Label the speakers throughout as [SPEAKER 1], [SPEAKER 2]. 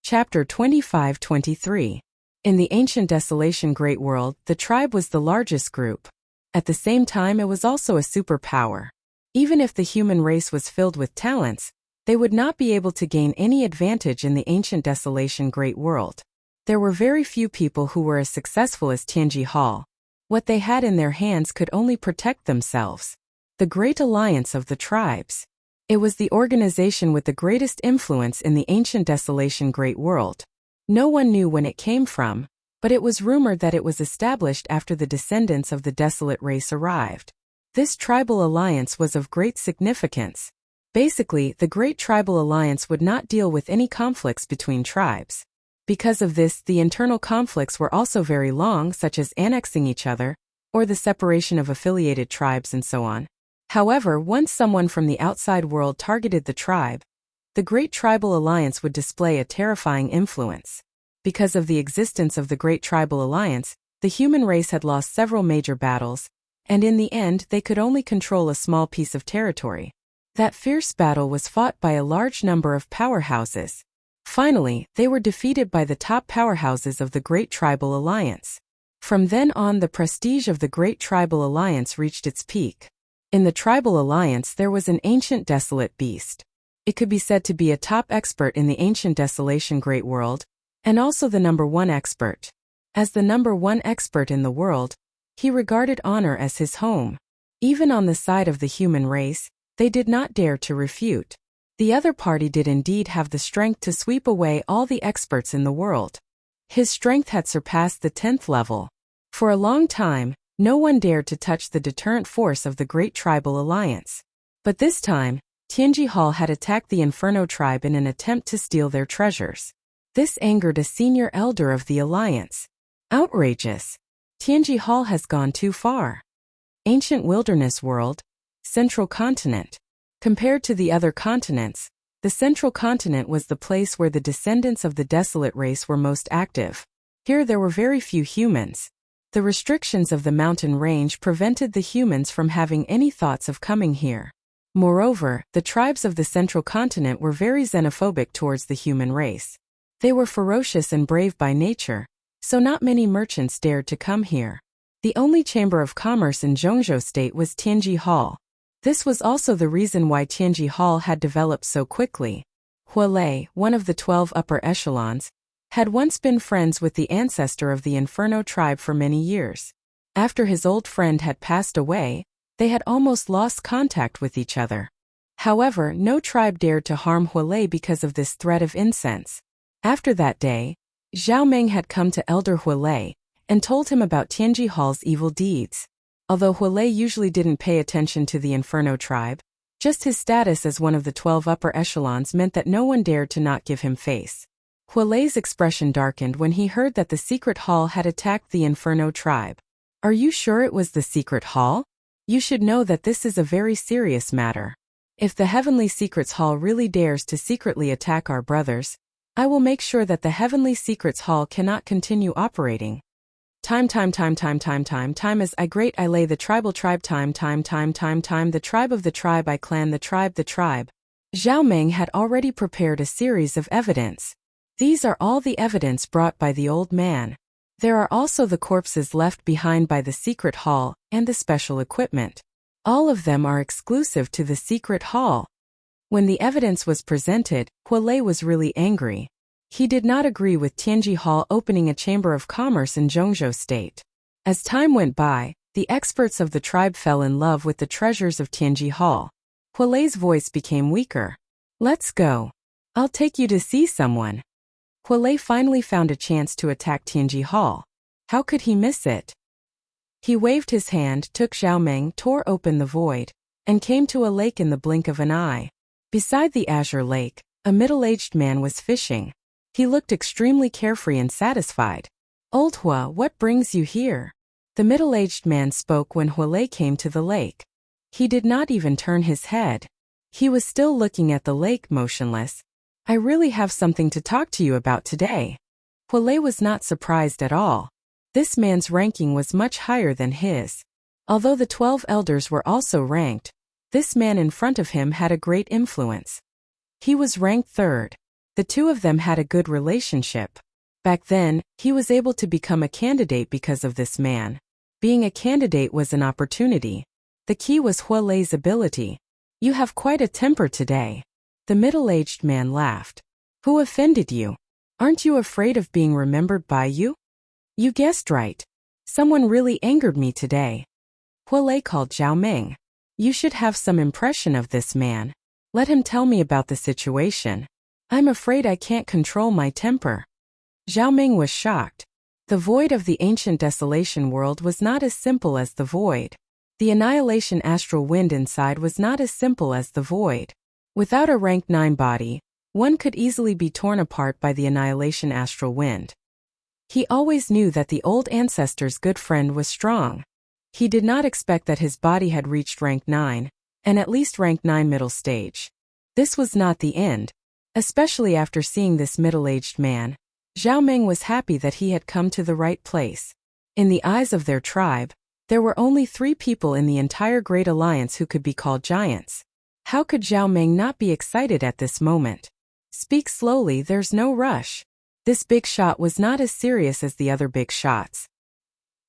[SPEAKER 1] Chapter 25-23. In the ancient desolation great world, the tribe was the largest group. At the same time, it was also a superpower. Even if the human race was filled with talents, they would not be able to gain any advantage in the ancient desolation great world. There were very few people who were as successful as Tianji Hall. What they had in their hands could only protect themselves. The Great Alliance of the Tribes. It was the organization with the greatest influence in the ancient desolation great world. No one knew when it came from, but it was rumored that it was established after the descendants of the desolate race arrived. This tribal alliance was of great significance. Basically, the Great Tribal Alliance would not deal with any conflicts between tribes. Because of this, the internal conflicts were also very long, such as annexing each other, or the separation of affiliated tribes and so on. However, once someone from the outside world targeted the tribe, the Great Tribal Alliance would display a terrifying influence. Because of the existence of the Great Tribal Alliance, the human race had lost several major battles, and in the end they could only control a small piece of territory. That fierce battle was fought by a large number of powerhouses. Finally, they were defeated by the top powerhouses of the Great Tribal Alliance. From then on, the prestige of the Great Tribal Alliance reached its peak. In the Tribal Alliance there was an ancient desolate beast. It could be said to be a top expert in the ancient desolation great world, and also the number one expert. As the number one expert in the world, he regarded honor as his home. Even on the side of the human race, they did not dare to refute. The other party did indeed have the strength to sweep away all the experts in the world. His strength had surpassed the 10th level. For a long time, no one dared to touch the deterrent force of the Great Tribal Alliance. But this time, Tianji Hall had attacked the Inferno tribe in an attempt to steal their treasures. This angered a senior elder of the alliance. Outrageous! Tianji Hall has gone too far. Ancient wilderness world, Central Continent. Compared to the other continents, the Central Continent was the place where the descendants of the desolate race were most active. Here there were very few humans. The restrictions of the mountain range prevented the humans from having any thoughts of coming here. Moreover, the tribes of the Central Continent were very xenophobic towards the human race. They were ferocious and brave by nature, so not many merchants dared to come here. The only chamber of commerce in Zhongzhou State was Tianji Hall. This was also the reason why Tianji Hall had developed so quickly. Huilei, one of the 12 upper echelons, had once been friends with the ancestor of the Inferno tribe for many years. After his old friend had passed away, they had almost lost contact with each other. However, no tribe dared to harm Huilei because of this threat of incense. After that day, Zhao Meng had come to Elder Huilei and told him about Tianji Hall's evil deeds. Although Huilei usually didn't pay attention to the Inferno tribe, just his status as one of the 12 upper echelons meant that no one dared to not give him face. Huilei's expression darkened when he heard that the secret hall had attacked the Inferno tribe. Are you sure it was the secret hall? You should know that this is a very serious matter. If the Heavenly Secrets Hall really dares to secretly attack our brothers, I will make sure that the Heavenly Secrets Hall cannot continue operating. Time as I great I lay the tribal tribe time the tribe of the tribe I clan the tribe. Zhao Meng had already prepared a series of evidence. These are all the evidence brought by the old man. There are also the corpses left behind by the secret hall and the special equipment. All of them are exclusive to the secret hall. When the evidence was presented, Huilei was really angry. He did not agree with Tianji Hall opening a chamber of commerce in Zhongzhou State. As time went by, the experts of the tribe fell in love with the treasures of Tianji Hall. Huilei's voice became weaker. Let's go. I'll take you to see someone. Huilei finally found a chance to attack Tianji Hall. How could he miss it? He waved his hand, took Zhao Meng, tore open the void, and came to a lake in the blink of an eye. Beside the azure lake, a middle-aged man was fishing. He looked extremely carefree and satisfied. Old Hua, what brings you here? The middle-aged man spoke when Huilei came to the lake. He did not even turn his head. He was still looking at the lake, motionless. I really have something to talk to you about today. Huilei was not surprised at all. This man's ranking was much higher than his. Although the 12 elders were also ranked, this man in front of him had a great influence. He was ranked 3rd. The two of them had a good relationship. Back then, he was able to become a candidate because of this man. Being a candidate was an opportunity. The key was Hualei's ability. You have quite a temper today. The middle-aged man laughed. Who offended you? Aren't you afraid of being remembered by you? You guessed right. Someone really angered me today. Hualei called Zhao Ming. You should have some impression of this man. Let him tell me about the situation. I'm afraid I can't control my temper. Zhao Ming was shocked. The void of the ancient desolation world was not as simple as the void. The annihilation astral wind inside was not as simple as the void. Without a rank 9 body, one could easily be torn apart by the annihilation astral wind. He always knew that the old ancestor's good friend was strong. He did not expect that his body had reached rank 9, and at least rank 9 middle stage. This was not the end. Especially after seeing this middle-aged man, Zhao Ming was happy that he had come to the right place. In the eyes of their tribe, there were only 3 people in the entire Great Alliance who could be called giants. How could Zhao Ming not be excited at this moment? Speak slowly, there's no rush. This big shot was not as serious as the other big shots.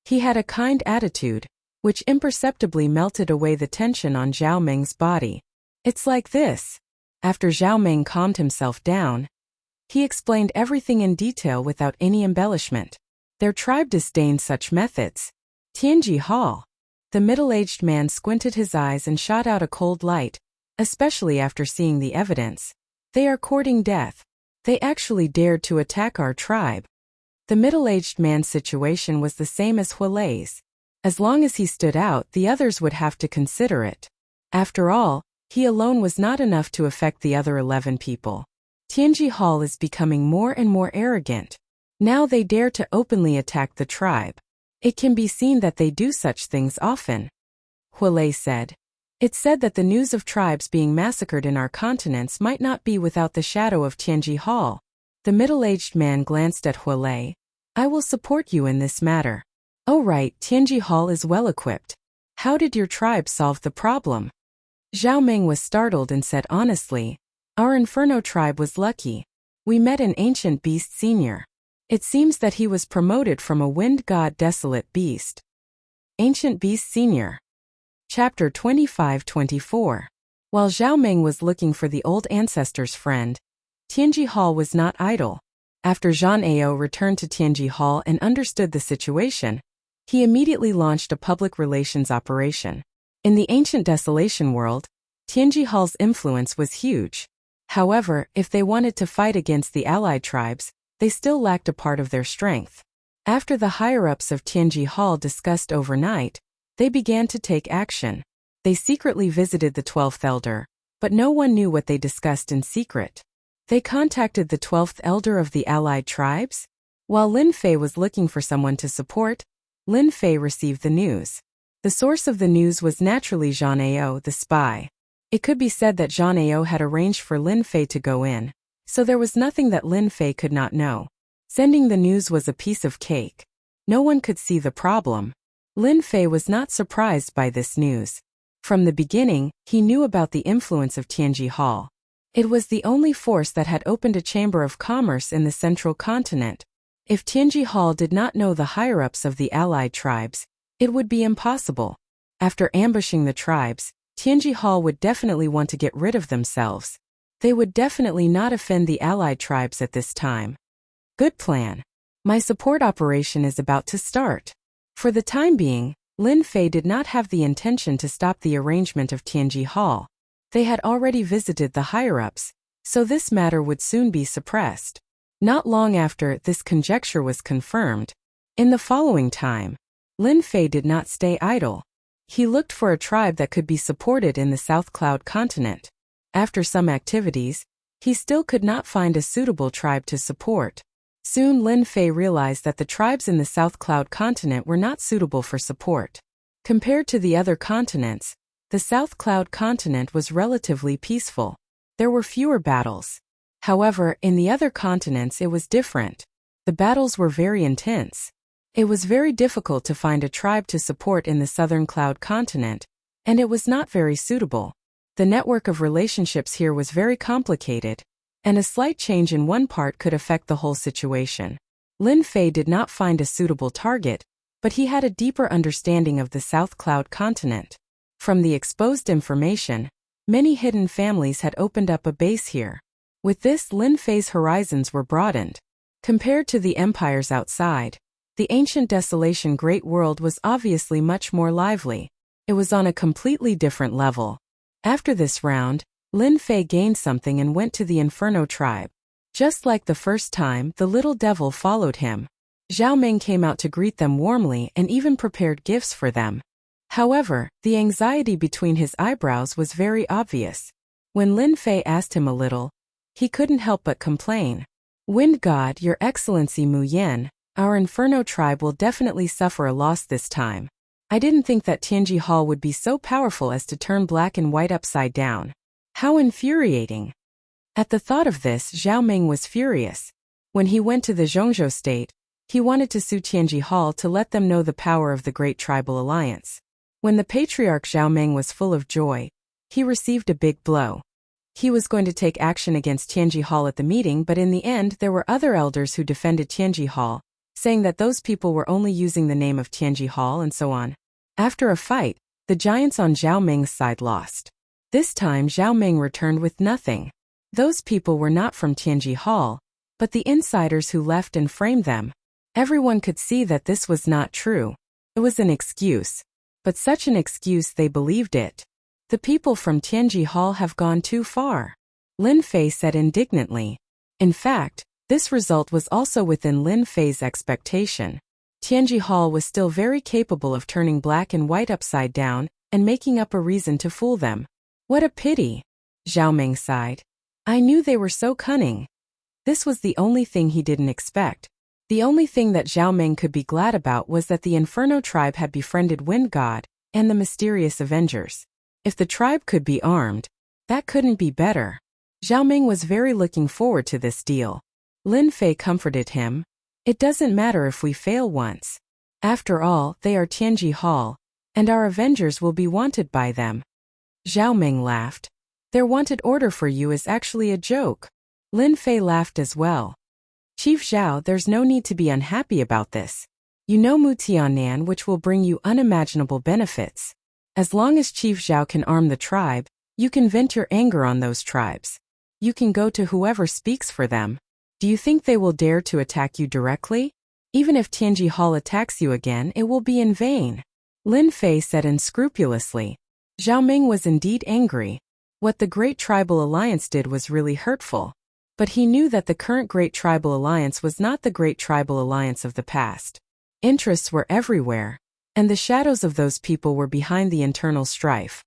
[SPEAKER 1] He had a kind attitude, which imperceptibly melted away the tension on Zhao Ming's body. It's like this. After Zhao Ming calmed himself down, he explained everything in detail without any embellishment. Their tribe disdained such methods. Tianji Hall. The middle-aged man squinted his eyes and shot out a cold light, especially after seeing the evidence. They are courting death. They actually dared to attack our tribe. The middle-aged man's situation was the same as Hualei's. As long as he stood out, the others would have to consider it. After all, he alone was not enough to affect the other 11 people. Tianji Hall is becoming more and more arrogant. Now they dare to openly attack the tribe. It can be seen that they do such things often. Hualei said. It's said that the news of tribes being massacred in our continents might not be without the shadow of Tianji Hall. The middle-aged man glanced at Hualei. I will support you in this matter. Oh right, Tianji Hall is well equipped. How did your tribe solve the problem? Zhao Ming was startled and said honestly, our Inferno tribe was lucky. We met an ancient beast senior. It seems that he was promoted from a wind god desolate beast. Ancient Beast Senior. Chapter 25-24. While Zhao Ming was looking for the old ancestor's friend, Tianji Hall was not idle. After Zhang Ao returned to Tianji Hall and understood the situation, he immediately launched a public relations operation. In the ancient desolation world, Tianji Hall's influence was huge. However, if they wanted to fight against the allied tribes, they still lacked a part of their strength. After the higher-ups of Tianji Hall discussed overnight, they began to take action. They secretly visited the 12th elder, but no one knew what they discussed in secret. They contacted the 12th elder of the allied tribes. While Lin Fei was looking for someone to support, Lin Fei received the news. The source of the news was naturally Zhang Ao, the spy. It could be said that Zhang Ao had arranged for Lin Fei to go in, so there was nothing that Lin Fei could not know. Sending the news was a piece of cake. No one could see the problem. Lin Fei was not surprised by this news. From the beginning, he knew about the influence of Tianji Hall. It was the only force that had opened a chamber of commerce in the central continent. If Tianji Hall did not know the higher-ups of the allied tribes, it would be impossible. After ambushing the tribes, Tianji Hall would definitely want to get rid of themselves. They would definitely not offend the allied tribes at this time. Good plan. My support operation is about to start. For the time being, Lin Fei did not have the intention to stop the arrangement of Tianji Hall. They had already visited the higher-ups, so this matter would soon be suppressed. Not long after this conjecture was confirmed, in the following time, Lin Fei did not stay idle. He looked for a tribe that could be supported in the South Cloud continent. After some activities, he still could not find a suitable tribe to support. Soon Lin Fei realized that the tribes in the South Cloud continent were not suitable for support. Compared to the other continents, the South Cloud continent was relatively peaceful. There were fewer battles. However, in the other continents it was different. The battles were very intense. It was very difficult to find a tribe to support in the Southern Cloud continent, and it was not very suitable. The network of relationships here was very complicated. and a slight change in one part could affect the whole situation. Lin Fei did not find a suitable target, but he had a deeper understanding of the South Cloud continent. From the exposed information, many hidden families had opened up a base here. With this, Lin Fei's horizons were broadened. Compared to the empires outside, the ancient desolation great world was obviously much more lively. It was on a completely different level. After this round, Lin Fei gained something and went to the Inferno tribe. Just like the first time, the little devil followed him. Zhao Ming came out to greet them warmly and even prepared gifts for them. However, the anxiety between his eyebrows was very obvious. When Lin Fei asked him a little, he couldn't help but complain. Wind God, Your Excellency Mu Yan, our Inferno tribe will definitely suffer a loss this time. I didn't think that Tianji Hall would be so powerful as to turn black and white upside down. How infuriating. At the thought of this, Zhao Ming was furious. When he went to the Zhongzhou state, he wanted to sue Tianji Hall to let them know the power of the Great Tribal Alliance. When the patriarch Zhao Ming was full of joy, he received a big blow. He was going to take action against Tianji Hall at the meeting, but in the end there were other elders who defended Tianji Hall, saying that those people were only using the name of Tianji Hall and so on. After a fight, the giants on Zhao Ming's side lost. This time Zhao Ming returned with nothing. Those people were not from Tianji Hall, but the insiders who left and framed them. Everyone could see that this was not true. It was an excuse. But such an excuse, they believed it. The people from Tianji Hall have gone too far, Lin Fei said indignantly. In fact, this result was also within Lin Fei's expectation. Tianji Hall was still very capable of turning black and white upside down and making up a reason to fool them. What a pity, Zhao Ming sighed. I knew they were so cunning. This was the only thing he didn't expect. The only thing that Zhao Ming could be glad about was that the Inferno tribe had befriended Wind God and the mysterious Avengers. If the tribe could be armed, that couldn't be better. Zhao Ming was very looking forward to this deal. Lin Fei comforted him. It doesn't matter if we fail once. After all, they are Tianji Hall, and our Avengers will be wanted by them. Zhao Ming laughed. Their wanted order for you is actually a joke. Lin Fei laughed as well. Chief Zhao, there's no need to be unhappy about this. You know Mu Tianan, which will bring you unimaginable benefits. As long as Chief Zhao can arm the tribe, you can vent your anger on those tribes. You can go to whoever speaks for them. Do you think they will dare to attack you directly? Even if Tianji Hall attacks you again, it will be in vain. Lin Fei said unscrupulously. Zhao Ming was indeed angry. What the Great Tribal Alliance did was really hurtful. But he knew that the current Great Tribal Alliance was not the Great Tribal Alliance of the past. Interests were everywhere, and the shadows of those people were behind the internal strife.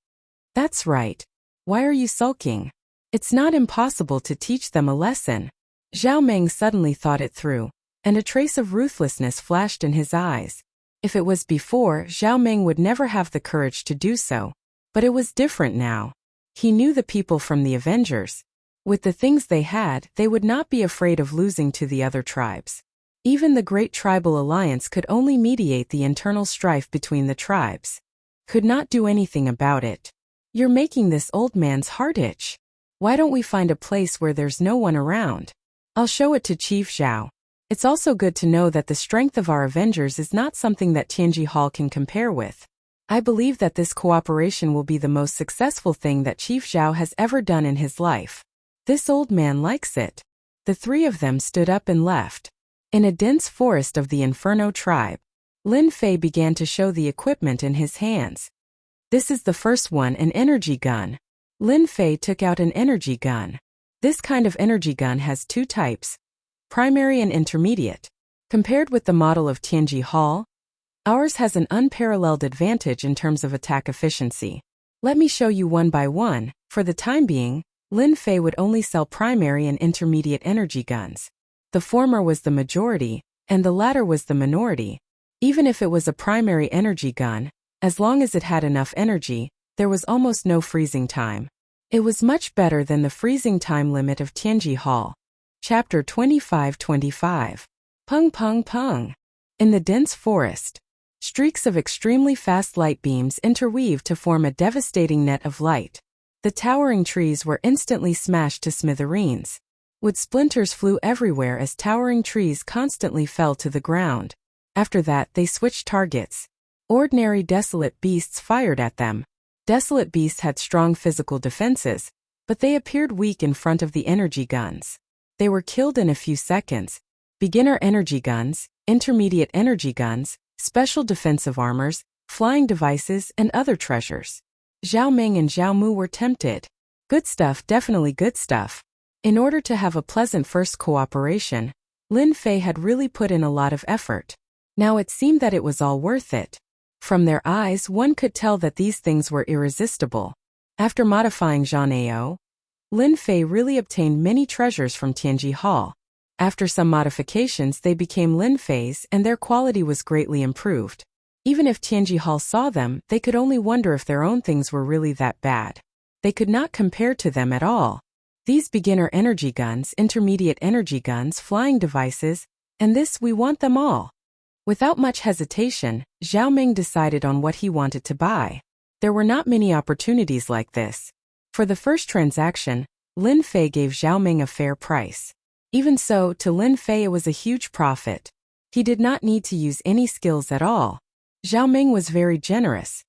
[SPEAKER 1] That's right. Why are you sulking? It's not impossible to teach them a lesson. Zhao Ming suddenly thought it through, and a trace of ruthlessness flashed in his eyes. If it was before, Zhao Ming would never have the courage to do so. But it was different now. He knew the people from the Avengers. With the things they had, they would not be afraid of losing to the other tribes. Even the Great Tribal Alliance could only mediate the internal strife between the tribes. Could not do anything about it. You're making this old man's heart itch. Why don't we find a place where there's no one around? I'll show it to Chief Zhao. It's also good to know that the strength of our Avengers is not something that Tianji Hall can compare with. I believe that this cooperation will be the most successful thing that Chief Zhao has ever done in his life. This old man likes it. The three of them stood up and left. In a dense forest of the Inferno tribe, Lin Fei began to show the equipment in his hands. This is the first one, an energy gun. Lin Fei took out an energy gun. This kind of energy gun has two types, primary and intermediate. Compared with the model of Tianji Hall, ours has an unparalleled advantage in terms of attack efficiency. Let me show you one by one. For the time being, Lin Fei would only sell primary and intermediate energy guns. The former was the majority, and the latter was the minority. Even if it was a primary energy gun, as long as it had enough energy, there was almost no freezing time. It was much better than the freezing time limit of Tianji Hall. Chapter 25-25. Pung pung pung. In the dense forest, streaks of extremely fast light beams interweave to form a devastating net of light. The towering trees were instantly smashed to smithereens. Wood splinters flew everywhere as towering trees constantly fell to the ground. After that, they switched targets. Ordinary desolate beasts fired at them. Desolate beasts had strong physical defenses, but they appeared weak in front of the energy guns. They were killed in a few seconds. Beginner energy guns, intermediate energy guns, special defensive armors, flying devices, and other treasures. Zhao Ming and Zhao Mu were tempted. Good stuff, definitely good stuff. In order to have a pleasant first cooperation, Lin Fei had really put in a lot of effort. Now it seemed that it was all worth it. From their eyes, one could tell that these things were irresistible. After modifying Zhan Ao, Lin Fei really obtained many treasures from Tianji Hall. After some modifications, they became Lin Fei's, and their quality was greatly improved. Even if Tianji Hall saw them, they could only wonder if their own things were really that bad. They could not compare to them at all. These beginner energy guns, intermediate energy guns, flying devices, and this, we want them all. Without much hesitation, Zhao Ming decided on what he wanted to buy. There were not many opportunities like this. For the first transaction, Lin Fei gave Zhao Ming a fair price. Even so, to Lin Fei it was a huge profit. He did not need to use any skills at all. Zhao Ming was very generous.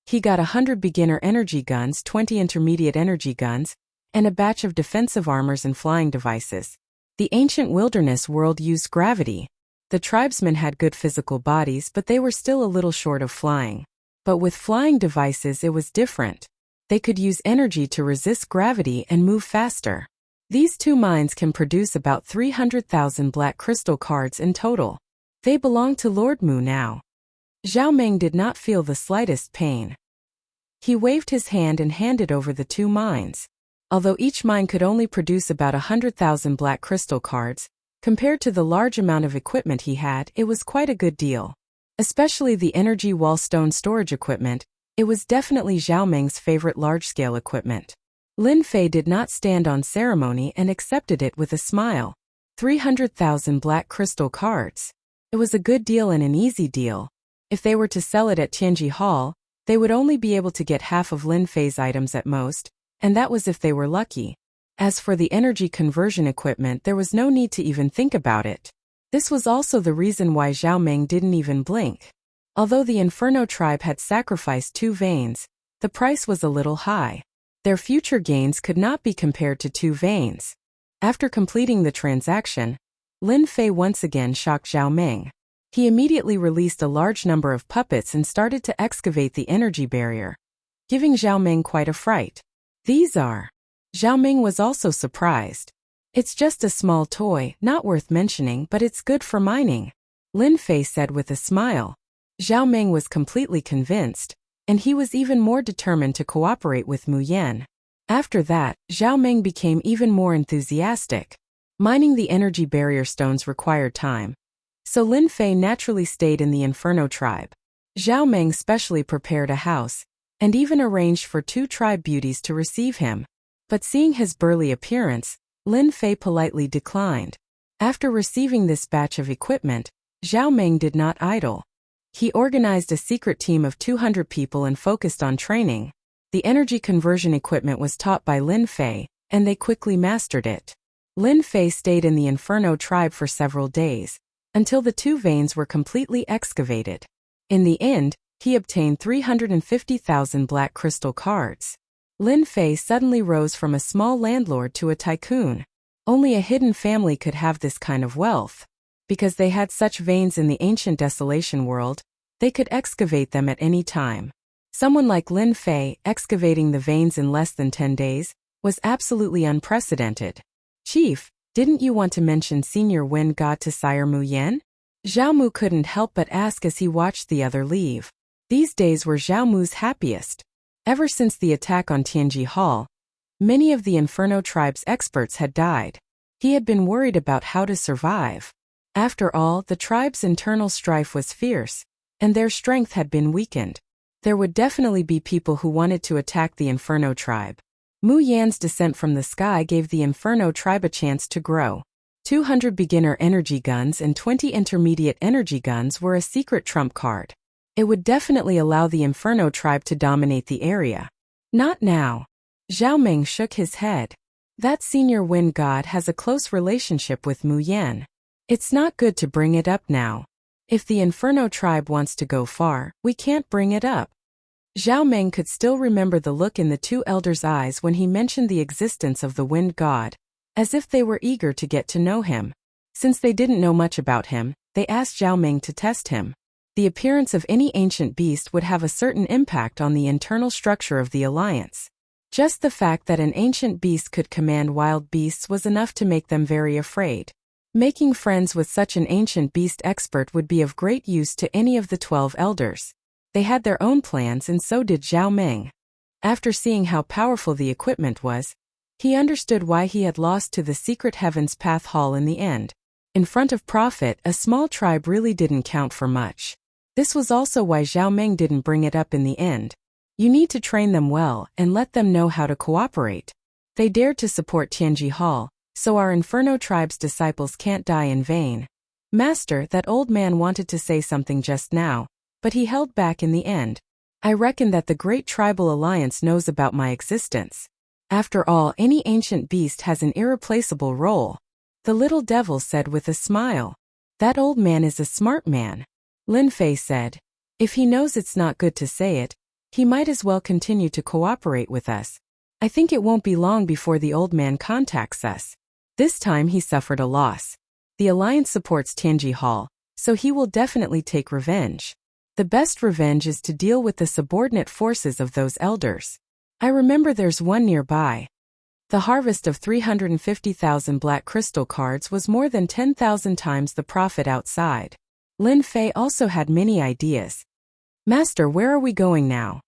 [SPEAKER 1] He got 100 beginner energy guns, 20 intermediate energy guns, and a batch of defensive armors and flying devices. The ancient wilderness world used gravity. The tribesmen had good physical bodies, but they were still a little short of flying. But with flying devices it was different. They could use energy to resist gravity and move faster. These two mines can produce about 300,000 black crystal cards in total. They belong to Lord Mu now. Zhao Ming did not feel the slightest pain. He waved his hand and handed over the two mines. Although each mine could only produce about 100,000 black crystal cards, compared to the large amount of equipment he had, it was quite a good deal. Especially the energy wall stone storage equipment, it was definitely Zhao Ming's favorite large-scale equipment. Lin Fei did not stand on ceremony and accepted it with a smile. 300,000 black crystal cards. It was a good deal and an easy deal. If they were to sell it at Tianji Hall, they would only be able to get half of Lin Fei's items at most, and that was if they were lucky. As for the energy conversion equipment, there was no need to even think about it. This was also the reason why Zhao Ming didn't even blink. Although the Inferno tribe had sacrificed 2 veins, the price was a little high. Their future gains could not be compared to 2 veins. After completing the transaction, Lin Fei once again shocked Zhao Ming. He immediately released a large number of puppets and started to excavate the energy barrier, giving Zhao Ming quite a fright. These are. Zhao Ming was also surprised. It's just a small toy, not worth mentioning, but it's good for mining, Lin Fei said with a smile. Zhao Ming was completely convinced, and he was even more determined to cooperate with Mu Yan. After that, Zhao Ming became even more enthusiastic. Mining the energy barrier stones required time, so Lin Fei naturally stayed in the Inferno tribe. Zhao Ming specially prepared a house, and even arranged for 2 tribe beauties to receive him. But seeing his burly appearance, Lin Fei politely declined. After receiving this batch of equipment, Zhao Ming did not idle. He organized a secret team of 200 people and focused on training. The energy conversion equipment was taught by Lin Fei, and they quickly mastered it. Lin Fei stayed in the Inferno tribe for several days, until the 2 veins were completely excavated. In the end, he obtained 350,000 black crystal cards. Lin Fei suddenly rose from a small landlord to a tycoon. Only a hidden family could have this kind of wealth. Because they had such veins in the ancient desolation world, they could excavate them at any time. Someone like Lin Fei excavating the veins in less than 10 days was absolutely unprecedented. Chief, didn't you want to mention Senior Wind God to Sire Mu Yan? Zhao Mu couldn't help but ask as he watched the other leave. These days were Zhao Mu's happiest. Ever since the attack on Tianji Hall, many of the Inferno tribe's experts had died. He had been worried about how to survive. After all, the tribe's internal strife was fierce, and their strength had been weakened. There would definitely be people who wanted to attack the Inferno tribe. Mu Yan's descent from the sky gave the Inferno tribe a chance to grow. 200 beginner energy guns and 20 intermediate energy guns were a secret trump card. It would definitely allow the Inferno tribe to dominate the area. Not now. Zhao Ming shook his head. That senior wind god has a close relationship with Mu Yan. It's not good to bring it up now. If the Inferno tribe wants to go far, we can't bring it up. Zhao Meng could still remember the look in the two elders' eyes when he mentioned the existence of the wind god, as if they were eager to get to know him. Since they didn't know much about him, they asked Zhao Meng to test him. The appearance of any ancient beast would have a certain impact on the internal structure of the alliance. Just the fact that an ancient beast could command wild beasts was enough to make them very afraid. Making friends with such an ancient beast expert would be of great use to any of the 12 elders. They had their own plans and so did Zhao Meng. After seeing how powerful the equipment was, he understood why he had lost to the Secret Heavens Path Hall in the end. In front of profit, a small tribe really didn't count for much. This was also why Zhao Meng didn't bring it up in the end. You need to train them well and let them know how to cooperate. They dared to support Tianji Hall, so our Inferno tribe's disciples can't die in vain. Master, that old man wanted to say something just now, but he held back in the end. I reckon that the Great Tribal Alliance knows about my existence. After all, any ancient beast has an irreplaceable role. The little devil said with a smile. That old man is a smart man. Lin Fei said. If he knows it's not good to say it, he might as well continue to cooperate with us. I think it won't be long before the old man contacts us. This time he suffered a loss. The alliance supports Tianji Hall, so he will definitely take revenge. The best revenge is to deal with the subordinate forces of those elders. I remember there's one nearby. The harvest of 350,000 black crystal cards was more than 10,000 times the profit outside. Lin Fei also had many ideas. Master, where are we going now?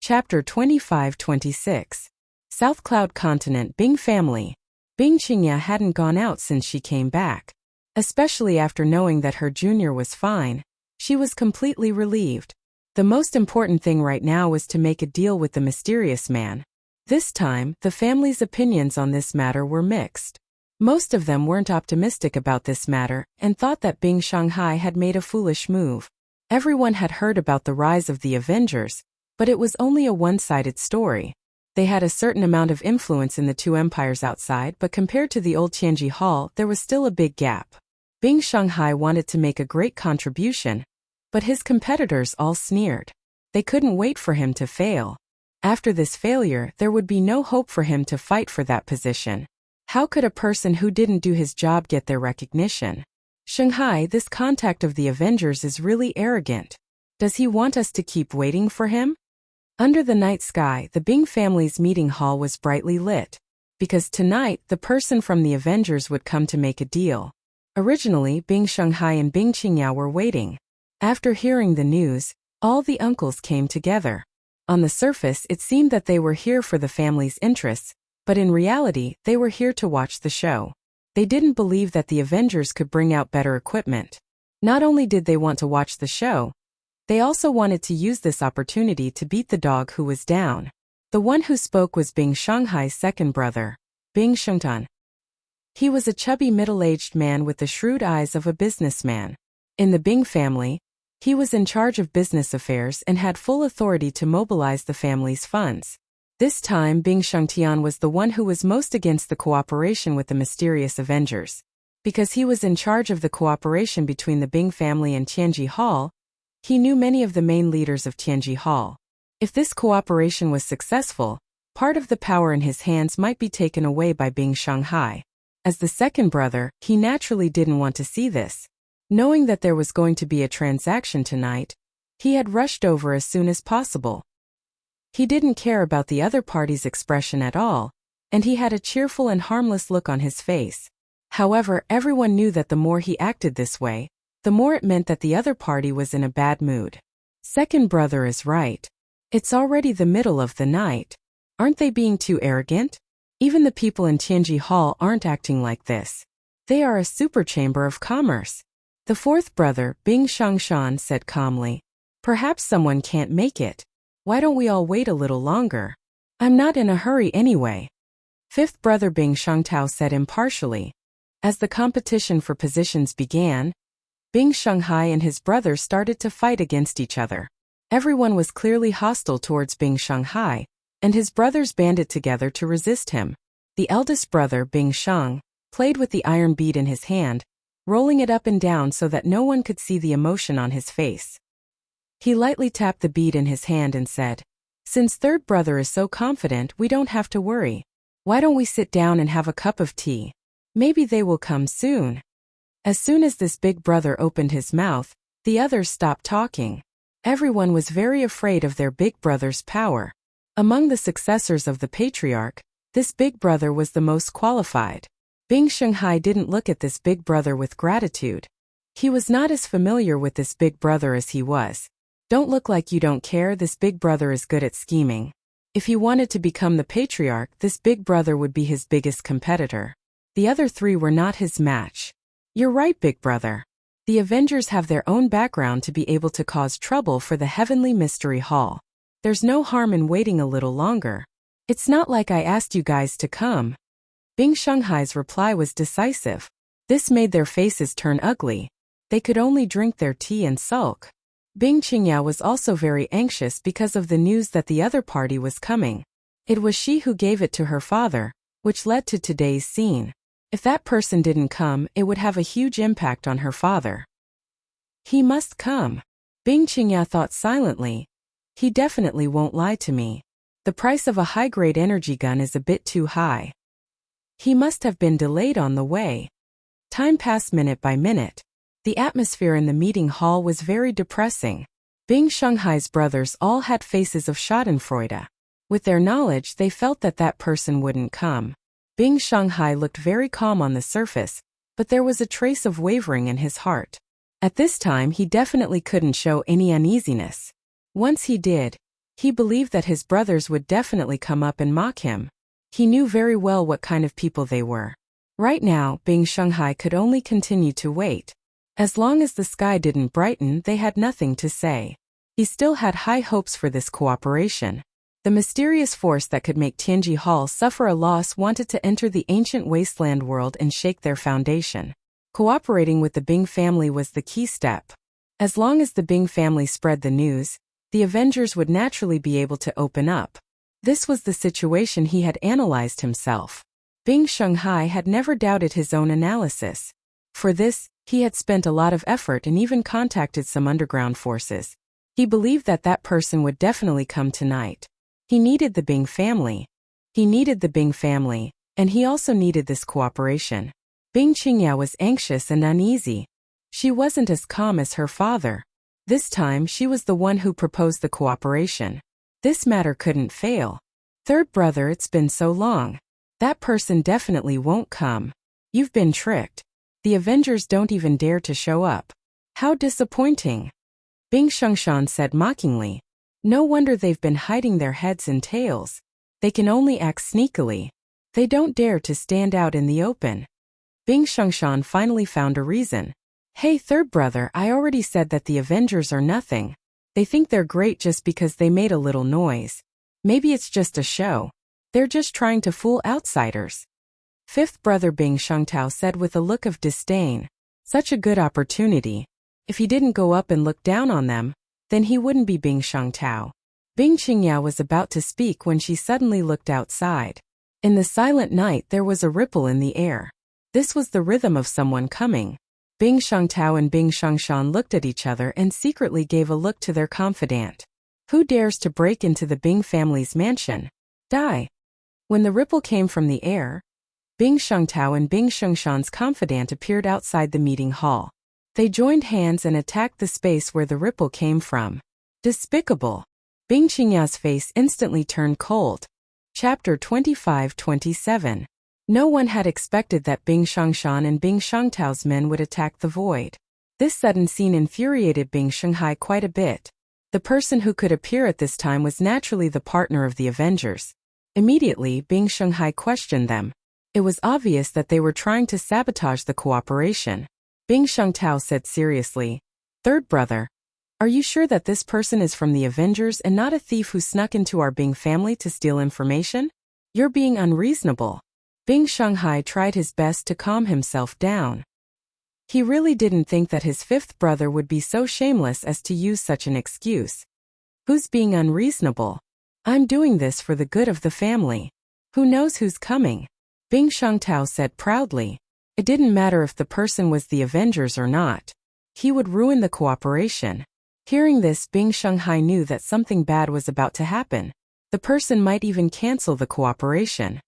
[SPEAKER 1] Chapter 25-26. South Cloud Continent Bing Family. Bing Qingya hadn't gone out since she came back. Especially after knowing that her junior was fine, she was completely relieved. The most important thing right now was to make a deal with the mysterious man. This time, the family's opinions on this matter were mixed. Most of them weren't optimistic about this matter and thought that Bing Shanghai had made a foolish move. Everyone had heard about the rise of the Avengers, but it was only a one-sided story. They had a certain amount of influence in the two empires outside, but compared to the old Tianji Hall, there was still a big gap. Bing Shanghai wanted to make a great contribution, but his competitors all sneered. They couldn't wait for him to fail. After this failure, there would be no hope for him to fight for that position. How could a person who didn't do his job get their recognition? Shanghai, this contact of the Avengers is really arrogant. Does he want us to keep waiting for him? Under the night sky, the Bing family's meeting hall was brightly lit. Because tonight, the person from the Avengers would come to make a deal. Originally, Bing Shanghai and Bing Qingyao were waiting. After hearing the news, all the uncles came together. On the surface, it seemed that they were here for the family's interests, but in reality, they were here to watch the show. They didn't believe that the Avengers could bring out better equipment. Not only did they want to watch the show, they also wanted to use this opportunity to beat the dog who was down. The one who spoke was Bing Shanghai's second brother, Bing Shengtan. He was a chubby middle-aged man with the shrewd eyes of a businessman. In the Bing family, he was in charge of business affairs and had full authority to mobilize the family's funds. This time, Bing Shengtian was the one who was most against the cooperation with the mysterious Avengers. Because he was in charge of the cooperation between the Bing family and Tianji Hall, he knew many of the main leaders of Tianji Hall. If this cooperation was successful, part of the power in his hands might be taken away by Bing Shanghai. As the second brother, he naturally didn't want to see this. Knowing that there was going to be a transaction tonight, he had rushed over as soon as possible. He didn't care about the other party's expression at all, and he had a cheerful and harmless look on his face. However, everyone knew that the more he acted this way, the more it meant that the other party was in a bad mood. Second brother is right. It's already the middle of the night. Aren't they being too arrogant? Even the people in Tianji Hall aren't acting like this. They are a super chamber of commerce. The fourth brother, Bing Shangshan, said calmly. Perhaps someone can't make it. Why don't we all wait a little longer? I'm not in a hurry anyway. Fifth brother Bing Shangtao said impartially. As the competition for positions began, Bing Shanghai and his brother started to fight against each other. Everyone was clearly hostile towards Bing Shanghai, and his brothers banded together to resist him. The eldest brother, Bing Sheng, played with the iron bead in his hand, rolling it up and down so that no one could see the emotion on his face. He lightly tapped the bead in his hand and said, "Since third brother is so confident, we don't have to worry. Why don't we sit down and have a cup of tea? Maybe they will come soon." As soon as this big brother opened his mouth, the others stopped talking. Everyone was very afraid of their big brother's power. Among the successors of the patriarch, this big brother was the most qualified. Bing Shanghai didn't look at this big brother with gratitude. He was not as familiar with this big brother as he was. Don't look like you don't care, this big brother is good at scheming. If he wanted to become the patriarch, this big brother would be his biggest competitor. The other three were not his match. You're right, big brother. The Avengers have their own background to be able to cause trouble for the Heavenly Mystery Hall. There's no harm in waiting a little longer. It's not like I asked you guys to come. Bing Shanghai's reply was decisive. This made their faces turn ugly. They could only drink their tea and sulk. Bing Qingyao was also very anxious because of the news that the other party was coming. It was she who gave it to her father, which led to today's scene. If that person didn't come, it would have a huge impact on her father. He must come. Bing Qingyao thought silently. He definitely won't lie to me. The price of a high-grade energy gun is a bit too high. He must have been delayed on the way. Time passed minute by minute. The atmosphere in the meeting hall was very depressing. Bing Shanghai's brothers all had faces of schadenfreude. With their knowledge, they felt that that person wouldn't come. Bing Shanghai looked very calm on the surface, but there was a trace of wavering in his heart. At this time, he definitely couldn't show any uneasiness. Once he did, he believed that his brothers would definitely come up and mock him. He knew very well what kind of people they were. Right now, Bing Shanghai could only continue to wait. As long as the sky didn't brighten, they had nothing to say. He still had high hopes for this cooperation. The mysterious force that could make Tianji Hall suffer a loss wanted to enter the ancient wasteland world and shake their foundation. Cooperating with the Bing family was the key step. As long as the Bing family spread the news, the Avengers would naturally be able to open up. This was the situation he had analyzed himself. Bing Shanghai had never doubted his own analysis. For this, he had spent a lot of effort and even contacted some underground forces. He believed that that person would definitely come tonight. He needed the Bing family. He needed the Bing family, and he also needed this cooperation. Bing Qingyao was anxious and uneasy. She wasn't as calm as her father. This time, she was the one who proposed the cooperation. This matter couldn't fail. Third brother, it's been so long. That person definitely won't come. You've been tricked. The Avengers don't even dare to show up. How disappointing. Bing Shengshan said mockingly. No wonder they've been hiding their heads and tails. They can only act sneakily. They don't dare to stand out in the open. Bing Shengshan finally found a reason. Hey, third brother, I already said that the Avengers are nothing. They think they're great just because they made a little noise. Maybe it's just a show. They're just trying to fool outsiders. Fifth brother Bing Shengtao said with a look of disdain. Such a good opportunity. If he didn't go up and look down on them, then he wouldn't be Bing Shengtao. Bing Qingyao was about to speak when she suddenly looked outside. In the silent night there was a ripple in the air. This was the rhythm of someone coming. Bing Shengtao and Bing Shengshan looked at each other and secretly gave a look to their confidant. Who dares to break into the Bing family's mansion? Die. When the ripple came from the air, Bing Shengtao and Bing Shengshan's confidant appeared outside the meeting hall. They joined hands and attacked the space where the ripple came from. Despicable. Bing Qingya's face instantly turned cold. Chapter 25-27. No one had expected that Bing Shengshan and Bing Shengtao's men would attack the void. This sudden scene infuriated Bing Shanghai quite a bit. The person who could appear at this time was naturally the partner of the Avengers. Immediately, Bing Shanghai questioned them. It was obvious that they were trying to sabotage the cooperation. Bing Shengtao said seriously, "Third brother, are you sure that this person is from the Avengers and not a thief who snuck into our Bing family to steal information? You're being unreasonable." Bing Shanghai tried his best to calm himself down. He really didn't think that his fifth brother would be so shameless as to use such an excuse. Who's being unreasonable? I'm doing this for the good of the family. Who knows who's coming? Bing Shengtao said proudly. It didn't matter if the person was the Avengers or not. He would ruin the cooperation. Hearing this, Bing Shanghai knew that something bad was about to happen. The person might even cancel the cooperation.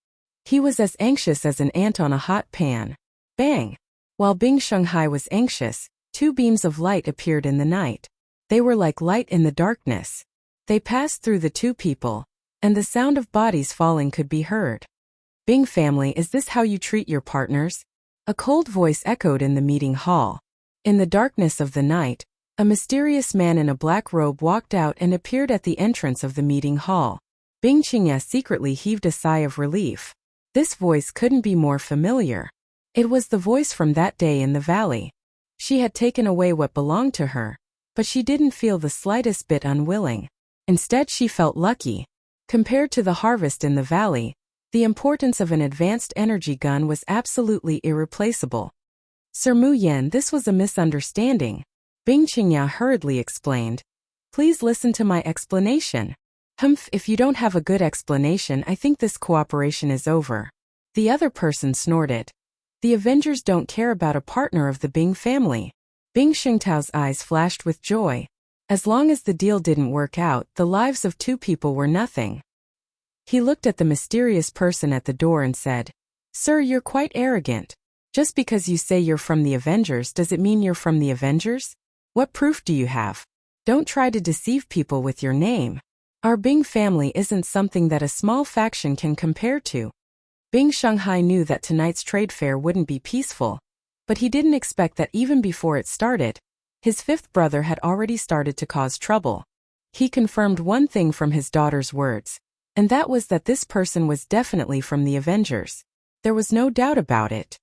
[SPEAKER 1] He was as anxious as an ant on a hot pan. Bang! While Bing Shanghai was anxious, two beams of light appeared in the night. They were like light in the darkness. They passed through the two people, and the sound of bodies falling could be heard. Bing family, is this how you treat your partners? A cold voice echoed in the meeting hall. In the darkness of the night, a mysterious man in a black robe walked out and appeared at the entrance of the meeting hall. Bing Qingya secretly heaved a sigh of relief. This voice couldn't be more familiar. It was the voice from that day in the valley. She had taken away what belonged to her, but she didn't feel the slightest bit unwilling. Instead, she felt lucky. Compared to the harvest in the valley, the importance of an advanced energy gun was absolutely irreplaceable. Sir Mu Yan, this was a misunderstanding. Bing Qingya hurriedly explained. Please listen to my explanation. Humph, if you don't have a good explanation, I think this cooperation is over. The other person snorted. The Avengers don't care about a partner of the Bing family. Bing Shengtao's eyes flashed with joy. As long as the deal didn't work out, the lives of two people were nothing. He looked at the mysterious person at the door and said, Sir, you're quite arrogant. Just because you say you're from the Avengers, does it mean you're from the Avengers? What proof do you have? Don't try to deceive people with your name. Our Bing family isn't something that a small faction can compare to. Bing Shanghai knew that tonight's trade fair wouldn't be peaceful, but he didn't expect that even before it started, his fifth brother had already started to cause trouble. He confirmed one thing from his daughter's words, and that was that this person was definitely from the Avengers. There was no doubt about it.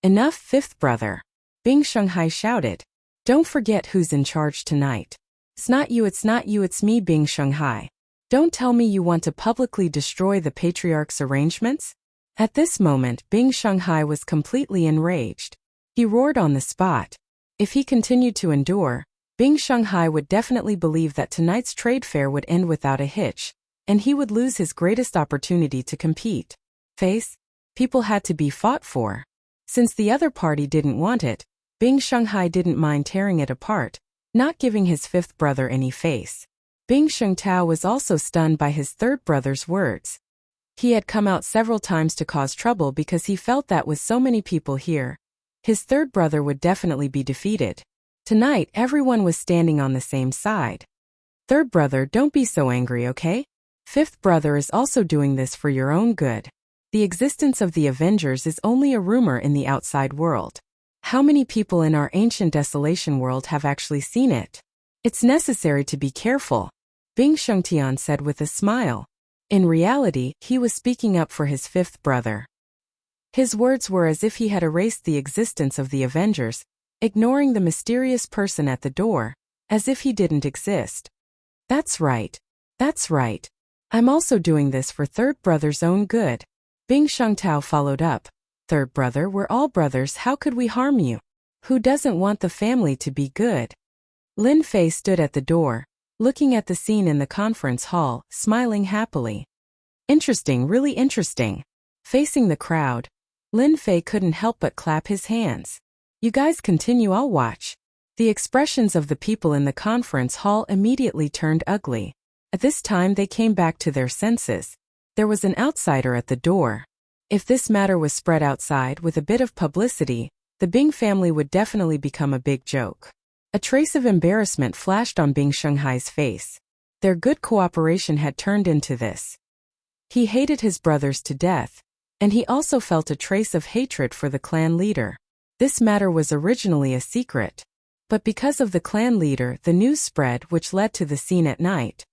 [SPEAKER 1] Enough, fifth brother. Bing Shanghai shouted. Don't forget who's in charge tonight. It's not you, it's me, Bing Shanghai. Don't tell me you want to publicly destroy the patriarch's arrangements? At this moment, Bing Shanghai was completely enraged. He roared on the spot. If he continued to endure, Bing Shanghai would definitely believe that tonight's trade fair would end without a hitch, and he would lose his greatest opportunity to compete. People had to be fought for. Since the other party didn't want it, Bing Shanghai didn't mind tearing it apart, not giving his fifth brother any face. Bing Shengtao was also stunned by his third brother's words. He had come out several times to cause trouble because he felt that with so many people here, his third brother would definitely be defeated. Tonight, everyone was standing on the same side. Third brother, don't be so angry, okay? Fifth brother is also doing this for your own good. The existence of the Avengers is only a rumor in the outside world. How many people in our ancient desolation world have actually seen it? It's necessary to be careful, Bing Shengtian said with a smile. In reality, he was speaking up for his fifth brother. His words were as if he had erased the existence of the Avengers, ignoring the mysterious person at the door, as if he didn't exist. That's right. I'm also doing this for third brother's own good. Bing Shengtao followed up. Third brother, we're all brothers, how could we harm you? Who doesn't want the family to be good? Lin Fei stood at the door, looking at the scene in the conference hall, smiling happily. Interesting, really interesting. Facing the crowd, Lin Fei couldn't help but clap his hands. You guys continue, I'll watch. The expressions of the people in the conference hall immediately turned ugly. At this time they came back to their senses. There was an outsider at the door. If this matter was spread outside with a bit of publicity, the Bing family would definitely become a big joke. A trace of embarrassment flashed on Bing Shanghai's face. Their good cooperation had turned into this. He hated his brothers to death, and he also felt a trace of hatred for the clan leader. This matter was originally a secret, but because of the clan leader, the news spread, which led to the scene at night.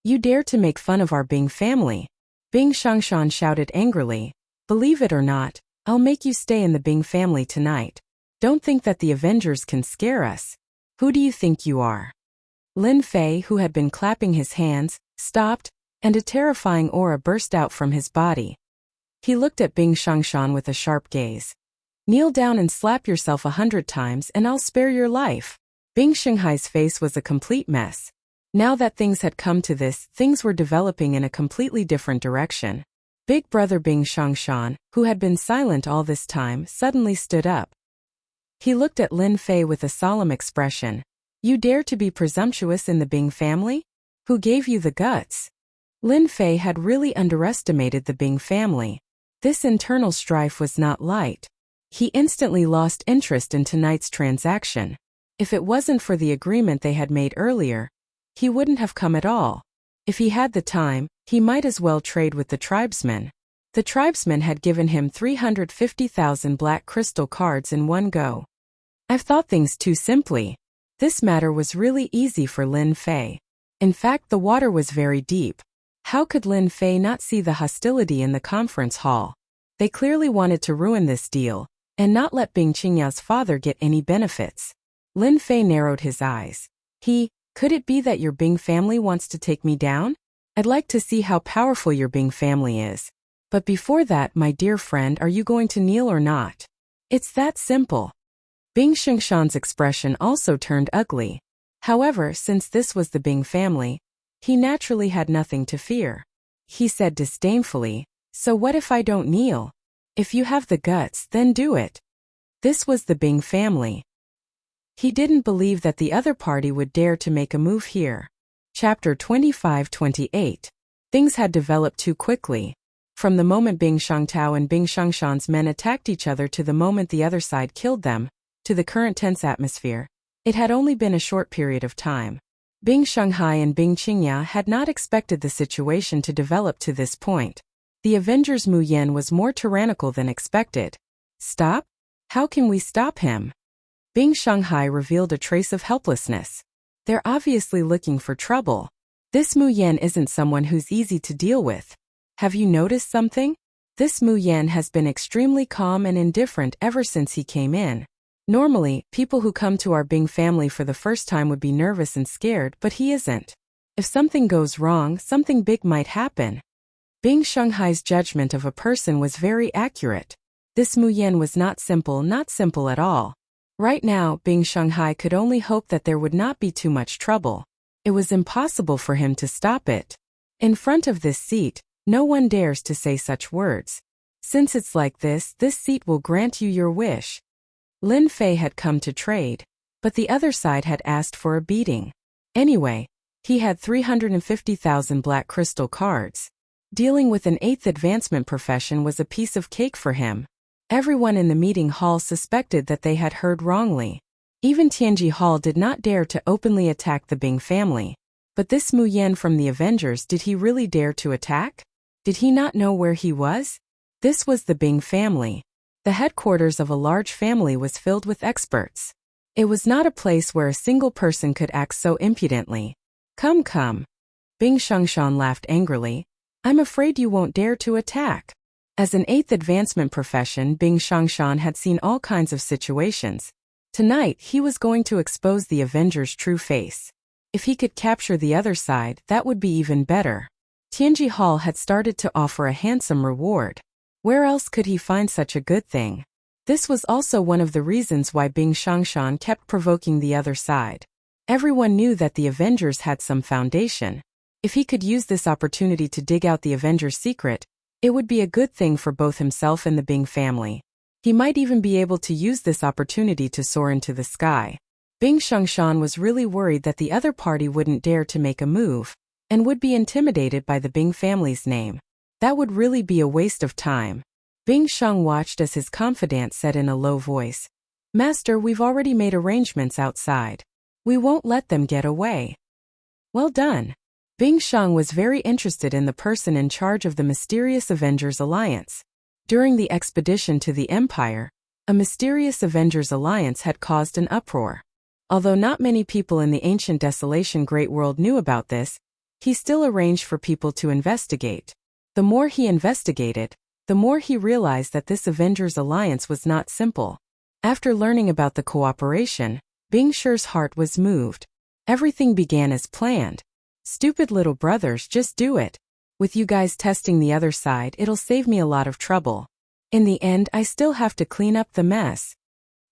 [SPEAKER 1] You dare to make fun of our Bing family? Bing Shangshan shouted angrily. Believe it or not, I'll make you stay in the Bing family tonight. Don't think that the Avengers can scare us. Who do you think you are? Lin Fei, who had been clapping his hands, stopped, and a terrifying aura burst out from his body. He looked at Bing Shangshan with a sharp gaze. Kneel down and slap yourself 100 times and I'll spare your life. Bing Shanghai's face was a complete mess. Now that things had come to this, things were developing in a completely different direction. Big brother Bing Xiangshan, who had been silent all this time, suddenly stood up. He looked at Lin Fei with a solemn expression. You dare to be presumptuous in the Bing family? Who gave you the guts? Lin Fei had really underestimated the Bing family. This internal strife was not light. He instantly lost interest in tonight's transaction. If it wasn't for the agreement they had made earlier, he wouldn't have come at all. If he had the time, he might as well trade with the tribesmen. The tribesmen had given him 350,000 black crystal cards in one go. I've thought things too simply. This matter was really easy for Lin Fei. In fact, the water was very deep. How could Lin Fei not see the hostility in the conference hall? They clearly wanted to ruin this deal, and not let Bing Qingya's father get any benefits. Lin Fei narrowed his eyes. Could it be that your Bing family wants to take me down? I'd like to see how powerful your Bing family is. But before that, my dear friend, are you going to kneel or not? It's that simple. Bing Xingshan's expression also turned ugly. However, since this was the Bing family, he naturally had nothing to fear. He said disdainfully, so what if I don't kneel? If you have the guts, then do it. This was the Bing family. He didn't believe that the other party would dare to make a move here. Chapter 25-28. Things had developed too quickly. From the moment Bing Xiangtao and Bing Xiangshan's men attacked each other to the moment the other side killed them, to the current tense atmosphere, it had only been a short period of time. Bing Shanghai and Bing Qingya had not expected the situation to develop to this point. The Avengers Mu Yan was more tyrannical than expected. Stop? How can we stop him? Bing Shanghai revealed a trace of helplessness. They're obviously looking for trouble. This Mu Yan isn't someone who's easy to deal with. Have you noticed something? This Mu Yan has been extremely calm and indifferent ever since he came in. Normally, people who come to our Bing family for the first time would be nervous and scared, but he isn't. If something goes wrong, something big might happen. Bing Shanghai's judgment of a person was very accurate. This Mu Yan was not simple at all. Right now, Bing Shanghai could only hope that there would not be too much trouble. It was impossible for him to stop it. In front of this seat, no one dares to say such words. Since it's like this seat will grant you your wish. Lin Fei had come to trade, but the other side had asked for a beating. Anyway, he had 350,000 black crystal cards. Dealing with an 8th advancement profession was a piece of cake for him. Everyone in the meeting hall suspected that they had heard wrongly. Even Tianji Hall did not dare to openly attack the Bing family. But this Mu Yan from the Avengers, did he really dare to attack? Did he not know where he was? This was the Bing family. The headquarters of a large family was filled with experts. It was not a place where a single person could act so impudently. Come. Bing Xiangshan laughed angrily. I'm afraid you won't dare to attack. As an 8th advancement profession, Bing Xiangshan had seen all kinds of situations. Tonight, he was going to expose the Avengers' true face. If he could capture the other side, that would be even better. Tianji Hall had started to offer a handsome reward. Where else could he find such a good thing? This was also one of the reasons why Bing Xiangshan kept provoking the other side. Everyone knew that the Avengers had some foundation. If he could use this opportunity to dig out the Avengers' secret, it would be a good thing for both himself and the Bing family. He might even be able to use this opportunity to soar into the sky. Bing Xiangshan was really worried that the other party wouldn't dare to make a move, and would be intimidated by the Bing family's name. That would really be a waste of time. Bing Xiang watched as his confidant said in a low voice, Master, we've already made arrangements outside. We won't let them get away. Well done. Bing Xiang was very interested in the person in charge of the mysterious Avengers Alliance. During the expedition to the Empire, a mysterious Avengers Alliance had caused an uproar. Although not many people in the ancient Desolation Great World knew about this, he still arranged for people to investigate. The more he investigated, the more he realized that this Avengers Alliance was not simple. After learning about the cooperation, Bing Shi's heart was moved. Everything began as planned. Stupid little brothers, just do it. With you guys testing the other side, it'll save me a lot of trouble. In the end, I still have to clean up the mess.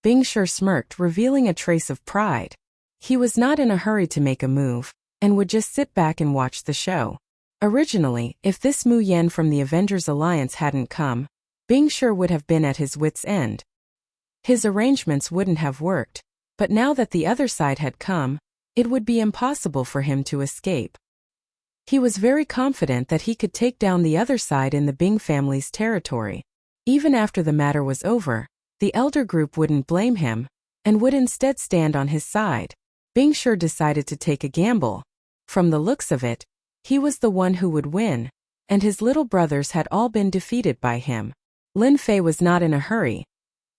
[SPEAKER 1] Bing Shi smirked, revealing a trace of pride. He was not in a hurry to make a move, and would just sit back and watch the show. Originally, if this Mu Yen from the Avengers Alliance hadn't come, Bing sure would have been at his wits' end. His arrangements wouldn't have worked, but now that the other side had come, it would be impossible for him to escape. He was very confident that he could take down the other side in the Bing family's territory. Even after the matter was over, the elder group wouldn't blame him, and would instead stand on his side. Bing sure decided to take a gamble. From the looks of it, he was the one who would win, and his little brothers had all been defeated by him. Lin Fei was not in a hurry.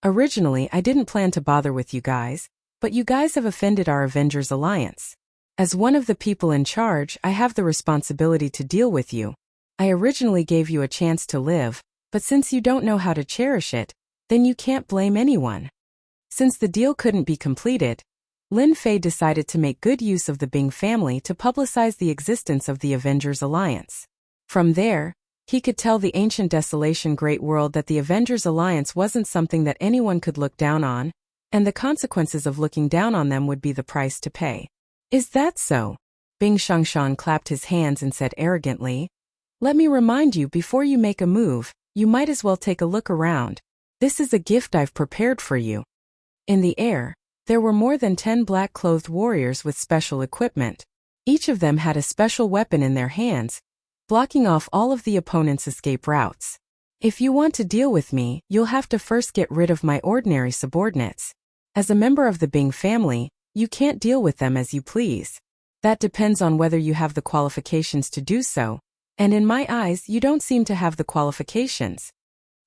[SPEAKER 1] Originally, I didn't plan to bother with you guys, but you guys have offended our Avengers Alliance. As one of the people in charge, I have the responsibility to deal with you. I originally gave you a chance to live, but since you don't know how to cherish it, then you can't blame anyone. Since the deal couldn't be completed, Lin Fei decided to make good use of the Bing family to publicize the existence of the Avengers Alliance. From there, he could tell the ancient desolation great world that the Avengers Alliance wasn't something that anyone could look down on, and the consequences of looking down on them would be the price to pay. Is that so? Bing Shangshan clapped his hands and said arrogantly. Let me remind you, before you make a move, you might as well take a look around. This is a gift I've prepared for you. In the air, there were more than 10 black-clothed warriors with special equipment. Each of them had a special weapon in their hands, blocking off all of the opponent's escape routes. If you want to deal with me, you'll have to first get rid of my ordinary subordinates. As a member of the Bing family, you can't deal with them as you please. That depends on whether you have the qualifications to do so, and in my eyes, you don't seem to have the qualifications.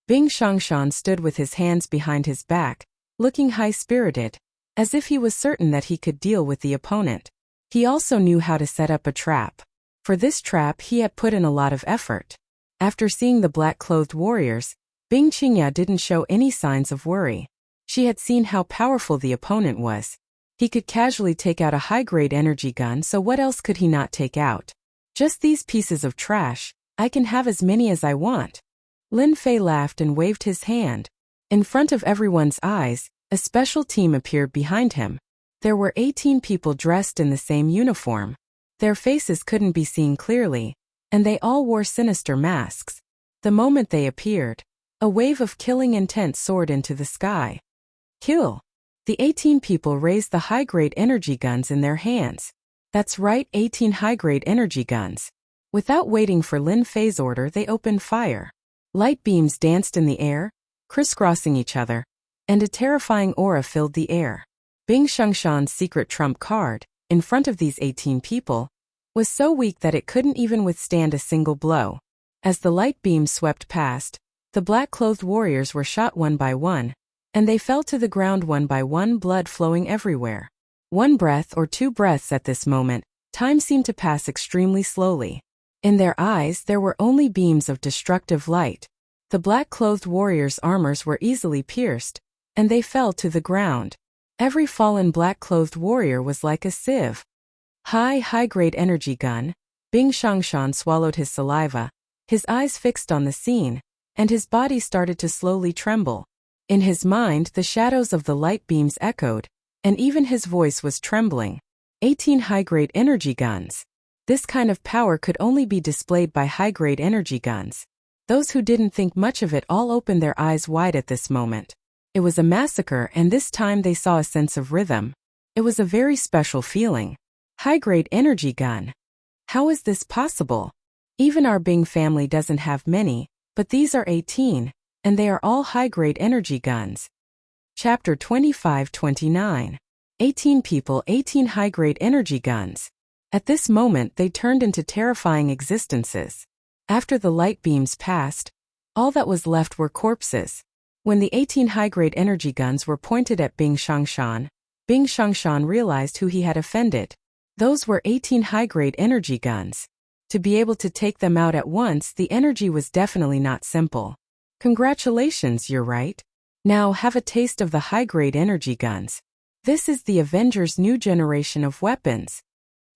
[SPEAKER 1] Bing Shangshan stood with his hands behind his back, looking high-spirited, as if he was certain that he could deal with the opponent. He also knew how to set up a trap. For this trap he had put in a lot of effort. After seeing the black-clothed warriors, Bing Qingya didn't show any signs of worry. She had seen how powerful the opponent was. He could casually take out a high-grade energy gun, so what else could he not take out? Just these pieces of trash, I can have as many as I want. Lin Fei laughed and waved his hand. In front of everyone's eyes, a special team appeared behind him. There were 18 people dressed in the same uniform. Their faces couldn't be seen clearly, and they all wore sinister masks. The moment they appeared, a wave of killing intent soared into the sky. Kill! The 18 people raised the high-grade energy guns in their hands. That's right, 18 high-grade energy guns. Without waiting for Lin Fei's order, they opened fire. Light beams danced in the air, crisscrossing each other, and a terrifying aura filled the air. Bing Shangshan's secret trump card, in front of these 18 people, was so weak that it couldn't even withstand a single blow. As the light beams swept past, the black-clothed warriors were shot one by one, and they fell to the ground one by one, blood flowing everywhere. 1 breath or 2 breaths at this moment, time seemed to pass extremely slowly. In their eyes there were only beams of destructive light. The black-clothed warriors' armors were easily pierced, and they fell to the ground. Every fallen black-clothed warrior was like a sieve. High-grade energy gun. Bing Shangshan swallowed his saliva, his eyes fixed on the scene, and his body started to slowly tremble. In his mind, the shadows of the light beams echoed, and even his voice was trembling. 18 high-grade energy guns. This kind of power could only be displayed by high-grade energy guns. Those who didn't think much of it all opened their eyes wide at this moment. It was a massacre, and this time they saw a sense of rhythm. It was a very special feeling. High-grade energy gun. How is this possible? Even our Bing family doesn't have many, but these are 18, and they are all high-grade energy guns. Chapter 25-29. 18 people, 18 high-grade energy guns. At this moment they turned into terrifying existences. After the light beams passed, all that was left were corpses. When the 18 high-grade energy guns were pointed at Bing Shangshan realized who he had offended. Those were 18 high-grade energy guns. To be able to take them out at once, the energy was definitely not simple. Congratulations, you're right. Now have a taste of the high-grade energy guns. This is the Avengers' new generation of weapons.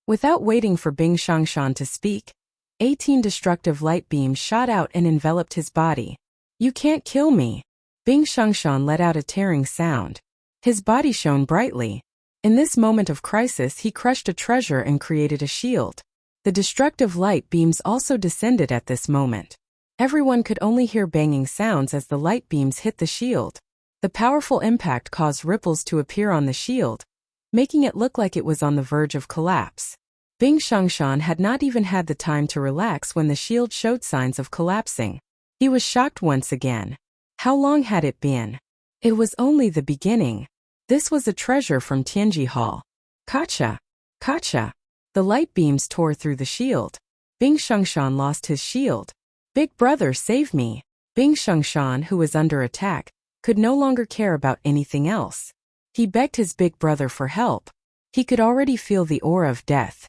[SPEAKER 1] Without waiting for Bing Shangshan to speak, 18 destructive light beams shot out and enveloped his body. You can't kill me. Bing Shangshan let out a tearing sound. His body shone brightly. In this moment of crisis, he crushed a treasure and created a shield. The destructive light beams also descended at this moment. Everyone could only hear banging sounds as the light beams hit the shield. The powerful impact caused ripples to appear on the shield, making it look like it was on the verge of collapse. Bing Xiangshan had not even had the time to relax when the shield showed signs of collapsing. He was shocked once again. How long had it been? It was only the beginning. This was a treasure from Tianji Hall. Kacha! Kacha! The light beams tore through the shield. Bing Xiangshan lost his shield. Big brother, save me! Bing Xiangshan, who was under attack, could no longer care about anything else. He begged his big brother for help. He could already feel the aura of death.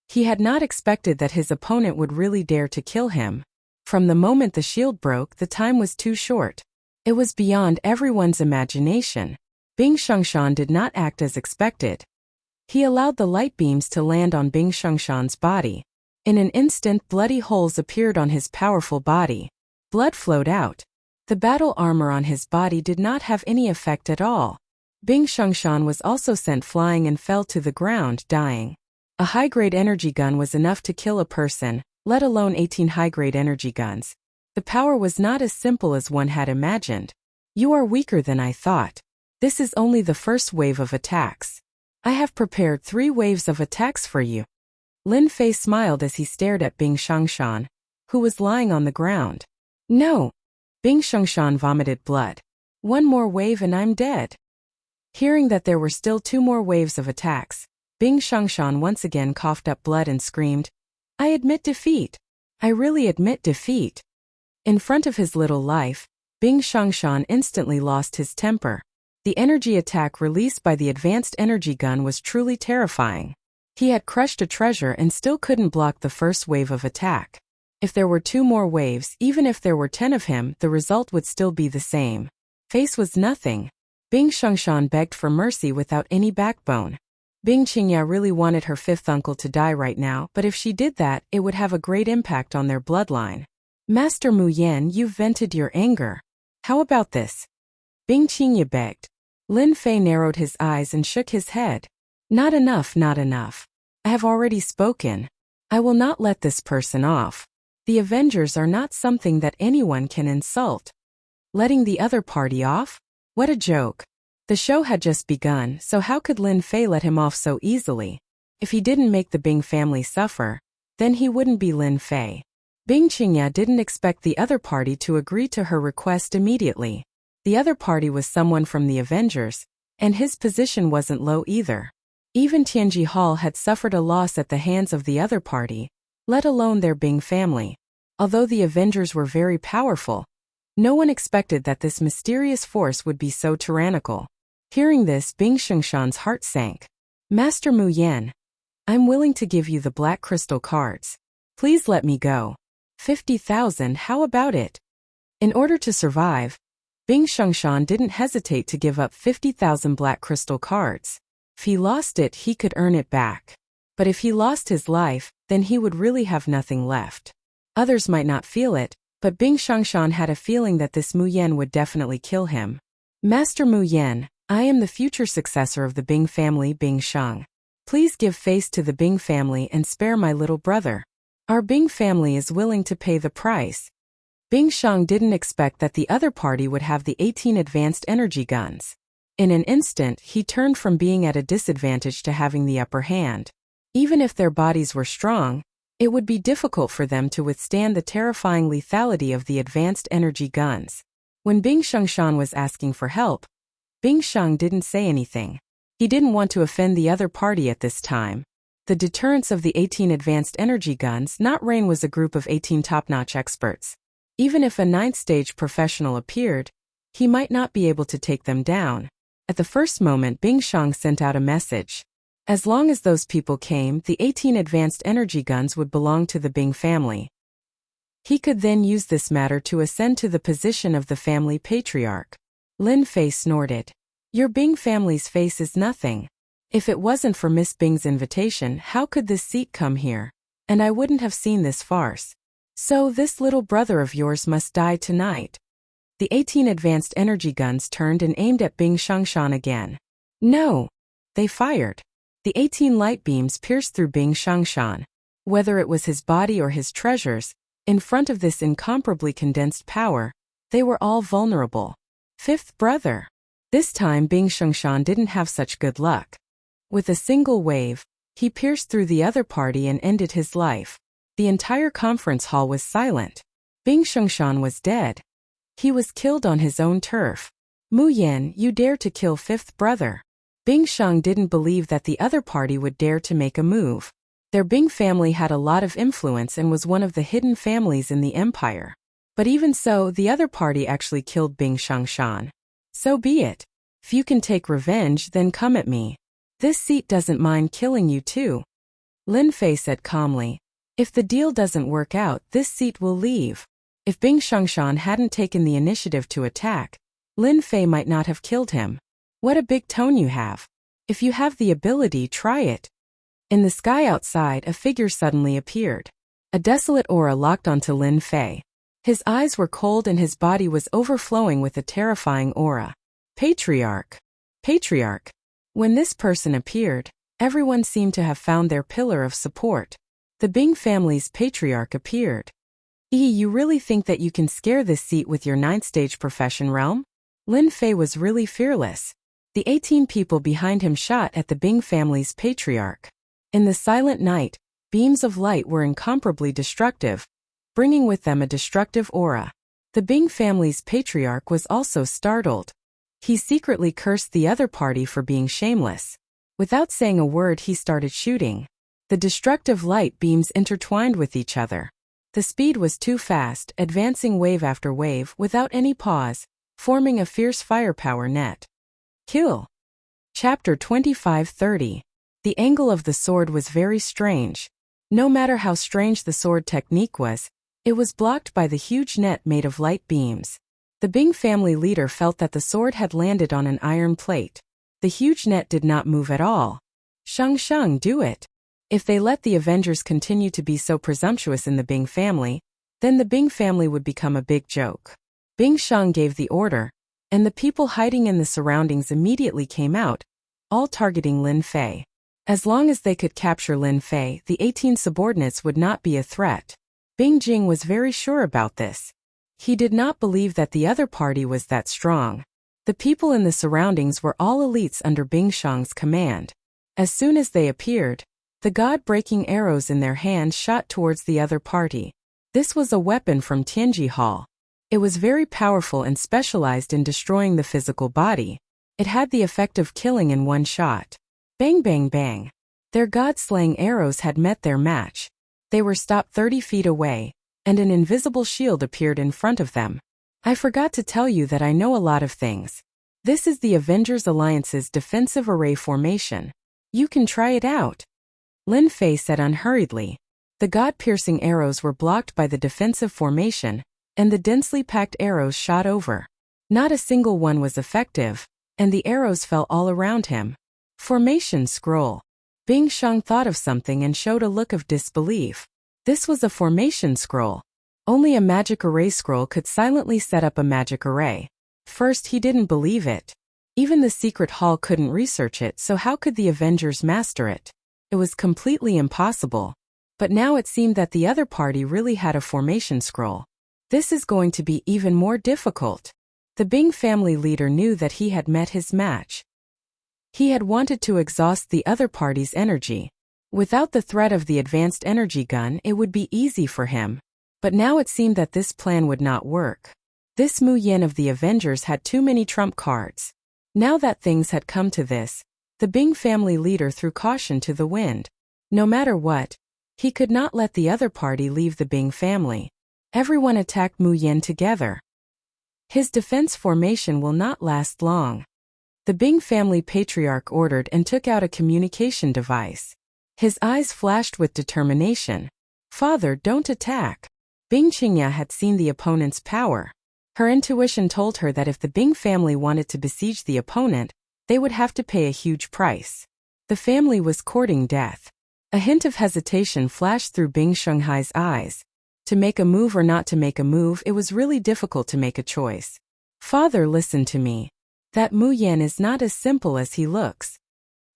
[SPEAKER 1] He had not expected that his opponent would really dare to kill him. From the moment the shield broke, the time was too short. It was beyond everyone's imagination. Bing Xiangshan did not act as expected. He allowed the light beams to land on Bing Xiangshan's body. In an instant, bloody holes appeared on his powerful body. Blood flowed out. The battle armor on his body did not have any effect at all. Bing Xiangshan was also sent flying and fell to the ground, dying. A high-grade energy gun was enough to kill a person, let alone 18 high-grade energy guns. The power was not as simple as one had imagined. You are weaker than I thought. This is only the first wave of attacks. I have prepared 3 waves of attacks for you. Lin Fei smiled as he stared at Bing Xiangshan, who was lying on the ground. No! Bing Xiangshan vomited blood. 1 more wave and I'm dead. Hearing that there were still 2 more waves of attacks, Bing Xiangshan once again coughed up blood and screamed, I admit defeat. I really admit defeat. In front of his little life, Bing Xiangshan instantly lost his temper. The energy attack released by the advanced energy gun was truly terrifying. He had crushed a treasure and still couldn't block the first wave of attack. If there were 2 more waves, even if there were 10 of him, the result would still be the same. Face was nothing. Bing Xiangshan begged for mercy without any backbone. Bing Qingya really wanted her 5th uncle to die right now, but if she did that, it would have a great impact on their bloodline. Master Mu Yan, you've vented your anger. How about this? Bing Qingya begged. Lin Fei narrowed his eyes and shook his head. Not enough, not enough. I have already spoken. I will not let this person off. The Avengers are not something that anyone can insult. Letting the other party off? What a joke. The show had just begun, so how could Lin Fei let him off so easily? If he didn't make the Bing family suffer, then he wouldn't be Lin Fei. Bing Qingya didn't expect the other party to agree to her request immediately. The other party was someone from the Avengers, and his position wasn't low either. Even Tianji Hall had suffered a loss at the hands of the other party, let alone their Bing family. Although the Avengers were very powerful, no one expected that this mysterious force would be so tyrannical. Hearing this, Bing Xiangshan's heart sank. Master Mu Yan, I'm willing to give you the black crystal cards. Please let me go. 50,000, how about it? In order to survive, Bing Xiangshan didn't hesitate to give up 50,000 black crystal cards. If he lost it, he could earn it back. But if he lost his life, then he would really have nothing left. Others might not feel it, but Bing Xiangshan had a feeling that this Mu Yan would definitely kill him. Master Mu Yan, I am the future successor of the Bing family, Bing Xiang. Please give face to the Bing family and spare my little brother. Our Bing family is willing to pay the price. Bing Xiang didn't expect that the other party would have the 18 advanced energy guns. In an instant, he turned from being at a disadvantage to having the upper hand. Even if their bodies were strong, it would be difficult for them to withstand the terrifying lethality of the advanced energy guns. When Bing Xiangshan was asking for help, Bing Xiang didn't say anything. He didn't want to offend the other party at this time. The deterrence of the 18 advanced energy guns not Rain was a group of 18 top-notch experts. Even if a 9th stage professional appeared, he might not be able to take them down. At the first moment, Bing Xiang sent out a message. As long as those people came, the 18 advanced energy guns would belong to the Bing family. He could then use this matter to ascend to the position of the family patriarch. Lin Fei snorted. Your Bing family's face is nothing. If it wasn't for Miss Bing's invitation, how could this seat come here? And I wouldn't have seen this farce. So this little brother of yours must die tonight. The 18 advanced energy guns turned and aimed at Bing Xiangshan again. No! They fired. The 18 light beams pierced through Bing Xiangshan. Whether it was his body or his treasures, in front of this incomparably condensed power, they were all vulnerable. Fifth brother. This time Bing Xingshan didn't have such good luck. With a single wave, he pierced through the other party and ended his life. The entire conference hall was silent. Bing Xingshan was dead. He was killed on his own turf. Mu Yan, you dare to kill fifth brother. Bing Sheng didn't believe that the other party would dare to make a move. Their Bing family had a lot of influence and was one of the hidden families in the empire. But even so, the other party actually killed Bing Xingshan. So be it. If you can take revenge, then come at me. This seat doesn't mind killing you too. Lin Fei said calmly. If the deal doesn't work out, this seat will leave. If Bing Xingshan hadn't taken the initiative to attack, Lin Fei might not have killed him. What a big tone you have. If you have the ability, try it. In the sky outside, a figure suddenly appeared. A desolate aura locked onto Lin Fei. His eyes were cold and his body was overflowing with a terrifying aura. Patriarch. Patriarch. When this person appeared, everyone seemed to have found their pillar of support. The Bing family's patriarch appeared. You really think that you can scare this seat with your 9th stage profession realm? Lin Fei was really fearless. The 18 people behind him shot at the Bing family's patriarch. In the silent night, beams of light were incomparably destructive, bringing with them a destructive aura. The Bing family's patriarch was also startled. He secretly cursed the other party for being shameless. Without saying a word, he started shooting. The destructive light beams intertwined with each other. The speed was too fast, advancing wave after wave without any pause, forming a fierce firepower net. Kill. Chapter 25-30. The angle of the sword was very strange. No matter how strange the sword technique was, it was blocked by the huge net made of light beams. The Bing family leader felt that the sword had landed on an iron plate. The huge net did not move at all. Sheng, do it. If they let the Avengers continue to be so presumptuous in the Bing family, then the Bing family would become a big joke. Bing Sheng gave the order, and the people hiding in the surroundings immediately came out, all targeting Lin Fei. As long as they could capture Lin Fei, the 18 subordinates would not be a threat. Bing Jing was very sure about this. He did not believe that the other party was that strong. The people in the surroundings were all elites under Bing Sheng's command. As soon as they appeared, the god-breaking arrows in their hands shot towards the other party. This was a weapon from Tianji Hall. It was very powerful and specialized in destroying the physical body. It had the effect of killing in one shot. Bang bang bang. Their god-slaying arrows had met their match. They were stopped 30 feet away, and an invisible shield appeared in front of them. I forgot to tell you that I know a lot of things. This is the Avengers Alliance's defensive array formation. You can try it out. Lin Fei said unhurriedly. The god-piercing arrows were blocked by the defensive formation, and the densely packed arrows shot over. Not a single one was effective, and the arrows fell all around him. Formation scroll. Bing Sheng thought of something and showed a look of disbelief. This was a formation scroll. Only a magic array scroll could silently set up a magic array. First, he didn't believe it. Even the secret hall couldn't research it, so how could the Avengers master it? It was completely impossible. But now it seemed that the other party really had a formation scroll. This is going to be even more difficult. The Bing family leader knew that he had met his match. He had wanted to exhaust the other party's energy. Without the threat of the advanced energy gun, it would be easy for him. But now it seemed that this plan would not work. This Mu Yin of the Avengers had too many trump cards. Now that things had come to this, the Bing family leader threw caution to the wind. No matter what, he could not let the other party leave the Bing family. Everyone attacked Mu Yin together. His defense formation will not last long. The Bing family patriarch ordered and took out a communication device. His eyes flashed with determination. Father, don't attack. Bing Qingya had seen the opponent's power. Her intuition told her that if the Bing family wanted to besiege the opponent, they would have to pay a huge price. The family was courting death. A hint of hesitation flashed through Bing Shanghai's eyes. To make a move or not to make a move, it was really difficult to make a choice. Father, listen to me. That Mu Yan is not as simple as he looks.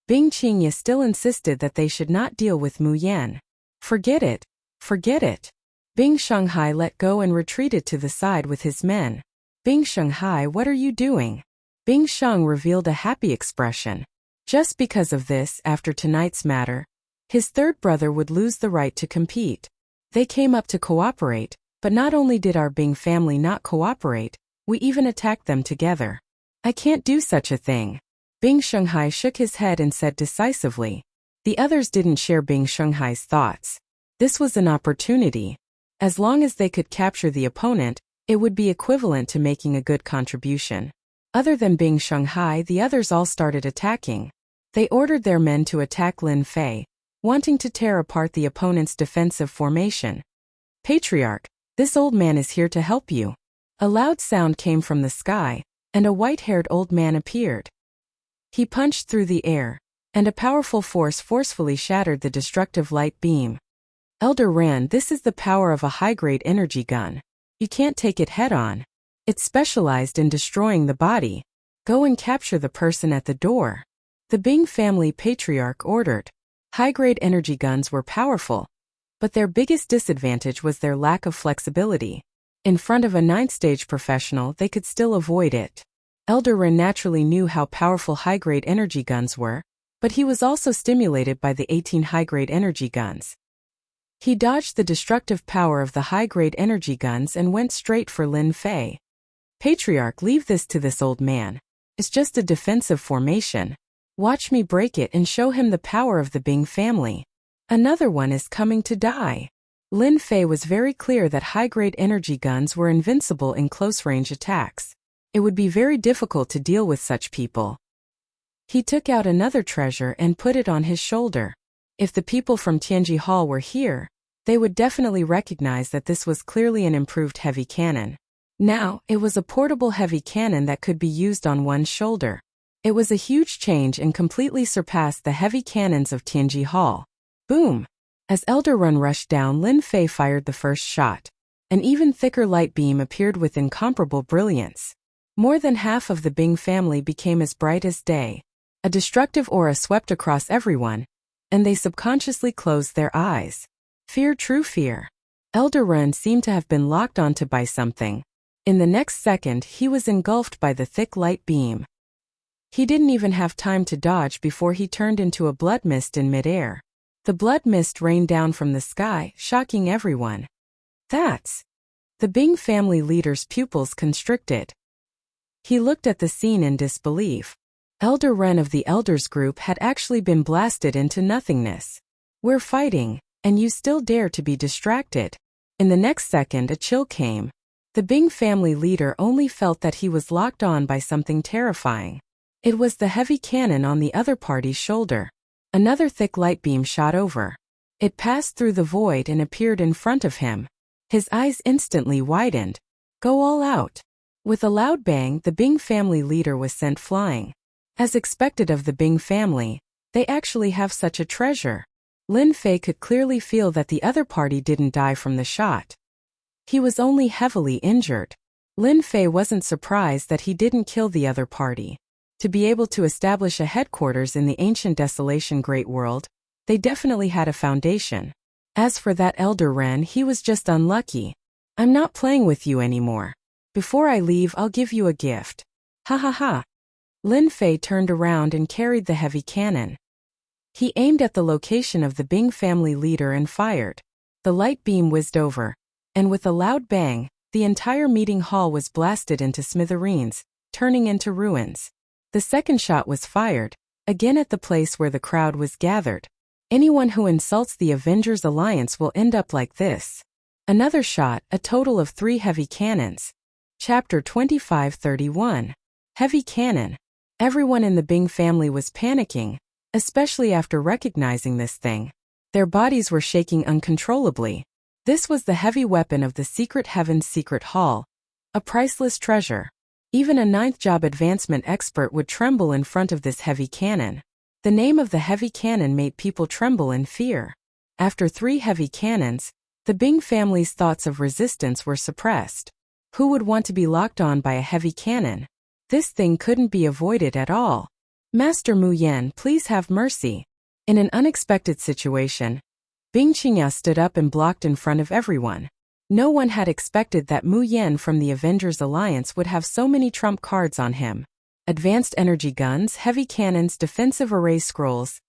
[SPEAKER 1] Bing Qingya still insisted that they should not deal with Mu Yan. Forget it. Forget it. Bing Shanghai let go and retreated to the side with his men. Bing Shanghai, what are you doing? Bing Sheng revealed a happy expression. Just because of this, after tonight's matter, his third brother would lose the right to compete. They came up to cooperate, but not only did our Bing family not cooperate, we even attacked them together. I can't do such a thing. Bing Shanghai shook his head and said decisively. The others didn't share Bing Shanghai's thoughts. This was an opportunity. As long as they could capture the opponent, it would be equivalent to making a good contribution. Other than Bing Shanghai, the others all started attacking. They ordered their men to attack Lin Fei, wanting to tear apart the opponent's defensive formation. Patriarch, this old man is here to help you. A loud sound came from the sky, and a white-haired old man appeared. He punched through the air, and a powerful force forcefully shattered the destructive light beam. Elder Ran, this is the power of a high-grade energy gun. You can't take it head-on. It's specialized in destroying the body. Go and capture the person at the door. The Bing family patriarch ordered. High-grade energy guns were powerful, but their biggest disadvantage was their lack of flexibility. In front of a ninth-stage professional, they could still avoid it. Elder Ren naturally knew how powerful high-grade energy guns were, but he was also stimulated by the 18 high-grade energy guns. He dodged the destructive power of the high-grade energy guns and went straight for Lin Fei. Patriarch, leave this to this old man. It's just a defensive formation. Watch me break it and show him the power of the Bing family. Another one is coming to die. Lin Fei was very clear that high-grade energy guns were invincible in close-range attacks. It would be very difficult to deal with such people. He took out another treasure and put it on his shoulder. If the people from Tianji Hall were here, they would definitely recognize that this was clearly an improved heavy cannon. Now, it was a portable heavy cannon that could be used on one's shoulder. It was a huge change and completely surpassed the heavy cannons of Tianji Hall. Boom! As Elder Run rushed down, Lin Fei fired the first shot. An even thicker light beam appeared with incomparable brilliance. More than half of the Bing family became as bright as day. A destructive aura swept across everyone, and they subconsciously closed their eyes. Fear, true fear. Elder Run seemed to have been locked onto by something. In the next second, he was engulfed by the thick light beam. He didn't even have time to dodge before he turned into a blood mist in midair. The blood mist rained down from the sky, shocking everyone. That's... The Bing family leader's pupils constricted. He looked at the scene in disbelief. Elder Ren of the Elders group had actually been blasted into nothingness. We're fighting, and you still dare to be distracted. In the next second, a chill came. The Bing family leader only felt that he was locked on by something terrifying. It was the heavy cannon on the other party's shoulder. Another thick light beam shot over. It passed through the void and appeared in front of him. His eyes instantly widened. Go all out. With a loud bang, the Bing family leader was sent flying. As expected of the Bing family, they actually have such a treasure. Lin Fei could clearly feel that the other party didn't die from the shot. He was only heavily injured. Lin Fei wasn't surprised that he didn't kill the other party. To be able to establish a headquarters in the ancient desolation great world, they definitely had a foundation. As for that Elder Ren, he was just unlucky. I'm not playing with you anymore. Before I leave, I'll give you a gift. Ha ha ha. Lin Fei turned around and carried the heavy cannon. He aimed at the location of the Bing family leader and fired. The light beam whizzed over, and with a loud bang, the entire meeting hall was blasted into smithereens, turning into ruins. The second shot was fired, again at the place where the crowd was gathered. Anyone who insults the Avengers Alliance will end up like this. Another shot, a total of 3 heavy cannons. Chapter 2531. Heavy Cannon. Everyone in the Bing family was panicking, especially after recognizing this thing. Their bodies were shaking uncontrollably. This was the heavy weapon of the Secret Heaven's Secret Hall, a priceless treasure. Even a 9th job advancement expert would tremble in front of this heavy cannon. The name of the heavy cannon made people tremble in fear. After 3 heavy cannons, the Bing family's thoughts of resistance were suppressed. Who would want to be locked on by a heavy cannon? This thing couldn't be avoided at all. Master Mu Yan, please have mercy. In an unexpected situation, Bing Qingya stood up and blocked in front of everyone. No one had expected that Mu Yan from the Avengers Alliance would have so many trump cards on him. Advanced energy guns, heavy cannons, defensive array scrolls.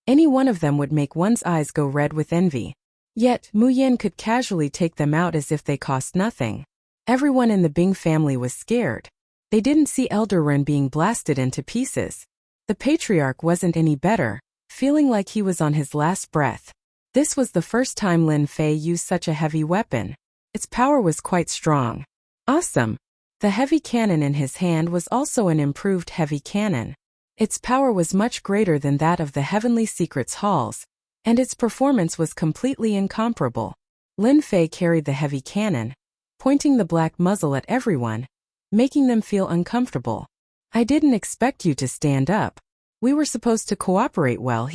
[SPEAKER 1] Any one of them would make one's eyes go red with envy. Yet, Mu Yan could casually take them out as if they cost nothing. Everyone in the Bing family was scared. They didn't see Elder Ren being blasted into pieces. The patriarch wasn't any better, feeling like he was on his last breath. This was the first time Lin Fei used such a heavy weapon. Its power was quite strong. Awesome! The heavy cannon in his hand was also an improved heavy cannon. Its power was much greater than that of the Heavenly Secrets halls, and its performance was completely incomparable. Lin Fei carried the heavy cannon, pointing the black muzzle at everyone, making them feel uncomfortable. I didn't expect you to stand up. We were supposed to cooperate well,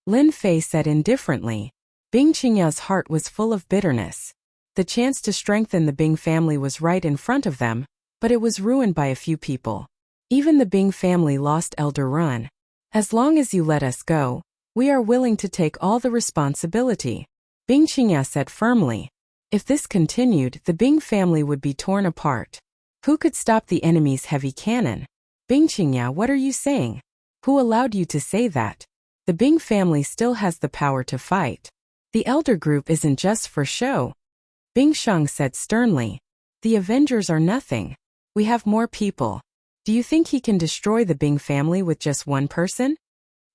[SPEAKER 1] Lin Fei said indifferently. Bing Qingya's heart was full of bitterness. The chance to strengthen the Bing family was right in front of them, but it was ruined by a few people. Even the Bing family lost Elder Ren. As long as you let us go, we are willing to take all the responsibility, Bing Qingya said firmly. If this continued, the Bing family would be torn apart. Who could stop the enemy's heavy cannon? Bing Qingya, what are you saying? Who allowed you to say that? The Bing family still has the power to fight. The elder group isn't just for show. Bing Sheng said sternly. The Avengers are nothing. We have more people. Do you think he can destroy the Bing family with just one person?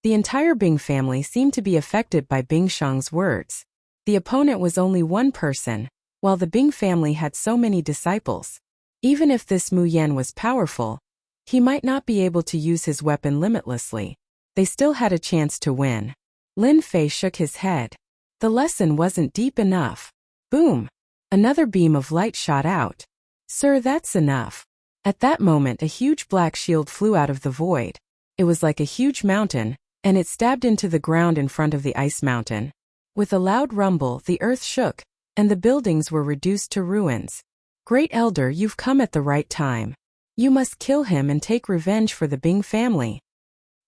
[SPEAKER 1] The entire Bing family seemed to be affected by Bing Sheng's words. The opponent was only one person, while the Bing family had so many disciples. Even if this Mu Yan was powerful, he might not be able to use his weapon limitlessly. They still had a chance to win. Lin Fei shook his head. The lesson wasn't deep enough. Boom! Another beam of light shot out. Sir, that's enough. At that moment, a huge black shield flew out of the void. It was like a huge mountain, and it stabbed into the ground in front of the ice mountain. With a loud rumble, the earth shook, and the buildings were reduced to ruins. Great Elder, you've come at the right time. You must kill him and take revenge for the Bing family.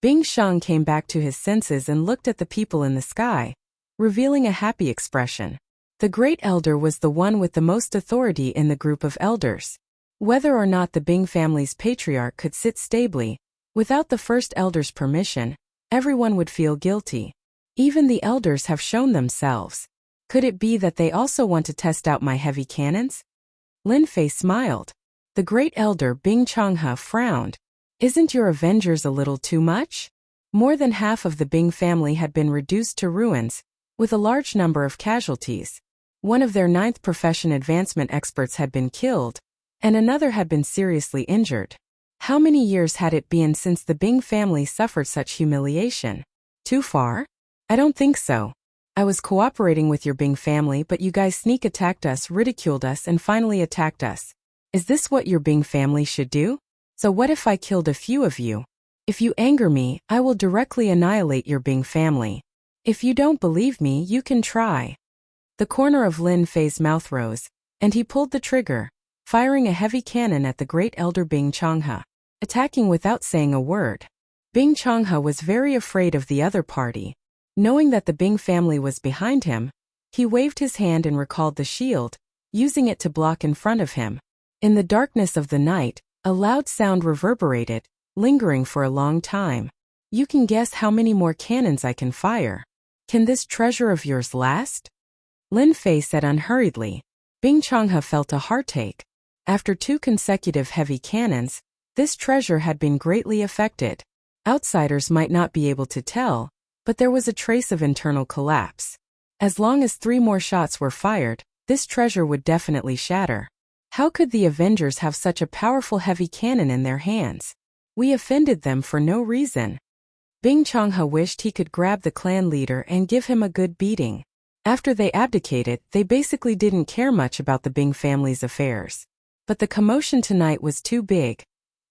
[SPEAKER 1] Bing Sheng came back to his senses and looked at the people in the sky, revealing a happy expression. The Great Elder was the one with the most authority in the group of elders. Whether or not the Bing family's patriarch could sit stably, without the first elder's permission, everyone would feel guilty. Even the elders have shown themselves. Could it be that they also want to test out my heavy cannons? Lin Fei smiled. The Great Elder Bing Changhe frowned. Isn't your Avengers a little too much? More than half of the Bing family had been reduced to ruins, with a large number of casualties. One of their 9th profession advancement experts had been killed, and another had been seriously injured. How many years had it been since the Bing family suffered such humiliation? Too far? I don't think so. I was cooperating with your Bing family, but you guys sneak attacked us, ridiculed us, and finally attacked us. Is this what your Bing family should do? So what if I killed a few of you? If you anger me, I will directly annihilate your Bing family. If you don't believe me, you can try. The corner of Lin Fei's mouth rose, and he pulled the trigger, firing a heavy cannon at the Great Elder Bing Changhe, attacking without saying a word. Bing Changhe was very afraid of the other party. Knowing that the Bing family was behind him, he waved his hand and recalled the shield, using it to block in front of him. In the darkness of the night, a loud sound reverberated, lingering for a long time. You can guess how many more cannons I can fire. Can this treasure of yours last? Lin Fei said unhurriedly. Bing Changhe felt a heartache. After 2 consecutive heavy cannons, this treasure had been greatly affected. Outsiders might not be able to tell, but there was a trace of internal collapse. As long as 3 more shots were fired, this treasure would definitely shatter. How could the Avengers have such a powerful heavy cannon in their hands? We offended them for no reason. Bing Changhe wished he could grab the clan leader and give him a good beating. After they abdicated, they basically didn't care much about the Bing family's affairs. But the commotion tonight was too big,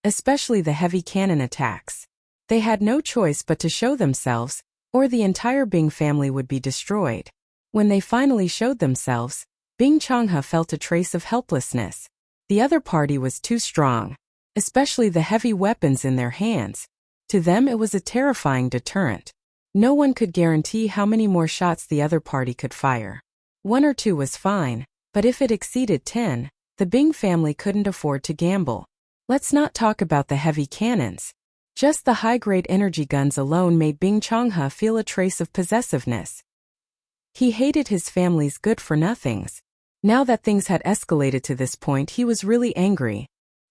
[SPEAKER 1] especially the heavy cannon attacks. They had no choice but to show themselves, or the entire Bing family would be destroyed. When they finally showed themselves, Bing Changhe felt a trace of helplessness. The other party was too strong, especially the heavy weapons in their hands. To them it was a terrifying deterrent. No one could guarantee how many more shots the other party could fire. 1 or 2 was fine, but if it exceeded 10, the Bing family couldn't afford to gamble. Let's not talk about the heavy cannons. Just the high-grade energy guns alone made Bing Changhe feel a trace of possessiveness. He hated his family's good-for-nothings. Now that things had escalated to this point, he was really angry.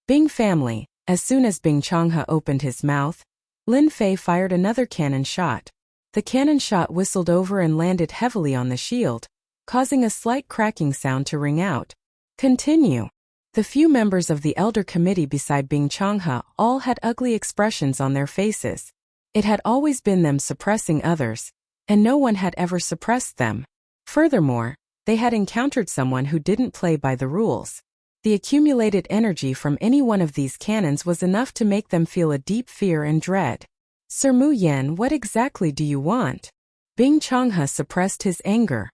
[SPEAKER 1] Bing family. As soon as Bing Changhe opened his mouth, Lin Fei fired another cannon shot. The cannon shot whistled over and landed heavily on the shield, causing a slight cracking sound to ring out. Continue. The few members of the elder committee beside Bing Changhe all had ugly expressions on their faces. It had always been them suppressing others, and no one had ever suppressed them. Furthermore, they had encountered someone who didn't play by the rules. The accumulated energy from any one of these cannons was enough to make them feel a deep fear and dread. Sir Mu Yan, what exactly do you want? Bing Changhe suppressed his anger.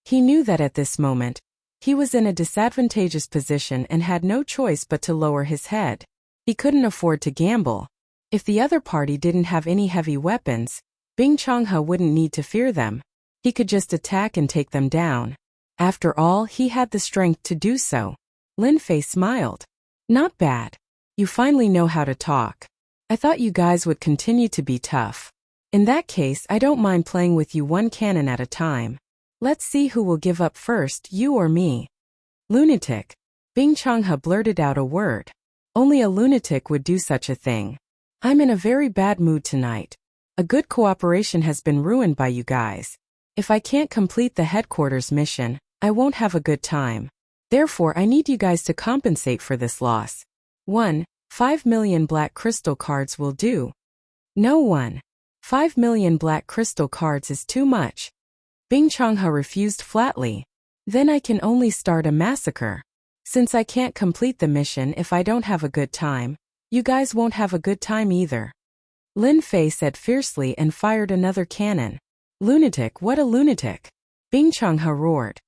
[SPEAKER 1] He knew that at this moment, he was in a disadvantageous position and had no choice but to lower his head. He couldn't afford to gamble. If the other party didn't have any heavy weapons, Bing Changhe wouldn't need to fear them. He could just attack and take them down. After all, he had the strength to do so. Lin Fei smiled. Not bad. You finally know how to talk. I thought you guys would continue to be tough. In that case, I don't mind playing with you one cannon at a time. Let's see who will give up first, you or me. Lunatic. Bing Changhe blurted out a word. Only a lunatic would do such a thing. I'm in a very bad mood tonight. A good cooperation has been ruined by you guys. If I can't complete the headquarters mission, I won't have a good time. Therefore, I need you guys to compensate for this loss. 1. 5 million black crystal cards will do. No one. 5 million black crystal cards is too much. Bing Changhe refused flatly. Then I can only start a massacre. Since I can't complete the mission if I don't have a good time, you guys won't have a good time either. Lin Fei said fiercely and fired another cannon. Lunatic, what a lunatic! Bing Changhe roared.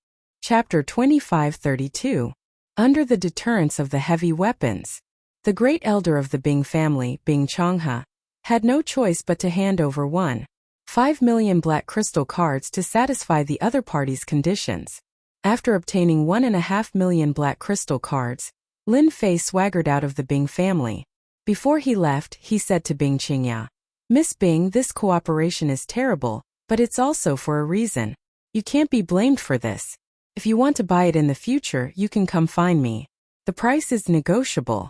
[SPEAKER 1] Chapter 2532. Under the deterrence of the heavy weapons. The great elder of the Bing family, Bing Changhe, had no choice but to hand over 1.5 million black crystal cards to satisfy the other party's conditions. After obtaining 1.5 million black crystal cards, Lin Fei swaggered out of the Bing family. Before he left, he said to Bing Qingya, Miss Bing, this cooperation is terrible, but it's also for a reason. You can't be blamed for this. If you want to buy it in the future, you can come find me. The price is negotiable.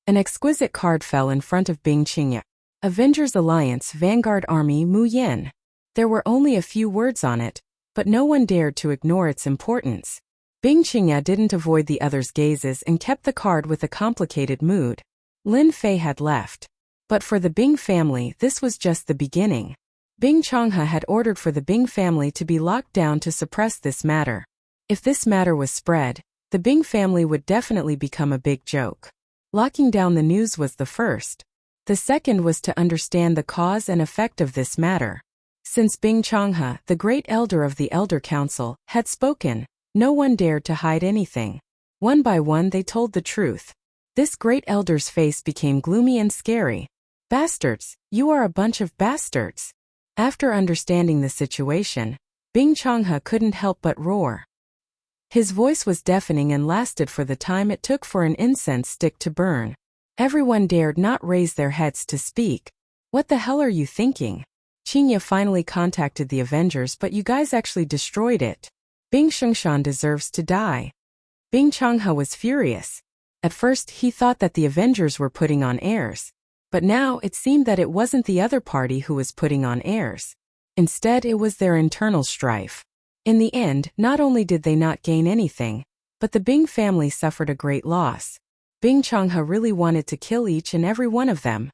[SPEAKER 1] An exquisite card fell in front of Bing Qingya. Avengers Alliance Vanguard Army Mu Yin. There were only a few words on it, but no one dared to ignore its importance. Bing Qingya didn't avoid the others' gazes and kept the card with a complicated mood. Lin Fei had left. But for the Bing family, this was just the beginning. Bing Changhe had ordered for the Bing family to be locked down to suppress this matter. If this matter was spread, the Bing family would definitely become a big joke. Locking down the news was the first. The second was to understand the cause and effect of this matter. Since Bing Changhe, the great elder of the Elder Council, had spoken, no one dared to hide anything. One by one they told the truth. This great elder's face became gloomy and scary. Bastards, you are a bunch of bastards. After understanding the situation, Bing Changhe couldn't help but roar. His voice was deafening and lasted for the time it took for an incense stick to burn. Everyone dared not raise their heads to speak. What the hell are you thinking? Qingya finally contacted the Avengers, but you guys actually destroyed it. Bing Xingshan deserves to die. Bing Changhe was furious. At first he thought that the Avengers were putting on airs. But now it seemed that it wasn't the other party who was putting on airs. Instead, it was their internal strife. In the end, not only did they not gain anything, but the Bing family suffered a great loss. Bing Changhe really wanted to kill each and every one of them.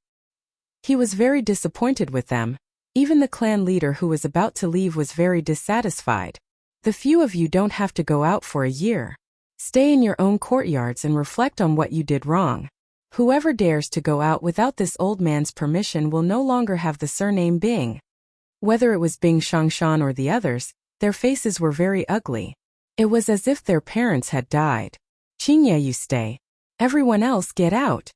[SPEAKER 1] He was very disappointed with them. Even the clan leader who was about to leave was very dissatisfied. The few of you don't have to go out for a year. Stay in your own courtyards and reflect on what you did wrong. Whoever dares to go out without this old man's permission will no longer have the surname Bing. Whether it was Bing Xingshan or the others, their faces were very ugly. It was as if their parents had died. Qingya, you stay. Everyone else get out.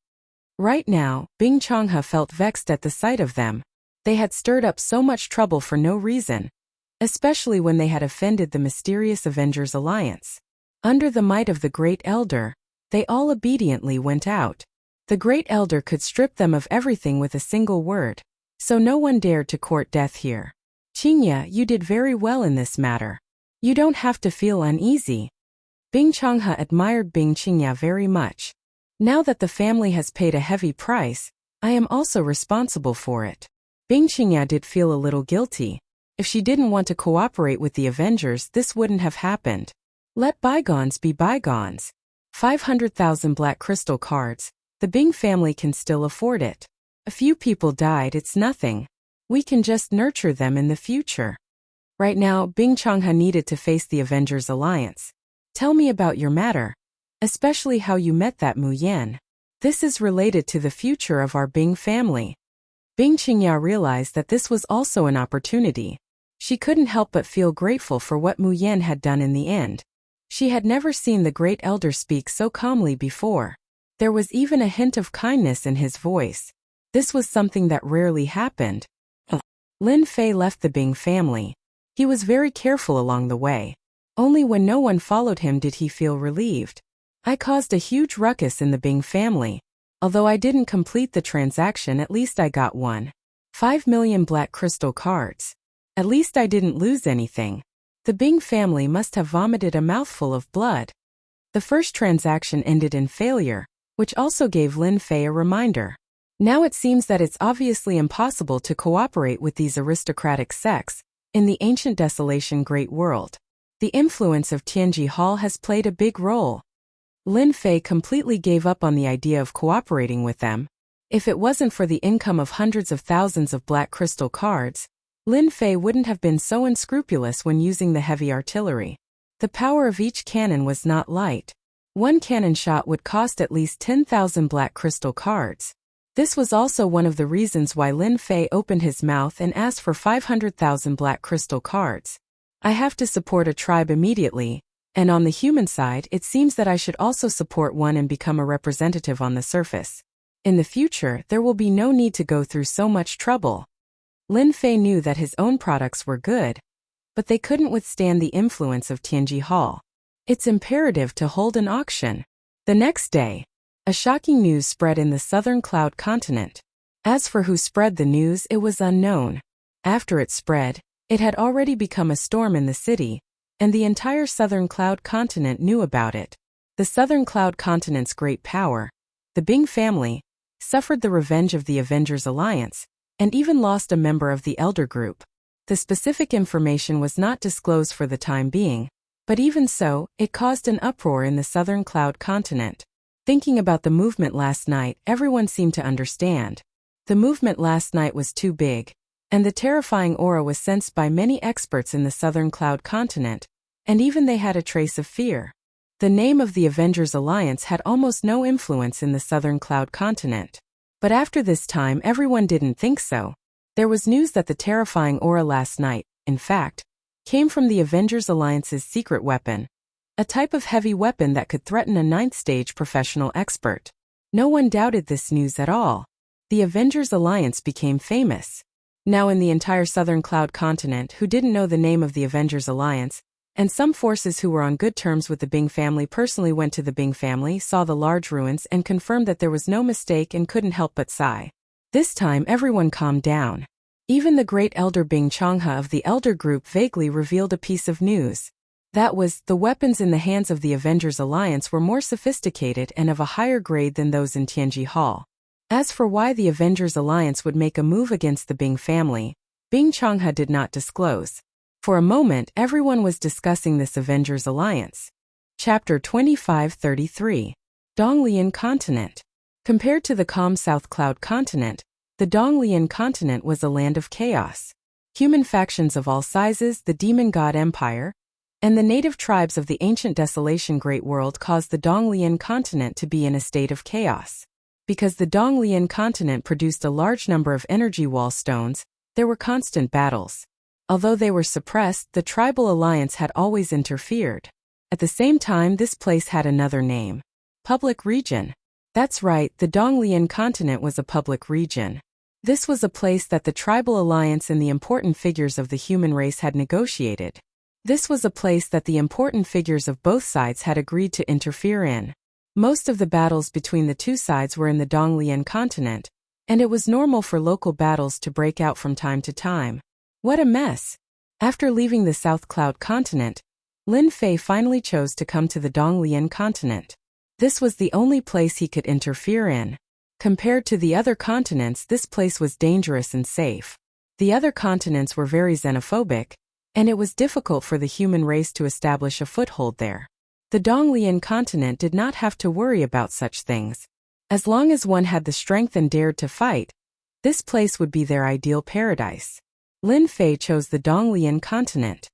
[SPEAKER 1] Right now, Bing Changhe felt vexed at the sight of them. They had stirred up so much trouble for no reason, especially when they had offended the mysterious Avengers Alliance. Under the might of the Great Elder, they all obediently went out. The Great Elder could strip them of everything with a single word, so no one dared to court death here. Qingya, you did very well in this matter. You don't have to feel uneasy. Bing Changhe admired Bing Qingya very much. Now that the family has paid a heavy price, I am also responsible for it. Bing Qingya did feel a little guilty. If she didn't want to cooperate with the Avengers, this wouldn't have happened. Let bygones be bygones. 500,000 black crystal cards. The Bing family can still afford it. A few people died, it's nothing. We can just nurture them in the future. Right now, Bing Changhe needed to face the Avengers Alliance. Tell me about your matter. Especially how you met that Mu Yan. This is related to the future of our Bing family. Bing Qingya realized that this was also an opportunity. She couldn't help but feel grateful for what Mu Yan had done in the end. She had never seen the Great Elder speak so calmly before. There was even a hint of kindness in his voice. This was something that rarely happened. Lin Fei left the Bing family. He was very careful along the way. Only when no one followed him did he feel relieved. I caused a huge ruckus in the Bing family. Although I didn't complete the transaction, at least I got 5 million black crystal cards. At least I didn't lose anything. The Bing family must have vomited a mouthful of blood. The first transaction ended in failure, which also gave Lin Fei a reminder. Now it seems that it's obviously impossible to cooperate with these aristocratic sects in the ancient desolation great world. The influence of Tianji Hall has played a big role. Lin Fei completely gave up on the idea of cooperating with them. If it wasn't for the income of hundreds of thousands of black crystal cards, Lin Fei wouldn't have been so unscrupulous when using the heavy artillery. The power of each cannon was not light. One cannon shot would cost at least 10,000 black crystal cards. This was also one of the reasons why Lin Fei opened his mouth and asked for 500,000 black crystal cards. I have to support a tribe immediately, and on the human side, it seems that I should also support one and become a representative on the surface. In the future, there will be no need to go through so much trouble. Lin Fei knew that his own products were good, but they couldn't withstand the influence of Tianji Hall. It's imperative to hold an auction. The next day, a shocking news spread in the southern cloud continent. As for who spread the news, it was unknown. After it spread, it had already become a storm in the city, and the entire southern cloud continent knew about it. The southern cloud continent's great power, the Bing family, suffered the revenge of the Avengers Alliance, and even lost a member of the Elder Group. The specific information was not disclosed for the time being, but even so, it caused an uproar in the southern cloud continent. Thinking about the movement last night, everyone seemed to understand. The movement last night was too big, and the terrifying aura was sensed by many experts in the southern cloud continent, and even they had a trace of fear. The name of the Avengers Alliance had almost no influence in the southern cloud continent. But after this time, everyone didn't think so. There was news that the terrifying aura last night, in fact, came from the Avengers Alliance's secret weapon. A type of heavy weapon that could threaten a 9th-stage professional expert. No one doubted this news at all. The Avengers Alliance became famous. Now in the entire southern cloud continent, who didn't know the name of the Avengers Alliance, and some forces who were on good terms with the Bing family personally went to the Bing family, saw the large ruins and confirmed that there was no mistake and couldn't help but sigh. This time everyone calmed down. Even the great elder Bing Changhe of the Elder Group vaguely revealed a piece of news. That was, the weapons in the hands of the Avengers Alliance were more sophisticated and of a higher grade than those in Tianji Hall. As for why the Avengers Alliance would make a move against the Bing family, Bing Changhe did not disclose. For a moment, everyone was discussing this Avengers Alliance. Chapter 2533. Donglian Continent. Compared to the calm South Cloud Continent, the Donglian Continent was a land of chaos. Human factions of all sizes, the Demon God Empire, and the native tribes of the ancient desolation great world caused the Donglian Continent to be in a state of chaos. Because the Donglian Continent produced a large number of energy wall stones, there were constant battles. Although they were suppressed, the tribal alliance had always interfered. At the same time, this place had another name. Public region. That's right, the Donglian Continent was a public region. This was a place that the tribal alliance and the important figures of the human race had negotiated. This was a place that the important figures of both sides had agreed to interfere in. Most of the battles between the two sides were in the Donglian continent, and it was normal for local battles to break out from time to time. What a mess! After leaving the South Cloud continent, Lin Fei finally chose to come to the Donglian continent. This was the only place he could interfere in. Compared to the other continents, this place was dangerous and safe. The other continents were very xenophobic, and it was difficult for the human race to establish a foothold there. The Donglian continent did not have to worry about such things. As long as one had the strength and dared to fight, this place would be their ideal paradise. Lin Fei chose the Donglian continent.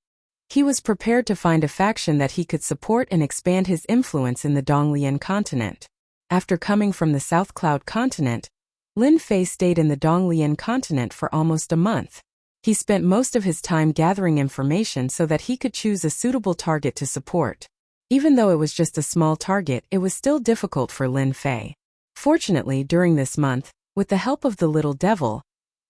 [SPEAKER 1] He was prepared to find a faction that he could support and expand his influence in the Donglian continent. After coming from the South Cloud continent, Lin Fei stayed in the Donglian continent for almost a month. He spent most of his time gathering information so that he could choose a suitable target to support. Even though it was just a small target, it was still difficult for Lin Fei. Fortunately, during this month, with the help of the little devil,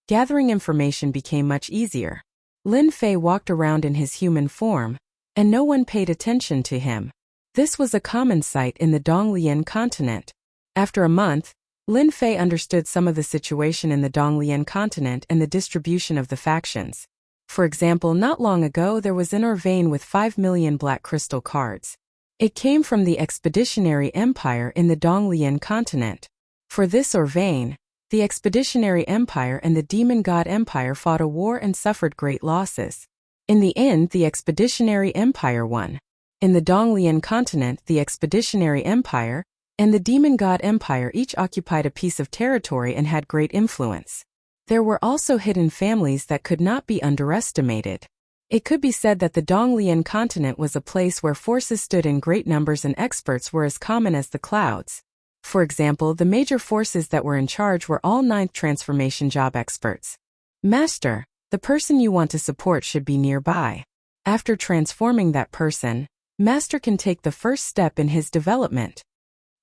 [SPEAKER 1] gathering information became much easier. Lin Fei walked around in his human form, and no one paid attention to him. This was a common sight in the Donglian continent. After a month, Lin Fei understood some of the situation in the Donglian continent and the distribution of the factions. For example, not long ago there was an Orvane with 5 million black crystal cards. It came from the Expeditionary Empire in the Donglian continent. For this Orvane, the Expeditionary Empire and the Demon God Empire fought a war and suffered great losses. In the end, the Expeditionary Empire won. In the Donglian continent, the Expeditionary Empire and the Demon God Empire each occupied a piece of territory and had great influence. There were also hidden families that could not be underestimated. It could be said that the Donglian continent was a place where forces stood in great numbers and experts were as common as the clouds. For example, the major forces that were in charge were all 9th transformation job experts. Master, the person you want to support should be nearby. After transforming that person, Master can take the first step in his development.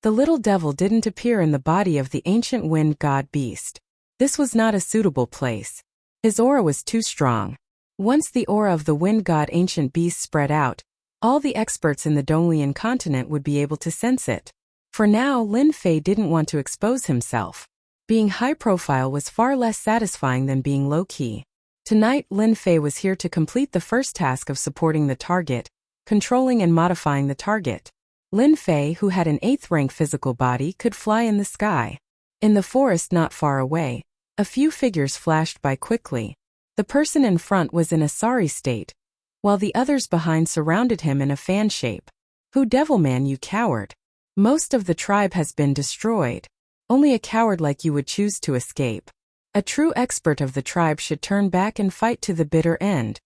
[SPEAKER 1] The little devil didn't appear in the body of the ancient wind god beast. This was not a suitable place. His aura was too strong. Once the aura of the wind god ancient beast spread out, all the experts in the Donglian continent would be able to sense it. For now, Lin Fei didn't want to expose himself. Being high profile was far less satisfying than being low-key. Tonight, Lin Fei was here to complete the first task of supporting the target, controlling and modifying the target. Lin Fei, who had an 8th rank physical body, could fly in the sky. In the forest not far away, a few figures flashed by quickly. The person in front was in a sorry state, while the others behind surrounded him in a fan shape. Who Devilman, you coward? Most of the tribe has been destroyed. Only a coward like you would choose to escape. A true expert of the tribe should turn back and fight to the bitter end.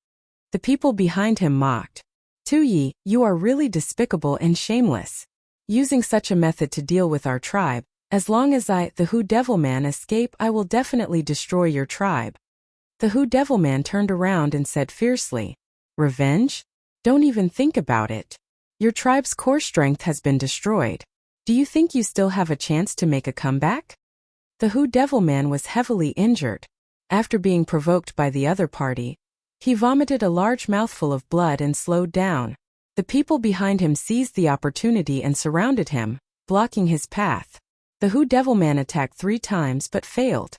[SPEAKER 1] The people behind him mocked. Tuyi, you are really despicable and shameless. Using such a method to deal with our tribe, as long as I, the Who Devilman, escape, I will definitely destroy your tribe. The Who Devilman turned around and said fiercely, Revenge? Don't even think about it. Your tribe's core strength has been destroyed. Do you think you still have a chance to make a comeback? The Who Devilman was heavily injured. After being provoked by the other party, he vomited a large mouthful of blood and slowed down. The people behind him seized the opportunity and surrounded him, blocking his path. The Who Devilman attacked 3 times but failed.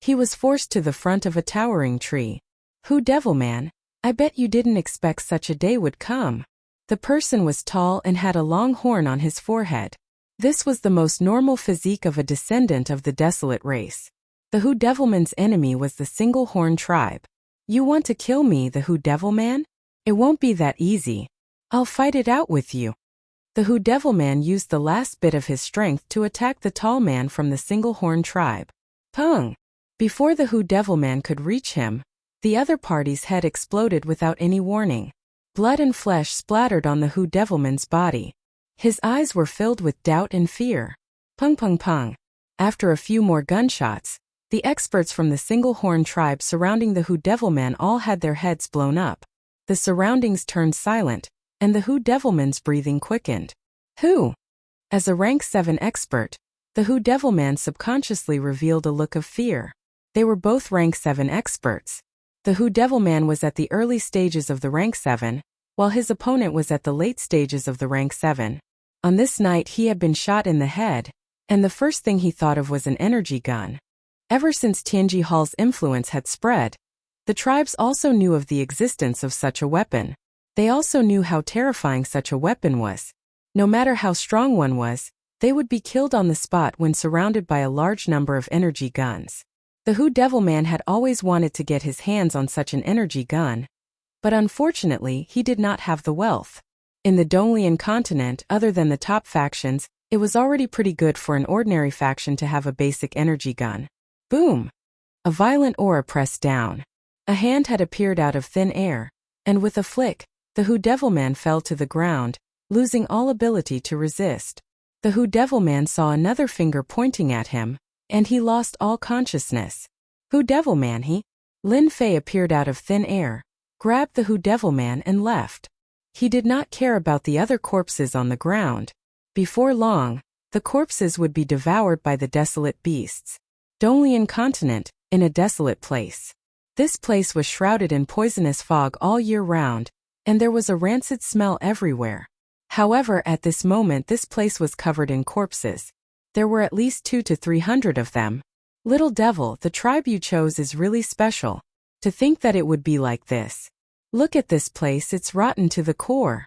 [SPEAKER 1] He was forced to the front of a towering tree. Who Devilman, I bet you didn't expect such a day would come. The person was tall and had a long horn on his forehead. This was the most normal physique of a descendant of the desolate race. The Who Devilman's enemy was the Single Horn tribe. You want to kill me, the Who Devilman? It won't be that easy. I'll fight it out with you. The Who Devilman used the last bit of his strength to attack the tall man from the Single Horn tribe. Pung! Before the Who Devilman could reach him, the other party's head exploded without any warning. Blood and flesh splattered on the Who Devilman's body. His eyes were filled with doubt and fear. Pung pung pung. After a few more gunshots, the experts from the Single Horn tribe surrounding the Who Devilman all had their heads blown up. The surroundings turned silent, and the Who Devilman's breathing quickened. Who? As a rank 7 expert, the Who Devilman subconsciously revealed a look of fear. They were both rank 7 experts. The Who Devil Man was at the early stages of the rank 7, while his opponent was at the late stages of the rank 7. On this night he had been shot in the head, and the first thing he thought of was an energy gun. Ever since Tianji Hall's influence had spread, the tribes also knew of the existence of such a weapon. They also knew how terrifying such a weapon was. No matter how strong one was, they would be killed on the spot when surrounded by a large number of energy guns. The Who Devil Man had always wanted to get his hands on such an energy gun, but unfortunately he did not have the wealth. In the Donglian continent, other than the top factions, it was already pretty good for an ordinary faction to have a basic energy gun. Boom! A violent aura pressed down. A hand had appeared out of thin air, and with a flick, the Who Devil Man fell to the ground, losing all ability to resist. The Who Devil Man saw another finger pointing at him, and he lost all consciousness. Who Devil Man, he? Lin Fei appeared out of thin air, grabbed the Who Devil Man and left. He did not care about the other corpses on the ground. Before long, the corpses would be devoured by the desolate beasts. Donglian continent, in a desolate place. This place was shrouded in poisonous fog all year round, and there was a rancid smell everywhere. However, at this moment this place was covered in corpses. There were at least 200 to 300 of them. Little devil, the tribe you chose is really special. To think that it would be like this. Look at this place, it's rotten to the core.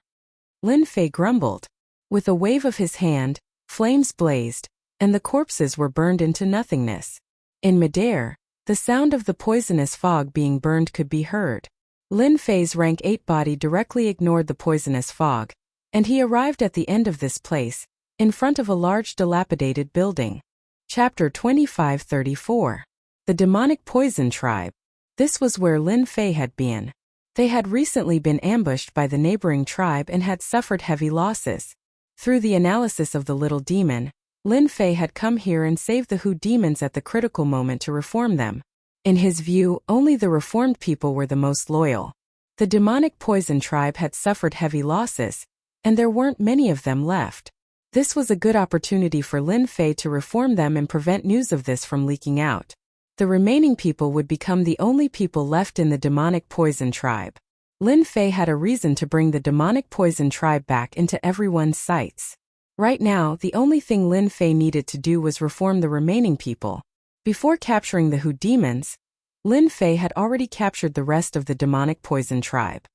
[SPEAKER 1] Lin Fei grumbled. With a wave of his hand, flames blazed, and the corpses were burned into nothingness. In midair, the sound of the poisonous fog being burned could be heard. Lin Fei's rank 8 body directly ignored the poisonous fog, and he arrived at the end of this place, in front of a large dilapidated building. Chapter 2534. The Demonic Poison Tribe. This was where Lin Fei had been. They had recently been ambushed by the neighboring tribe and had suffered heavy losses. Through the analysis of the little demon, Lin Fei had come here and saved the Who demons at the critical moment to reform them. In his view, only the reformed people were the most loyal. The Demonic Poison Tribe had suffered heavy losses, and there weren't many of them left. This was a good opportunity for Lin Fei to reform them and prevent news of this from leaking out. The remaining people would become the only people left in the Demonic Poison Tribe. Lin Fei had a reason to bring the Demonic Poison Tribe back into everyone's sights. Right now, the only thing Lin Fei needed to do was reform the remaining people. Before capturing the Who demons, Lin Fei had already captured the rest of the Demonic Poison Tribe.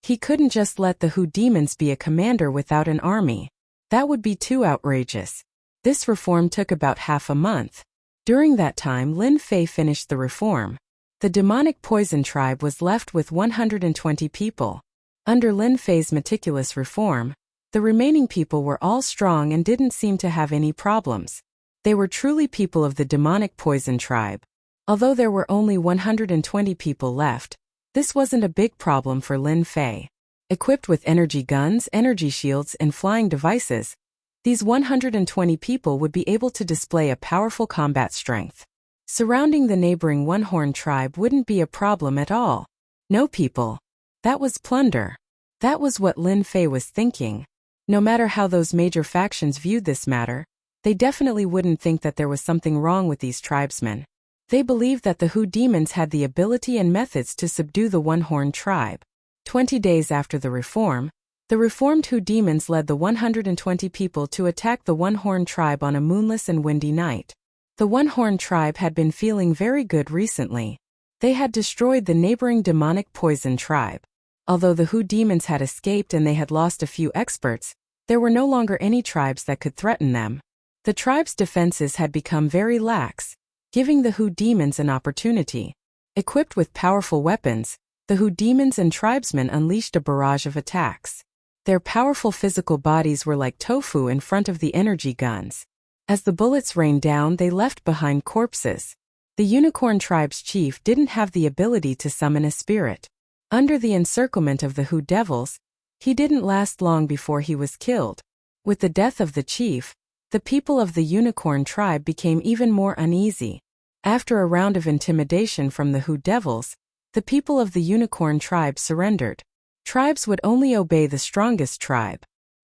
[SPEAKER 1] He couldn't just let the Who demons be a commander without an army. That would be too outrageous. This reform took about half a month. During that time, Lin Fei finished the reform. The Demonic Poison Tribe was left with 120 people. Under Lin Fei's meticulous reform, the remaining people were all strong and didn't seem to have any problems. They were truly people of the Demonic Poison Tribe. Although there were only 120 people left, this wasn't a big problem for Lin Fei. Equipped with energy guns, energy shields, and flying devices, these 120 people would be able to display a powerful combat strength. Surrounding the neighboring One-Horn tribe wouldn't be a problem at all. No people. That was plunder. That was what Lin Fei was thinking. No matter how those major factions viewed this matter, they definitely wouldn't think that there was something wrong with these tribesmen. They believed that the Who demons had the ability and methods to subdue the One-Horn tribe. 20 days after the reform, the reformed Who demons led the 120 people to attack the One-Horn tribe on a moonless and windy night. The One-Horn tribe had been feeling very good recently. They had destroyed the neighboring Demonic Poison tribe. Although the Who demons had escaped and they had lost a few experts, there were no longer any tribes that could threaten them. The tribe's defenses had become very lax, giving the Who demons an opportunity. Equipped with powerful weapons, the Who demons and tribesmen unleashed a barrage of attacks. Their powerful physical bodies were like tofu in front of the energy guns. As the bullets rained down, they left behind corpses. The Unicorn tribe's chief didn't have the ability to summon a spirit. Under the encirclement of the Who devils, he didn't last long before he was killed. With the death of the chief, the people of the Unicorn tribe became even more uneasy. After a round of intimidation from the Who devils, the people of the Unicorn tribe surrendered. Tribes would only obey the strongest tribe.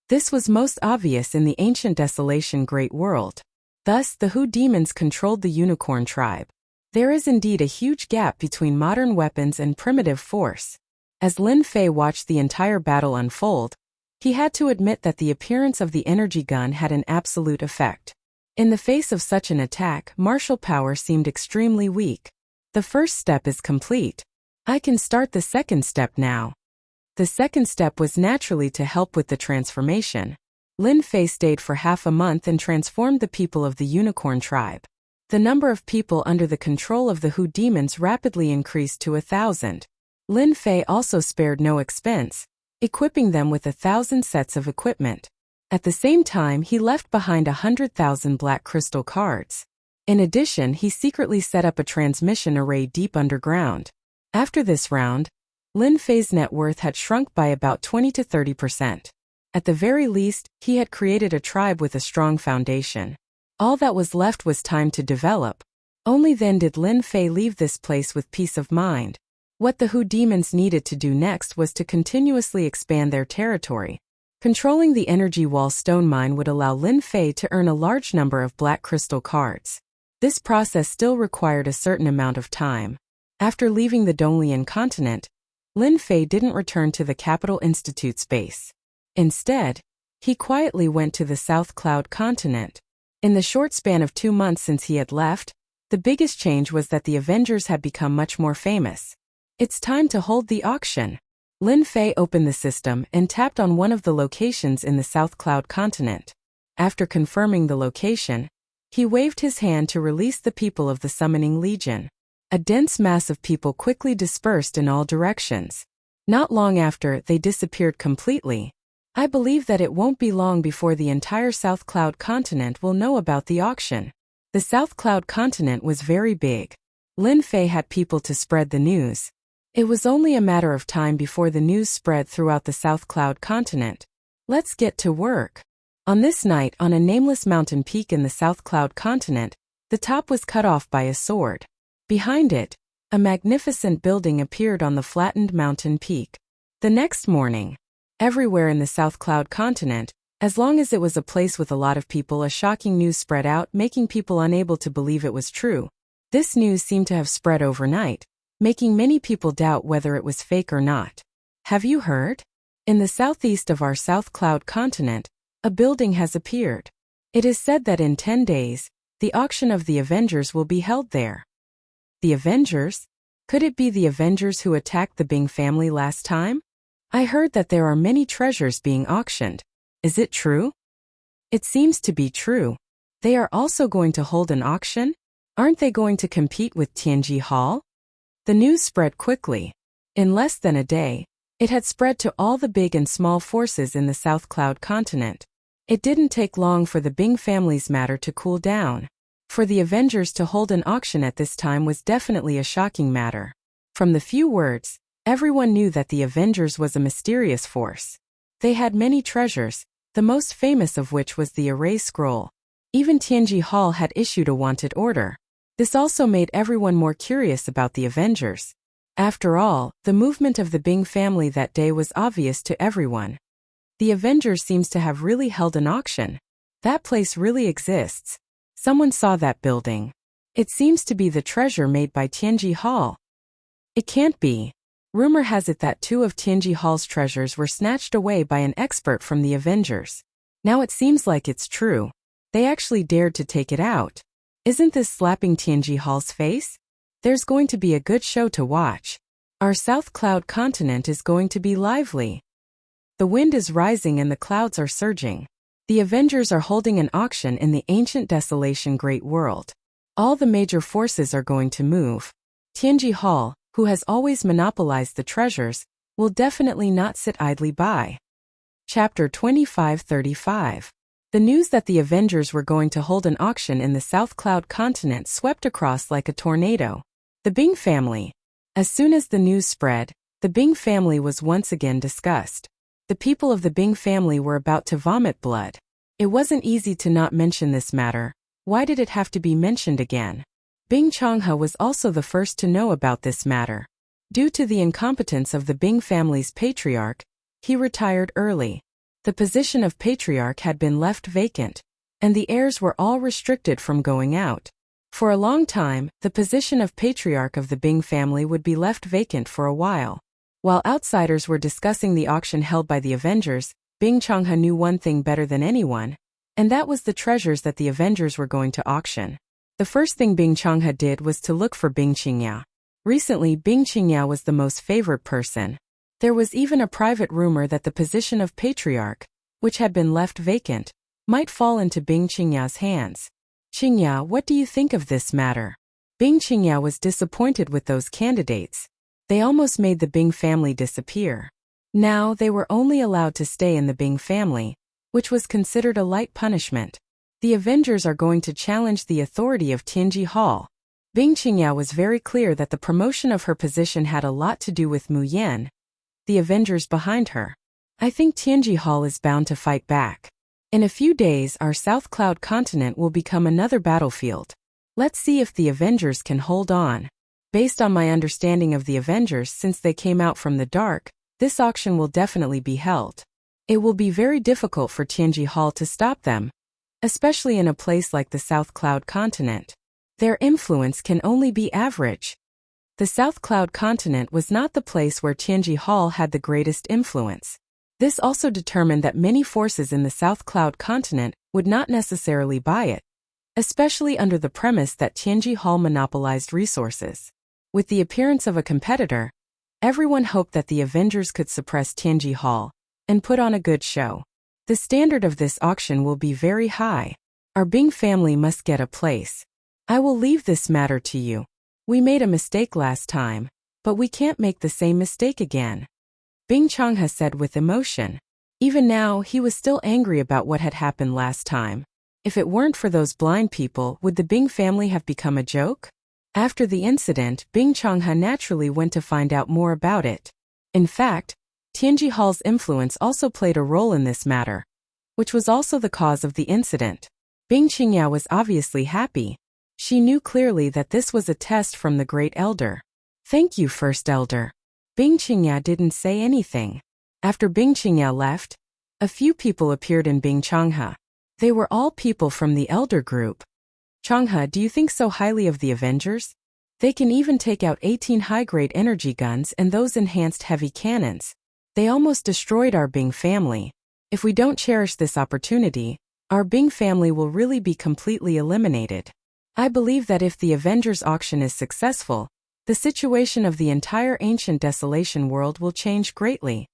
[SPEAKER 1] This was most obvious in the ancient Desolation Great World. Thus, the Who demons controlled the Unicorn tribe. There is indeed a huge gap between modern weapons and primitive force. As Lin Fei watched the entire battle unfold, he had to admit that the appearance of the energy gun had an absolute effect. In the face of such an attack, martial power seemed extremely weak. The first step is complete. I can start the second step now. The second step was naturally to help with the transformation. Lin Fei stayed for half a month and transformed the people of the unicorn tribe. The number of people under the control of the Hu demons rapidly increased to 1,000. Lin Fei also spared no expense, equipping them with 1,000 sets of equipment. At the same time, he left behind 100,000 black crystal cards. In addition, he secretly set up a transmission array deep underground. After this round, Lin Fei's net worth had shrunk by about 20 to 30%. At the very least, he had created a tribe with a strong foundation. All that was left was time to develop. Only then did Lin Fei leave this place with peace of mind. What the Hu demons needed to do next was to continuously expand their territory. Controlling the energy wall stone mine would allow Lin Fei to earn a large number of black crystal cards. This process still required a certain amount of time. After leaving the Donglian continent, Lin Fei didn't return to the Capital Institute's base. Instead, he quietly went to the South Cloud continent. In the short span of 2 months since he had left, the biggest change was that the Avengers had become much more famous. It's time to hold the auction. Lin Fei opened the system and tapped on one of the locations in the South Cloud continent. After confirming the location, he waved his hand to release the people of the Summoning Legion. A dense mass of people quickly dispersed in all directions. Not long after, they disappeared completely. I believe that it won't be long before the entire South Cloud continent will know about the auction. The South Cloud continent was very big. Lin Fei had people to spread the news. It was only a matter of time before the news spread throughout the South Cloud continent. Let's get to work. On this night, on a nameless mountain peak in the South Cloud continent, the top was cut off by a sword. Behind it, a magnificent building appeared on the flattened mountain peak. The next morning, everywhere in the South Cloud continent, as long as it was a place with a lot of people, a shocking news spread out, making people unable to believe it was true. This news seemed to have spread overnight, making many people doubt whether it was fake or not. Have you heard? In the southeast of our South Cloud continent, a building has appeared. It is said that in 10 days, the auction of the Avengers will be held there. The Avengers? Could it be the Avengers who attacked the Bing family last time? I heard that there are many treasures being auctioned. Is it true? It seems to be true. They are also going to hold an auction? Aren't they going to compete with Tianji Hall? The news spread quickly. In less than a day, it had spread to all the big and small forces in the South Cloud continent. It didn't take long for the Bing family's matter to cool down. For the Avengers to hold an auction at this time was definitely a shocking matter. From the few words, everyone knew that the Avengers was a mysterious force. They had many treasures, the most famous of which was the Array Scroll. Even Tianji Hall had issued a wanted order. This also made everyone more curious about the Avengers. After all, the movement of the Bing family that day was obvious to everyone. The Avengers seems to have really held an auction. That place really exists. Someone saw that building. It seems to be the treasure made by Tianji Hall. It can't be. Rumor has it that 2 of Tianji Hall's treasures were snatched away by an expert from the Avengers. Now it seems like it's true. They actually dared to take it out. Isn't this slapping Tianji Hall's face? There's going to be a good show to watch. Our South Cloud continent is going to be lively. The wind is rising and the clouds are surging. The Avengers are holding an auction in the ancient desolation great world. All the major forces are going to move. Tianji Hall, who has always monopolized the treasures, will definitely not sit idly by. Chapter 2535. The news that the Avengers were going to hold an auction in the South Cloud continent swept across like a tornado. The Bing family. As soon as the news spread, the Bing family was once again discussed. The people of the Bing family were about to vomit blood. It wasn't easy to not mention this matter. Why did it have to be mentioned again? Bing Changhe was also the first to know about this matter. Due to the incompetence of the Bing family's patriarch, he retired early. The position of patriarch had been left vacant, and the heirs were all restricted from going out. For a long time, the position of patriarch of the Bing family would be left vacant for a while. While outsiders were discussing the auction held by the Avengers, Bing Changhe knew one thing better than anyone, and that was the treasures that the Avengers were going to auction. The first thing Bing Changhe did was to look for Bing Qingya. Recently, Bing Qingya was the most favored person. There was even a private rumor that the position of patriarch, which had been left vacant, might fall into Bing Qingya's hands. Qingya, what do you think of this matter? Bing Qingya was disappointed with those candidates. They almost made the Bing family disappear. Now they were only allowed to stay in the Bing family, which was considered a light punishment. The Avengers are going to challenge the authority of Tianji Hall. Bing Qingya was very clear that the promotion of her position had a lot to do with Mu Yan, the Avengers behind her. I think Tianji Hall is bound to fight back. In a few days, our South Cloud continent will become another battlefield. Let's see if the Avengers can hold on. Based on my understanding of the Avengers since they came out from the dark, this auction will definitely be held. It will be very difficult for Tianji Hall to stop them, especially in a place like the South Cloud continent. Their influence can only be average. The South Cloud continent was not the place where Tianji Hall had the greatest influence. This also determined that many forces in the South Cloud continent would not necessarily buy it, especially under the premise that Tianji Hall monopolized resources. With the appearance of a competitor, everyone hoped that the Avengers could suppress Tianji Hall and put on a good show. The standard of this auction will be very high. Our Bing family must get a place. I will leave this matter to you. We made a mistake last time, but we can't make the same mistake again. Bing Changhe said with emotion. Even now, he was still angry about what had happened last time. If it weren't for those blind people, would the Bing family have become a joke? After the incident, Bing Changhe naturally went to find out more about it. In fact, Tianji Hall's influence also played a role in this matter, which was also the cause of the incident. Bing Qingya was obviously happy. She knew clearly that this was a test from the Great Elder. Thank you, First Elder. Bing Qingya didn't say anything. After Bing Qingya left, a few people appeared in Bing Changhe. They were all people from the Elder Group. Changhe, do you think so highly of the Avengers? They can even take out 18 high-grade energy guns and those enhanced heavy cannons. They almost destroyed our Bing family. If we don't cherish this opportunity, our Bing family will really be completely eliminated. I believe that if the Avengers auction is successful, the situation of the entire ancient desolation world will change greatly.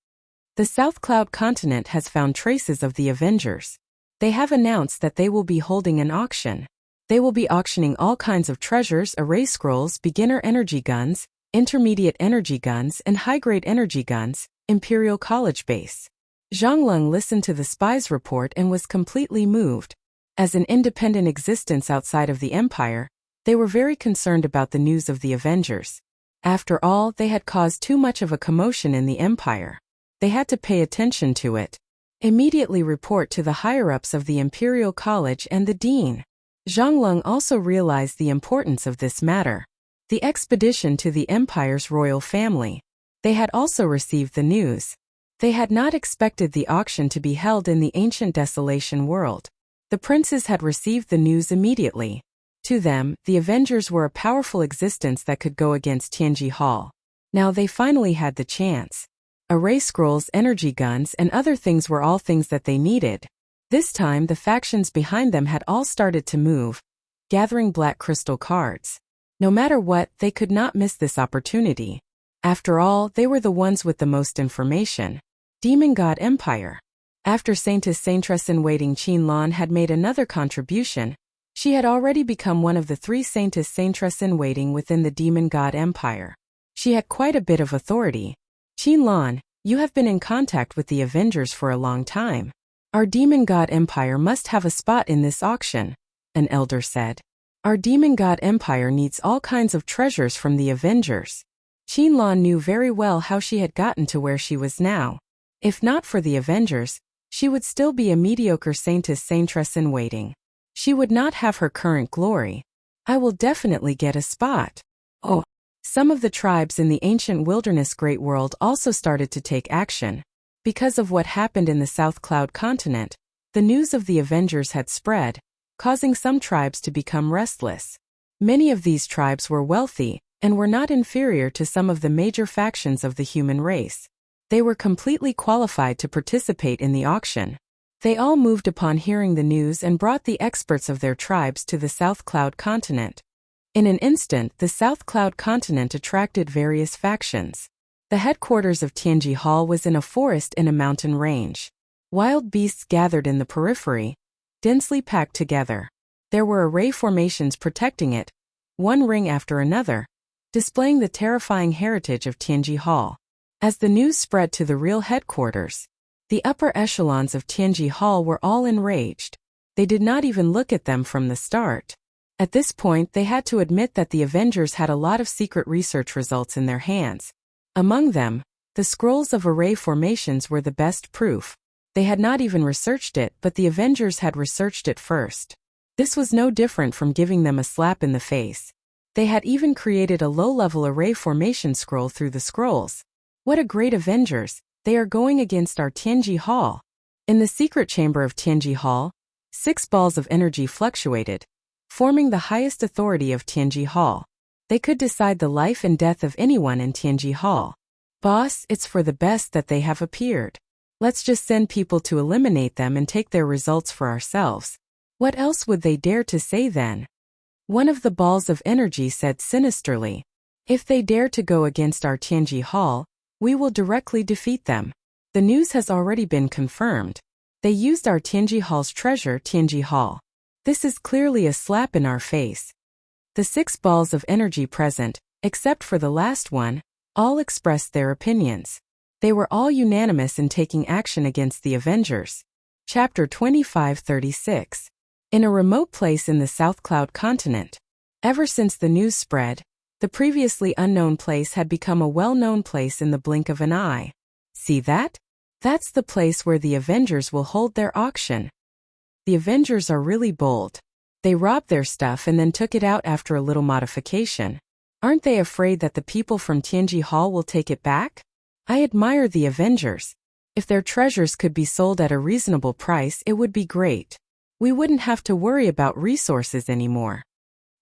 [SPEAKER 1] The South Cloud continent has found traces of the Avengers. They have announced that they will be holding an auction. They will be auctioning all kinds of treasures, array scrolls, beginner energy guns, intermediate energy guns, and high-grade energy guns, Imperial College base. Zhang Leng listened to the spy's report and was completely moved. As an independent existence outside of the Empire, they were very concerned about the news of the Avengers. After all, they had caused too much of a commotion in the Empire. They had to pay attention to it. Immediately report to the higher-ups of the Imperial College and the Dean. Zhang Leng also realized the importance of this matter. The expedition to the Empire's royal family. They had also received the news. They had not expected the auction to be held in the ancient desolation world. The princes had received the news immediately. To them, the Avengers were a powerful existence that could go against Tianji Hall. Now they finally had the chance. Array scrolls, energy guns, and other things were all things that they needed. This time the factions behind them had all started to move, gathering black crystal cards. No matter what, they could not miss this opportunity. After all, they were the ones with the most information. Demon God Empire. After Saintess Saintress-in-Waiting Qin had made another contribution, she had already become one of the 3 Saintess Saintress-in-Waiting within the Demon God Empire. She had quite a bit of authority. Qin, you have been in contact with the Avengers for a long time. Our Demon God Empire must have a spot in this auction, an elder said. Our Demon God Empire needs all kinds of treasures from the Avengers. Qin knew very well how she had gotten to where she was now. If not for the Avengers, she would still be a mediocre Saintess Saintress-in-Waiting. She would not have her current glory. I will definitely get a spot. Oh, some of the tribes in the ancient wilderness Great World also started to take action. Because of what happened in the South Cloud continent, the news of the Avengers had spread, causing some tribes to become restless. Many of these tribes were wealthy and were not inferior to some of the major factions of the human race. They were completely qualified to participate in the auction. They all moved upon hearing the news and brought the experts of their tribes to the South Cloud continent. In an instant, the South Cloud continent attracted various factions. The headquarters of Tianji Hall was in a forest in a mountain range. Wild beasts gathered in the periphery, densely packed together. There were array formations protecting it, one ring after another, displaying the terrifying heritage of Tianji Hall. As the news spread to the real headquarters, the upper echelons of Tianji Hall were all enraged. They did not even look at them from the start. At this point, they had to admit that the Avengers had a lot of secret research results in their hands. Among them, the scrolls of array formations were the best proof. They had not even researched it, but the Avengers had researched it first. This was no different from giving them a slap in the face. They had even created a low-level array formation scroll through the scrolls. What a great Avengers! They are going against our Tianji Hall. In the secret chamber of Tianji Hall, 6 balls of energy fluctuated, forming the highest authority of Tianji Hall. They could decide the life and death of anyone in Tianji Hall. Boss, it's for the best that they have appeared. Let's just send people to eliminate them and take their results for ourselves. What else would they dare to say then? One of the balls of energy said sinisterly, if they dare to go against our Tianji Hall, we will directly defeat them. The news has already been confirmed. They used our Tianji Hall's treasure, Tianji Hall. This is clearly a slap in our face. The 6 balls of energy present, except for the last one, all expressed their opinions. They were all unanimous in taking action against the Avengers. Chapter 2536. In a remote place in the South Cloud continent. Ever since the news spread, the previously unknown place had become a well-known place in the blink of an eye. See that? That's the place where the Avengers will hold their auction. The Avengers are really bold. They robbed their stuff and then took it out after a little modification. Aren't they afraid that the people from Tianji Hall will take it back? I admire the Avengers. If their treasures could be sold at a reasonable price, it would be great. We wouldn't have to worry about resources anymore.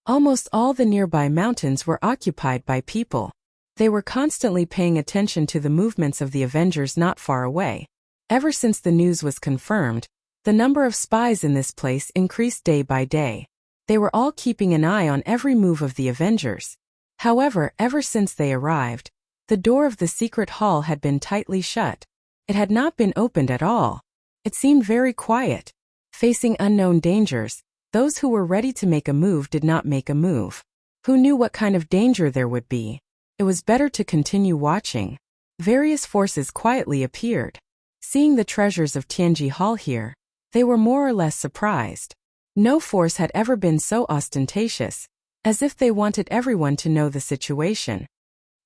[SPEAKER 1] Almost all the nearby mountains were occupied by people. They were constantly paying attention to the movements of the Avengers not far away. Ever since the news was confirmed, the number of spies in this place increased day by day. They were all keeping an eye on every move of the Avengers. However, ever since they arrived, the door of the secret hall had been tightly shut. It had not been opened at all. It seemed very quiet. Facing unknown dangers, those who were ready to make a move did not make a move. Who knew what kind of danger there would be? It was better to continue watching. Various forces quietly appeared. Seeing the treasures of Tianji Hall here, they were more or less surprised. No force had ever been so ostentatious, as if they wanted everyone to know the situation.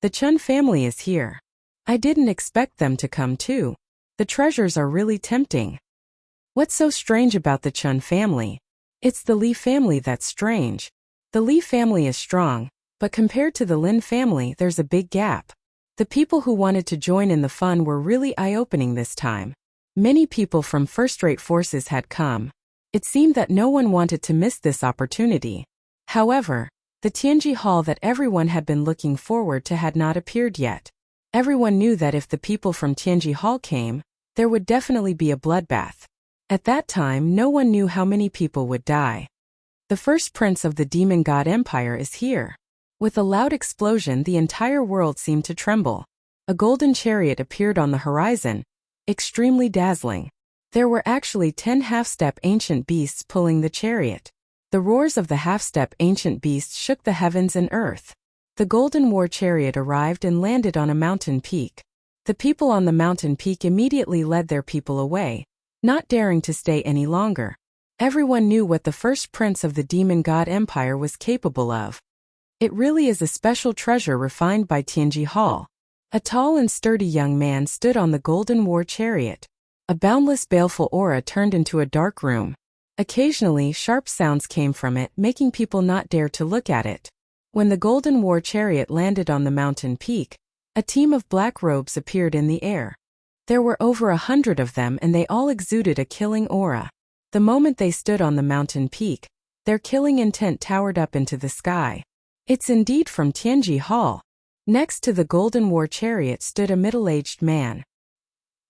[SPEAKER 1] The Chun family is here. I didn't expect them to come too. The treasures are really tempting. What's so strange about the Chun family? It's the Li family that's strange. The Li family is strong, but compared to the Lin family, there's a big gap. The people who wanted to join in the fun were really eye-opening this time. Many people from first-rate forces had come. It seemed that no one wanted to miss this opportunity. However, the Tianji Hall that everyone had been looking forward to had not appeared yet. Everyone knew that if the people from Tianji Hall came, there would definitely be a bloodbath. At that time, no one knew how many people would die. The first prince of the demon god empire is here. With a loud explosion, the entire world seemed to tremble. A golden chariot appeared on the horizon, extremely dazzling. There were actually 10 half-step ancient beasts pulling the chariot. The roars of the half-step ancient beasts shook the heavens and earth. The golden war chariot arrived and landed on a mountain peak. The people on the mountain peak immediately led their people away, not daring to stay any longer. Everyone knew what the first prince of the demon god empire was capable of. It really is a special treasure refined by Tianji Hall. A tall and sturdy young man stood on the golden war chariot. A boundless baleful aura turned into a dark room. Occasionally, sharp sounds came from it, making people not dare to look at it. When the golden war chariot landed on the mountain peak, a team of black robes appeared in the air. There were over 100 of them and they all exuded a killing aura. The moment they stood on the mountain peak, Their killing intent towered up into the sky. It's indeed from Tianji Hall. Next to the Golden War chariot stood a middle-aged man.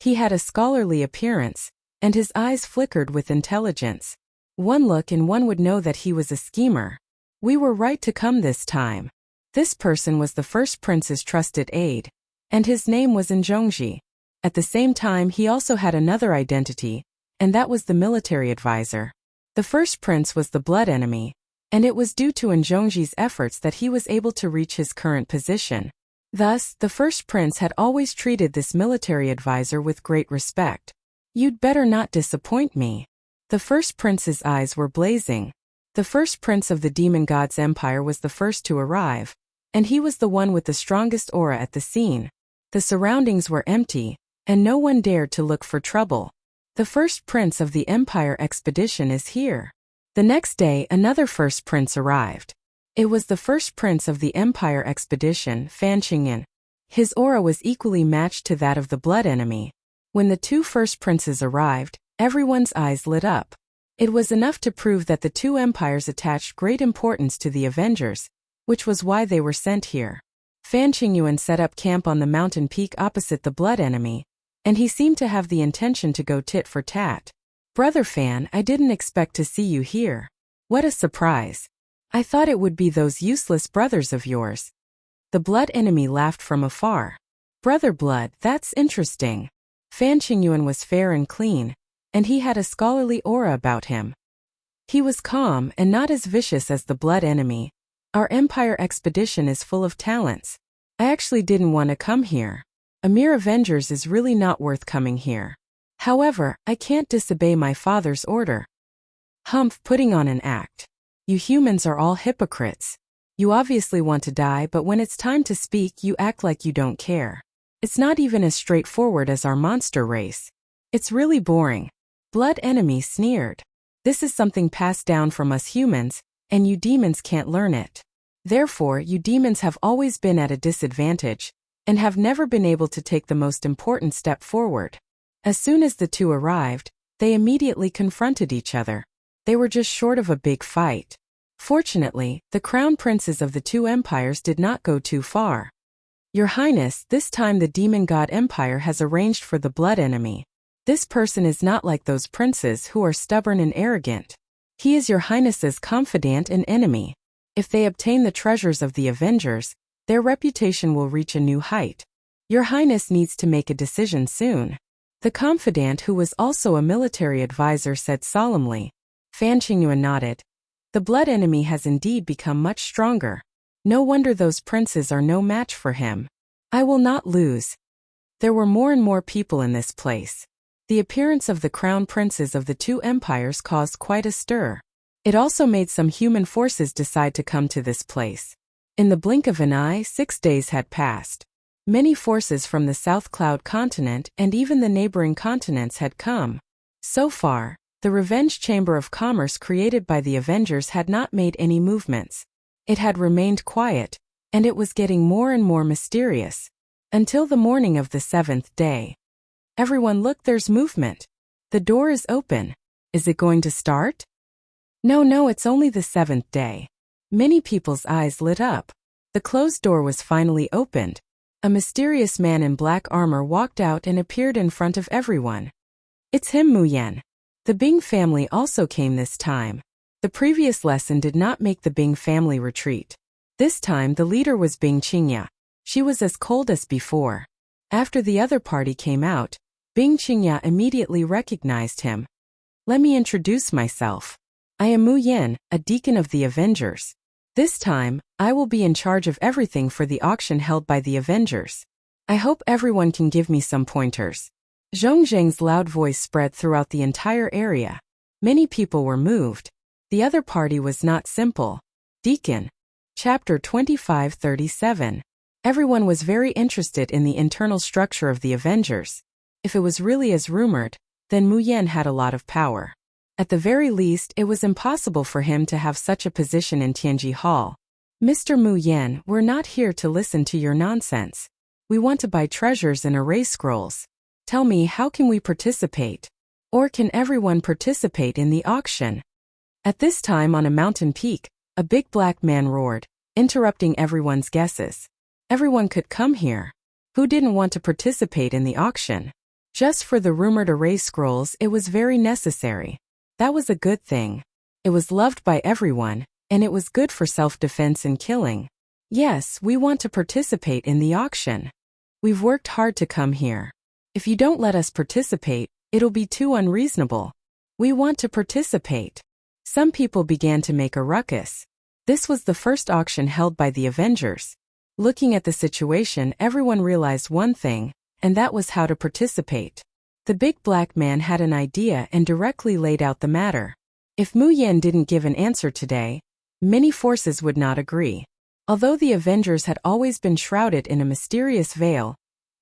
[SPEAKER 1] He had a scholarly appearance, and his eyes flickered with intelligence. One look and one would know that he was a schemer. We were right to come this time. This person was the first prince's trusted aide, and his name was Zhongji. At the same time, he also had another identity, and that was the military advisor. The first prince was the blood enemy, and it was due to Zhongji's efforts that he was able to reach his current position. Thus, the first prince had always treated this military advisor with great respect. You'd better not disappoint me. The first prince's eyes were blazing. The first prince of the demon god's empire was the first to arrive, and he was the one with the strongest aura at the scene. The surroundings were empty, and no one dared to look for trouble. The first prince of the empire expedition is here. The next day, another first prince arrived. It was the first prince of the empire expedition, Fan Qingyan. His aura was equally matched to that of the blood enemy. When the two first princes arrived, everyone's eyes lit up. It was enough to prove that the two empires attached great importance to the Avengers, which was why they were sent here. Fan Qingyuan set up camp on the mountain peak opposite the blood enemy, and he seemed to have the intention to go tit for tat. Brother Fan, I didn't expect to see you here. What a surprise. I thought it would be those useless brothers of yours. The blood enemy laughed from afar. Brother Blood, that's interesting. Fan Qingyuan was fair and clean, and he had a scholarly aura about him. He was calm and not as vicious as the blood enemy. Our empire expedition is full of talents. I actually didn't want to come here. A mere Avengers is really not worth coming here. However, I can't disobey my father's order. Humph, putting on an act. You humans are all hypocrites. You obviously want to die, but when it's time to speak, you act like you don't care. It's not even as straightforward as our monster race. It's really boring. Blood enemy sneered. This is something passed down from us humans, and you demons can't learn it. Therefore, you demons have always been at a disadvantage, and have never been able to take the most important step forward. As soon as the two arrived, they immediately confronted each other. They were just short of a big fight. Fortunately, the crown princes of the two empires did not go too far. Your Highness, this time the demon god empire has arranged for the blood enemy. This person is not like those princes who are stubborn and arrogant. He is your Highness's confidant and enemy. If they obtain the treasures of the Avengers, their reputation will reach a new height. Your Highness needs to make a decision soon. The confidant, who was also a military advisor, said solemnly. Fan Qingyuan nodded. The blood enemy has indeed become much stronger. No wonder those princes are no match for him. I will not lose. There were more and more people in this place. The appearance of the crown princes of the two empires caused quite a stir. It also made some human forces decide to come to this place. In the blink of an eye, 6 days had passed. Many forces from the South Cloud continent and even the neighboring continents had come. So far, the revenge chamber of commerce created by the Avengers had not made any movements. It had remained quiet, and it was getting more and more mysterious. Until the morning of the 7th day. Everyone, look, there's movement. The door is open. Is it going to start? No, it's only the 7th day. Many people's eyes lit up. The closed door was finally opened. A mysterious man in black armor walked out and appeared in front of everyone. It's him, Mu Yan. The Bing family also came this time. The previous lesson did not make the Bing family retreat. This time the leader was Bing Qingya. She was as cold as before. After the other party came out, Bing Qingya immediately recognized him. Let me introduce myself. I am Mu Yan, a deacon of the Avengers. This time, I will be in charge of everything for the auction held by the Avengers. I hope everyone can give me some pointers. Zhong Zheng's loud voice spread throughout the entire area. Many people were moved. The other party was not simple. Deacon. Chapter 2537. Everyone was very interested in the internal structure of the Avengers. If it was really as rumored, then Mu Yan had a lot of power. At the very least, it was impossible for him to have such a position in Tianji Hall. Mr. Mu Yan, we're not here to listen to your nonsense. We want to buy treasures and array scrolls. Tell me, how can we participate? Or can everyone participate in the auction? At this time on a mountain peak, a big black man roared, interrupting everyone's guesses. Everyone could come here. Who didn't want to participate in the auction? Just for the rumored erase scrolls, it was very necessary. That was a good thing. It was loved by everyone, and it was good for self-defense and killing. Yes, we want to participate in the auction. We've worked hard to come here. If you don't let us participate, it'll be too unreasonable. We want to participate. Some people began to make a ruckus. This was the first auction held by the Avengers. Looking at the situation, everyone realized one thing, and that was how to participate. The big black man had an idea and directly laid out the matter. If Mu Yan didn't give an answer today, many forces would not agree. Although the Avengers had always been shrouded in a mysterious veil,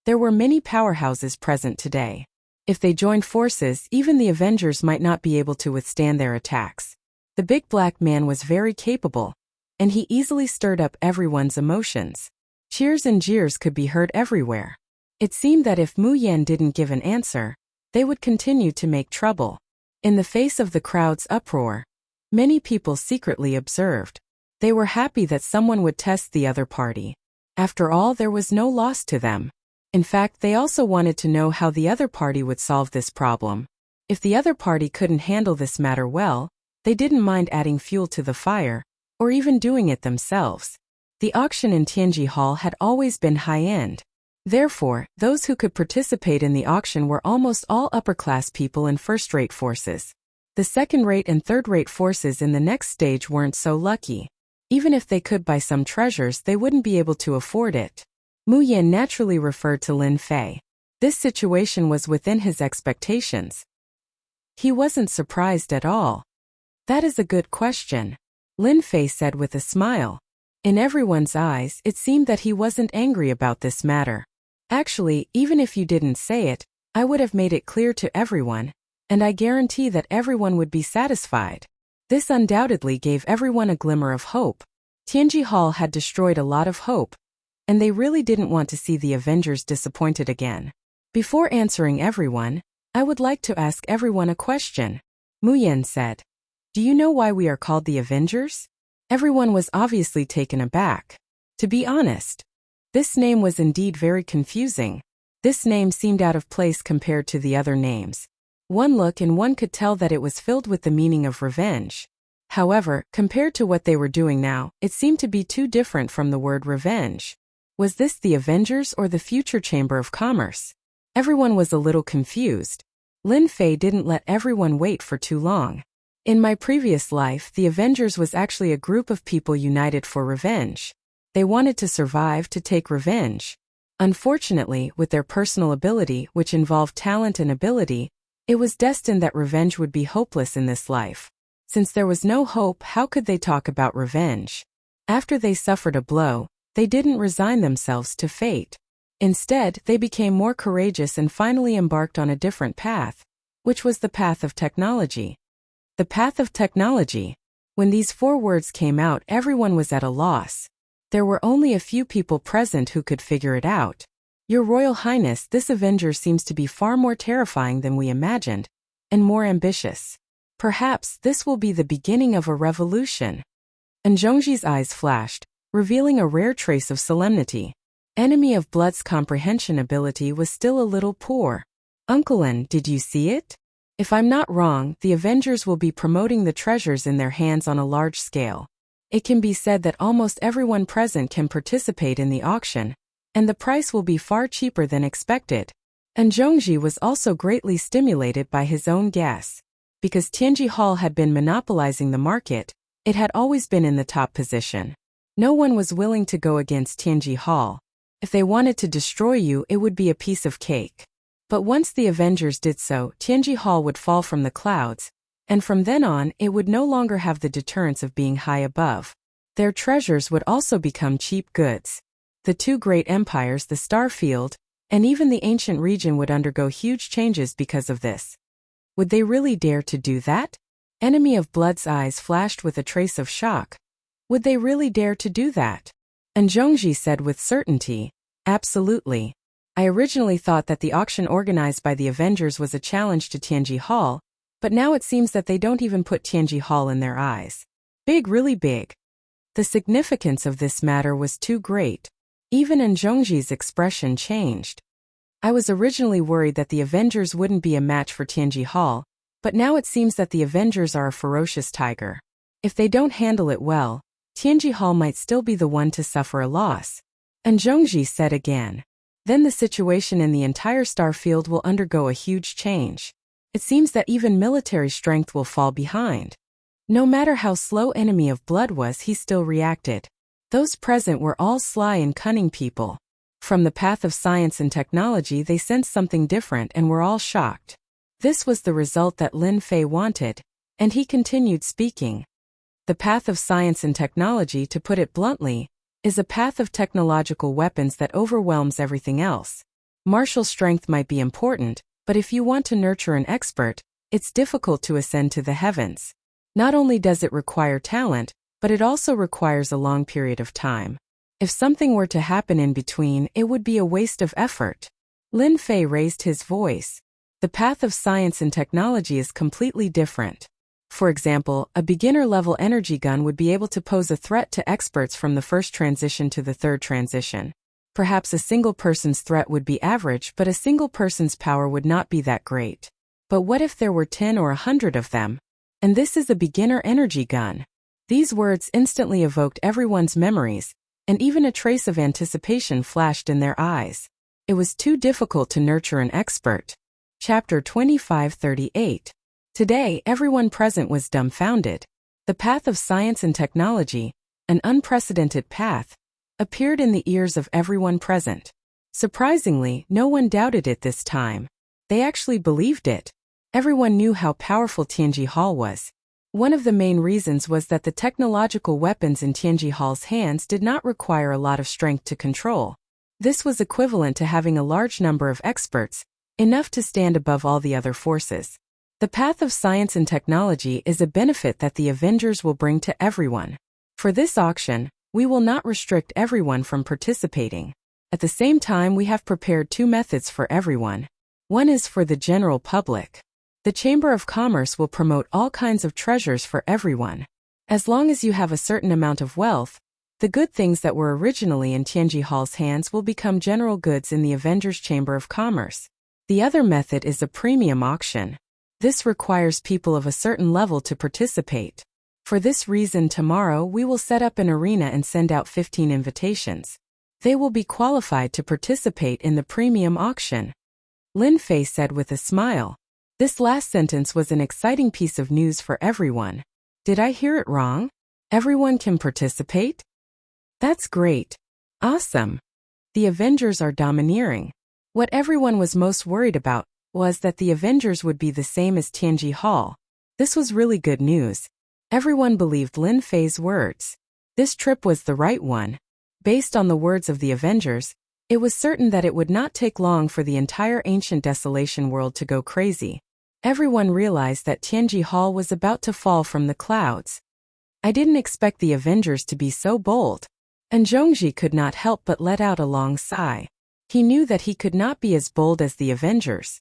[SPEAKER 1] there were many powerhouses present today. If they joined forces, even the Avengers might not be able to withstand their attacks. The big black man was very capable, and he easily stirred up everyone's emotions. Cheers and jeers could be heard everywhere. It seemed that if Mu Yan didn't give an answer, they would continue to make trouble. In the face of the crowd's uproar, many people secretly observed. They were happy that someone would test the other party. After all, there was no loss to them. In fact, they also wanted to know how the other party would solve this problem. If the other party couldn't handle this matter well, they didn't mind adding fuel to the fire, or even doing it themselves. The auction in Tianji Hall had always been high-end. Therefore, those who could participate in the auction were almost all upper-class people and first-rate forces. The second-rate and third-rate forces in the next stage weren't so lucky. Even if they could buy some treasures, they wouldn't be able to afford it. Mu Yan naturally referred to Lin Fei. This situation was within his expectations. He wasn't surprised at all. That is a good question, Lin Fei said with a smile. In everyone's eyes, it seemed that he wasn't angry about this matter. Actually, even if you didn't say it, I would have made it clear to everyone, and I guarantee that everyone would be satisfied. This undoubtedly gave everyone a glimmer of hope. Tianji Hall had destroyed a lot of hope, and they really didn't want to see the Avengers disappointed again. Before answering everyone, I would like to ask everyone a question, Mu Yan said. Do you know why we are called the Avengers? Everyone was obviously taken aback. To be honest, this name was indeed very confusing. This name seemed out of place compared to the other names. One look and one could tell that it was filled with the meaning of revenge. However, compared to what they were doing now, it seemed to be too different from the word revenge. Was this the Avengers or the future Chamber of Commerce? Everyone was a little confused. Lin Fei didn't let everyone wait for too long. In my previous life, the Avengers was actually a group of people united for revenge. They wanted to survive to take revenge. Unfortunately, with their personal ability, which involved talent and ability, it was destined that revenge would be hopeless in this life. Since there was no hope, how could they talk about revenge? After they suffered a blow, they didn't resign themselves to fate. Instead, they became more courageous and finally embarked on a different path, which was the path of technology. The path of technology. When these 4 words came out, everyone was at a loss. There were only a few people present who could figure it out. Your Royal Highness, this Avenger seems to be far more terrifying than we imagined, and more ambitious. Perhaps this will be the beginning of a revolution. And Zhongji's eyes flashed, revealing a rare trace of solemnity. Enemy of Blood's comprehension ability was still a little poor. Uncle N, did you see it? If I'm not wrong, the Avengers will be promoting the treasures in their hands on a large scale. It can be said that almost everyone present can participate in the auction, and the price will be far cheaper than expected. And Zhongji was also greatly stimulated by his own guess. Because Tianji Hall had been monopolizing the market, it had always been in the top position. No one was willing to go against Tianji Hall. If they wanted to destroy you, it would be a piece of cake. But once the Avengers did so, Tianji Hall would fall from the clouds, and from then on, it would no longer have the deterrence of being high above. Their treasures would also become cheap goods. The 2 great empires, the Starfield, and even the ancient region would undergo huge changes because of this. Would they really dare to do that? Enemy of Blood's eyes flashed with a trace of shock. Would they really dare to do that? And Zhongji said with certainty, absolutely. I originally thought that the auction organized by the Avengers was a challenge to Tianji Hall, But now it seems that they don't even put Tianji Hall in their eyes. Big, really big. The significance of this matter was too great. Even Zhongji's expression changed. I was originally worried that the Avengers wouldn't be a match for Tianji Hall, but now it seems that the Avengers are a ferocious tiger. If they don't handle it well, Tianji Hall might still be the one to suffer a loss. And Zhongji said again. Then the situation in the entire star field will undergo a huge change. It seems that even military strength will fall behind. No matter how slow Enemy of Blood was, he still reacted. Those present were all sly and cunning people. From the path of science and technology they sensed something different and were all shocked. This was the result that Lin Fei wanted, and he continued speaking. The path of science and technology, to put it bluntly, is a path of technological weapons that overwhelms everything else. Martial strength might be important, but if you want to nurture an expert, it's difficult to ascend to the heavens. Not only does it require talent, but it also requires a long period of time. If something were to happen in between, it would be a waste of effort. Lin Fei raised his voice. The path of science and technology is completely different. For example, a beginner-level energy gun would be able to pose a threat to experts from the first transition to the third transition. Perhaps a single person's threat would be average, but a single person's power would not be that great. But what if there were 10 or 100 of them? And this is a beginner energy gun. These words instantly evoked everyone's memories, and even a trace of anticipation flashed in their eyes. It was too difficult to nurture an expert. Chapter 2538. Today, everyone present was dumbfounded. The path of science and technology, an unprecedented path, appeared in the ears of everyone present. Surprisingly, no one doubted it this time. They actually believed it. Everyone knew how powerful Tianji Hall was. One of the main reasons was that the technological weapons in Tianji Hall's hands did not require a lot of strength to control. This was equivalent to having a large number of experts, enough to stand above all the other forces. The path of science and technology is a benefit that the Avengers will bring to everyone. For this auction, we will not restrict everyone from participating. At the same time, we have prepared two methods for everyone. One is for the general public. The Chamber of Commerce will promote all kinds of treasures for everyone. As long as you have a certain amount of wealth, the good things that were originally in Tianji Hall's hands will become general goods in the Avengers Chamber of Commerce. The other method is a premium auction. This requires people of a certain level to participate. For this reason, tomorrow we will set up an arena and send out 15 invitations. They will be qualified to participate in the premium auction. Lin Fei said with a smile. This last sentence was an exciting piece of news for everyone. Did I hear it wrong? Everyone can participate? That's great. Awesome. The Avengers are domineering. What everyone was most worried about was that the Avengers would be the same as Tianji Hall. This was really good news. Everyone believed Lin Fei's words. This trip was the right one. Based on the words of the Avengers, it was certain that it would not take long for the entire ancient desolation world to go crazy. Everyone realized that Tianji Hall was about to fall from the clouds. I didn't expect the Avengers to be so bold. And Zhongji could not help but let out a long sigh. He knew that he could not be as bold as the Avengers.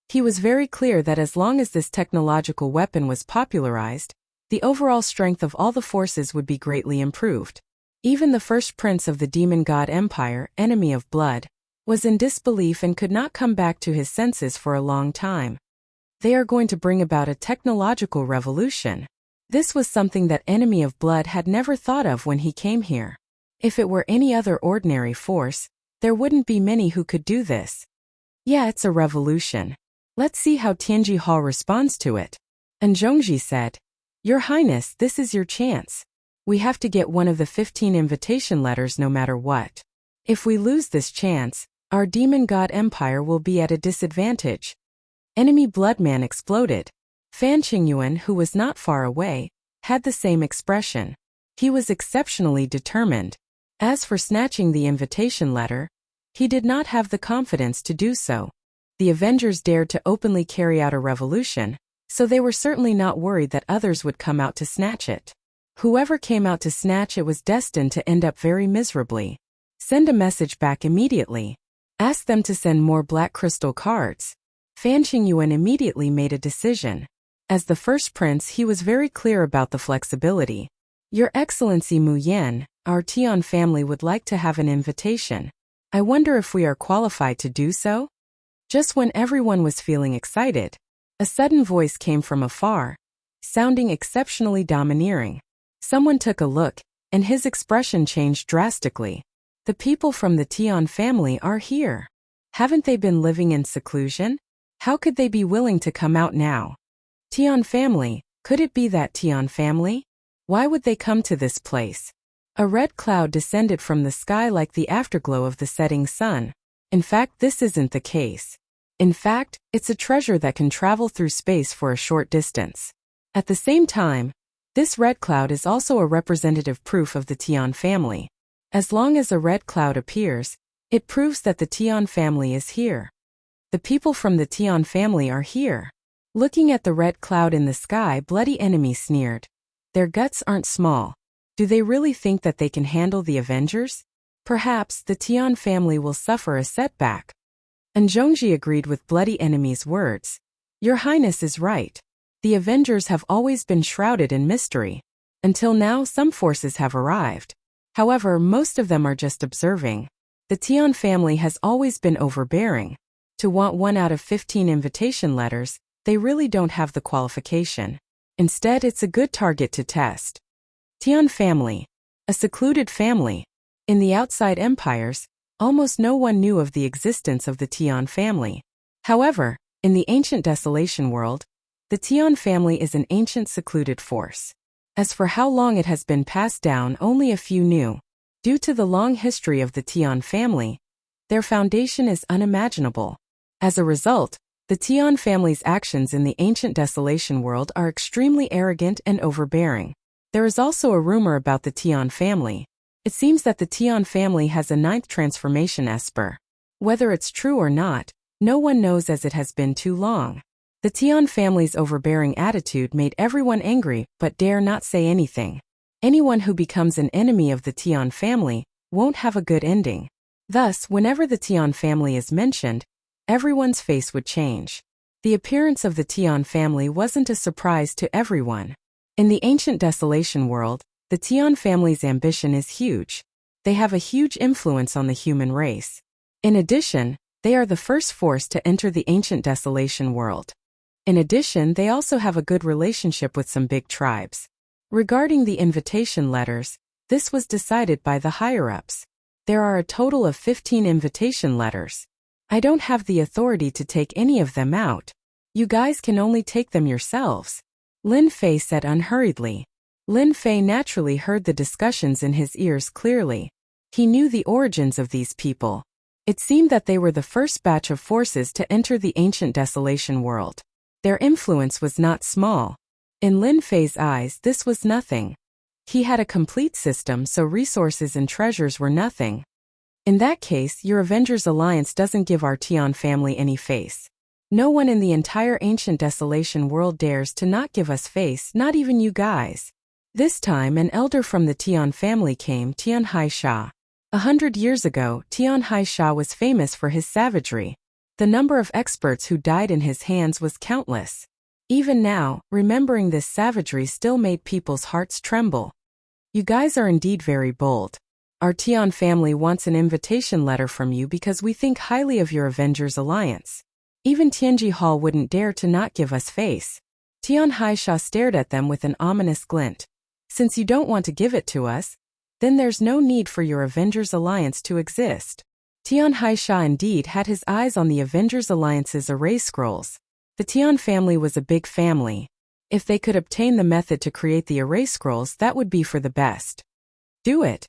[SPEAKER 1] He was very clear that as long as this technological weapon was popularized, the overall strength of all the forces would be greatly improved. Even the first prince of the demon god empire, Enemy of Blood, was in disbelief and could not come back to his senses for a long time. They are going to bring about a technological revolution. This was something that Enemy of Blood had never thought of when he came here. If it were any other ordinary force, there wouldn't be many who could do this. Yeah, it's a revolution. Let's see how Tianji Hall responds to it. And Zhongji said, Your Highness, this is your chance. We have to get one of the 15 invitation letters no matter what. If we lose this chance, our demon god empire will be at a disadvantage. Enemy Bloodman exploded. Fan Qingyuan, who was not far away, had the same expression. He was exceptionally determined. As for snatching the invitation letter, he did not have the confidence to do so. The Avengers dared to openly carry out a revolution, so they were certainly not worried that others would come out to snatch it. Whoever came out to snatch it was destined to end up very miserably. Send a message back immediately. Ask them to send more black crystal cards. Fan Qingyuan immediately made a decision. As the first prince, he was very clear about the flexibility. Your Excellency Mu Yan, our Tian family would like to have an invitation. I wonder if we are qualified to do so? Just when everyone was feeling excited, a sudden voice came from afar, sounding exceptionally domineering. Someone took a look, and his expression changed drastically. The people from the Tian family are here. Haven't they been living in seclusion? How could they be willing to come out now? Tian family, could it be that Tian family? Why would they come to this place? A red cloud descended from the sky like the afterglow of the setting sun. In fact, this isn't the case. In fact, it's a treasure that can travel through space for a short distance. At the same time, this red cloud is also a representative proof of the Tian family. As long as a red cloud appears, it proves that the Tian family is here. The people from the Tian family are here. Looking at the red cloud in the sky, Bloody Enemy sneered. Their guts aren't small. Do they really think that they can handle the Avengers? Perhaps the Tian family will suffer a setback. And Zhongji agreed with Bloody Enemy's words. Your Highness is right. The Avengers have always been shrouded in mystery. Until now, some forces have arrived. However, most of them are just observing. The Tian family has always been overbearing. To want 1 out of 15 invitation letters, they really don't have the qualification. Instead, it's a good target to test. Tian family, a secluded family. In the outside empires, almost no one knew of the existence of the Tian family. However, in the ancient desolation world, the Tian family is an ancient secluded force. As for how long it has been passed down, only a few knew. Due to the long history of the Tian family, their foundation is unimaginable. As a result, the Tian family's actions in the ancient desolation world are extremely arrogant and overbearing. There is also a rumor about the Tian family. It seems that the Tian family has a 9th transformation esper. Whether it's true or not, no one knows as it has been too long. The Tian family's overbearing attitude made everyone angry but dare not say anything. Anyone who becomes an enemy of the Tian family won't have a good ending. Thus, whenever the Tian family is mentioned, everyone's face would change. The appearance of the Tian family wasn't a surprise to everyone. In the ancient desolation world, the Tian family's ambition is huge. They have a huge influence on the human race. In addition, they are the first force to enter the ancient desolation world. In addition, they also have a good relationship with some big tribes. Regarding the invitation letters, this was decided by the higher-ups. There are a total of 15 invitation letters. I don't have the authority to take any of them out. You guys can only take them yourselves. Lin Fei said unhurriedly. Lin Fei naturally heard the discussions in his ears clearly. He knew the origins of these people. It seemed that they were the first batch of forces to enter the ancient desolation world. Their influence was not small. In Lin Fei's eyes, this was nothing. He had a complete system, so resources and treasures were nothing. In that case, your Avengers Alliance doesn't give our Tian family any face. No one in the entire ancient desolation world dares to not give us face, not even you guys. This time, an elder from the Tian family came, Tian Haisha. 100 years ago, Tian Haisha was famous for his savagery. The number of experts who died in his hands was countless. Even now, remembering this savagery still made people's hearts tremble. You guys are indeed very bold. Our Tian family wants an invitation letter from you because we think highly of your Avengers Alliance. Even Tianji Hall wouldn't dare to not give us face. Tian Haisha stared at them with an ominous glint. Since you don't want to give it to us, then there's no need for your Avengers Alliance to exist. Tian Haisha indeed had his eyes on the Avengers Alliance's array scrolls. The Tian family was a big family. If they could obtain the method to create the array scrolls, that would be for the best. Do it.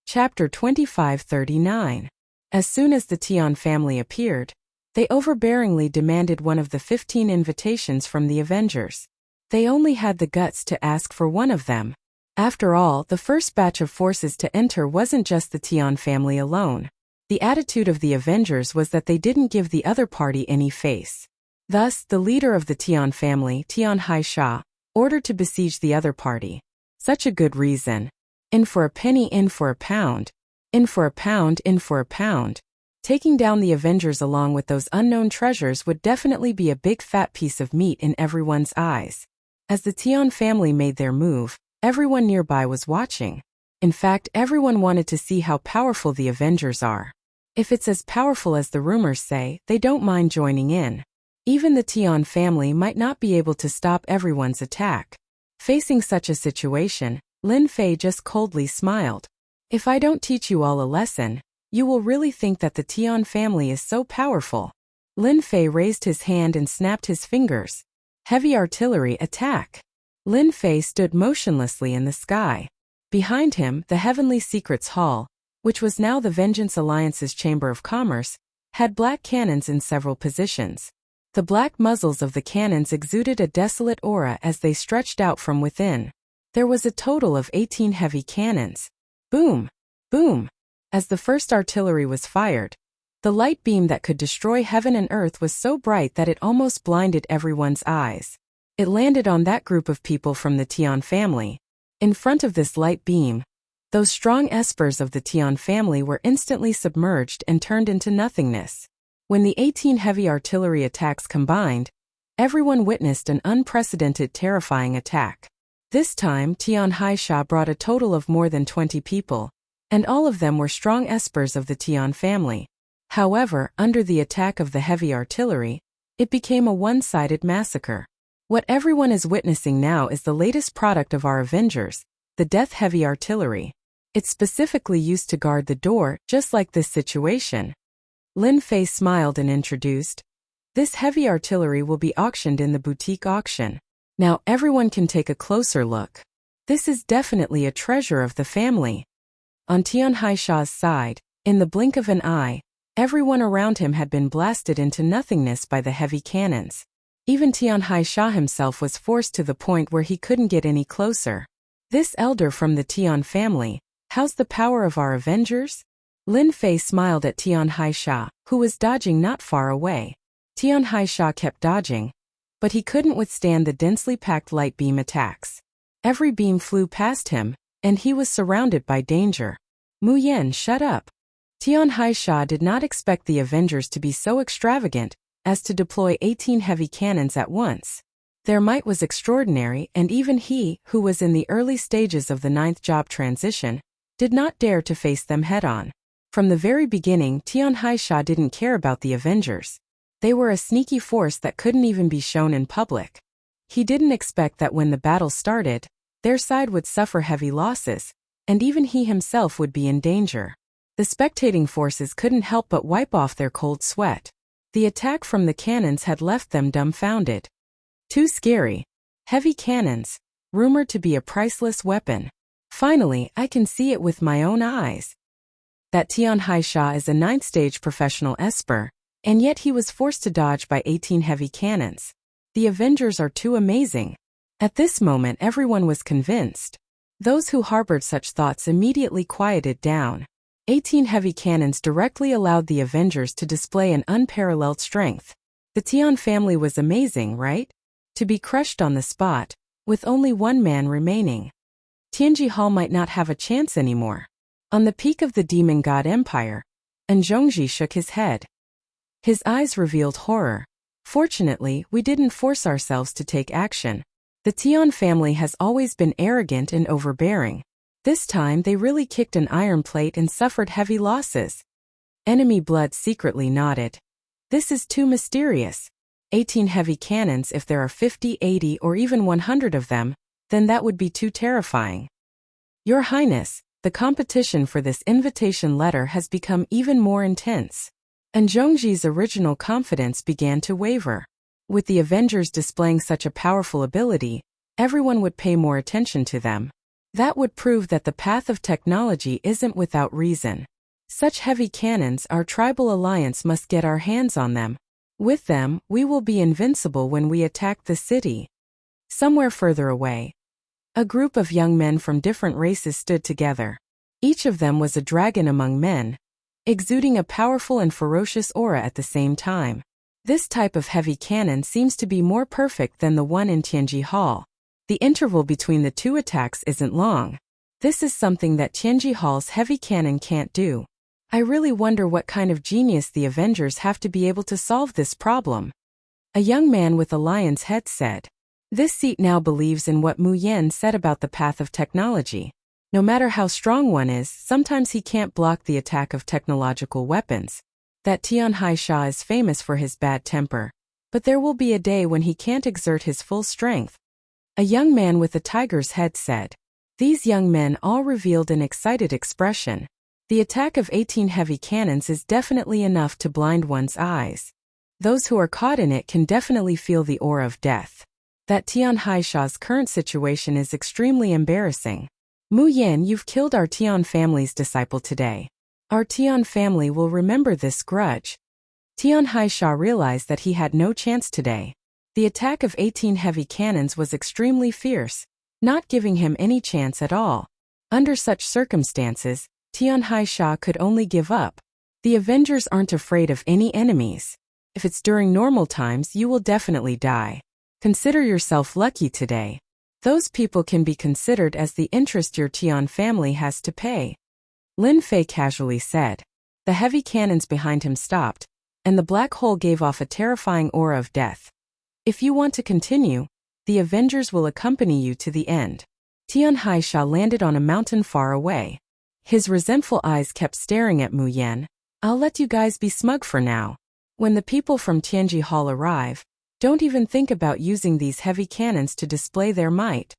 [SPEAKER 1] Chapter 2539. As soon as the Tian family appeared, they overbearingly demanded one of the 15 invitations from the Avengers. They only had the guts to ask for one of them. After all, the first batch of forces to enter wasn't just the Tian family alone. The attitude of the Avengers was that they didn't give the other party any face. Thus, the leader of the Tian family, Tian Haisha, ordered to besiege the other party. Such a good reason. In for a penny, in for a pound. In for a pound, in for a pound. Taking down the Avengers along with those unknown treasures would definitely be a big fat piece of meat in everyone's eyes. As the Tian family made their move, everyone nearby was watching. In fact, everyone wanted to see how powerful the Avengers are. If it's as powerful as the rumors say, they don't mind joining in. Even the Tian family might not be able to stop everyone's attack. Facing such a situation, Lin Fei just coldly smiled. If I don't teach you all a lesson, you will really think that the Tian family is so powerful. Lin Fei raised his hand and snapped his fingers. Heavy artillery attack. Lin Fei stood motionlessly in the sky. Behind him, the Heavenly Secrets Hall, which was now the Vengeance Alliance's Chamber of Commerce, had black cannons in several positions. The black muzzles of the cannons exuded a desolate aura as they stretched out from within. There was a total of 18 heavy cannons. Boom! Boom! As the first artillery was fired, the light beam that could destroy heaven and earth was so bright that it almost blinded everyone's eyes. It landed on that group of people from the Tian family. In front of this light beam, those strong espers of the Tian family were instantly submerged and turned into nothingness. When the 18 heavy artillery attacks combined, everyone witnessed an unprecedented terrifying attack. This time Tian Haisha brought a total of more than 20 people, and all of them were strong espers of the Tian family. However, under the attack of the heavy artillery, it became a one-sided massacre. What everyone is witnessing now is the latest product of our Avengers, the Death Heavy Artillery. It's specifically used to guard the door, just like this situation. Lin Fei smiled and introduced, "This heavy artillery will be auctioned in the boutique auction. Now everyone can take a closer look. This is definitely a treasure of the family." On Tian Haisha's side, in the blink of an eye, everyone around him had been blasted into nothingness by the heavy cannons. Even Tian Haisha himself was forced to the point where he couldn't get any closer. "This elder from the Tian family, how's the power of our Avengers?" Lin Fei smiled at Tian Haisha, who was dodging not far away. Tian Haisha kept dodging, but he couldn't withstand the densely packed light beam attacks. Every beam flew past him, and he was surrounded by danger. "Mu Yen, shut up." Tian Haisha did not expect the Avengers to be so extravagant as to deploy 18 heavy cannons at once. Their might was extraordinary, and even he, who was in the early stages of the 9th job transition, did not dare to face them head-on. From the very beginning, Tian Haisha didn't care about the Avengers. They were a sneaky force that couldn't even be shown in public. He didn't expect that when the battle started, their side would suffer heavy losses, and even he himself would be in danger. The spectating forces couldn't help but wipe off their cold sweat. The attack from the cannons had left them dumbfounded. Too scary. Heavy cannons, rumored to be a priceless weapon. Finally, I can see it with my own eyes. That Tian Haisha is a 9th stage professional esper, and yet he was forced to dodge by 18 heavy cannons. The Avengers are too amazing. At this moment everyone was convinced. Those who harbored such thoughts immediately quieted down. 18 heavy cannons directly allowed the Avengers to display an unparalleled strength. The Tian family was amazing, right? To be crushed on the spot, with only one man remaining. Tianji Hall might not have a chance anymore. On the peak of the Demon God Empire, Zhongji shook his head. His eyes revealed horror. "Fortunately, we didn't force ourselves to take action. The Tian family has always been arrogant and overbearing. This time they really kicked an iron plate and suffered heavy losses." Enemy Blood secretly nodded. "This is too mysterious. 18 heavy cannons, if there are 50, 80, or even 100 of them, then that would be too terrifying." "Your Highness, the competition for this invitation letter has become even more intense." And Zhongji's original confidence began to waver. With the Avengers displaying such a powerful ability, everyone would pay more attention to them. That would prove that the path of technology isn't without reason. Such heavy cannons, our tribal alliance must get our hands on them. With them, we will be invincible when we attack the city. Somewhere further away, a group of young men from different races stood together. Each of them was a dragon among men, exuding a powerful and ferocious aura at the same time. This type of heavy cannon seems to be more perfect than the one in Tianji Hall. The interval between the two attacks isn't long. This is something that Tianji Hall's heavy cannon can't do. I really wonder what kind of genius the Avengers have to be able to solve this problem. A young man with a lion's head said. This seat now believes in what Mu Yan said about the path of technology. No matter how strong one is, sometimes he can't block the attack of technological weapons. That Tian Haisha is famous for his bad temper. But there will be a day when he can't exert his full strength. A young man with a tiger's head said. These young men all revealed an excited expression. The attack of 18 heavy cannons is definitely enough to blind one's eyes. Those who are caught in it can definitely feel the aura of death. That Tian Haisha's current situation is extremely embarrassing. Mu Yan, you've killed our Tian family's disciple today. Our Tian family will remember this grudge. Tian Haisha realized that he had no chance today. The attack of 18 heavy cannons was extremely fierce, not giving him any chance at all. Under such circumstances, Tian Haisha could only give up. The Avengers aren't afraid of any enemies. If it's during normal times, you will definitely die. Consider yourself lucky today. Those people can be considered as the interest your Tian family has to pay. Lin Fei casually said. The heavy cannons behind him stopped, and the black hole gave off a terrifying aura of death. If you want to continue, the Avengers will accompany you to the end. Tian Haisha landed on a mountain far away. His resentful eyes kept staring at Mu Yan. I'll let you guys be smug for now. When the people from Tianji Hall arrive, don't even think about using these heavy cannons to display their might.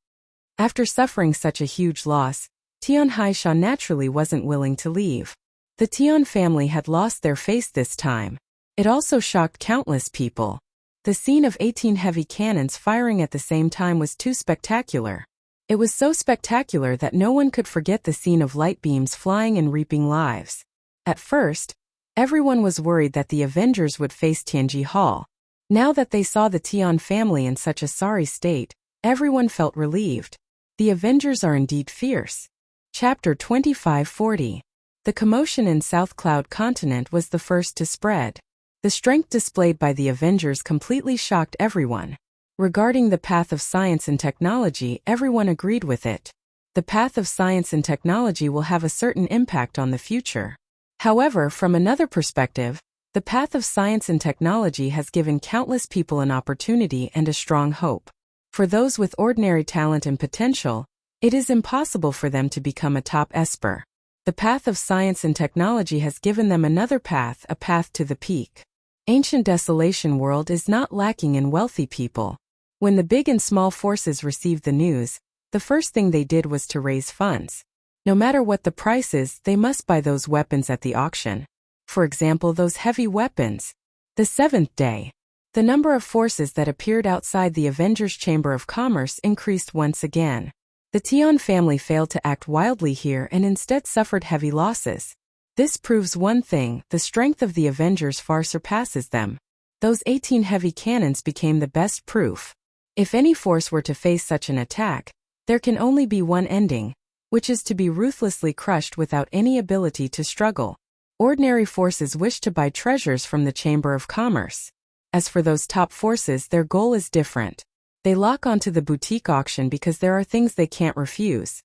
[SPEAKER 1] After suffering such a huge loss, Tian Haisha naturally wasn't willing to leave. The Tian family had lost their face this time. It also shocked countless people. The scene of 18 heavy cannons firing at the same time was too spectacular. It was so spectacular that no one could forget the scene of light beams flying and reaping lives. At first, everyone was worried that the Avengers would face Tianji Hall. Now that they saw the Tian family in such a sorry state, everyone felt relieved. The Avengers are indeed fierce. Chapter 2540. The commotion in South Cloud Continent was the first to spread. The strength displayed by the Avengers completely shocked everyone. Regarding the path of science and technology, everyone agreed with it. The path of science and technology will have a certain impact on the future. However, from another perspective, the path of science and technology has given countless people an opportunity and a strong hope. For those with ordinary talent and potential, it is impossible for them to become a top esper. The path of science and technology has given them another path, a path to the peak. Ancient Desolation World is not lacking in wealthy people. When the big and small forces received the news, the first thing they did was to raise funds. No matter what the price is, they must buy those weapons at the auction. For example, those heavy weapons. The seventh day. The number of forces that appeared outside the Avengers' Chamber of Commerce increased once again. The Tian family failed to act wildly here and instead suffered heavy losses. This proves one thing, the strength of the Avengers far surpasses them. Those 18 heavy cannons became the best proof. If any force were to face such an attack, there can only be one ending, which is to be ruthlessly crushed without any ability to struggle. Ordinary forces wish to buy treasures from the Chamber of Commerce. As for those top forces, their goal is different. They lock onto the boutique auction because there are things they can't refuse.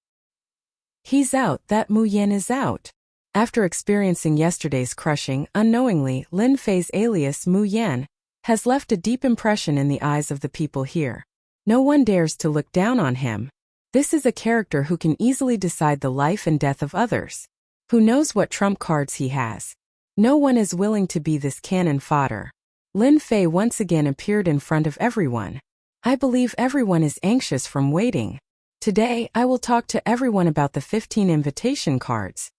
[SPEAKER 1] He's out, that Mu Yan is out. After experiencing yesterday's crushing, unknowingly, Lin Fei's alias Mu Yan has left a deep impression in the eyes of the people here. No one dares to look down on him. This is a character who can easily decide the life and death of others. Who knows what trump cards he has? No one is willing to be this cannon fodder. Lin Fei once again appeared in front of everyone. I believe everyone is anxious from waiting. Today, I will talk to everyone about the 15 invitation cards.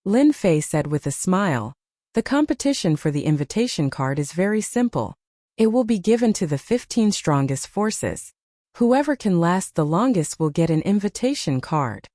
[SPEAKER 1] Lin Fei said with a smile. The competition for the invitation card is very simple. It will be given to the 15 strongest forces. Whoever can last the longest will get an invitation card.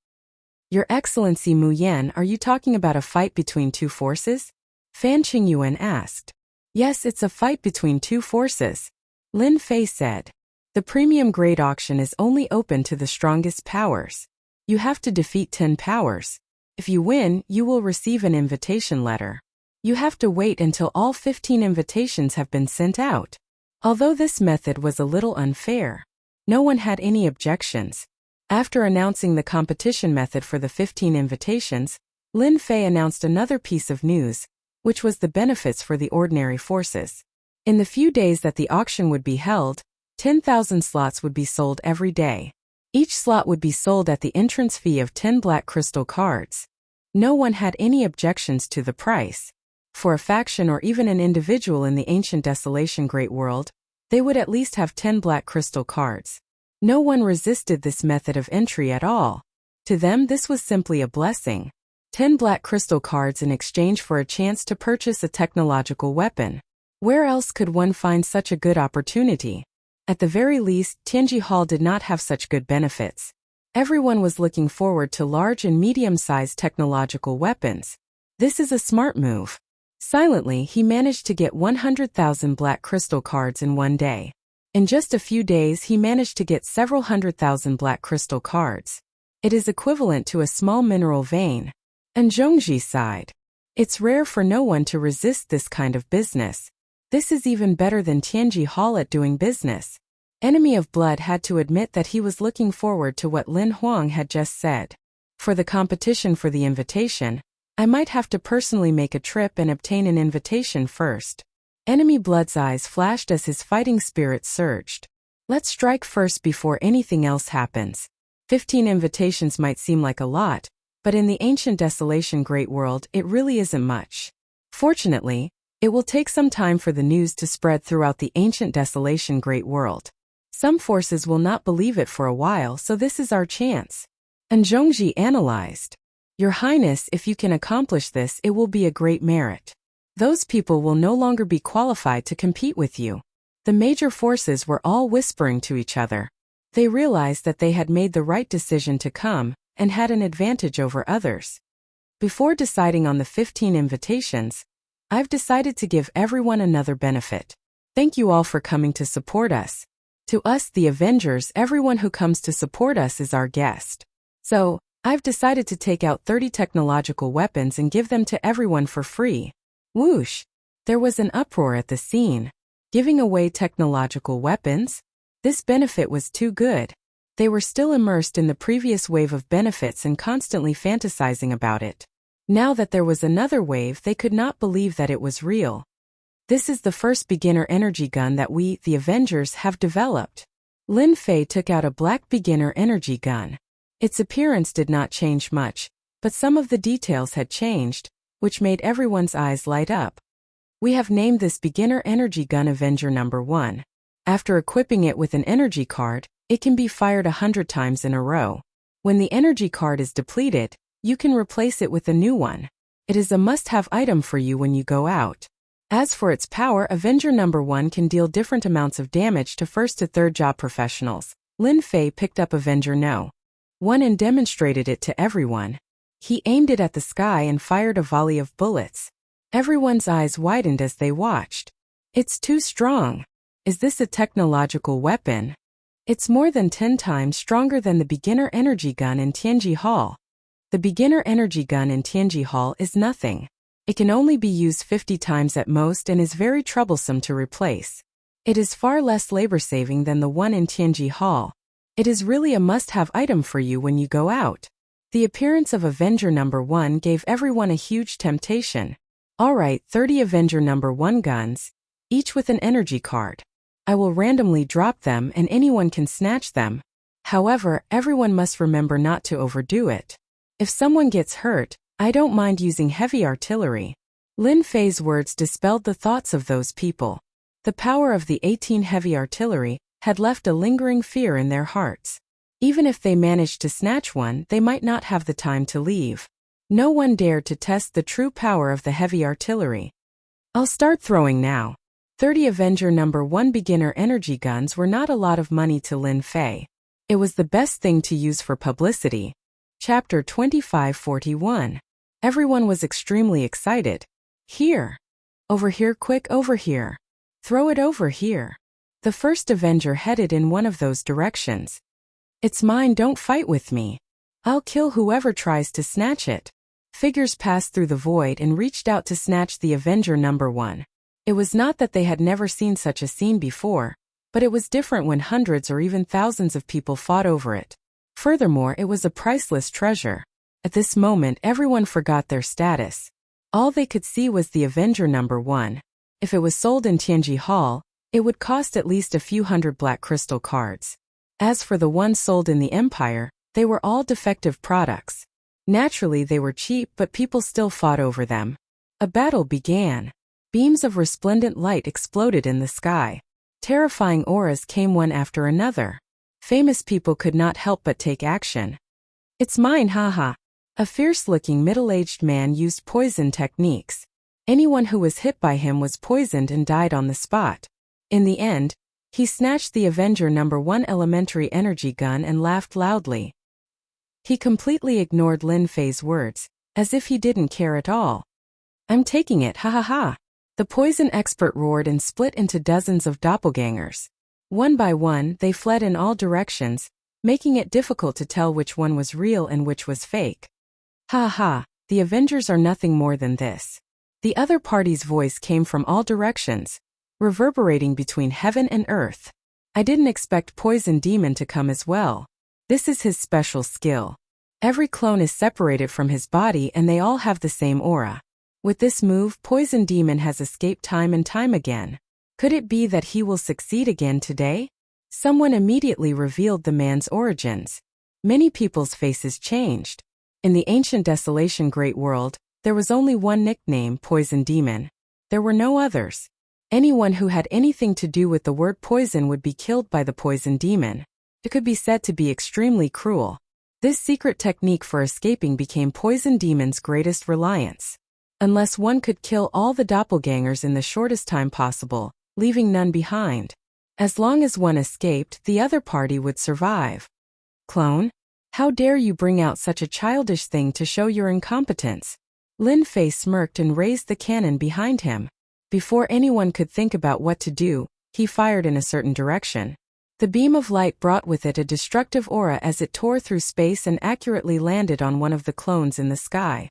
[SPEAKER 1] Your Excellency Mu Yan, are you talking about a fight between two forces? Fan Qingyuan asked. Yes, it's a fight between two forces. Lin Fei said. The premium grade auction is only open to the strongest powers. You have to defeat 10 powers. If you win, you will receive an invitation letter. You have to wait until all 15 invitations have been sent out. Although this method was a little unfair, no one had any objections. After announcing the competition method for the 15 invitations, Lin Fei announced another piece of news, which was the benefits for the ordinary forces. In the few days that the auction would be held, 10,000 slots would be sold every day. Each slot would be sold at the entrance fee of 10 black crystal cards. No one had any objections to the price. For a faction or even an individual in the ancient desolation great world, they would at least have 10 black crystal cards. No one resisted this method of entry at all. To them this was simply a blessing. 10 black crystal cards in exchange for a chance to purchase a technological weapon. Where else could one find such a good opportunity? At the very least, Tianji Hall did not have such good benefits. Everyone was looking forward to large and medium-sized technological weapons. This is a smart move. Silently, he managed to get 100,000 black crystal cards in one day. In just a few days, he managed to get several 100,000 black crystal cards. It is equivalent to a small mineral vein. And Zhongji sighed. It's rare for no one to resist this kind of business. This is even better than Tianji Hall at doing business. Enemy of Blood had to admit that he was looking forward to what Lin Huang had just said. For the competition for the invitation, I might have to personally make a trip and obtain an invitation first. Enemy Blood's eyes flashed as his fighting spirit surged. Let's strike first before anything else happens. 15 invitations might seem like a lot, but in the ancient desolation great world it really isn't much. Fortunately, it will take some time for the news to spread throughout the ancient desolation great world. Some forces will not believe it for a while, so this is our chance. And Zhongji analyzed. Your Highness, if you can accomplish this, it will be a great merit. Those people will no longer be qualified to compete with you. The major forces were all whispering to each other. They realized that they had made the right decision to come, and had an advantage over others. Before deciding on the 15 invitations, I've decided to give everyone another benefit. Thank you all for coming to support us. To us, the Avengers, everyone who comes to support us is our guest. So, I've decided to take out 30 technological weapons and give them to everyone for free. Whoosh! There was an uproar at the scene. Giving away technological weapons? This benefit was too good. They were still immersed in the previous wave of benefits and constantly fantasizing about it. Now that there was another wave, they could not believe that it was real. This is the first beginner energy gun that we, the Avengers, have developed. Lin Fei took out a black beginner energy gun. Its appearance did not change much, but some of the details had changed, which made everyone's eyes light up. We have named this beginner energy gun Avenger number 1. After equipping it with an energy card, it can be fired 100 times in a row. When the energy card is depleted, you can replace it with a new one. It is a must-have item for you when you go out. As for its power, Avenger number 1 can deal different amounts of damage to first to third job professionals. Lin Fei picked up Avenger No. 1 and demonstrated it to everyone. He aimed it at the sky and fired a volley of bullets. Everyone's eyes widened as they watched. It's too strong. Is this a technological weapon? It's more than 10 times stronger than the beginner energy gun in Tianji Hall. The beginner energy gun in Tianji Hall is nothing. It can only be used 50 times at most and is very troublesome to replace. It is far less labor-saving than the one in Tianji Hall. It is really a must-have item for you when you go out. The appearance of Avenger number 1 gave everyone a huge temptation. Alright, 30 Avenger number 1 guns, each with an energy card. I will randomly drop them and anyone can snatch them. However, everyone must remember not to overdo it. If someone gets hurt, I don't mind using heavy artillery. Lin Fei's words dispelled the thoughts of those people. The power of the 18 heavy artillery had left a lingering fear in their hearts. Even if they managed to snatch one, they might not have the time to leave. No one dared to test the true power of the heavy artillery. I'll start throwing now. 30 Avenger number 1 beginner energy guns were not a lot of money to Lin Fei. It was the best thing to use for publicity. Chapter 2541. Everyone was extremely excited. Here. Over here, quick, over here. Throw it over here. The first Avenger headed in one of those directions. It's mine, don't fight with me. I'll kill whoever tries to snatch it. Figures passed through the void and reached out to snatch the Avenger number 1. It was not that they had never seen such a scene before, but it was different when hundreds or even thousands of people fought over it. Furthermore, it was a priceless treasure. At this moment, everyone forgot their status. All they could see was the Avenger #1. If it was sold in Tianji Hall, it would cost at least a few hundred black crystal cards. As for the ones sold in the Empire, they were all defective products. Naturally, they were cheap, but people still fought over them. A battle began. Beams of resplendent light exploded in the sky. Terrifying auras came one after another. Famous people could not help but take action. "It's mine, haha." A fierce-looking middle-aged man used poison techniques. Anyone who was hit by him was poisoned and died on the spot. In the end, he snatched the Avenger #1 elementary energy gun and laughed loudly. He completely ignored Lin Fei's words, as if he didn't care at all. "I'm taking it, ha ha ha." The poison expert roared and split into dozens of doppelgangers. One by one, they fled in all directions, making it difficult to tell which one was real and which was fake. "Ha ha, the Avengers are nothing more than this." The other party's voice came from all directions, reverberating between heaven and earth. "I didn't expect Poison Demon to come as well. This is his special skill. Every clone is separated from his body and they all have the same aura. With this move, Poison Demon has escaped time and time again. Could it be that he will succeed again today?" Someone immediately revealed the man's origins. Many people's faces changed. In the ancient Desolation Great World, there was only one nickname, Poison Demon. There were no others. Anyone who had anything to do with the word poison would be killed by the Poison Demon. It could be said to be extremely cruel. This secret technique for escaping became Poison Demon's greatest reliance. Unless one could kill all the doppelgangers in the shortest time possible, leaving none behind. As long as one escaped, the other party would survive. "Clone? How dare you bring out such a childish thing to show your incompetence?" Lin Fei smirked and raised the cannon behind him. Before anyone could think about what to do, he fired in a certain direction. The beam of light brought with it a destructive aura as it tore through space and accurately landed on one of the clones in the sky.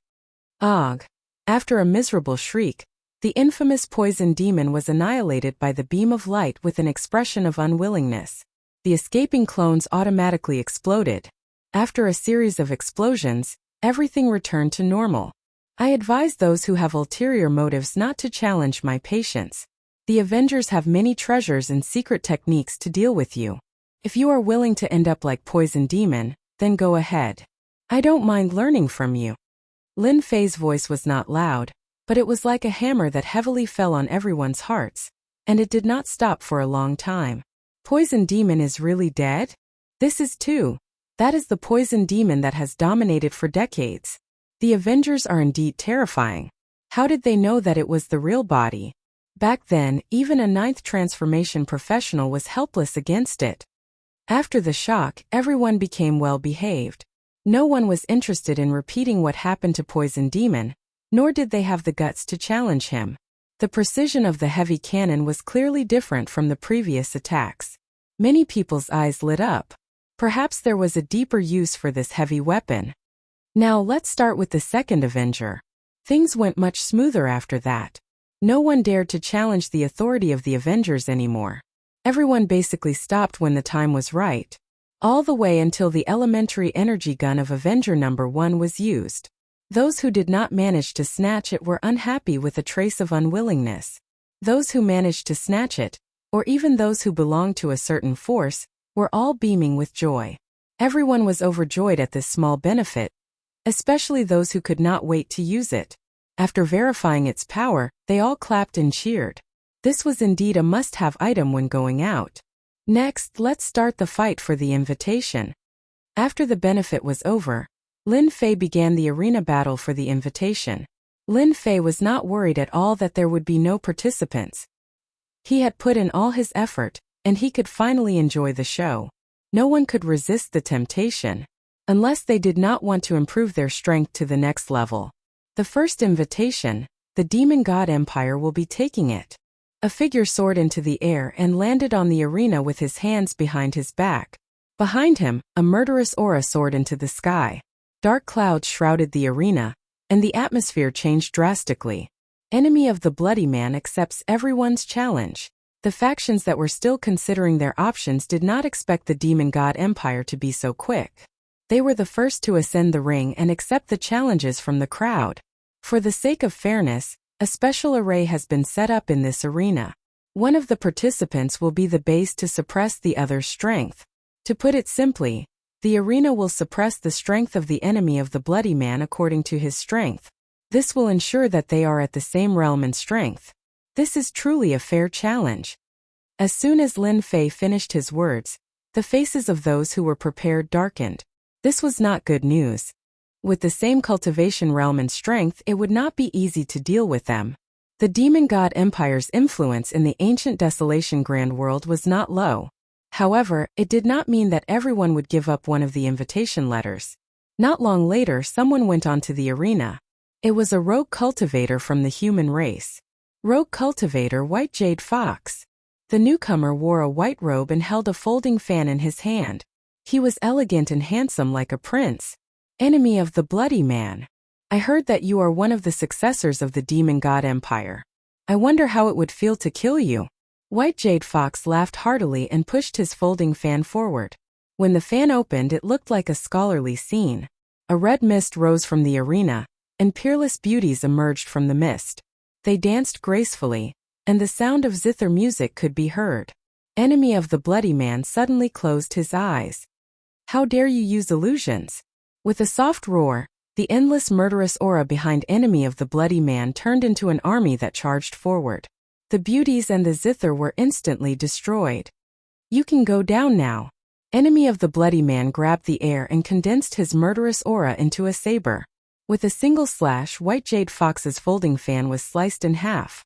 [SPEAKER 1] Ugh! After a miserable shriek, the infamous Poison Demon was annihilated by the beam of light with an expression of unwillingness. The escaping clones automatically exploded. After a series of explosions, everything returned to normal. I advise those who have ulterior motives not to challenge my patience. The Avengers have many treasures and secret techniques to deal with you. If you are willing to end up like Poison Demon, then go ahead. I don't mind learning from you. Lin Fei's voice was not loud, but it was like a hammer that heavily fell on everyone's hearts, and it did not stop for a long time. Poison Demon is really dead? This is too. That is the Poison Demon that has dominated for decades. The Avengers are indeed terrifying. How did they know that it was the real body? Back then, even a 9th transformation professional was helpless against it. After the shock, everyone became well-behaved. No one was interested in repeating what happened to Poison Demon, nor did they have the guts to challenge him. The precision of the heavy cannon was clearly different from the previous attacks. Many people's eyes lit up. Perhaps there was a deeper use for this heavy weapon. Now let's start with the second Avenger. Things went much smoother after that. No one dared to challenge the authority of the Avengers anymore. Everyone basically stopped when the time was right. All the way until the elementary energy gun of Avenger #1 was used. Those who did not manage to snatch it were unhappy with a trace of unwillingness. Those who managed to snatch it, or even those who belonged to a certain force, were all beaming with joy. Everyone was overjoyed at this small benefit, especially those who could not wait to use it. After verifying its power, they all clapped and cheered. This was indeed a must-have item when going out. Next, let's start the fight for the invitation. After the benefit was over, Lin Fei began the arena battle for the invitation. Lin Fei was not worried at all that there would be no participants. He had put in all his effort, and he could finally enjoy the show. No one could resist the temptation, unless they did not want to improve their strength to the next level. The first invitation, the Demon God Empire will be taking it. A figure soared into the air and landed on the arena with his hands behind his back. Behind him, a murderous aura soared into the sky. Dark clouds shrouded the arena, and the atmosphere changed drastically. Enemy of the Bloody Man accepts everyone's challenge. The factions that were still considering their options did not expect the Demon God Empire to be so quick. They were the first to ascend the ring and accept the challenges from the crowd. For the sake of fairness, a special array has been set up in this arena. One of the participants will be the base to suppress the other's strength. To put it simply, the arena will suppress the strength of the enemy of the bloody man according to his strength. This will ensure that they are at the same realm in strength. This is truly a fair challenge. As soon as Lin Fei finished his words, the faces of those who were prepared darkened. This was not good news. With the same cultivation realm and strength, it would not be easy to deal with them. The demon god empire's influence in the ancient desolation grand world was not low. However, it did not mean that everyone would give up one of the invitation letters. Not long later, someone went onto the arena. It was a rogue cultivator from the human race. Rogue cultivator White Jade Fox. The newcomer wore a white robe and held a folding fan in his hand. He was elegant and handsome like a prince. Enemy of the bloody man. I heard that you are one of the successors of the demon god empire. I wonder how it would feel to kill you. White Jade Fox laughed heartily and pushed his folding fan forward. When the fan opened, it looked like a scholarly scene. A red mist rose from the arena, and peerless beauties emerged from the mist. They danced gracefully, and the sound of zither music could be heard. Enemy of the bloody man suddenly closed his eyes. How dare you use illusions? With a soft roar, the endless murderous aura behind enemy of the bloody man turned into an army that charged forward. The beauties and the zither were instantly destroyed. You can go down now. Enemy of the bloody man grabbed the air and condensed his murderous aura into a saber. With a single slash, White Jade Fox's folding fan was sliced in half.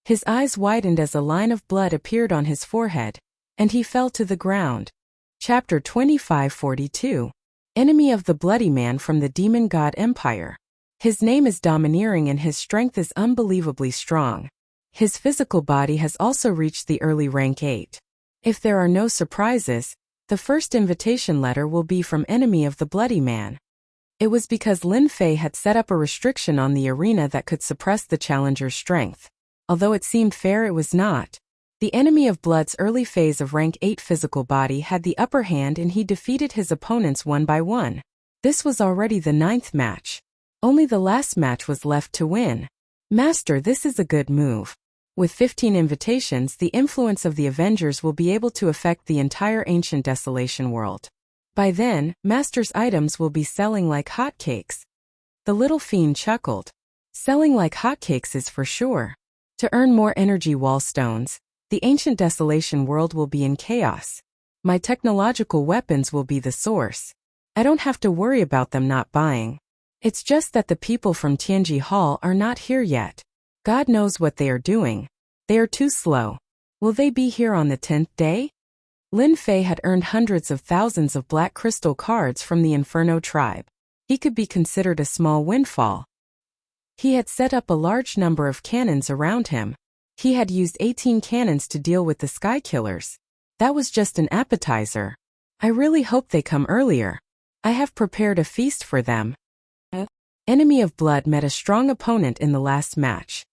[SPEAKER 1] His eyes widened as a line of blood appeared on his forehead, and he fell to the ground. Chapter 2542. Enemy of the bloody man from the demon god empire. His name is domineering and his strength is unbelievably strong. His physical body has also reached the early rank 8. If there are no surprises, the first invitation letter will be from enemy of the bloody man. It was because Lin Fei had set up a restriction on the arena that could suppress the challenger's strength. Although it seemed fair, it was not. The enemy of blood's early phase of rank 8 physical body had the upper hand and he defeated his opponents one by one. This was already the 9th match. Only the last match was left to win. Master, this is a good move. With 15 invitations, the influence of the Avengers will be able to affect the entire ancient desolation world. By then, Master's items will be selling like hotcakes. The little fiend chuckled. Selling like hotcakes is for sure. To earn more energy wall stones, the ancient desolation world will be in chaos. My technological weapons will be the source. I don't have to worry about them not buying. It's just that the people from Tianji Hall are not here yet. God knows what they are doing. They are too slow. Will they be here on the 10th day? Lin Fei had earned hundreds of thousands of black crystal cards from the Inferno tribe. He could be considered a small windfall. He had set up a large number of cannons around him. He had used 18 cannons to deal with the Sky Killers. That was just an appetizer. I really hope they come earlier. I have prepared a feast for them. Enemy of Blood met a strong opponent in the last match.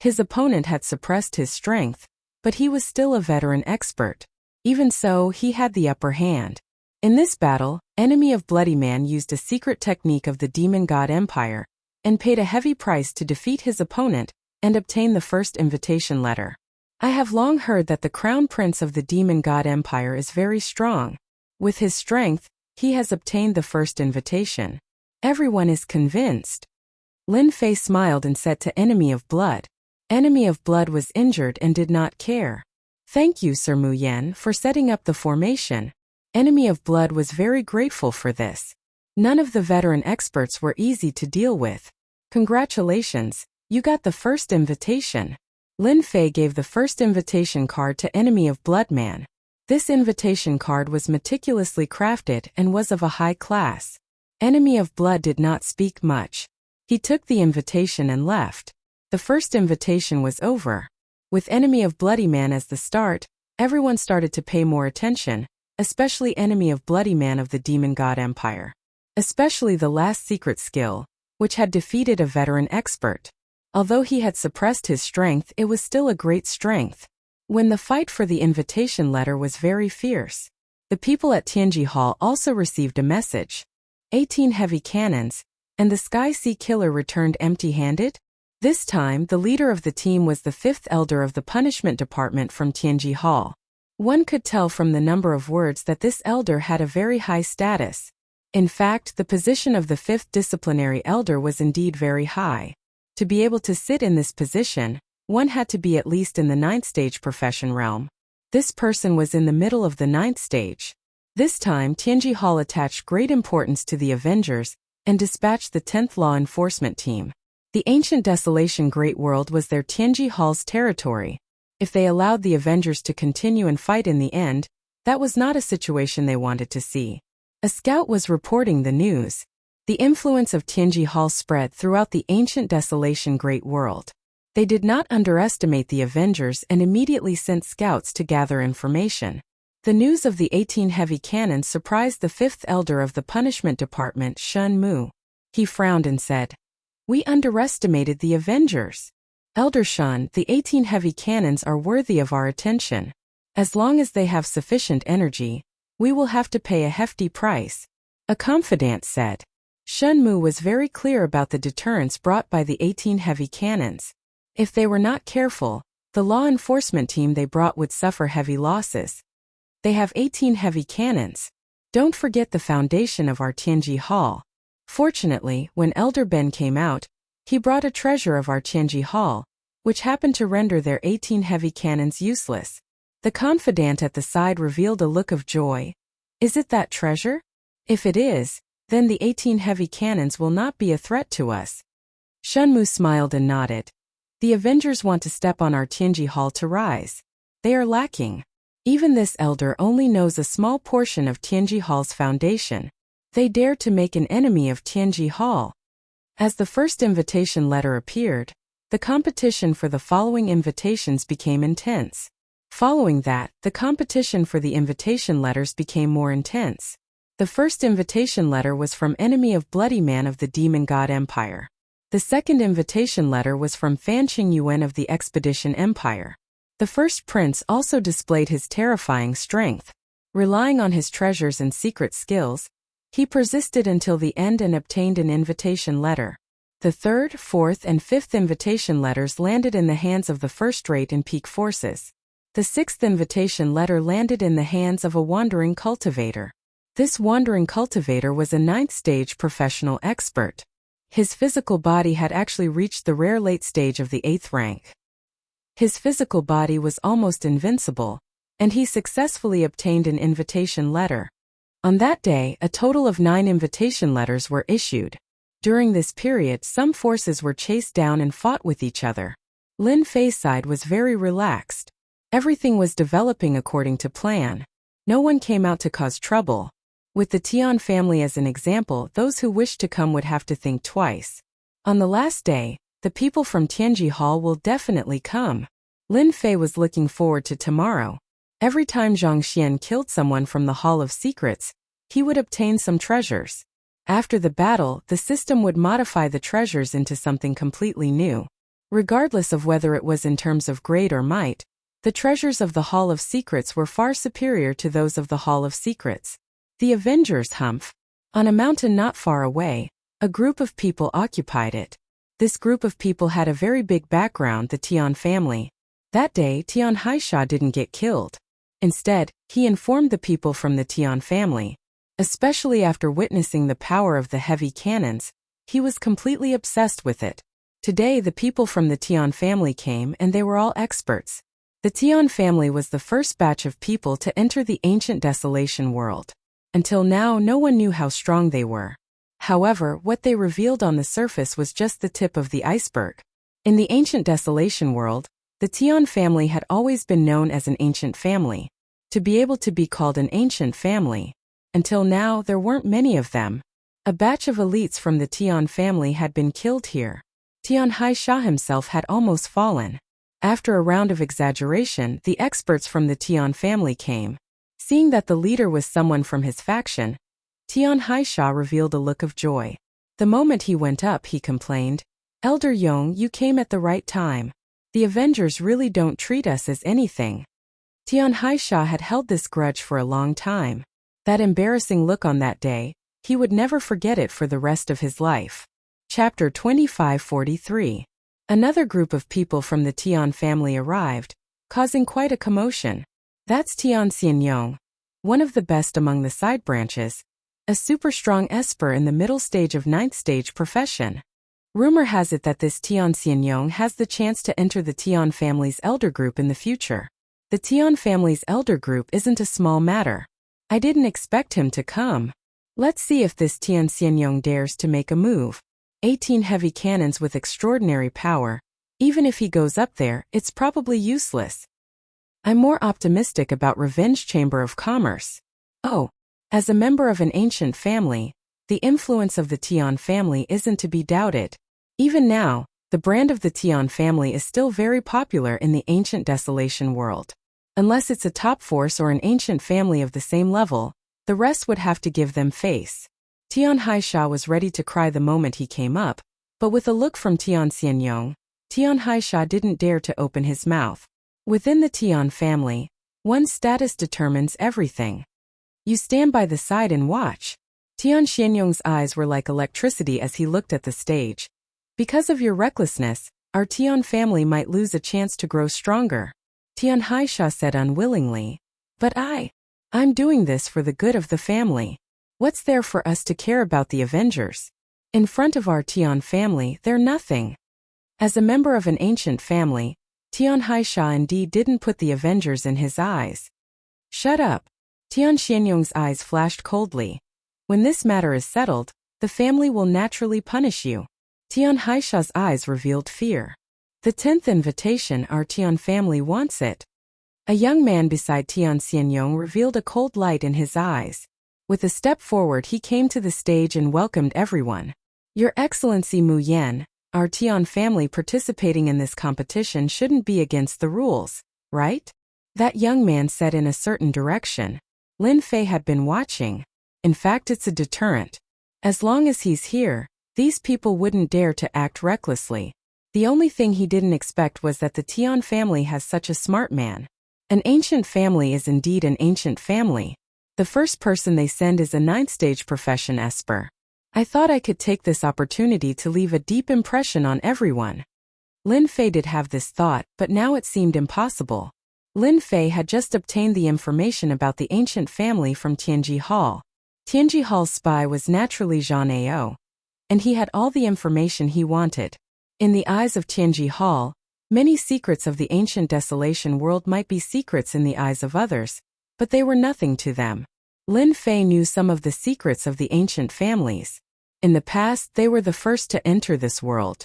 [SPEAKER 1] His opponent had suppressed his strength, but he was still a veteran expert. Even so, he had the upper hand. In this battle, Enemy of Bloody Man used a secret technique of the Demon God Empire, and paid a heavy price to defeat his opponent and obtain the first invitation letter. I have long heard that the Crown Prince of the Demon God Empire is very strong. With his strength, he has obtained the first invitation. Everyone is convinced. Lin Fei smiled and said to Enemy of Blood. Enemy of Blood was injured and did not care. Thank you, Sir Mu Yen, for setting up the formation. Enemy of Blood was very grateful for this. None of the veteran experts were easy to deal with. Congratulations, you got the first invitation. Lin Fei gave the first invitation card to Enemy of Blood Man. This invitation card was meticulously crafted and was of a high class. Enemy of Blood did not speak much. He took the invitation and left. The first invitation was over. With Enemy of Bloody Man as the start, everyone started to pay more attention, especially Enemy of Bloody Man of the Demon God Empire. Especially the last secret skill, which had defeated a veteran expert. Although he had suppressed his strength, it was still a great strength. When the fight for the invitation letter was very fierce, The people at Tianji Hall also received a message. 18 heavy cannons, and the Sky Sea Killer returned empty-handed? This time, the leader of the team was the fifth elder of the punishment department from Tianji Hall. One could tell from the number of words that this elder had a very high status. In fact, the position of the fifth disciplinary elder was indeed very high. To be able to sit in this position, one had to be at least in the 9th stage profession realm. This person was in the middle of the 9th stage. This time, Tianji Hall attached great importance to the Avengers and dispatched the 10th Law Enforcement Team. The ancient desolation Great World was their Tianji Hall's territory. If they allowed the Avengers to continue and fight in the end, that was not a situation they wanted to see. A scout was reporting the news. The influence of Tianji Hall spread throughout the ancient desolation Great World. They did not underestimate the Avengers and immediately sent scouts to gather information. The news of the 18 heavy cannons surprised the fifth elder of the punishment department, Shun Mu. He frowned and said, "We underestimated the Avengers. Elder Shun, the 18 heavy cannons are worthy of our attention. As long as they have sufficient energy, we will have to pay a hefty price," a confidant said. Shun Mu was very clear about the deterrence brought by the 18 heavy cannons. If they were not careful, the law enforcement team they brought would suffer heavy losses. They have 18 heavy cannons. Don't forget the foundation of our Tianji Hall. Fortunately, when Elder Ben came out, he brought a treasure of our Tianji Hall, which happened to render their 18 heavy cannons useless. The confidant at the side revealed a look of joy. Is it that treasure? If it is, then the 18 heavy cannons will not be a threat to us. Shunmu smiled and nodded. The Avengers want to step on our Tianji Hall to rise. They are lacking. Even this elder only knows a small portion of Tianji Hall's foundation. They dare to make an enemy of Tianji Hall. As the first invitation letter appeared, the competition for the following invitations became intense. Following that, the competition for the invitation letters became more intense. The first invitation letter was from Enemy of Bloody Man of the Demon God Empire. The second invitation letter was from Fan Qing Yuan of the Expedition Empire. The first prince also displayed his terrifying strength. Relying on his treasures and secret skills, he persisted until the end and obtained an invitation letter. The third, fourth, and fifth invitation letters landed in the hands of the first-rate and peak forces. The sixth invitation letter landed in the hands of a wandering cultivator. This wandering cultivator was a 9th stage professional expert. His physical body had actually reached the rare late stage of the 8th rank. His physical body was almost invincible, and he successfully obtained an invitation letter. On that day, a total of 9 invitation letters were issued. During this period, some forces were chased down and fought with each other. Lin Fei's side was very relaxed. Everything was developing according to plan. No one came out to cause trouble. With the Tian family as an example, those who wished to come would have to think twice. On the last day, the people from Tianji Hall will definitely come. Lin Fei was looking forward to tomorrow. Every time Zhang Xian killed someone from the Hall of Secrets, he would obtain some treasures. After the battle, the system would modify the treasures into something completely new. Regardless of whether it was in terms of grade or might, the treasures of the Hall of Secrets were far superior to those of the Hall of Secrets. The Avengers' Humph. On a mountain not far away, a group of people occupied it. This group of people had a very big background, the Tian family. That day, Tian Haisha didn't get killed. Instead, he informed the people from the Tian family. Especially after witnessing the power of the heavy cannons, he was completely obsessed with it. Today, the people from the Tian family came and they were all experts. The Tian family was the first batch of people to enter the ancient desolation world. Until now, no one knew how strong they were. However, what they revealed on the surface was just the tip of the iceberg. In the ancient desolation world, the Tian family had always been known as an ancient family. To be able to be called an ancient family, until now there weren't many of them. A batch of elites from the Tian family had been killed here. Tian Haisha himself had almost fallen. After a round of exaggeration, the experts from the Tian family came. Seeing that the leader was someone from his faction, Tian Haisha revealed a look of joy. The moment he went up, he complained, "Elder Yong, you came at the right time. The Avengers really don't treat us as anything." Tian Haisha had held this grudge for a long time. That embarrassing look on that day, he would never forget it for the rest of his life. Chapter 2543. Another group of people from the Tian family arrived, causing quite a commotion. That's Tian Xianyong, one of the best among the side branches, a super strong esper in the middle stage of 9th stage profession. Rumor has it that this Tian Xianyong has the chance to enter the Tian family's elder group in the future. The Tian family's elder group isn't a small matter. I didn't expect him to come. Let's see if this Tian Xianyong dares to make a move. 18 heavy cannons with extraordinary power. Even if he goes up there, it's probably useless. I'm more optimistic about Revenge Chamber of Commerce. Oh, as a member of an ancient family, the influence of the Tian family isn't to be doubted. Even now, the brand of the Tian family is still very popular in the ancient desolation world. Unless it's a top force or an ancient family of the same level, the rest would have to give them face. Tian Haisha was ready to cry the moment he came up, but with a look from Tian Xianyong, Tian Haisha didn't dare to open his mouth. Within the Tian family, one's status determines everything. You stand by the side and watch. Tian Xianyong's eyes were like electricity as he looked at the stage. Because of your recklessness, our Tian family might lose a chance to grow stronger. Tian Haisha said unwillingly. But I'm doing this for the good of the family. What's there for us to care about the Avengers? In front of our Tian family, they're nothing. As a member of an ancient family, Tian Haisha indeed didn't put the Avengers in his eyes. Shut up. Tian Xianyong's eyes flashed coldly. When this matter is settled, the family will naturally punish you. Tian Haisha's eyes revealed fear. The 10th invitation, our Tian family wants it. A young man beside Tian Xianyong revealed a cold light in his eyes. With a step forward he came to the stage and welcomed everyone. Your Excellency Mu Yan, our Tian family participating in this competition shouldn't be against the rules, right? That young man said in a certain direction. Lin Fei had been watching. In fact, it's a deterrent. As long as he's here, these people wouldn't dare to act recklessly. The only thing he didn't expect was that the Tian family has such a smart man. An ancient family is indeed an ancient family. The first person they send is a 9th stage profession esper. I thought I could take this opportunity to leave a deep impression on everyone. Lin Fei did have this thought, but now it seemed impossible. Lin Fei had just obtained the information about the ancient family from Tianji Hall. Tianji Hall's spy was naturally Zhang Ao, and he had all the information he wanted. In the eyes of Tianji Hall, many secrets of the ancient desolation world might be secrets in the eyes of others, but they were nothing to them. Lin Fei knew some of the secrets of the ancient families. In the past, they were the first to enter this world.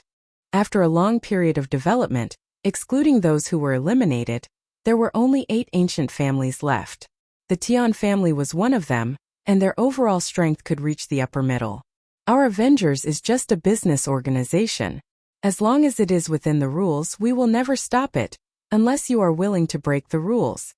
[SPEAKER 1] After a long period of development, excluding those who were eliminated, there were only 8 ancient families left. The Tian family was one of them, and their overall strength could reach the upper middle. Our Avengers is just a business organization. As long as it is within the rules, we will never stop it, unless you are willing to break the rules.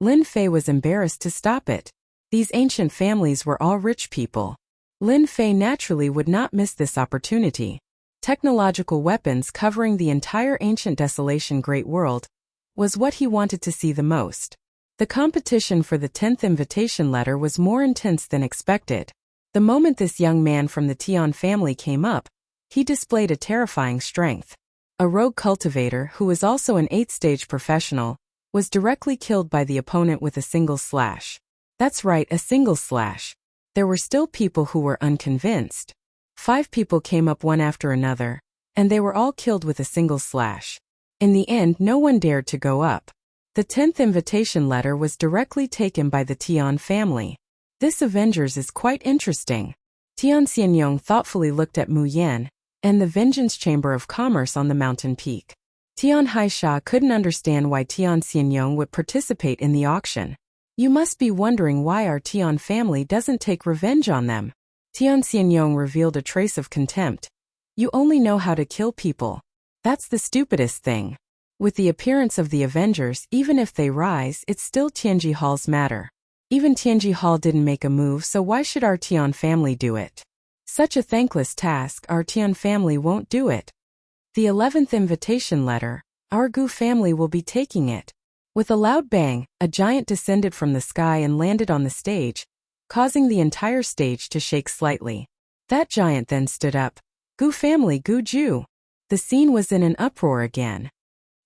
[SPEAKER 1] Lin Fei was embarrassed to stop it. These ancient families were all rich people. Lin Fei naturally would not miss this opportunity. Technological weapons covering the entire ancient desolation great world was what he wanted to see the most. The competition for the 10th invitation letter was more intense than expected. The moment this young man from the Tian family came up, he displayed a terrifying strength. A rogue cultivator who was also an 8th stage professional was directly killed by the opponent with a single slash. That's right, a single slash. There were still people who were unconvinced. 5 people came up one after another, and they were all killed with a single slash. In the end, no one dared to go up. The 10th invitation letter was directly taken by the Tian family. This Avengers is quite interesting. Tian Xianyong thoughtfully looked at Mu Yan and the Vengeance Chamber of Commerce on the mountain peak. Tian Haisha couldn't understand why Tian Xianyong would participate in the auction. You must be wondering why our Tian family doesn't take revenge on them. Tian Xianyong revealed a trace of contempt. You only know how to kill people. That's the stupidest thing. With the appearance of the Avengers, even if they rise, it's still Tianji Hall's matter. Even Tianji Hall didn't make a move, so why should our Tian family do it? Such a thankless task, our Tian family won't do it. The 11th invitation letter, our Gu family will be taking it. With a loud bang, a giant descended from the sky and landed on the stage, causing the entire stage to shake slightly. That giant then stood up. Gu family, Gu Ju. The scene was in an uproar again.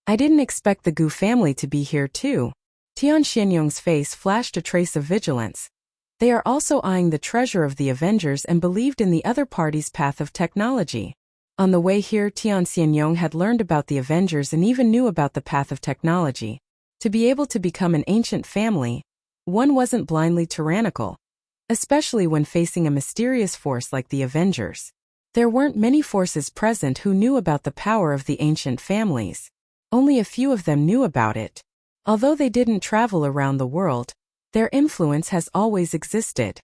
[SPEAKER 1] I didn't expect the Gu family to be here too. Tian Xianyong's face flashed a trace of vigilance. They are also eyeing the treasure of the Avengers and believed in the other party's path of technology. On the way here, Tian Xianyong had learned about the Avengers and even knew about the path of technology. To be able to become an ancient family, one wasn't blindly tyrannical, especially when facing a mysterious force like the Avengers. There weren't many forces present who knew about the power of the ancient families. Only a few of them knew about it. Although they didn't travel around the world, their influence has always existed.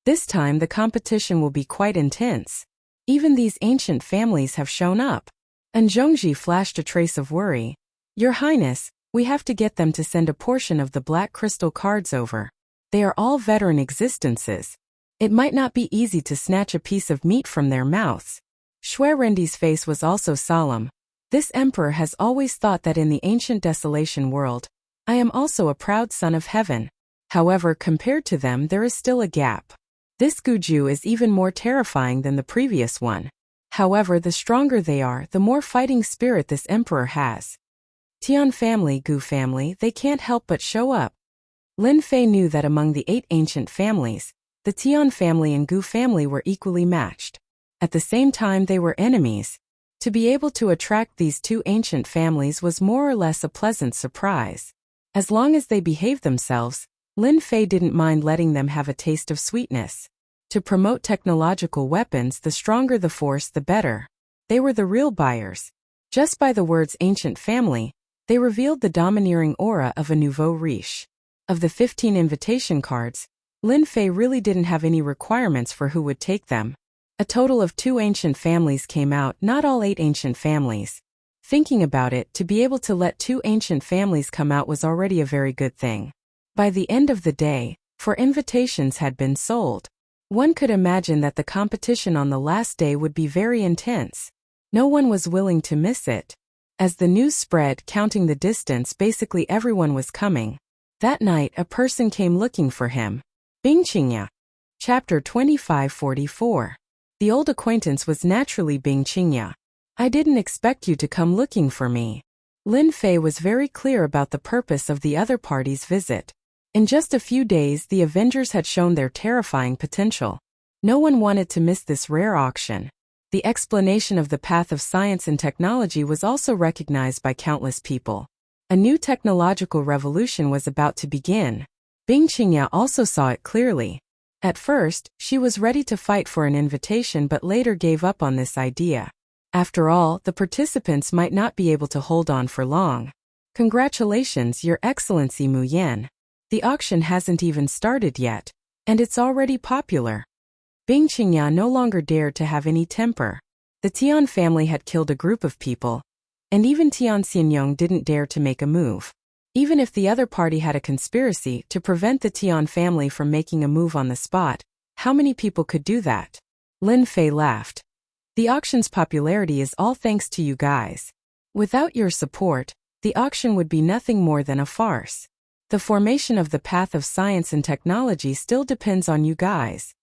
[SPEAKER 1] This time the competition will be quite intense. Even these ancient families have shown up. And Zhongji flashed a trace of worry. Your Highness, we have to get them to send a portion of the black crystal cards over. They are all veteran existences. It might not be easy to snatch a piece of meat from their mouths. Shui Rendi's face was also solemn. This emperor has always thought that in the ancient desolation world, I am also a proud son of heaven. However, compared to them there is still a gap. This Guju is even more terrifying than the previous one. However, the stronger they are, the more fighting spirit this emperor has. Tian family, Gu family, they can't help but show up. Lin Fei knew that among the 8 ancient families, the Tian family and Gu family were equally matched. At the same time they were enemies. To be able to attract these 2 ancient families was more or less a pleasant surprise. As long as they behaved themselves, Lin Fei didn't mind letting them have a taste of sweetness. To promote technological weapons, the stronger the force the better. They were the real buyers. Just by the words ancient family, they revealed the domineering aura of a nouveau riche. Of the 15 invitation cards, Lin Fei really didn't have any requirements for who would take them. A total of 2 ancient families came out, not all 8 ancient families. Thinking about it, to be able to let 2 ancient families come out was already a very good thing. By the end of the day, 4 invitations had been sold. One could imagine that the competition on the last day would be very intense. No one was willing to miss it. As the news spread, counting the distance, basically everyone was coming. That night, a person came looking for him. Bing Qingya. Chapter 2544. The old acquaintance was naturally Bing Qingya. I didn't expect you to come looking for me. Lin Fei was very clear about the purpose of the other party's visit. In just a few days, the Avengers had shown their terrifying potential. No one wanted to miss this rare auction. The explanation of the path of science and technology was also recognized by countless people. A new technological revolution was about to begin. Bing Qingya also saw it clearly. At first, she was ready to fight for an invitation but later gave up on this idea. After all, the participants might not be able to hold on for long. Congratulations, Your Excellency Mu Yan. The auction hasn't even started yet, and it's already popular. Bing Qingya no longer dared to have any temper. The Tian family had killed a group of people, and even Tian Xianyong didn't dare to make a move. Even if the other party had a conspiracy to prevent the Tian family from making a move on the spot, how many people could do that? Lin Fei laughed. The auction's popularity is all thanks to you guys. Without your support, the auction would be nothing more than a farce. The formation of the path of science and technology still depends on you guys.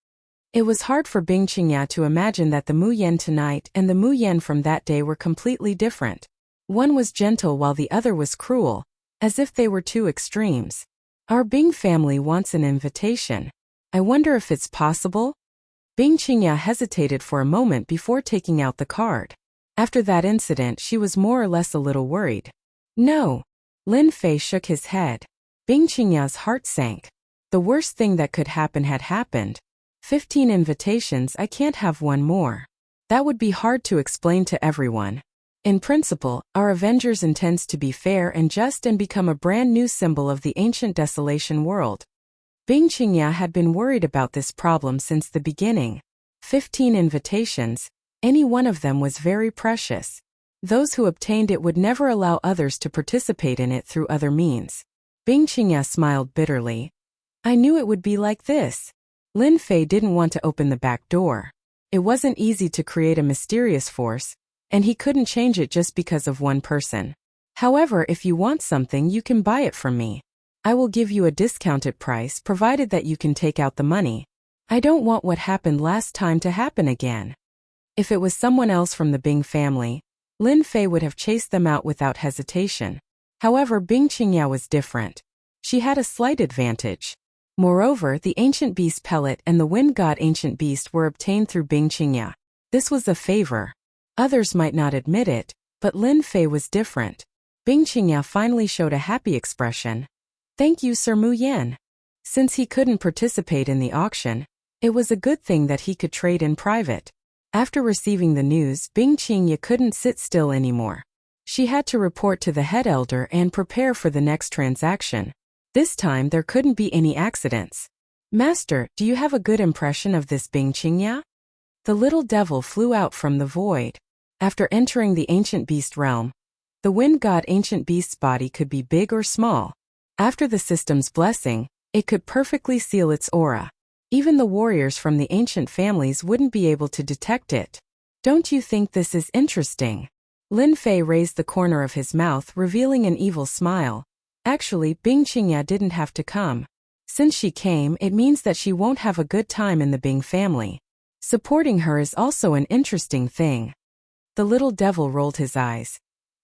[SPEAKER 1] It was hard for Bing Qingya to imagine that the Mu Yan tonight and the Mu Yan from that day were completely different. One was gentle while the other was cruel, as if they were 2 extremes. Our Bing family wants an invitation. I wonder if it's possible? Bing Qingya hesitated for a moment before taking out the card. After that incident, she was more or less a little worried. No. Lin Fei shook his head. Bing Qingya's heart sank. The worst thing that could happen had happened. 15 invitations, I can't have one more. That would be hard to explain to everyone. In principle, our Avengers intends to be fair and just and become a brand new symbol of the ancient desolation world. Bing Qingya had been worried about this problem since the beginning. 15 invitations, any one of them was very precious. Those who obtained it would never allow others to participate in it through other means. Bing Qingya smiled bitterly. I knew it would be like this. Lin Fei didn't want to open the back door. It wasn't easy to create a mysterious force, and he couldn't change it just because of one person. However, if you want something, you can buy it from me. I will give you a discounted price provided that you can take out the money. I don't want what happened last time to happen again. If it was someone else from the Bing family, Lin Fei would have chased them out without hesitation. However, Bing Qingya was different. She had a slight advantage. Moreover, the Ancient Beast pellet and the Wind God Ancient Beast were obtained through Bing Qingya. This was a favor. Others might not admit it, but Lin Fei was different. Bing Qingya finally showed a happy expression. Thank you, Sir Mu Yan. Since he couldn't participate in the auction, it was a good thing that he could trade in private. After receiving the news, Bing Qingya couldn't sit still anymore. She had to report to the head elder and prepare for the next transaction. This time there couldn't be any accidents. Master, do you have a good impression of this Bing Qingya? The little devil flew out from the void. After entering the Ancient Beast realm, the Wind God Ancient Beast's body could be big or small. After the system's blessing, it could perfectly seal its aura. Even the warriors from the ancient families wouldn't be able to detect it. Don't you think this is interesting? Lin Fei raised the corner of his mouth, revealing an evil smile. Actually, Bing Qingya didn't have to come. Since she came, it means that she won't have a good time in the Bing family. Supporting her is also an interesting thing. The little devil rolled his eyes.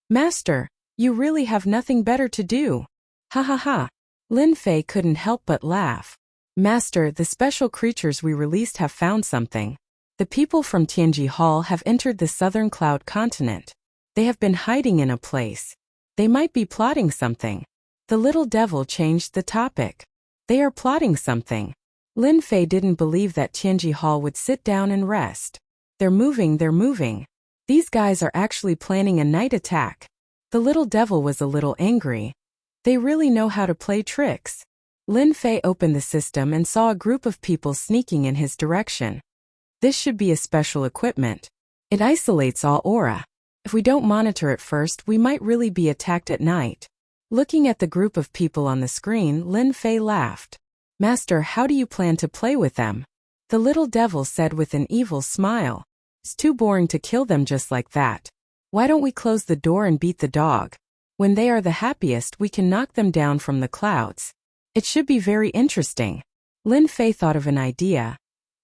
[SPEAKER 1] Master, you really have nothing better to do. Ha ha ha. Lin Fei couldn't help but laugh. Master, the special creatures we released have found something. The people from Tianji Hall have entered the southern cloud continent. They have been hiding in a place. They might be plotting something. The little devil changed the topic. They are plotting something. Lin Fei didn't believe that Tianji Hall would sit down and rest. They're moving. These guys are actually planning a night attack. The little devil was a little angry. They really know how to play tricks. Lin Fei opened the system and saw a group of people sneaking in his direction. This should be a special equipment. It isolates all aura. If we don't monitor it first, we might really be attacked at night. Looking at the group of people on the screen, Lin Fei laughed. Master, how do you plan to play with them? The little devil said with an evil smile. It's too boring to kill them just like that. Why don't we close the door and beat the dog? When they are the happiest, we can knock them down from the clouds. It should be very interesting. Lin Fei thought of an idea.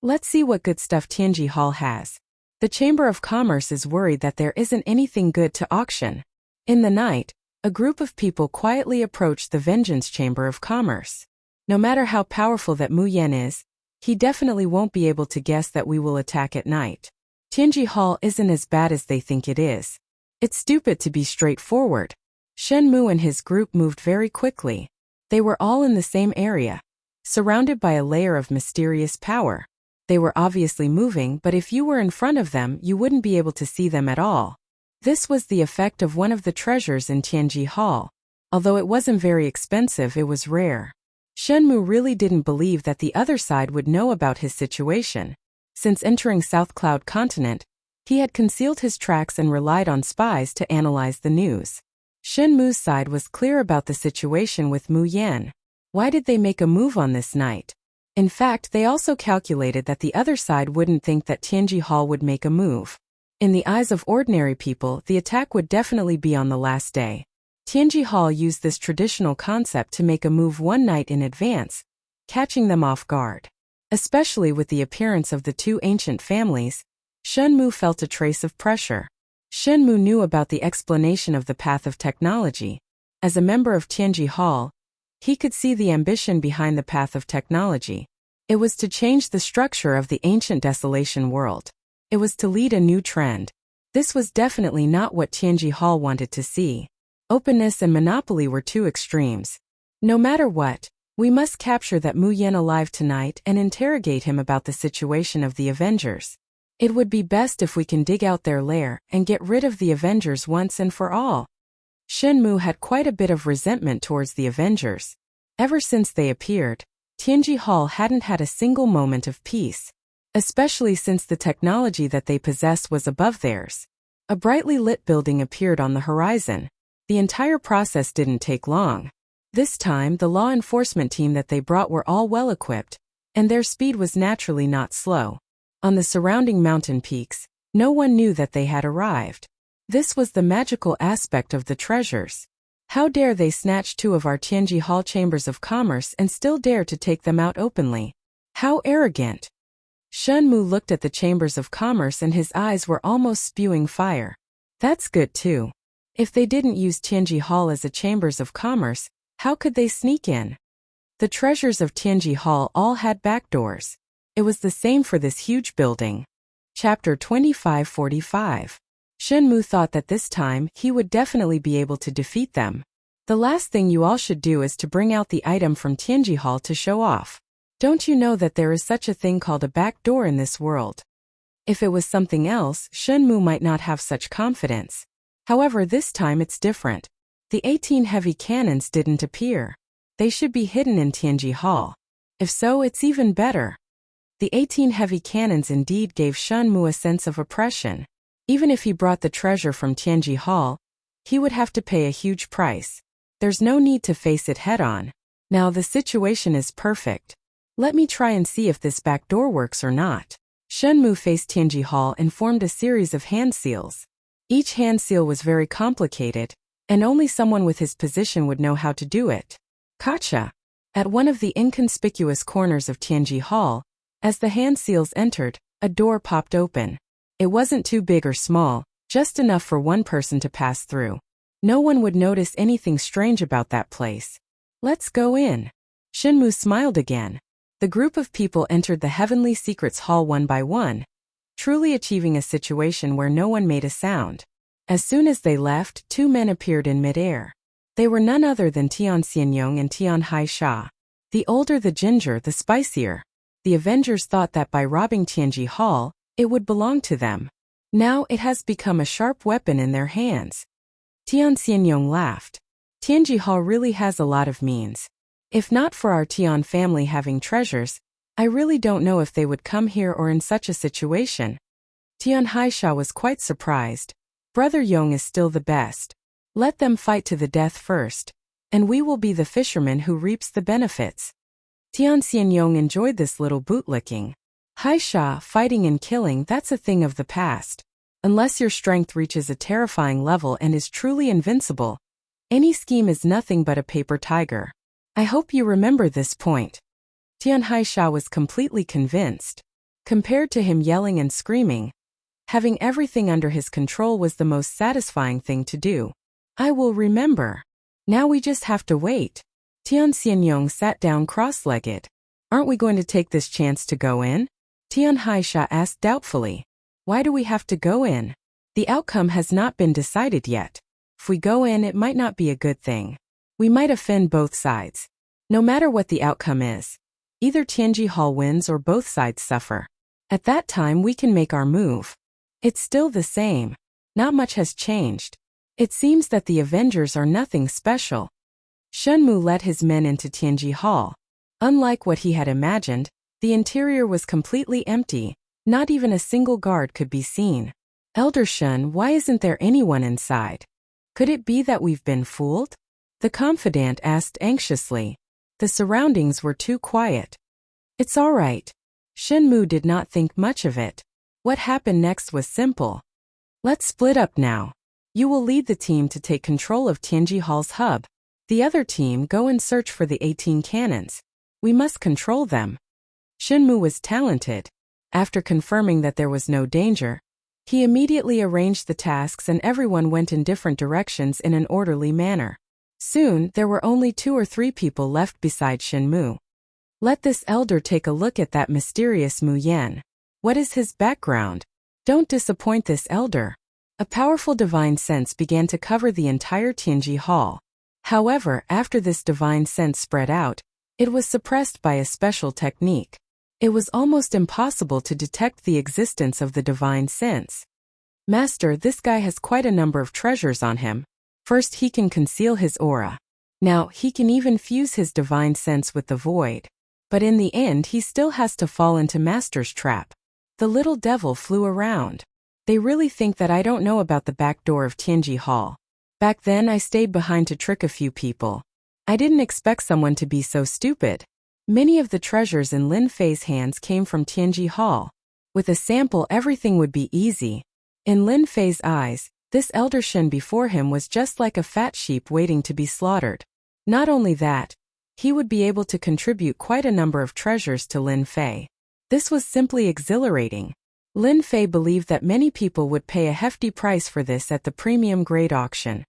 [SPEAKER 1] Let's see what good stuff Tianji Hall has. The Chamber of Commerce is worried that there isn't anything good to auction. In the night, a group of people quietly approached the Vengeance Chamber of Commerce. No matter how powerful that Mu Yan is, he definitely won't be able to guess that we will attack at night. Tianji Hall isn't as bad as they think it is. It's stupid to be straightforward. Shen Mu and his group moved very quickly. They were all in the same area, surrounded by a layer of mysterious power. They were obviously moving, but if you were in front of them, you wouldn't be able to see them at all. This was the effect of one of the treasures in Tianji Hall. Although it wasn't very expensive, it was rare. Shen Mu really didn't believe that the other side would know about his situation. Since entering South Cloud Continent, he had concealed his tracks and relied on spies to analyze the news. Shen Mu's side was clear about the situation with Mu Yan. Why did they make a move on this night? In fact, they also calculated that the other side wouldn't think that Tianji Hall would make a move. In the eyes of ordinary people, the attack would definitely be on the last day. Tianji Hall used this traditional concept to make a move one night in advance, catching them off guard. Especially with the appearance of the two ancient families, Shen Mu felt a trace of pressure. Shen Mu knew about the explanation of the path of technology. As a member of Tianji Hall, he could see the ambition behind the path of technology. It was to change the structure of the ancient desolation world. It was to lead a new trend. This was definitely not what Tianji Hall wanted to see. Openness and monopoly were two extremes. No matter what, we must capture that Mu Yan alive tonight and interrogate him about the situation of the Avengers. It would be best if we can dig out their lair and get rid of the Avengers once and for all. Shen Mu had quite a bit of resentment towards the Avengers. Ever since they appeared, Tianji Hall hadn't had a single moment of peace. Especially since the technology that they possessed was above theirs. A brightly lit building appeared on the horizon. The entire process didn't take long. This time, the law enforcement team that they brought were all well equipped, and their speed was naturally not slow. On the surrounding mountain peaks, no one knew that they had arrived. This was the magical aspect of the treasures. How dare they snatch 2 of our Tianji Hall chambers of commerce and still dare to take them out openly? How arrogant! Shen Mu looked at the chambers of commerce and his eyes were almost spewing fire. That's good too. If they didn't use Tianji Hall as a chambers of commerce, how could they sneak in? The treasures of Tianji Hall all had back doors. It was the same for this huge building. Chapter 2545. Shen Mu thought that this time he would definitely be able to defeat them. The last thing you all should do is to bring out the item from Tianji Hall to show off. Don't you know that there is such a thing called a back door in this world? If it was something else, Shen Mu might not have such confidence. However, this time it's different. The 18 heavy cannons didn't appear. They should be hidden in Tianji Hall. If so, it's even better. The 18 heavy cannons indeed gave Shen Mu a sense of oppression. Even if he brought the treasure from Tianji Hall, he would have to pay a huge price. There's no need to face it head-on. Now the situation is perfect. Let me try and see if this back door works or not. Shen Mu faced Tianji Hall and formed a series of hand seals. Each hand seal was very complicated, and only someone with his position would know how to do it. Gotcha! At one of the inconspicuous corners of Tianji Hall, as the hand seals entered, a door popped open. It wasn't too big or small, just enough for one person to pass through. No one would notice anything strange about that place. Let's go in. Shen Mu smiled again. The group of people entered the Heavenly Secrets Hall one by one, truly achieving a situation where no one made a sound. As soon as they left, 2 men appeared in midair. They were none other than Tian Xianyong and Tian Haisha. The older the ginger, the spicier. The Avengers thought that by robbing Tianji Hall, it would belong to them. Now it has become a sharp weapon in their hands. Tian Xianyong laughed. Tianji Hall really has a lot of means. If not for our Tian family having treasures, I really don't know if they would come here or in such a situation. Tian Haisha was quite surprised. Brother Yong is still the best. Let them fight to the death first, and we will be the fisherman who reaps the benefits. Tian Xianyong enjoyed this little bootlicking. Haisha, fighting and killing, that's a thing of the past. Unless your strength reaches a terrifying level and is truly invincible, any scheme is nothing but a paper tiger. I hope you remember this point. Tian Haisha was completely convinced. Compared to him yelling and screaming, having everything under his control was the most satisfying thing to do. I will remember. Now we just have to wait. Tian Xianyong sat down cross-legged. Aren't we going to take this chance to go in? Tian Haisha asked doubtfully. Why do we have to go in? The outcome has not been decided yet. If we go in, it might not be a good thing. We might offend both sides. No matter what the outcome is, either Tianji Hall wins or both sides suffer. At that time we can make our move. It's still the same. Not much has changed. It seems that the Avengers are nothing special. Shen Mu led his men into Tianji Hall. Unlike what he had imagined, the interior was completely empty. Not even a single guard could be seen. Elder Shen, why isn't there anyone inside? Could it be that we've been fooled? The confidant asked anxiously. The surroundings were too quiet. It's all right. Shen Mu did not think much of it. What happened next was simple. Let's split up now. You will lead the team to take control of Tianji Hall's hub. The other team go and search for the 18 cannons. We must control them. Shen Mu was talented. After confirming that there was no danger, he immediately arranged the tasks and everyone went in different directions in an orderly manner. Soon, there were only 2 or 3 people left beside Shen Mu. Let this elder take a look at that mysterious Mu Yan. What is his background? Don't disappoint this elder. A powerful divine sense began to cover the entire Tianji Hall. However, after this divine sense spread out, it was suppressed by a special technique. It was almost impossible to detect the existence of the divine sense. Master, this guy has quite a number of treasures on him. First, he can conceal his aura. Now, he can even fuse his divine sense with the void. But in the end, he still has to fall into Master's trap. The little devil flew around. They really think that I don't know about the back door of Tianji Hall. Back then, I stayed behind to trick a few people. I didn't expect someone to be so stupid. Many of the treasures in Lin Fei's hands came from Tianji Hall. With a sample, everything would be easy. In Lin Fei's eyes, This elder Shen before him was just like a fat sheep waiting to be slaughtered. Not only that, he would be able to contribute quite a number of treasures to Lin Fei. This was simply exhilarating. Lin Fei believed that many people would pay a hefty price for this at the premium grade auction.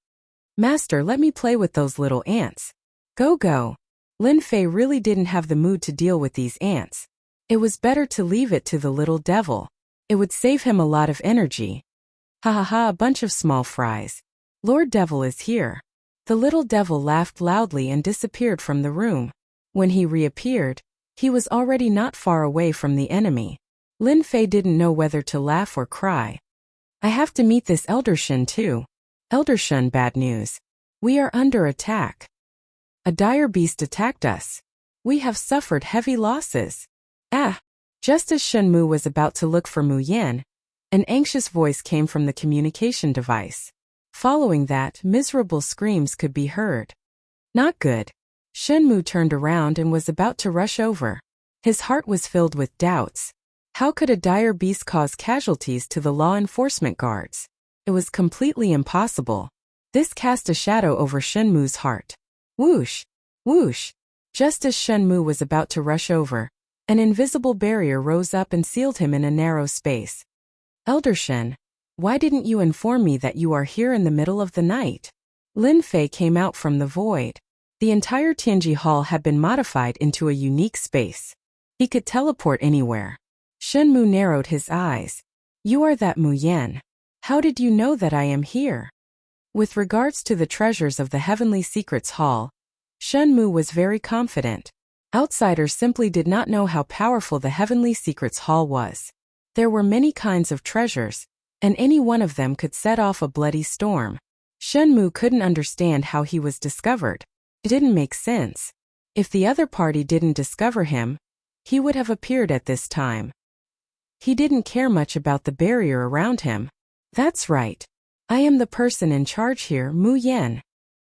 [SPEAKER 1] Master, let me play with those little ants. Go go. Lin Fei really didn't have the mood to deal with these ants. It was better to leave it to the little devil. It would save him a lot of energy. Ha ha ha, a bunch of small fries. Lord Devil is here. The little devil laughed loudly and disappeared from the room. When he reappeared, he was already not far away from the enemy. Lin Fei didn't know whether to laugh or cry. I have to meet this Elder Shen too. Elder Shen, bad news. We are under attack. A dire beast attacked us. We have suffered heavy losses. Ah! Just as Shen Mu was about to look for Mu Yan, an anxious voice came from the communication device. Following that, miserable screams could be heard. Not good. Shen Mu turned around and was about to rush over. His heart was filled with doubts. How could a dire beast cause casualties to the law enforcement guards? It was completely impossible. This cast a shadow over Shen Mu's heart. Whoosh! Whoosh! Just as Shen Mu was about to rush over, an invisible barrier rose up and sealed him in a narrow space. Elder Shen, why didn't you inform me that you are here in the middle of the night? Lin Fei came out from the void. The entire Tianji Hall had been modified into a unique space. He could teleport anywhere. Shen Mu narrowed his eyes. You are that Mu Yan. How did you know that I am here? With regards to the treasures of the Heavenly Secrets Hall, Shen Mu was very confident. Outsiders simply did not know how powerful the Heavenly Secrets Hall was. There were many kinds of treasures, and any one of them could set off a bloody storm. Shen Mu couldn't understand how he was discovered. It didn't make sense. If the other party didn't discover him, he would have appeared at this time. He didn't care much about the barrier around him. That's right. I am the person in charge here, Mu Yan.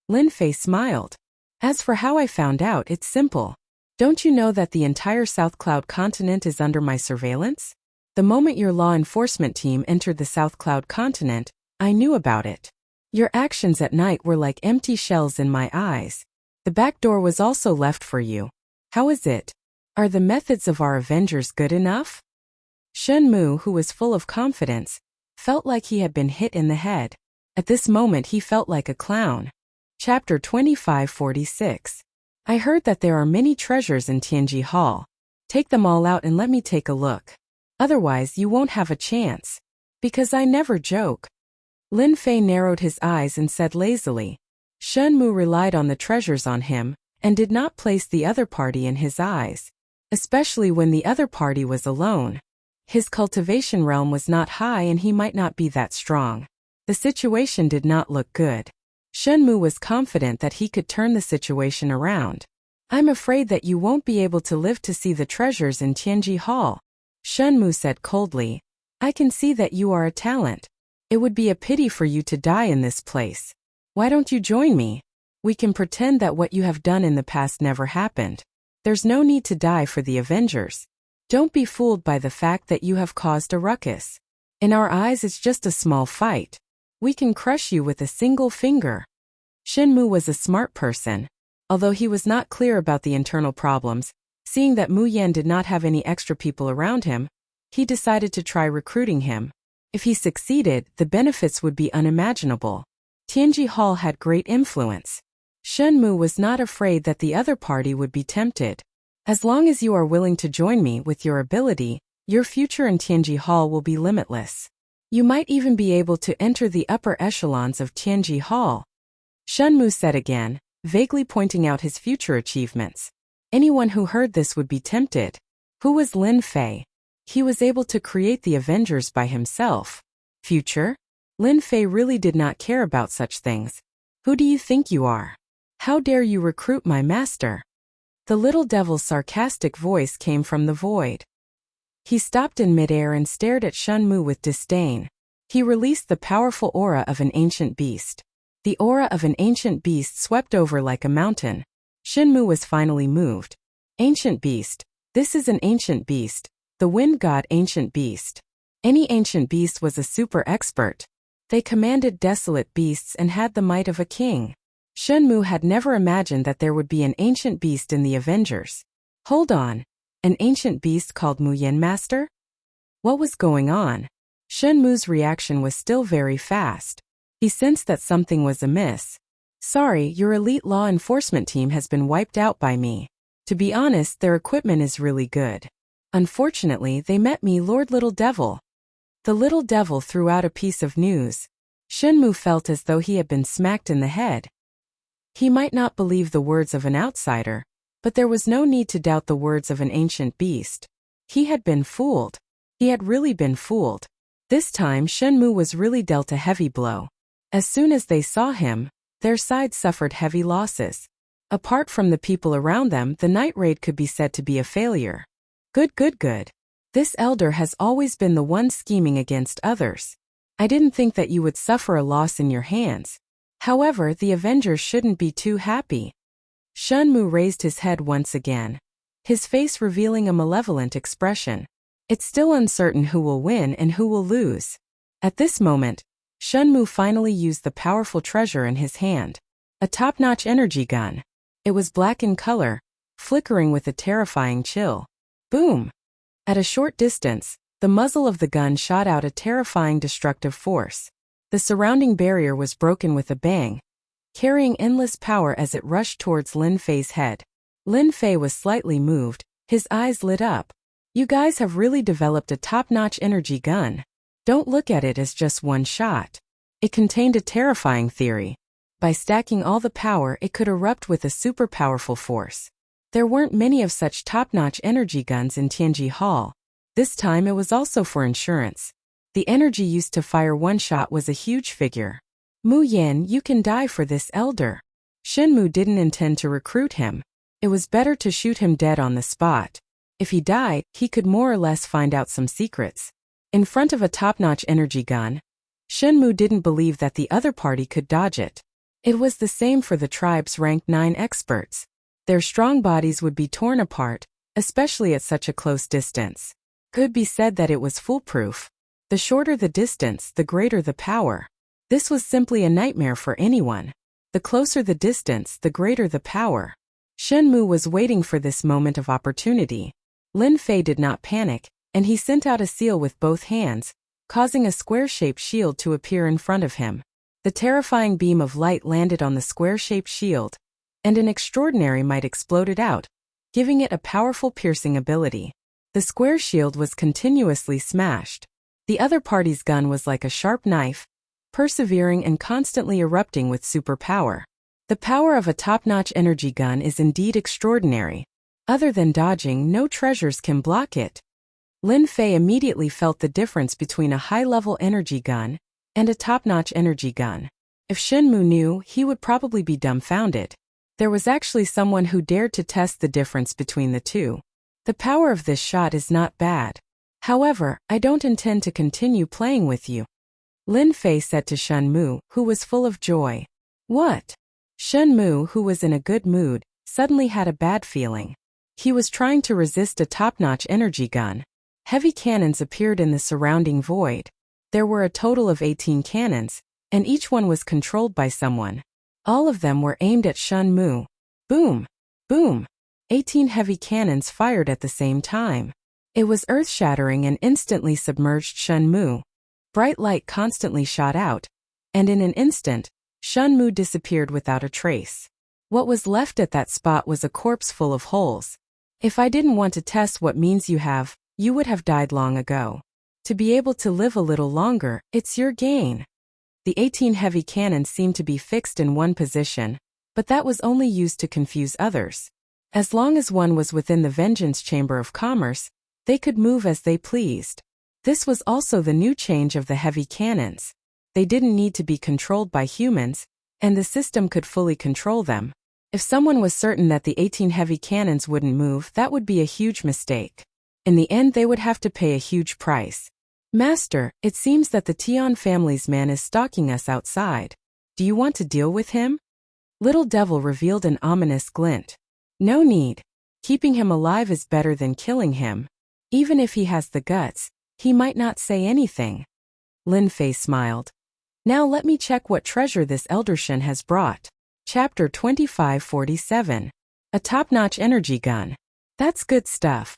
[SPEAKER 1] Lin Fei smiled. As for how I found out, it's simple. Don't you know that the entire South Cloud continent is under my surveillance? The moment your law enforcement team entered the South Cloud continent, I knew about it. Your actions at night were like empty shells in my eyes. The back door was also left for you. How is it? Are the methods of our Avengers good enough? Shen Mu, who was full of confidence, felt like he had been hit in the head. At this moment he felt like a clown. Chapter 2546. I heard that there are many treasures in Tianji Hall. Take them all out and let me take a look. Otherwise you won't have a chance. Because I never joke. Lin Fei narrowed his eyes and said lazily. Shen Mu relied on the treasures on him, and did not place the other party in his eyes. Especially when the other party was alone. His cultivation realm was not high and he might not be that strong. The situation did not look good. Shen Mu was confident that he could turn the situation around. I'm afraid that you won't be able to live to see the treasures in Tianji Hall. Shen Mu said coldly. I can see that you are a talent. It would be a pity for you to die in this place. Why don't you join me? We can pretend that what you have done in the past never happened. There's no need to die for the Avengers. Don't be fooled by the fact that you have caused a ruckus. In our eyes it's just a small fight. We can crush you with a single finger. Shen Mu was a smart person. Although he was not clear about the internal problems, seeing that Mu Yan did not have any extra people around him, he decided to try recruiting him. If he succeeded, the benefits would be unimaginable. Tianji Hall had great influence. Shen Mu was not afraid that the other party would be tempted. As long as you are willing to join me with your ability, your future in Tianji Hall will be limitless. You might even be able to enter the upper echelons of Tianji Hall. Shen Mu said again, vaguely pointing out his future achievements. Anyone who heard this would be tempted. Who was Lin Fei? He was able to create the Avengers by himself. Future? Lin Fei really did not care about such things. Who do you think you are? How dare you recruit my master? The little devil's sarcastic voice came from the void. He stopped in midair and stared at Shen Mu with disdain. He released the powerful aura of an ancient beast. The aura of an ancient beast swept over like a mountain. Shen Mu was finally moved. Ancient beast. This is an ancient beast. The wind god ancient beast. Any ancient beast was a super expert. They commanded desolate beasts and had the might of a king. Shenmue had never imagined that there would be an ancient beast in the Avengers. Hold on. An ancient beast called Muyen Master? What was going on? Shenmue's reaction was still very fast. He sensed that something was amiss. Sorry, your elite law enforcement team has been wiped out by me. To be honest, their equipment is really good. Unfortunately, they met me, Lord Little Devil. The Little Devil threw out a piece of news. Shenmue felt as though he had been smacked in the head. He might not believe the words of an outsider, but there was no need to doubt the words of an ancient beast. He had been fooled. He had really been fooled. This time Shenmue was really dealt a heavy blow. As soon as they saw him, their side suffered heavy losses. Apart from the people around them, the night raid could be said to be a failure. Good. This elder has always been the one scheming against others. I didn't think that you would suffer a loss in your hands. However, the Avengers shouldn't be too happy. Shenmue raised his head once again, his face revealing a malevolent expression. It's still uncertain who will win and who will lose. At this moment, Shenmue finally used the powerful treasure in his hand. A top-notch energy gun. It was black in color, flickering with a terrifying chill. Boom! At a short distance, the muzzle of the gun shot out a terrifying destructive force. The surrounding barrier was broken with a bang, carrying endless power as it rushed towards Lin Fei's head. Lin Fei was slightly moved, his eyes lit up. You guys have really developed a top-notch energy gun. Don't look at it as just one shot. It contained a terrifying theory. By stacking all the power, it could erupt with a super powerful force. There weren't many of such top-notch energy guns in Tianji Hall. This time it was also for insurance. The energy used to fire one shot was a huge figure. Mu Yan, you can die for this elder. Shenmue didn't intend to recruit him. It was better to shoot him dead on the spot. If he died, he could more or less find out some secrets. In front of a top-notch energy gun, Shenmue didn't believe that the other party could dodge it. It was the same for the tribe's ranked 9 experts. Their strong bodies would be torn apart, especially at such a close distance. Could be said that it was foolproof. The shorter the distance, the greater the power. This was simply a nightmare for anyone. The closer the distance, the greater the power. Shenmue was waiting for this moment of opportunity. Lin Fei did not panic, and he sent out a seal with both hands, causing a square-shaped shield to appear in front of him. The terrifying beam of light landed on the square-shaped shield, and an extraordinary might exploded out, giving it a powerful piercing ability. The square shield was continuously smashed. The other party's gun was like a sharp knife, persevering and constantly erupting with superpower. The power of a top-notch energy gun is indeed extraordinary. Other than dodging, no treasures can block it. Lin Fei immediately felt the difference between a high-level energy gun and a top-notch energy gun. If Shenmue knew, he would probably be dumbfounded. There was actually someone who dared to test the difference between the two. The power of this shot is not bad. However, I don't intend to continue playing with you. Lin Fei said to Shenmue, who was full of joy. What? Shenmue, who was in a good mood, suddenly had a bad feeling. He was trying to resist a top-notch energy gun. Heavy cannons appeared in the surrounding void. There were a total of 18 cannons, and each one was controlled by someone. All of them were aimed at Shenmue. Boom! Boom! 18 heavy cannons fired at the same time. It was earth-shattering and instantly submerged Shenmue. Bright light constantly shot out, and in an instant, Shenmue disappeared without a trace. What was left at that spot was a corpse full of holes. If I didn't want to test what means you have, you would have died long ago. To be able to live a little longer, it's your gain. The 18 heavy cannons seemed to be fixed in one position, but that was only used to confuse others. As long as one was within the Vengeance Chamber of Commerce, they could move as they pleased. This was also the new change of the heavy cannons. They didn't need to be controlled by humans, and the system could fully control them. If someone was certain that the 18 heavy cannons wouldn't move, that would be a huge mistake. In the end, they would have to pay a huge price. Master, it seems that the Tian family's man is stalking us outside. Do you want to deal with him? Little Devil revealed an ominous glint. No need. Keeping him alive is better than killing him. Even if he has the guts, he might not say anything. Lin Fei smiled. Now let me check what treasure this Eldershin has brought. Chapter 2547. A top-notch energy gun. That's good stuff.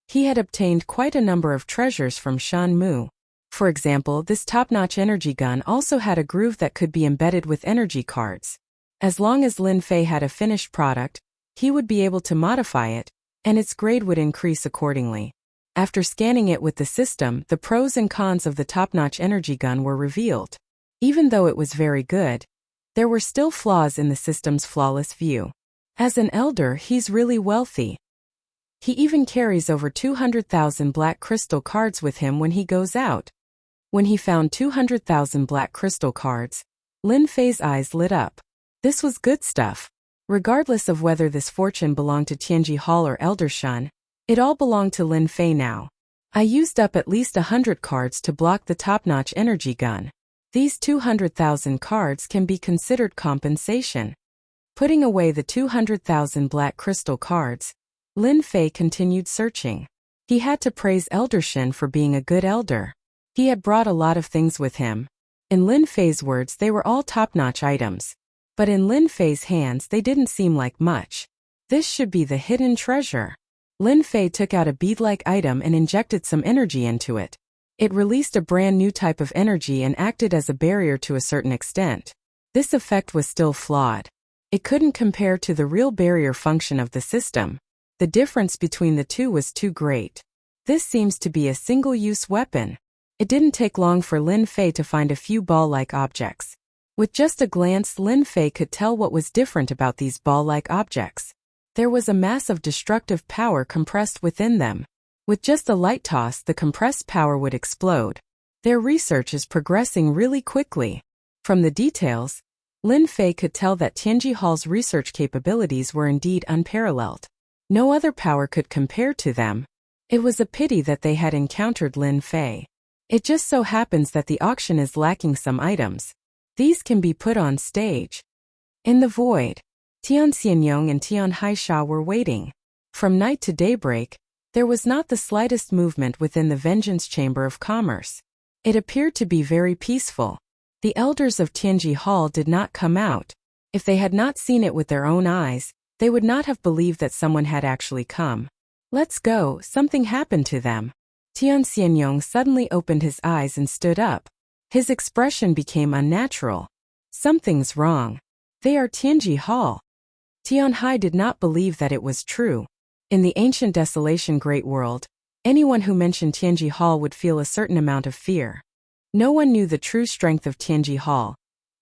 [SPEAKER 1] He had obtained quite a number of treasures from Shan Mu. For example, this top-notch energy gun also had a groove that could be embedded with energy cards. As long as Lin Fei had a finished product, he would be able to modify it, and its grade would increase accordingly. After scanning it with the system, the pros and cons of the top-notch energy gun were revealed. Even though it was very good, there were still flaws in the system's flawless view. As an elder, he's really wealthy. He even carries over 200,000 black crystal cards with him when he goes out. When he found 200,000 black crystal cards, Lin Fei's eyes lit up. This was good stuff. Regardless of whether this fortune belonged to Tianji Hall or Eldershan, it all belonged to Lin Fei now. I used up at least 100 cards to block the top-notch energy gun. These 200,000 cards can be considered compensation. Putting away the 200,000 black crystal cards, Lin Fei continued searching. He had to praise Eldershin for being a good elder. He had brought a lot of things with him. In Lin Fei's words, they were all top-notch items. But in Lin Fei's hands, they didn't seem like much. This should be the hidden treasure. Lin Fei took out a bead-like item and injected some energy into it. It released a brand new type of energy and acted as a barrier to a certain extent. This effect was still flawed. It couldn't compare to the real barrier function of the system. The difference between the two was too great. This seems to be a single-use weapon. It didn't take long for Lin Fei to find a few ball-like objects. With just a glance, Lin Fei could tell what was different about these ball-like objects. There was a mass of destructive power compressed within them. With just a light toss, the compressed power would explode. Their research is progressing really quickly. From the details, Lin Fei could tell that Tianji Hall's research capabilities were indeed unparalleled. No other power could compare to them. It was a pity that they had encountered Lin Fei. It just so happens that the auction is lacking some items. These can be put on stage. In the void, Tian Xianyong and Tian Haisha were waiting. From night to daybreak, there was not the slightest movement within the Vengeance Chamber of Commerce. It appeared to be very peaceful. The elders of Tianji Hall did not come out. If they had not seen it with their own eyes, they would not have believed that someone had actually come. Let's go, something happened to them. Tian Xianyong suddenly opened his eyes and stood up. His expression became unnatural. Something's wrong. They are Tianji Hall. Tian Hai did not believe that it was true. In the ancient desolation great world, anyone who mentioned Tianji Hall would feel a certain amount of fear. No one knew the true strength of Tianji Hall.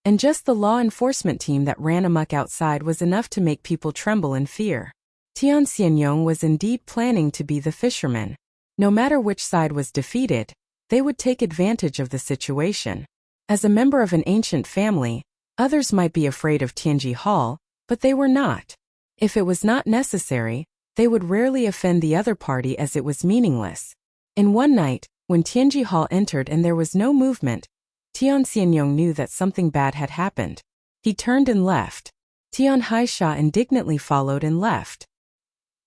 [SPEAKER 1] And just the law enforcement team that ran amok outside was enough to make people tremble in fear. Tian Xianyong was indeed planning to be the fisherman. No matter which side was defeated, they would take advantage of the situation. As a member of an ancient family, others might be afraid of Tianji Hall, but they were not. If it was not necessary, they would rarely offend the other party as it was meaningless. In one night, when Tianji Hall entered and there was no movement, Tian Xianyong knew that something bad had happened. He turned and left. Tian Haisha indignantly followed and left.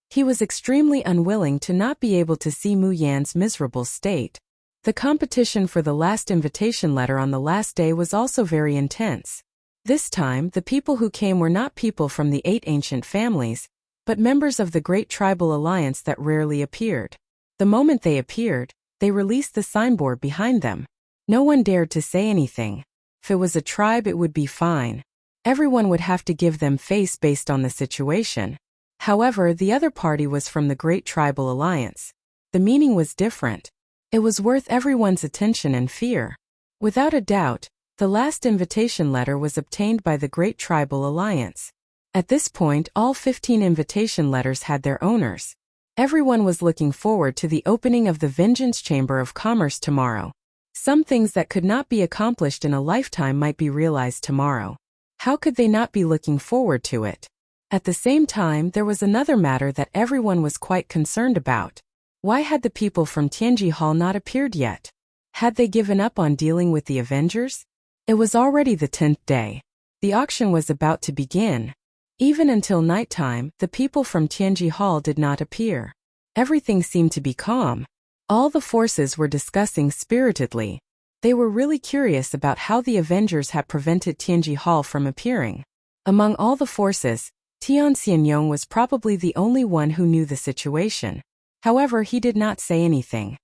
[SPEAKER 1] He was extremely unwilling to not be able to see Mu Yan's miserable state. The competition for the last invitation letter on the last day was also very intense. This time, the people who came were not people from the 8 ancient families, but members of the great tribal alliance that rarely appeared. The moment they appeared, they released the signboard behind them. No one dared to say anything. If it was a tribe, it would be fine. Everyone would have to give them face based on the situation. However, the other party was from the great tribal alliance. The meaning was different. It was worth everyone's attention and fear. Without a doubt, the last invitation letter was obtained by the Great Tribal Alliance. At this point, all 15 invitation letters had their owners. Everyone was looking forward to the opening of the Vengeance Chamber of Commerce tomorrow. Some things that could not be accomplished in a lifetime might be realized tomorrow. How could they not be looking forward to it? At the same time, there was another matter that everyone was quite concerned about. Why had the people from Tianji Hall not appeared yet? Had they given up on dealing with the Avengers? It was already the 10th day. The auction was about to begin. Even until nighttime, the people from Tianji Hall did not appear. Everything seemed to be calm. All the forces were discussing spiritedly. They were really curious about how the Avengers had prevented Tianji Hall from appearing. Among all the forces, Tian Xianyong was probably the only one who knew the situation. However, he did not say anything.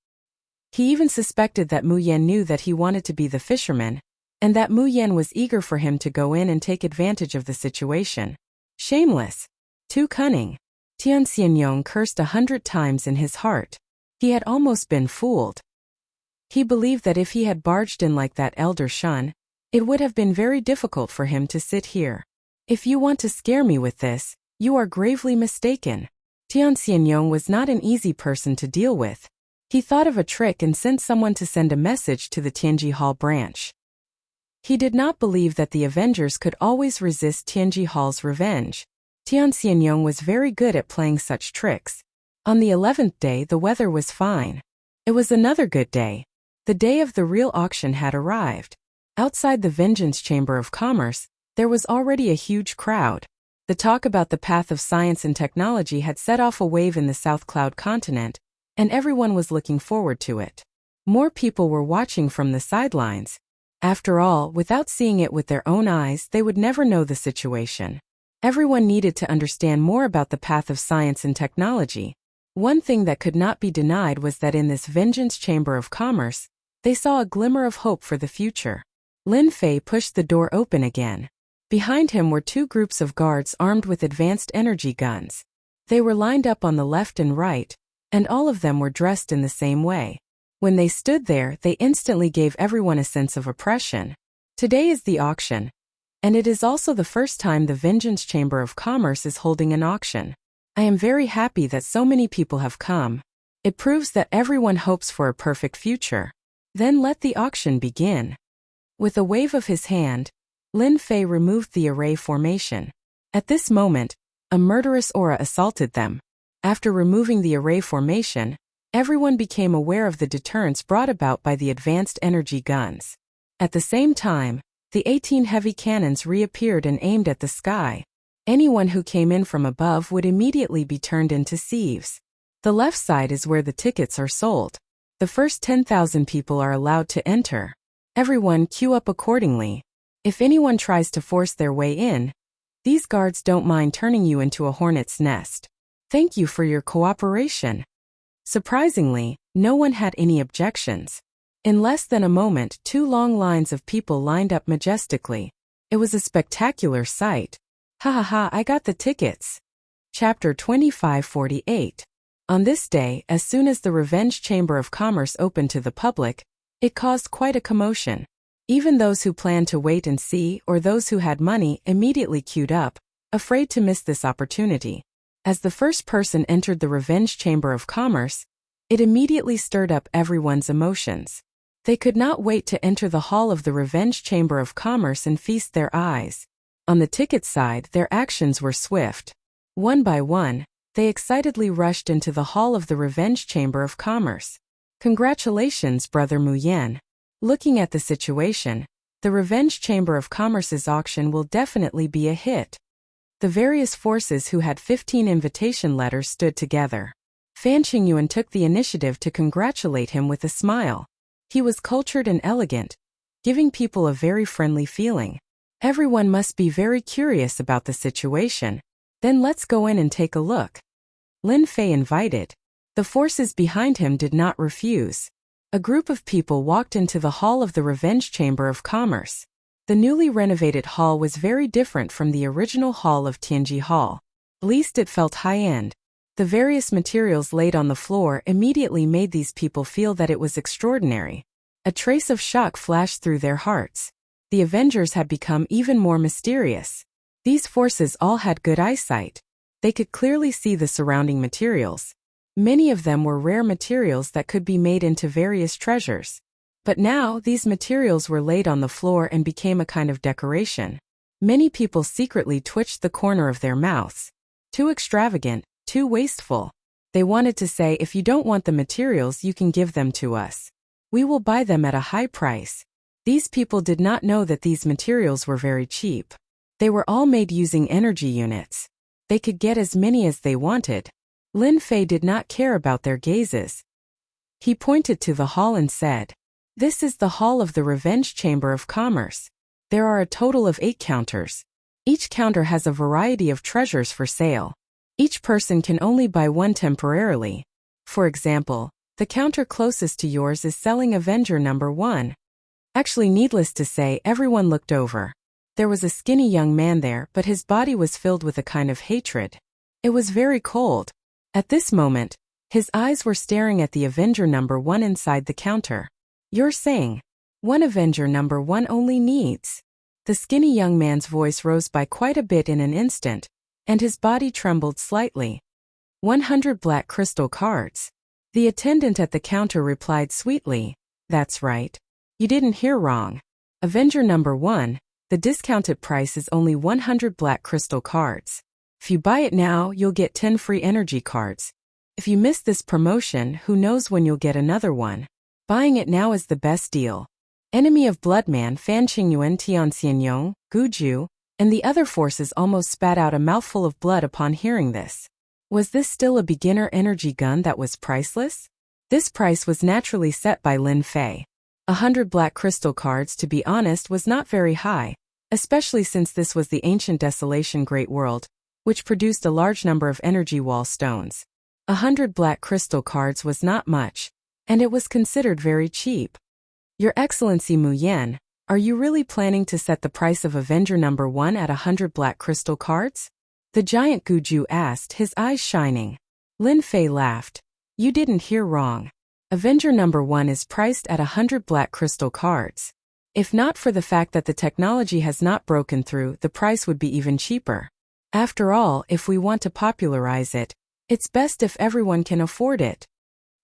[SPEAKER 1] He even suspected that Mu Yan knew that he wanted to be the fisherman, and that Mu Yan was eager for him to go in and take advantage of the situation. Shameless. Too cunning. Tian Xianyong cursed 100 times in his heart. He had almost been fooled. He believed that if he had barged in like that elder Shun, it would have been very difficult for him to sit here. If you want to scare me with this, you are gravely mistaken. Tian Xianyong was not an easy person to deal with. He thought of a trick and sent someone to send a message to the Tianji Hall branch. He did not believe that the Avengers could always resist Tianji Hall's revenge. Tian Xianyong was very good at playing such tricks. On the 11th day, the weather was fine. It was another good day. The day of the real auction had arrived. Outside the Vengeance Chamber of Commerce, there was already a huge crowd. The talk about the path of science and technology had set off a wave in the South Cloud continent, and everyone was looking forward to it. More people were watching from the sidelines. After all, without seeing it with their own eyes, they would never know the situation. Everyone needed to understand more about the path of science and technology. One thing that could not be denied was that in this Vengeance Chamber of Commerce, they saw a glimmer of hope for the future. Lin Fei pushed the door open again. Behind him were two groups of guards armed with advanced energy guns. They were lined up on the left and right, and all of them were dressed in the same way. When they stood there, they instantly gave everyone a sense of oppression. Today is the auction, and it is also the first time the Vengeance Chamber of Commerce is holding an auction. I am very happy that so many people have come. It proves that everyone hopes for a perfect future. Then let the auction begin. With a wave of his hand, Lin Fei removed the array formation. At this moment, a murderous aura assaulted them. After removing the array formation, everyone became aware of the deterrence brought about by the advanced energy guns. At the same time, the 18 heavy cannons reappeared and aimed at the sky. Anyone who came in from above would immediately be turned into sieves. The left side is where the tickets are sold. The first 10,000 people are allowed to enter. Everyone queue up accordingly. If anyone tries to force their way in, these guards don't mind turning you into a hornet's nest. Thank you for your cooperation. Surprisingly, no one had any objections. In less than a moment, two long lines of people lined up majestically. It was a spectacular sight. Ha ha ha, I got the tickets. Chapter 2548. On this day, as soon as the Revenge Chamber of Commerce opened to the public, it caused quite a commotion. Even those who planned to wait and see or those who had money immediately queued up, afraid to miss this opportunity. As the first person entered the Revenge Chamber of Commerce, it immediately stirred up everyone's emotions. They could not wait to enter the hall of the Revenge Chamber of Commerce and feast their eyes. On the ticket side, their actions were swift. One by one, they excitedly rushed into the hall of the Revenge Chamber of Commerce. Congratulations, Brother Mu Yan. Looking at the situation, the Revenge Chamber of Commerce's auction will definitely be a hit. The various forces who had 15 invitation letters stood together. Fan Qingyuan took the initiative to congratulate him with a smile. He was cultured and elegant, giving people a very friendly feeling. Everyone must be very curious about the situation. Then let's go in and take a look. Lin Fei invited. The forces behind him did not refuse. A group of people walked into the hall of the Revenge Chamber of Commerce. The newly renovated hall was very different from the original hall of Tianji Hall. At least it felt high-end. The various materials laid on the floor immediately made these people feel that it was extraordinary. A trace of shock flashed through their hearts. The Avengers had become even more mysterious. These forces all had good eyesight. They could clearly see the surrounding materials. Many of them were rare materials that could be made into various treasures. But now, these materials were laid on the floor and became a kind of decoration. Many people secretly twitched the corner of their mouths. Too extravagant, too wasteful. They wanted to say, if you don't want the materials, you can give them to us. We will buy them at a high price. These people did not know that these materials were very cheap. They were all made using energy units. They could get as many as they wanted. Lin Fei did not care about their gazes. He pointed to the hall and said, This is the hall of the Revenge Chamber of Commerce. There are a total of 8 counters. Each counter has a variety of treasures for sale. Each person can only buy one temporarily. For example, the counter closest to yours is selling Avenger number 1. Actually, needless to say, everyone looked over. There was a skinny young man there, but his body was filled with a kind of hatred. It was very cold. At this moment, his eyes were staring at the Avenger number 1 inside the counter. You're saying, one Avenger number 1 only needs. The skinny young man's voice rose by quite a bit in an instant, and his body trembled slightly. 100 black crystal cards. The attendant at the counter replied sweetly, that's right. You didn't hear wrong. Avenger number 1, the discounted price is only 100 black crystal cards. If you buy it now, you'll get 10 free energy cards. If you miss this promotion, who knows when you'll get another one. Buying it now is the best deal. Enemy of Bloodman Fan Qingyuan Tianxianyong, Guju, and the other forces almost spat out a mouthful of blood upon hearing this. Was this still a beginner energy gun that was priceless? This price was naturally set by Lin Fei. 100 black crystal cards, to be honest, was not very high, especially since this was the ancient Desolation Great World, which produced a large number of energy wall stones. 100 black crystal cards was not much, and it was considered very cheap. Your Excellency Mu Yan, are you really planning to set the price of Avenger number 1 at 100 black crystal cards? The giant Guju asked, his eyes shining. Lin Fei laughed. You didn't hear wrong. Avenger number 1 is priced at 100 black crystal cards. If not for the fact that the technology has not broken through, the price would be even cheaper. After all, if we want to popularize it, it's best if everyone can afford it.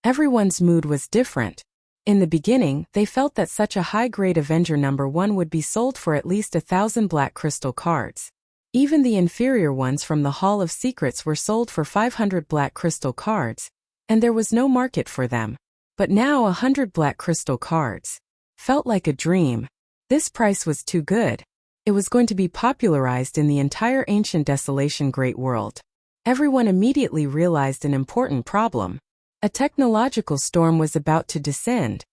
[SPEAKER 1] Everyone's mood was different. In the beginning, they felt that such a high-grade Avenger number 1 would be sold for at least 1,000 black crystal cards. Even the inferior ones from the Hall of Secrets were sold for 500 black crystal cards, and there was no market for them. But now 100 black crystal cards felt like a dream. This price was too good. It was going to be popularized in the entire ancient Desolation Great World. Everyone immediately realized an important problem. A technological storm was about to descend.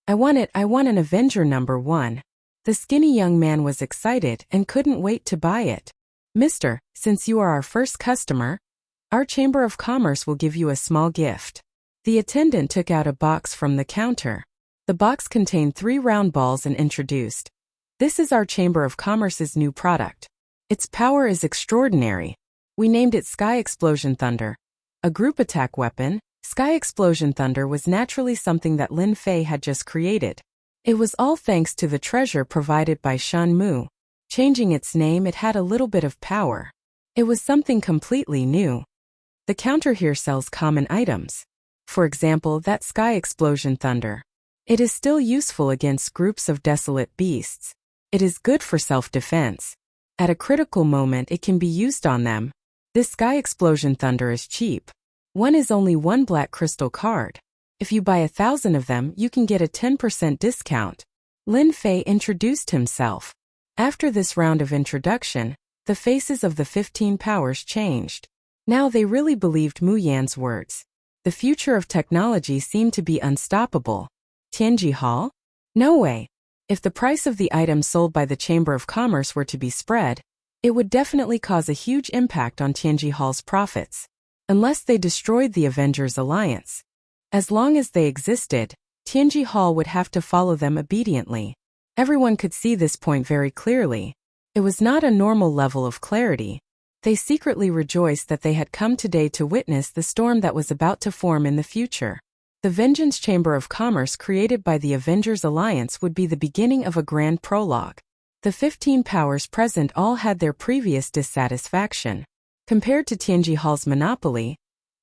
[SPEAKER 1] I want an Avenger number 1. The skinny young man was excited and couldn't wait to buy it. Mister, since you are our first customer, our Chamber of Commerce will give you a small gift. The attendant took out a box from the counter. The box contained 3 round balls and introduced. This is our Chamber of Commerce's new product. Its power is extraordinary. We named it Sky Explosion Thunder. A group attack weapon, Sky Explosion Thunder was naturally something that Lin Fei had just created. It was all thanks to the treasure provided by Shan Mu. Changing its name, it had a little bit of power. It was something completely new. The counter here sells common items. For example, that Sky Explosion Thunder. It is still useful against groups of desolate beasts. It is good for self-defense. At a critical moment, it can be used on them. This Sky Explosion Thunder is cheap. One is only 1 black crystal card. If you buy 1,000 of them, you can get a 10% discount. Lin Fei introduced himself. After this round of introduction, the faces of the 15 powers changed. Now they really believed Mu Yan's words. The future of technology seemed to be unstoppable. Tianji Hall? No way. If the price of the items sold by the Chamber of Commerce were to be spread, it would definitely cause a huge impact on Tianji Hall's profits. Unless they destroyed the Avengers Alliance. As long as they existed, Tianji Hall would have to follow them obediently. Everyone could see this point very clearly. It was not a normal level of clarity. They secretly rejoiced that they had come today to witness the storm that was about to form in the future. The Vengeance Chamber of Commerce created by the Avengers Alliance would be the beginning of a grand prologue. The 15 powers present all had their previous dissatisfaction. Compared to Tianji Hall's monopoly,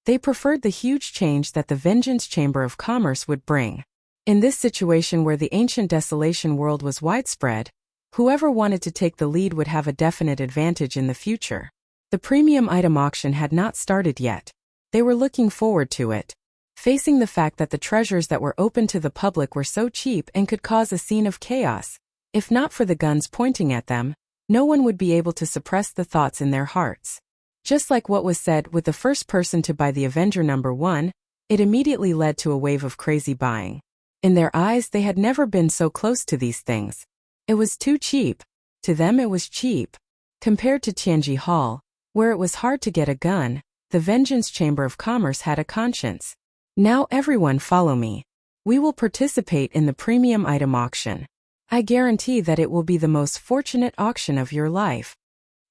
[SPEAKER 1] they preferred the huge change that the Vengeance Chamber of Commerce would bring. In this situation where the ancient desolation world was widespread, whoever wanted to take the lead would have a definite advantage in the future. The premium item auction had not started yet. They were looking forward to it. Facing the fact that the treasures that were open to the public were so cheap and could cause a scene of chaos, if not for the guns pointing at them, no one would be able to suppress the thoughts in their hearts. Just like what was said with the first person to buy the Avenger number 1, it immediately led to a wave of crazy buying. In their eyes, they had never been so close to these things. It was too cheap. To them it was cheap. Compared to Tianji Hall, where it was hard to get a gun, the Vengeance Chamber of Commerce had a conscience. Now everyone follow me. We will participate in the premium item auction. I guarantee that it will be the most fortunate auction of your life.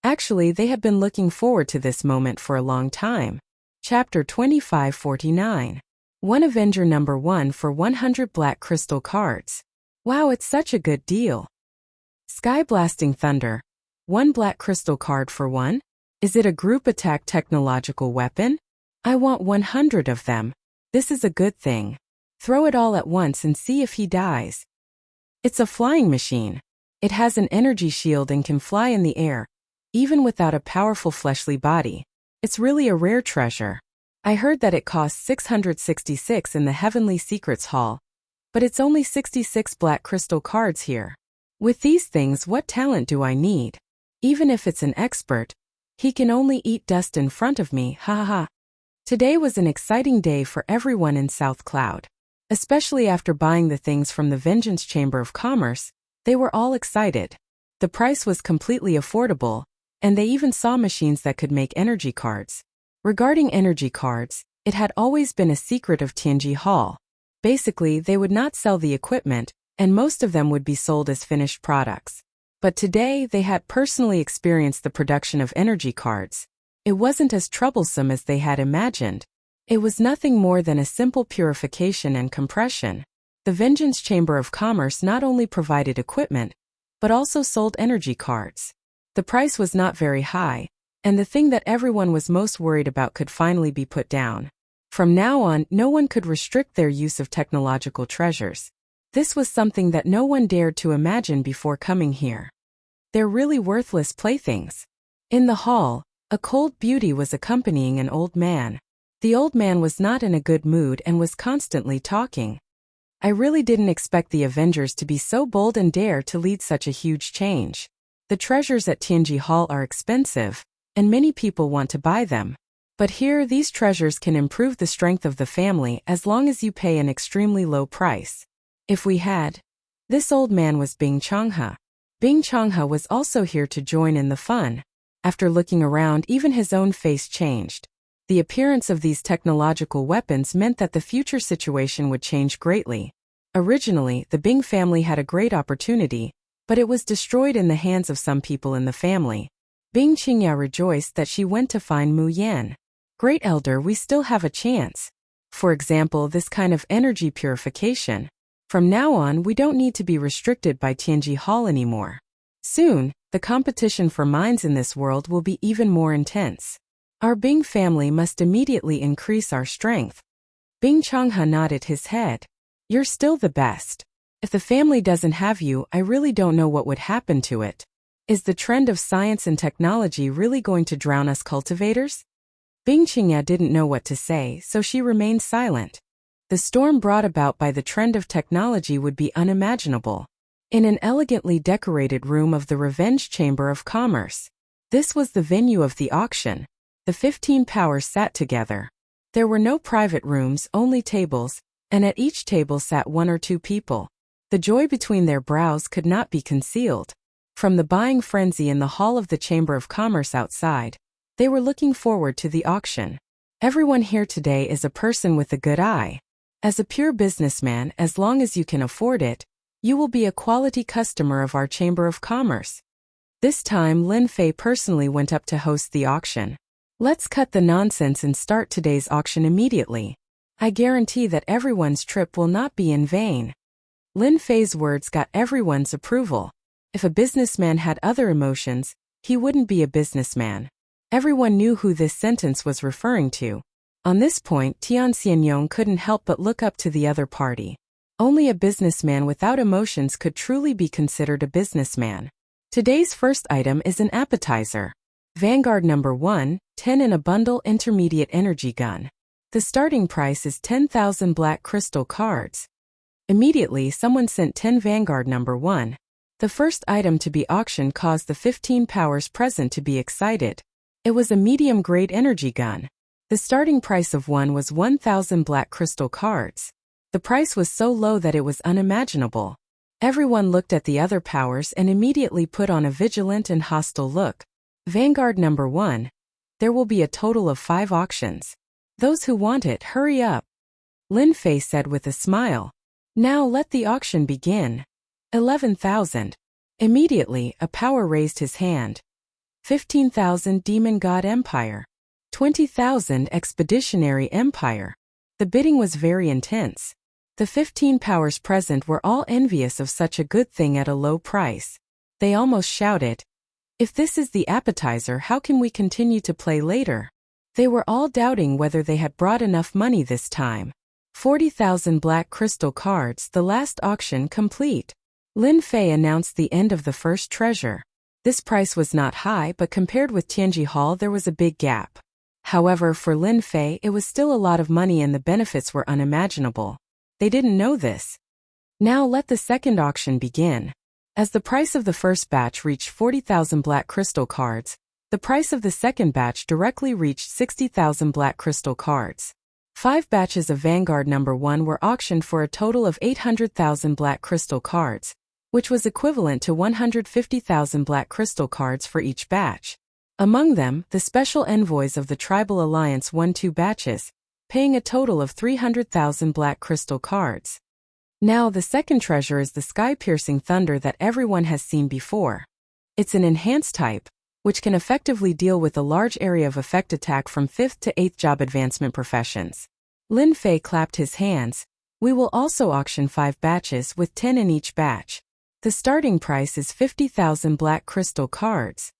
[SPEAKER 1] Actually, they have been looking forward to this moment for a long time. Chapter 2549. One Avenger number 1 for 100 black crystal cards. Wow, it's such a good deal. Sky Blasting Thunder. 1 black crystal card for 1? Is it a group attack technological weapon? I want 100 of them. This is a good thing. Throw it all at once and see if he dies. It's a flying machine. It has an energy shield and can fly in the air, even without a powerful fleshly body. It's really a rare treasure. I heard that it costs 666 in the Heavenly Secrets Hall, but it's only 66 black crystal cards here. With these things, what talent do I need? Even if it's an expert, he can only eat dust in front of me, ha ha ha. Today was an exciting day for everyone in South Cloud. Especially after buying the things from the Vengeance Chamber of Commerce, they were all excited. The price was completely affordable, and they even saw machines that could make energy cards. Regarding energy cards, it had always been a secret of Tianji Hall. Basically, they would not sell the equipment, and most of them would be sold as finished products. But today, they had personally experienced the production of energy cards. It wasn't as troublesome as they had imagined. It was nothing more than a simple purification and compression. The Vengeance Chamber of Commerce not only provided equipment, but also sold energy cards. The price was not very high, and the thing that everyone was most worried about could finally be put down. From now on, no one could restrict their use of technological treasures. This was something that no one dared to imagine before coming here. They're really worthless playthings. In the hall, a cold beauty was accompanying an old man. The old man was not in a good mood and was constantly talking. I really didn't expect the Avengers to be so bold and dare to lead such a huge change. The treasures at Tianji Hall are expensive, and many people want to buy them. But here, these treasures can improve the strength of the family as long as you pay an extremely low price. If we had. This old man was Bing Changhe. Bing Changhe was also here to join in the fun. After looking around, even his own face changed. The appearance of these technological weapons meant that the future situation would change greatly. Originally, the Bing family had a great opportunity, but it was destroyed in the hands of some people in the family. Bing Qingya rejoiced that she went to find Mu Yan. Great Elder, we still have a chance. For example, this kind of energy purification. From now on, we don't need to be restricted by Tianji Hall anymore. Soon, the competition for mines in this world will be even more intense. Our Bing family must immediately increase our strength. Bing Changhe nodded his head. You're still the best. If the family doesn't have you, I really don't know what would happen to it. Is the trend of science and technology really going to drown us cultivators? Bing Qingya didn't know what to say, so she remained silent. The storm brought about by the trend of technology would be unimaginable. In an elegantly decorated room of the Revenge Chamber of Commerce. This was the venue of the auction. The 15 powers sat together. There were no private rooms, only tables, and at each table sat 1 or 2 people. The joy between their brows could not be concealed. From the buying frenzy in the hall of the Chamber of Commerce outside, they were looking forward to the auction. Everyone here today is a person with a good eye. As a pure businessman, as long as you can afford it, you will be a quality customer of our Chamber of Commerce. This time, Lin Fei personally went up to host the auction. Let's cut the nonsense and start today's auction immediately. I guarantee that everyone's trip will not be in vain. Lin Fei's words got everyone's approval. If a businessman had other emotions, he wouldn't be a businessman. Everyone knew who this sentence was referring to. On this point, Tian Xianyong couldn't help but look up to the other party. Only a businessman without emotions could truly be considered a businessman. Today's first item is an appetizer. Vanguard number 1, 10 in a bundle intermediate energy gun. The starting price is 10,000 black crystal cards. Immediately, someone sent 10 Vanguard number 1. The first item to be auctioned caused the 15 powers present to be excited. It was a medium-grade energy gun. The starting price of one was 1,000 black crystal cards. The price was so low that it was unimaginable. Everyone looked at the other powers and immediately put on a vigilant and hostile look. Vanguard number 1. There will be a total of 5 auctions. Those who want it, hurry up. Lin Fei said with a smile. Now let the auction begin. 11,000. Immediately, a power raised his hand. 15,000 Demon God Empire. 20,000 Expeditionary Empire. The bidding was very intense. The 15 powers present were all envious of such a good thing at a low price. They almost shouted, "If this is the appetizer, how can we continue to play later?" They were all doubting whether they had brought enough money this time. 40,000 black crystal cards, the last auction complete. Lin Fei announced the end of the first treasure. This price was not high, but compared with Tianji Hall there was a big gap. However, for Lin Fei it was still a lot of money and the benefits were unimaginable. They didn't know this. Now let the second auction begin. As the price of the first batch reached 40,000 black crystal cards, the price of the second batch directly reached 60,000 black crystal cards. 5 batches of Vanguard number 1 were auctioned for a total of 800,000 black crystal cards, which was equivalent to 150,000 black crystal cards for each batch. Among them, the special envoys of the Tribal Alliance won 2 batches, paying a total of 300,000 black crystal cards. Now the second treasure is the sky-piercing thunder that everyone has seen before. It's an enhanced type, which can effectively deal with a large area of effect attack from 5th to 8th job advancement professions. Lin Fei clapped his hands. We will also auction 5 batches with 10 in each batch. The starting price is 50,000 black crystal cards.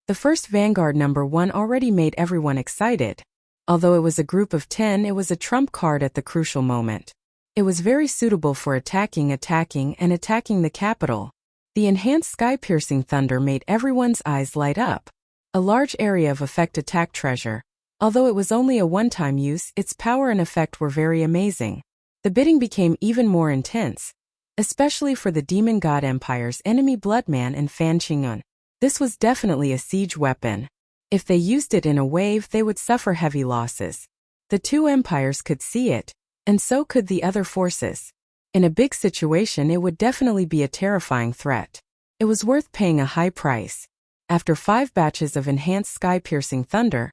[SPEAKER 1] The first Vanguard number 1 already made everyone excited. Although it was a group of 10, it was a trump card at the crucial moment. It was very suitable for attacking the capital. The enhanced sky-piercing thunder made everyone's eyes light up. A large area of effect attack treasure. Although it was only a one-time use, its power and effect were very amazing. The bidding became even more intense, especially for the Demon God Empire's enemy Bloodman and Fan Qingyun. This was definitely a siege weapon. If they used it in a wave, they would suffer heavy losses. The 2 empires could see it, and so could the other forces. In a big situation, it would definitely be a terrifying threat. It was worth paying a high price. After 5 batches of enhanced sky-piercing thunder,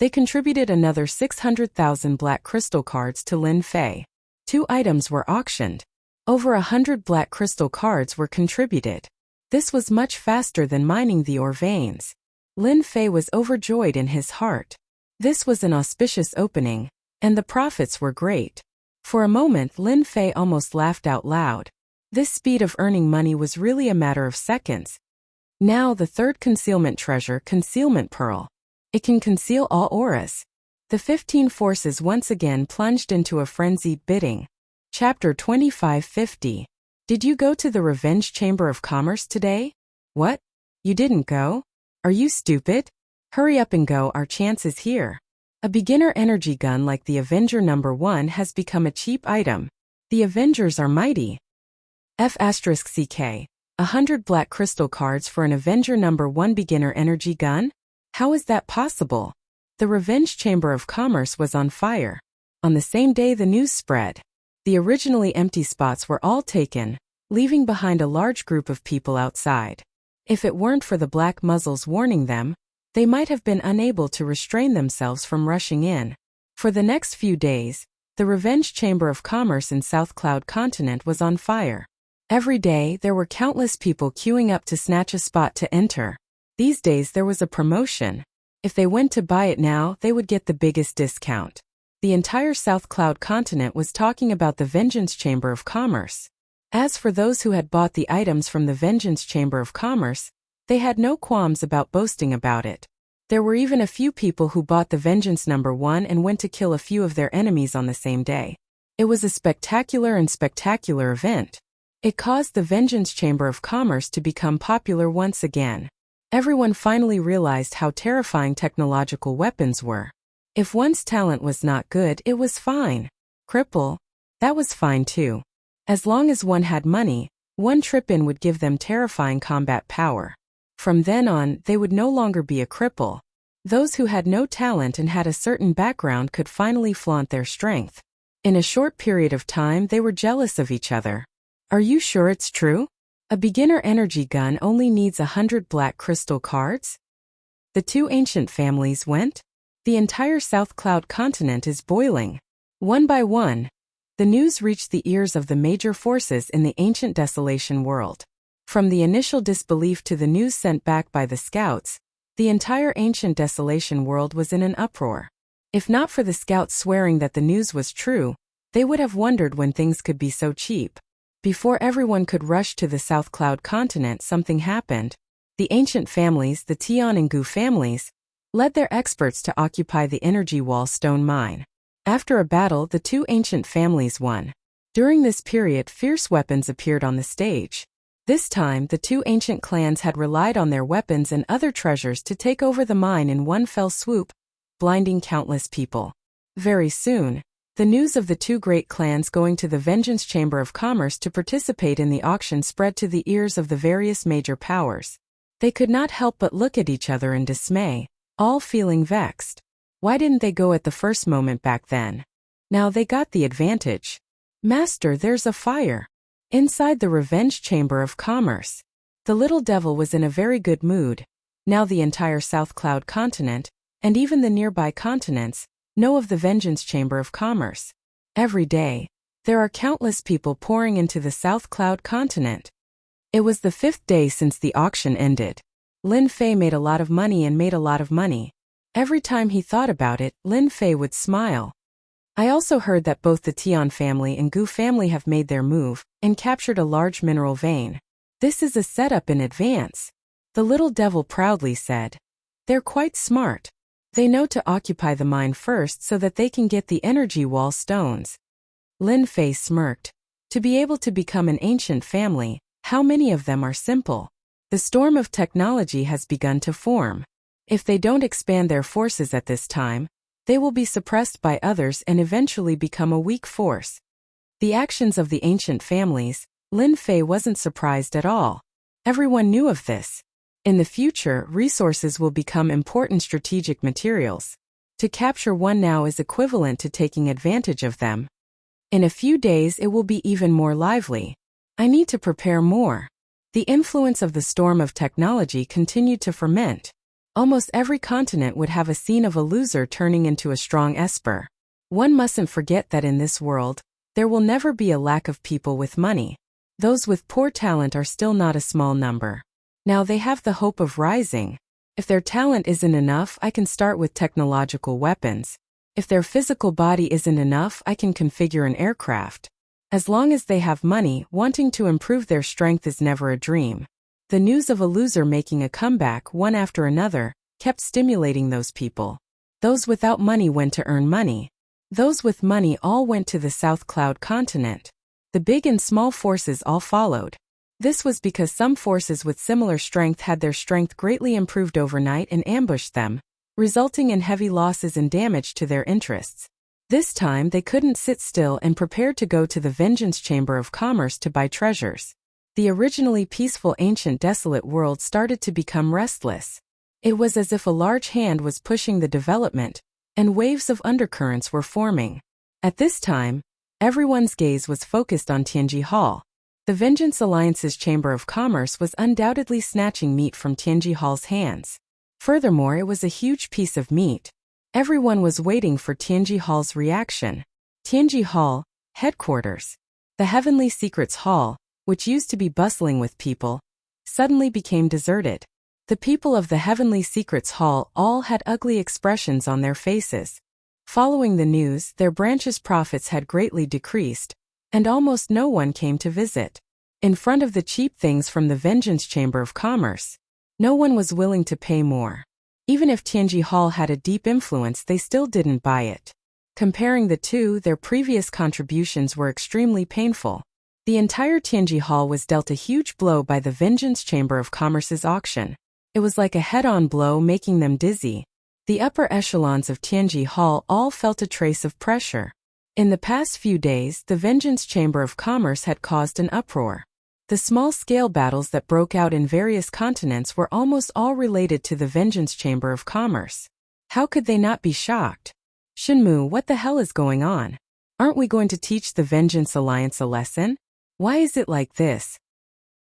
[SPEAKER 1] they contributed another 600,000 black crystal cards to Lin Fei. 2 items were auctioned. Over 100 black crystal cards were contributed. This was much faster than mining the ore veins. Lin Fei was overjoyed in his heart. This was an auspicious opening, and the profits were great. For a moment Lin Fei almost laughed out loud. This speed of earning money was really a matter of seconds. Now the third concealment treasure, Concealment Pearl. It can conceal all auras. The 15 forces once again plunged into a frenzied bidding. Chapter 2550. Did you go to the Revenge Chamber of Commerce today? What? You didn't go? Are you stupid? Hurry up and go, our chance is here. A beginner energy gun like the Avenger number 1 has become a cheap item. The Avengers are mighty. F*CK. 100 black crystal cards for an Avenger number 1 beginner energy gun? How is that possible? The Revenge Chamber of Commerce was on fire. On the same day the news spread. The originally empty spots were all taken, leaving behind a large group of people outside. If it weren't for the black muzzles warning them, they might have been unable to restrain themselves from rushing in. For the next few days, the Revenge Chamber of Commerce in South Cloud Continent was on fire. Every day there were countless people queuing up to snatch a spot to enter. These days there was a promotion. If they went to buy it now, they would get the biggest discount. The entire South Cloud Continent was talking about the Vengeance Chamber of Commerce. As for those who had bought the items from the Vengeance Chamber of Commerce, they had no qualms about boasting about it. There were even a few people who bought the Vengeance number 1 and went to kill a few of their enemies on the same day. It was a spectacular event. It caused the Vengeance Chamber of Commerce to become popular once again. Everyone finally realized how terrifying technological weapons were. If one's talent was not good, it was fine. Cripple? That was fine too. As long as one had money, one trip in would give them terrifying combat power. From then on, they would no longer be a cripple. Those who had no talent and had a certain background could finally flaunt their strength. In a short period of time, they were jealous of each other. Are you sure it's true? A beginner energy gun only needs 100 black crystal cards? The two ancient families went. The entire South Cloud continent is boiling. One by one, the news reached the ears of the major forces in the ancient desolation world. From the initial disbelief to the news sent back by the scouts, the entire ancient desolation world was in an uproar. If not for the scouts swearing that the news was true, they would have wondered when things could be so cheap. Before everyone could rush to the South Cloud continent, something happened. The ancient families, the Tian and Gu families, led their experts to occupy the energy wall stone mine. After a battle, the two ancient families won. During this period, fierce weapons appeared on the stage. This time, the two ancient clans had relied on their weapons and other treasures to take over the mine in one fell swoop, blinding countless people. Very soon, the news of the two great clans going to the Vengeance Chamber of Commerce to participate in the auction spread to the ears of the various major powers. They could not help but look at each other in dismay, all feeling vexed. Why didn't they go at the first moment back then? Now they got the advantage. Master, there's a fire. Inside the Revenge Chamber of Commerce. The little devil was in a very good mood. Now the entire South Cloud continent, and even the nearby continents, know of the Vengeance Chamber of Commerce. Every day, there are countless people pouring into the South Cloud continent. It was the 5th day since the auction ended. Lin Fei made a lot of money and made a lot of money. Every time he thought about it, Lin Fei would smile. I also heard that both the Tian family and Gu family have made their move and captured a large mineral vein. This is a setup in advance, the little devil proudly said. They're quite smart. They know to occupy the mine first so that they can get the energy wall stones. Lin Fei smirked. To be able to become an ancient family, how many of them are simple? The storm of technology has begun to form. If they don't expand their forces at this time, they will be suppressed by others and eventually become a weak force. The actions of the ancient families, Lin Fei wasn't surprised at all. Everyone knew of this. In the future, resources will become important strategic materials. To capture one now is equivalent to taking advantage of them. In a few days it will be even more lively. I need to prepare more. The influence of the storm of technology continued to ferment. Almost every continent would have a scene of a loser turning into a strong esper. One mustn't forget that in this world, there will never be a lack of people with money. Those with poor talent are still not a small number. Now they have the hope of rising. If their talent isn't enough, I can start with technological weapons. If their physical body isn't enough, I can configure an aircraft. As long as they have money, wanting to improve their strength is never a dream. The news of a loser making a comeback one after another kept stimulating those people. Those without money went to earn money. Those with money all went to the South Cloud continent. The big and small forces all followed. This was because some forces with similar strength had their strength greatly improved overnight and ambushed them, resulting in heavy losses and damage to their interests. This time they couldn't sit still and prepared to go to the Vengeance Chamber of Commerce to buy treasures. The originally peaceful ancient desolate world started to become restless. It was as if a large hand was pushing the development, and waves of undercurrents were forming. At this time, everyone's gaze was focused on Tianji Hall. The Vengeance Alliance's Chamber of Commerce was undoubtedly snatching meat from Tianji Hall's hands. Furthermore, it was a huge piece of meat. Everyone was waiting for Tianji Hall's reaction. Tianji Hall, headquarters. The Heavenly Secrets Hall, which used to be bustling with people, suddenly became deserted. The people of the Heavenly Secrets Hall all had ugly expressions on their faces. Following the news, their branch's profits had greatly decreased, and almost no one came to visit. In front of the cheap things from the Vengeance Chamber of Commerce, no one was willing to pay more. Even if Tianji Hall had a deep influence, they still didn't buy it. Comparing the two, their previous contributions were extremely painful. The entire Tianji Hall was dealt a huge blow by the Vengeance Chamber of Commerce's auction. It was like a head-on blow, making them dizzy. The upper echelons of Tianji Hall all felt a trace of pressure. In the past few days, the Vengeance Chamber of Commerce had caused an uproar. The small-scale battles that broke out in various continents were almost all related to the Vengeance Chamber of Commerce. How could they not be shocked? Shenmu, what the hell is going on? Aren't we going to teach the Vengeance Alliance a lesson? Why is it like this?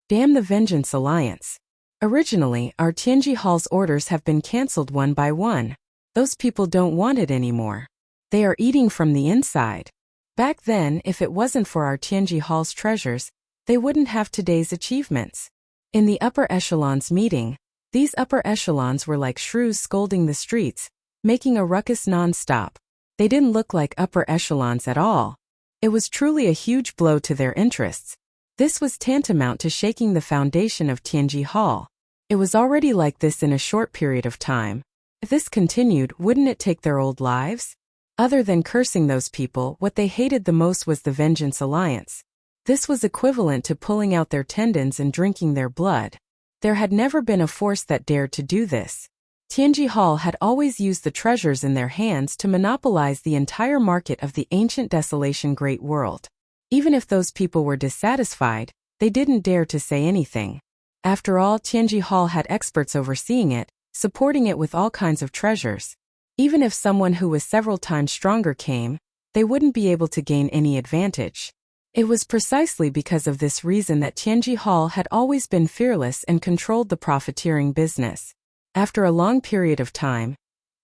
[SPEAKER 1] Damn the Vengeance Alliance. Originally, our Tianji Hall's orders have been cancelled one by one. Those people don't want it anymore. They are eating from the inside. Back then, if it wasn't for our Tianji Hall's treasures, they wouldn't have today's achievements. In the upper echelons meeting, these upper echelons were like shrews scolding the streets, making a ruckus non-stop. They didn't look like upper echelons at all. It was truly a huge blow to their interests. This was tantamount to shaking the foundation of Tianji Hall. It was already like this in a short period of time. If this continued, wouldn't it take their old lives? Other than cursing those people, what they hated the most was the Vengeance Alliance. This was equivalent to pulling out their tendons and drinking their blood. There had never been a force that dared to do this. Tianji Hall had always used the treasures in their hands to monopolize the entire market of the ancient desolation great world. Even if those people were dissatisfied, they didn't dare to say anything. After all, Tianji Hall had experts overseeing it, supporting it with all kinds of treasures. Even if someone who was several times stronger came, they wouldn't be able to gain any advantage. It was precisely because of this reason that Tianji Hall had always been fearless and controlled the profiteering business. After a long period of time,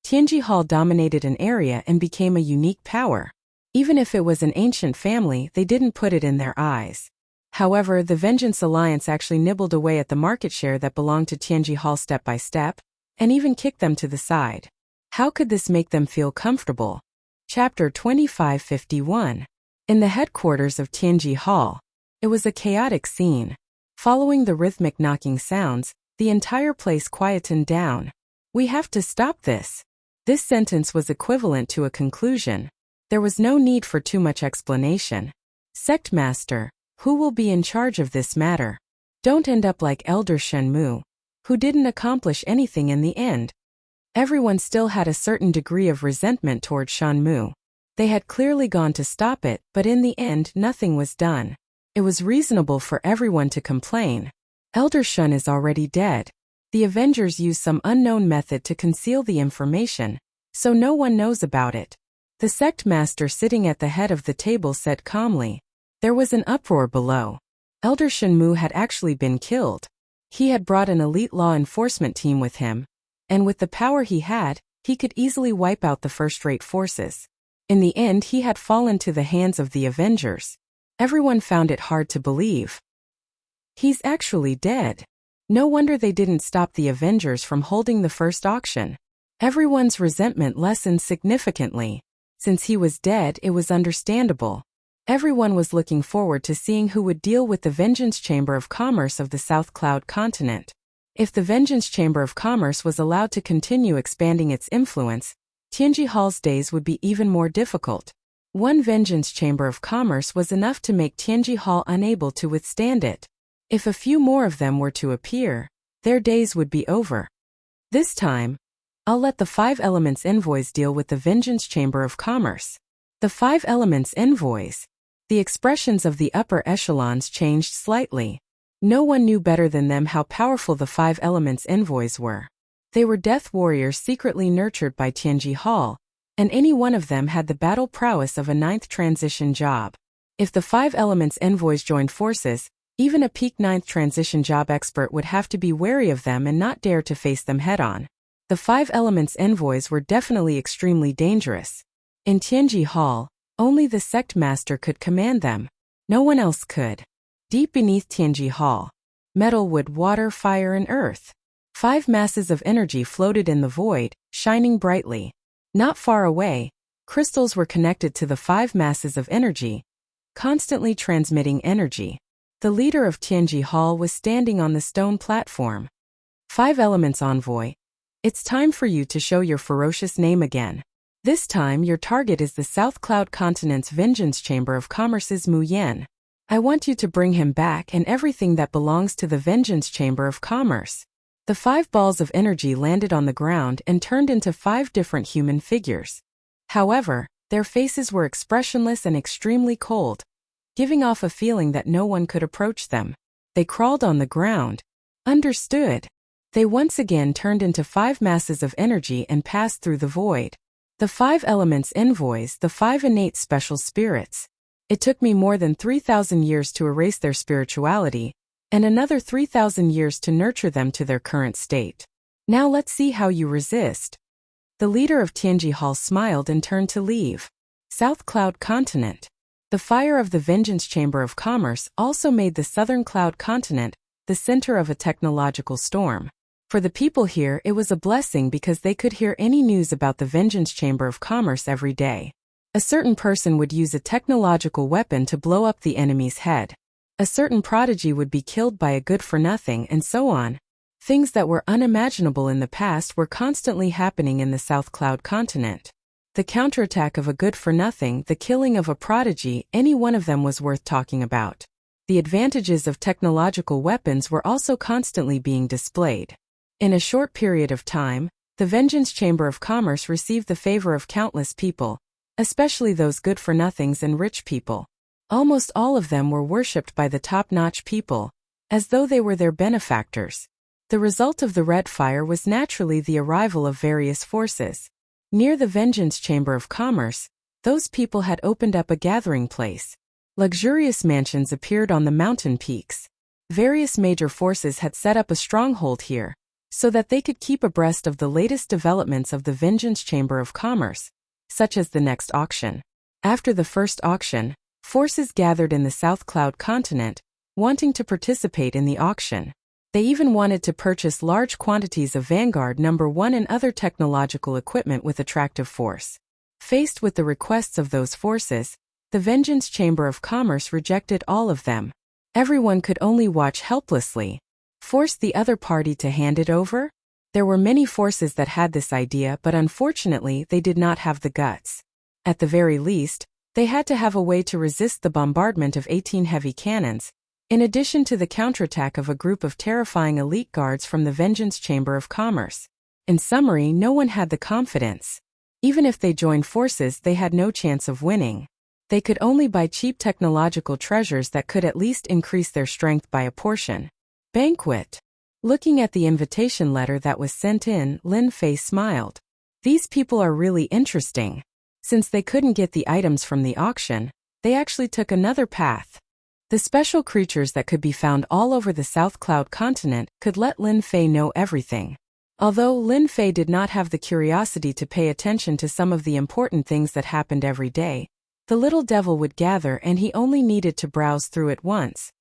[SPEAKER 1] Tianji Hall dominated an area and became a unique power. Even if it was an ancient family, they didn't put it in their eyes. However, the Vengeance Alliance actually nibbled away at the market share that belonged to Tianji Hall step by step, and even kicked them to the side. How could this make them feel comfortable? Chapter 2551. In the headquarters of Tianji Hall, it was a chaotic scene. Following the rhythmic knocking sounds, the entire place quietened down. We have to stop this. This sentence was equivalent to a conclusion. There was no need for too much explanation. Sect Master, who will be in charge of this matter? Don't end up like Elder Shenmu, who didn't accomplish anything in the end. Everyone still had a certain degree of resentment toward Shenmu. They had clearly gone to stop it, but in the end nothing was done. It was reasonable for everyone to complain. Elder Shun is already dead. The Avengers used some unknown method to conceal the information, so no one knows about it. The sect master sitting at the head of the table said calmly. There was an uproar below. Elder Shenmu had actually been killed. He had brought an elite law enforcement team with him, and with the power he had, he could easily wipe out the first-rate forces. In the end, he had fallen to the hands of the Avengers. Everyone found it hard to believe. He's actually dead. No wonder they didn't stop the Avengers from holding the first auction. Everyone's resentment lessened significantly. Since he was dead, it was understandable. Everyone was looking forward to seeing who would deal with the Vengeance Chamber of Commerce of the South Cloud continent. If the Vengeance Chamber of Commerce was allowed to continue expanding its influence, Tianji Hall's days would be even more difficult. One Vengeance Chamber of Commerce was enough to make Tianji Hall unable to withstand it. If a few more of them were to appear, their days would be over. This time, I'll let the 5 Elements envoys deal with the Vengeance Chamber of Commerce. The 5 Elements envoys. The expressions of the upper echelons changed slightly. No one knew better than them how powerful the 5 Elements envoys were. They were death warriors secretly nurtured by Tianji Hall, and any one of them had the battle prowess of a 9th transition job. If the 5 Elements envoys joined forces, even a peak 9th transition job expert would have to be wary of them and not dare to face them head-on. The 5 Elements envoys were definitely extremely dangerous. In Tianji Hall, only the sect master could command them. No one else could. Deep beneath Tianji Hall, metal, wood, water, fire, and earth. 5 masses of energy floated in the void, shining brightly. Not far away, crystals were connected to the 5 masses of energy, constantly transmitting energy. The leader of Tianji Hall was standing on the stone platform. 5 Elements envoy. It's time for you to show your ferocious name again. This time your target is the South Cloud Continent's Vengeance Chamber of Commerce's Mu Yan. I want you to bring him back and everything that belongs to the Vengeance Chamber of Commerce. The 5 balls of energy landed on the ground and turned into 5 different human figures. However, their faces were expressionless and extremely cold, giving off a feeling that no one could approach them. They crawled on the ground. Understood. They once again turned into 5 masses of energy and passed through the void. The 5 elements envoys, the 5 innate special spirits. It took me more than 3,000 years to erase their spirituality, and another 3,000 years to nurture them to their current state. Now let's see how you resist. The leader of Tianji Hall smiled and turned to leave. South Cloud Continent. The fire of the Vengeance Chamber of Commerce also made the Southern Cloud Continent the center of a technological storm. For the people here, it was a blessing because they could hear any news about the Vengeance Chamber of Commerce every day. A certain person would use a technological weapon to blow up the enemy's head. A certain prodigy would be killed by a good-for-nothing, and so on. Things that were unimaginable in the past were constantly happening in the South Cloud Continent. The counterattack of a good-for-nothing, the killing of a prodigy, any one of them was worth talking about. The advantages of technological weapons were also constantly being displayed. In a short period of time, the Vengeance Chamber of Commerce received the favor of countless people, especially those good-for-nothings and rich people. Almost all of them were worshipped by the top-notch people, as though they were their benefactors. The result of the Red Fire was naturally the arrival of various forces. Near the Vengeance Chamber of Commerce, those people had opened up a gathering place. Luxurious mansions appeared on the mountain peaks. Various major forces had set up a stronghold here, so that they could keep abreast of the latest developments of the Vengeance Chamber of Commerce, such as the next auction. After the first auction, forces gathered in the South Cloud Continent, wanting to participate in the auction. They even wanted to purchase large quantities of Vanguard No. 1 and other technological equipment with attractive force. Faced with the requests of those forces, the Vengeance Chamber of Commerce rejected all of them. Everyone could only watch helplessly. Force the other party to hand it over? There were many forces that had this idea, but unfortunately they did not have the guts. At the very least, they had to have a way to resist the bombardment of 18 heavy cannons, in addition to the counterattack of a group of terrifying elite guards from the Vengeance Chamber of Commerce. In summary, no one had the confidence. Even if they joined forces, they had no chance of winning. They could only buy cheap technological treasures that could at least increase their strength by a portion. Banquet. Looking at the invitation letter that was sent in, Lin Fei smiled. These people are really interesting. Since they couldn't get the items from the auction, they actually took another path. The special creatures that could be found all over the South Cloud Continent could let Lin Fei know everything. Although Lin Fei did not have the curiosity to pay attention to some of the important things that happened every day, the little devil would gather and he only needed to browse through it once.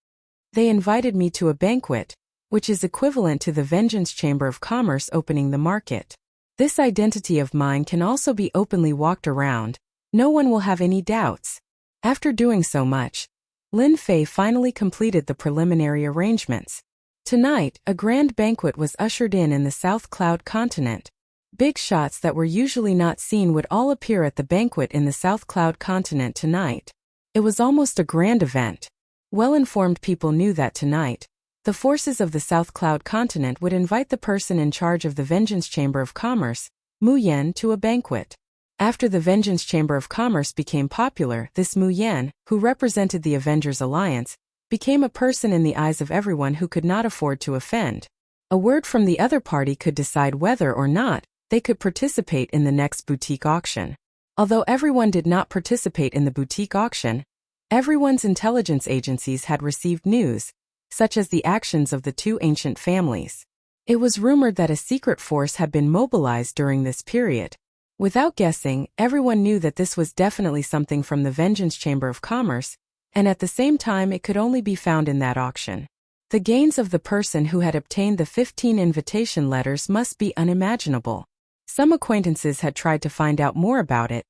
[SPEAKER 1] They invited me to a banquet, which is equivalent to the Vengeance Chamber of Commerce opening the market. This identity of mine can also be openly walked around. No one will have any doubts. After doing so much, Lin Fei finally completed the preliminary arrangements. Tonight, a grand banquet was ushered in the South Cloud Continent. Big shots that were usually not seen would all appear at the banquet in the South Cloud Continent tonight. It was almost a grand event. Well-informed people knew that tonight, the forces of the South Cloud Continent would invite the person in charge of the Vengeance Chamber of Commerce, Mu Yan, to a banquet. After the Vengeance Chamber of Commerce became popular, this Mu Yan, who represented the Avengers Alliance, became a person in the eyes of everyone who could not afford to offend. A word from the other party could decide whether or not they could participate in the next boutique auction. Although everyone did not participate in the boutique auction, everyone's intelligence agencies had received news, such as the actions of the two ancient families. It was rumored that a secret force had been mobilized during this period. Without guessing, everyone knew that this was definitely something from the Vengeance Chamber of Commerce, and at the same time it could only be found in that auction. The gains of the person who had obtained the 15 invitation letters must be unimaginable. Some acquaintances had tried to find out more about it,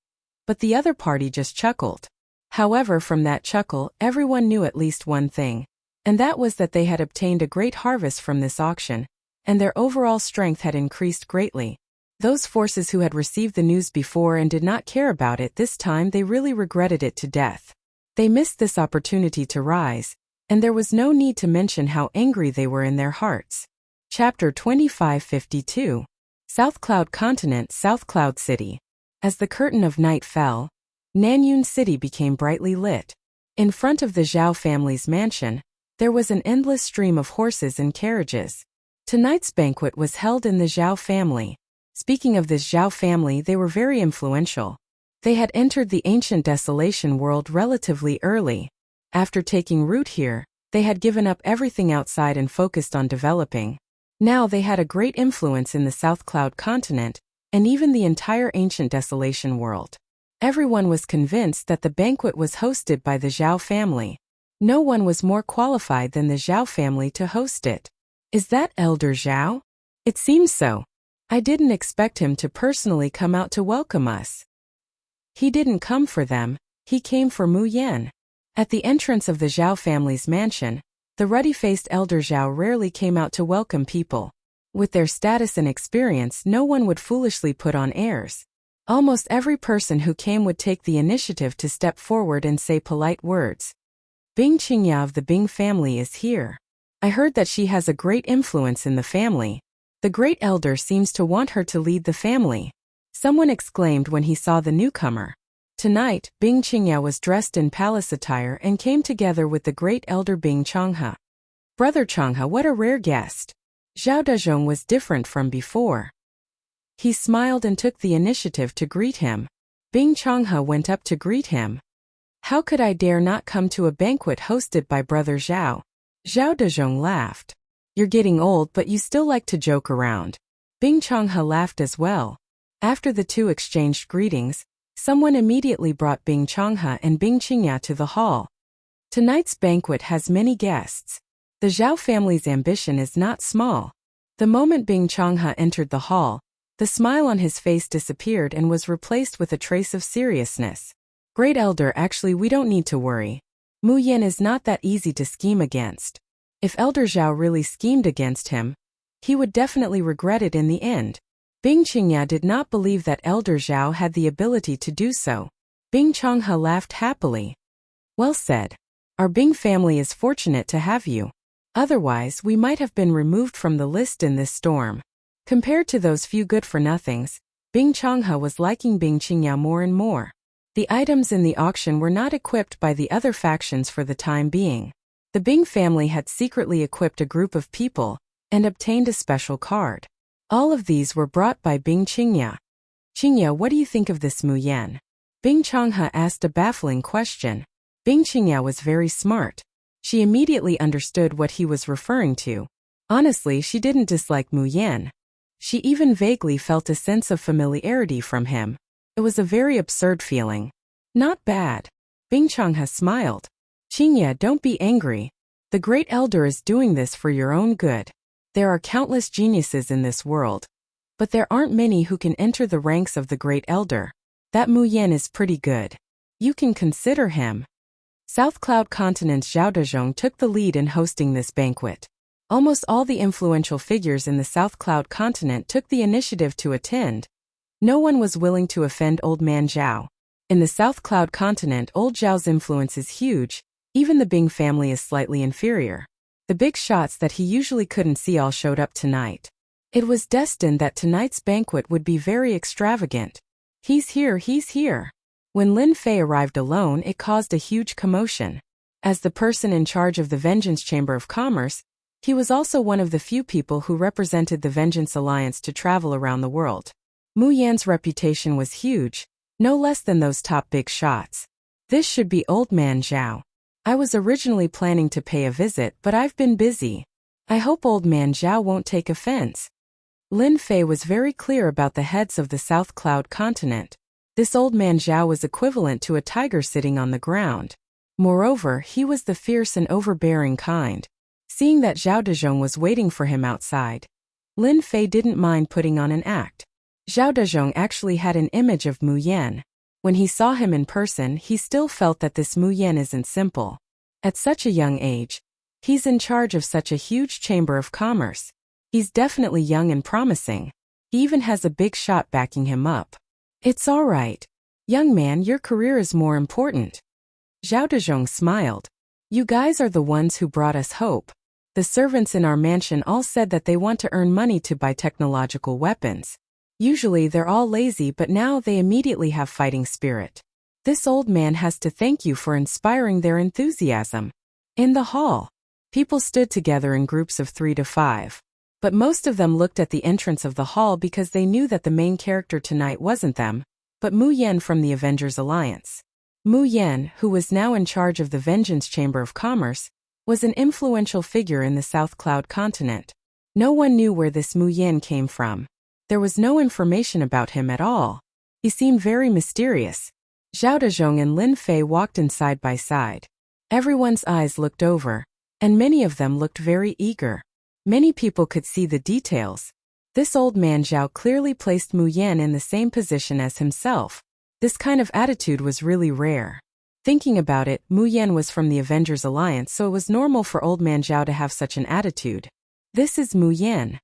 [SPEAKER 1] but the other party just chuckled. However, from that chuckle, everyone knew at least one thing, and that was that they had obtained a great harvest from this auction, and their overall strength had increased greatly. Those forces who had received the news before and did not care about it this time, they really regretted it to death. They missed this opportunity to rise, and there was no need to mention how angry they were in their hearts. Chapter 2552. South Cloud Continent, South Cloud City. As the curtain of night fell, Nanyun City became brightly lit. In front of the Zhao family's mansion, there was an endless stream of horses and carriages. Tonight's banquet was held in the Zhao family. Speaking of this Zhao family, they were very influential. They had entered the ancient desolation world relatively early. After taking root here, they had given up everything outside and focused on developing. Now they had a great influence in the South Cloud continent, and even the entire ancient desolation world. Everyone was convinced that the banquet was hosted by the Zhao family. No one was more qualified than the Zhao family to host it. Is that Elder Zhao? It seems so. I didn't expect him to personally come out to welcome us. He didn't come for them, he came for Mu Yan. At the entrance of the Zhao family's mansion, the ruddy-faced Elder Zhao rarely came out to welcome people. With their status and experience, no one would foolishly put on airs. Almost every person who came would take the initiative to step forward and say polite words. Bing Qingya of the Bing family is here. I heard that she has a great influence in the family. The great elder seems to want her to lead the family. Someone exclaimed when he saw the newcomer. Tonight, Bing Qingya was dressed in palace attire and came together with the great elder Bing Changhe. Brother Changhe, what a rare guest. Zhao Dezhong was different from before. He smiled and took the initiative to greet him. Bing Changhe went up to greet him. How could I dare not come to a banquet hosted by Brother Zhao? Zhao Dezhong laughed. You're getting old, but you still like to joke around. Bing Changhe laughed as well. After the two exchanged greetings, someone immediately brought Bing Changhe and Bing Qingya to the hall. Tonight's banquet has many guests. The Zhao family's ambition is not small. The moment Bing Changhe entered the hall, the smile on his face disappeared and was replaced with a trace of seriousness. Great elder, actually we don't need to worry. Mu Yan is not that easy to scheme against. If Elder Zhao really schemed against him, he would definitely regret it in the end. Bing Qingya did not believe that Elder Zhao had the ability to do so. Bing Changhe laughed happily. Well said. Our Bing family is fortunate to have you. Otherwise, we might have been removed from the list in this storm. Compared to those few good-for-nothings, Bing Changhe was liking Bing Qingya more and more. The items in the auction were not equipped by the other factions for the time being. The Bing family had secretly equipped a group of people and obtained a special card. All of these were brought by Bing Qingya. Qingya, what do you think of this Mu Yan? Bing Changhe asked a baffling question. Bing Qingya was very smart. She immediately understood what he was referring to. Honestly, she didn't dislike Mu Yan. She even vaguely felt a sense of familiarity from him. It was a very absurd feeling. Not bad. Bing Changhe smiled. Qingya, don't be angry. The great elder is doing this for your own good. There are countless geniuses in this world, but there aren't many who can enter the ranks of the great elder. That Mu Yan is pretty good. You can consider him. South Cloud Continent's Zhao Dezhong took the lead in hosting this banquet. Almost all the influential figures in the South Cloud Continent took the initiative to attend. No one was willing to offend Old Man Zhao. In the South Cloud Continent, Old Zhao's influence is huge. Even the Bing family is slightly inferior. The big shots that he usually couldn't see all showed up tonight. It was destined that tonight's banquet would be very extravagant. He's here, he's here. When Lin Fei arrived alone, it caused a huge commotion. As the person in charge of the Vengeance Chamber of Commerce, he was also one of the few people who represented the Vengeance Alliance to travel around the world. Mu Yan's reputation was huge, no less than those top big shots. This should be Old Man Zhao. I was originally planning to pay a visit, but I've been busy. I hope Old Man Zhao won't take offense. Lin Fei was very clear about the heads of the South Cloud Continent. This Old Man Zhao was equivalent to a tiger sitting on the ground. Moreover, he was the fierce and overbearing kind. Seeing that Zhao Dezhong was waiting for him outside, Lin Fei didn't mind putting on an act. Zhao Dezhong actually had an image of Mu Yan. When he saw him in person, he still felt that this Mu Yan isn't simple. At such a young age, he's in charge of such a huge chamber of commerce. He's definitely young and promising. He even has a big shot backing him up. It's all right. Young man, your career is more important. Zhao Dezhong smiled. You guys are the ones who brought us hope. The servants in our mansion all said that they want to earn money to buy technological weapons. Usually they're all lazy, but now they immediately have fighting spirit. This old man has to thank you for inspiring their enthusiasm. In the hall, people stood together in groups of 3 to 5. But most of them looked at the entrance of the hall because they knew that the main character tonight wasn't them, but Mu Yen from the Avengers Alliance. Mu Yen, who was now in charge of the Vengeance Chamber of Commerce, was an influential figure in the South Cloud continent. No one knew where this Mu Yen came from. There was no information about him at all. He seemed very mysterious. Zhao Dezhong and Lin Fei walked in side by side. Everyone's eyes looked over, and many of them looked very eager. Many people could see the details. This old man Zhao clearly placed Mu Yen in the same position as himself. This kind of attitude was really rare. Thinking about it, Mu Yen was from the Avengers Alliance, so it was normal for old man Zhao to have such an attitude. This is Mu Yen.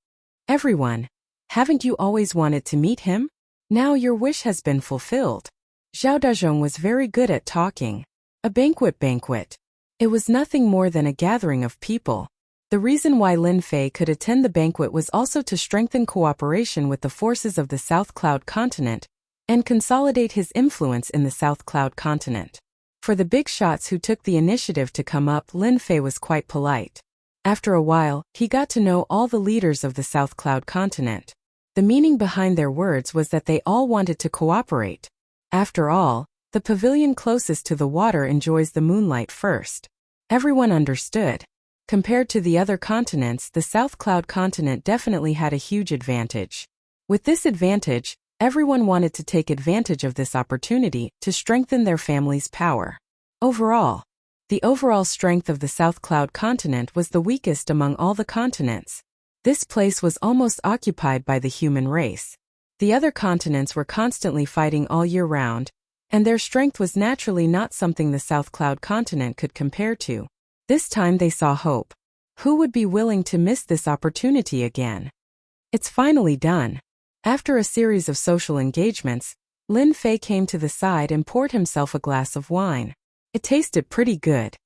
[SPEAKER 1] Everyone, haven't you always wanted to meet him? Now your wish has been fulfilled. Zhao Dezhong was very good at talking. A banquet. It was nothing more than a gathering of people. The reason why Lin Fei could attend the banquet was also to strengthen cooperation with the forces of the South Cloud continent and consolidate his influence in the South Cloud continent. For the big shots who took the initiative to come up, Lin Fei was quite polite. After a while, he got to know all the leaders of the South Cloud continent. The meaning behind their words was that they all wanted to cooperate. After all, the pavilion closest to the water enjoys the moonlight first. Everyone understood. Compared to the other continents, the South Cloud continent definitely had a huge advantage. With this advantage, everyone wanted to take advantage of this opportunity to strengthen their family's power. Overall, the overall strength of the South Cloud continent was the weakest among all the continents. This place was almost occupied by the human race. The other continents were constantly fighting all year round, and their strength was naturally not something the South Cloud continent could compare to. This time they saw hope. Who would be willing to miss this opportunity again? It's finally done. After a series of social engagements, Lin Fei came to the side and poured himself a glass of wine. It tasted pretty good.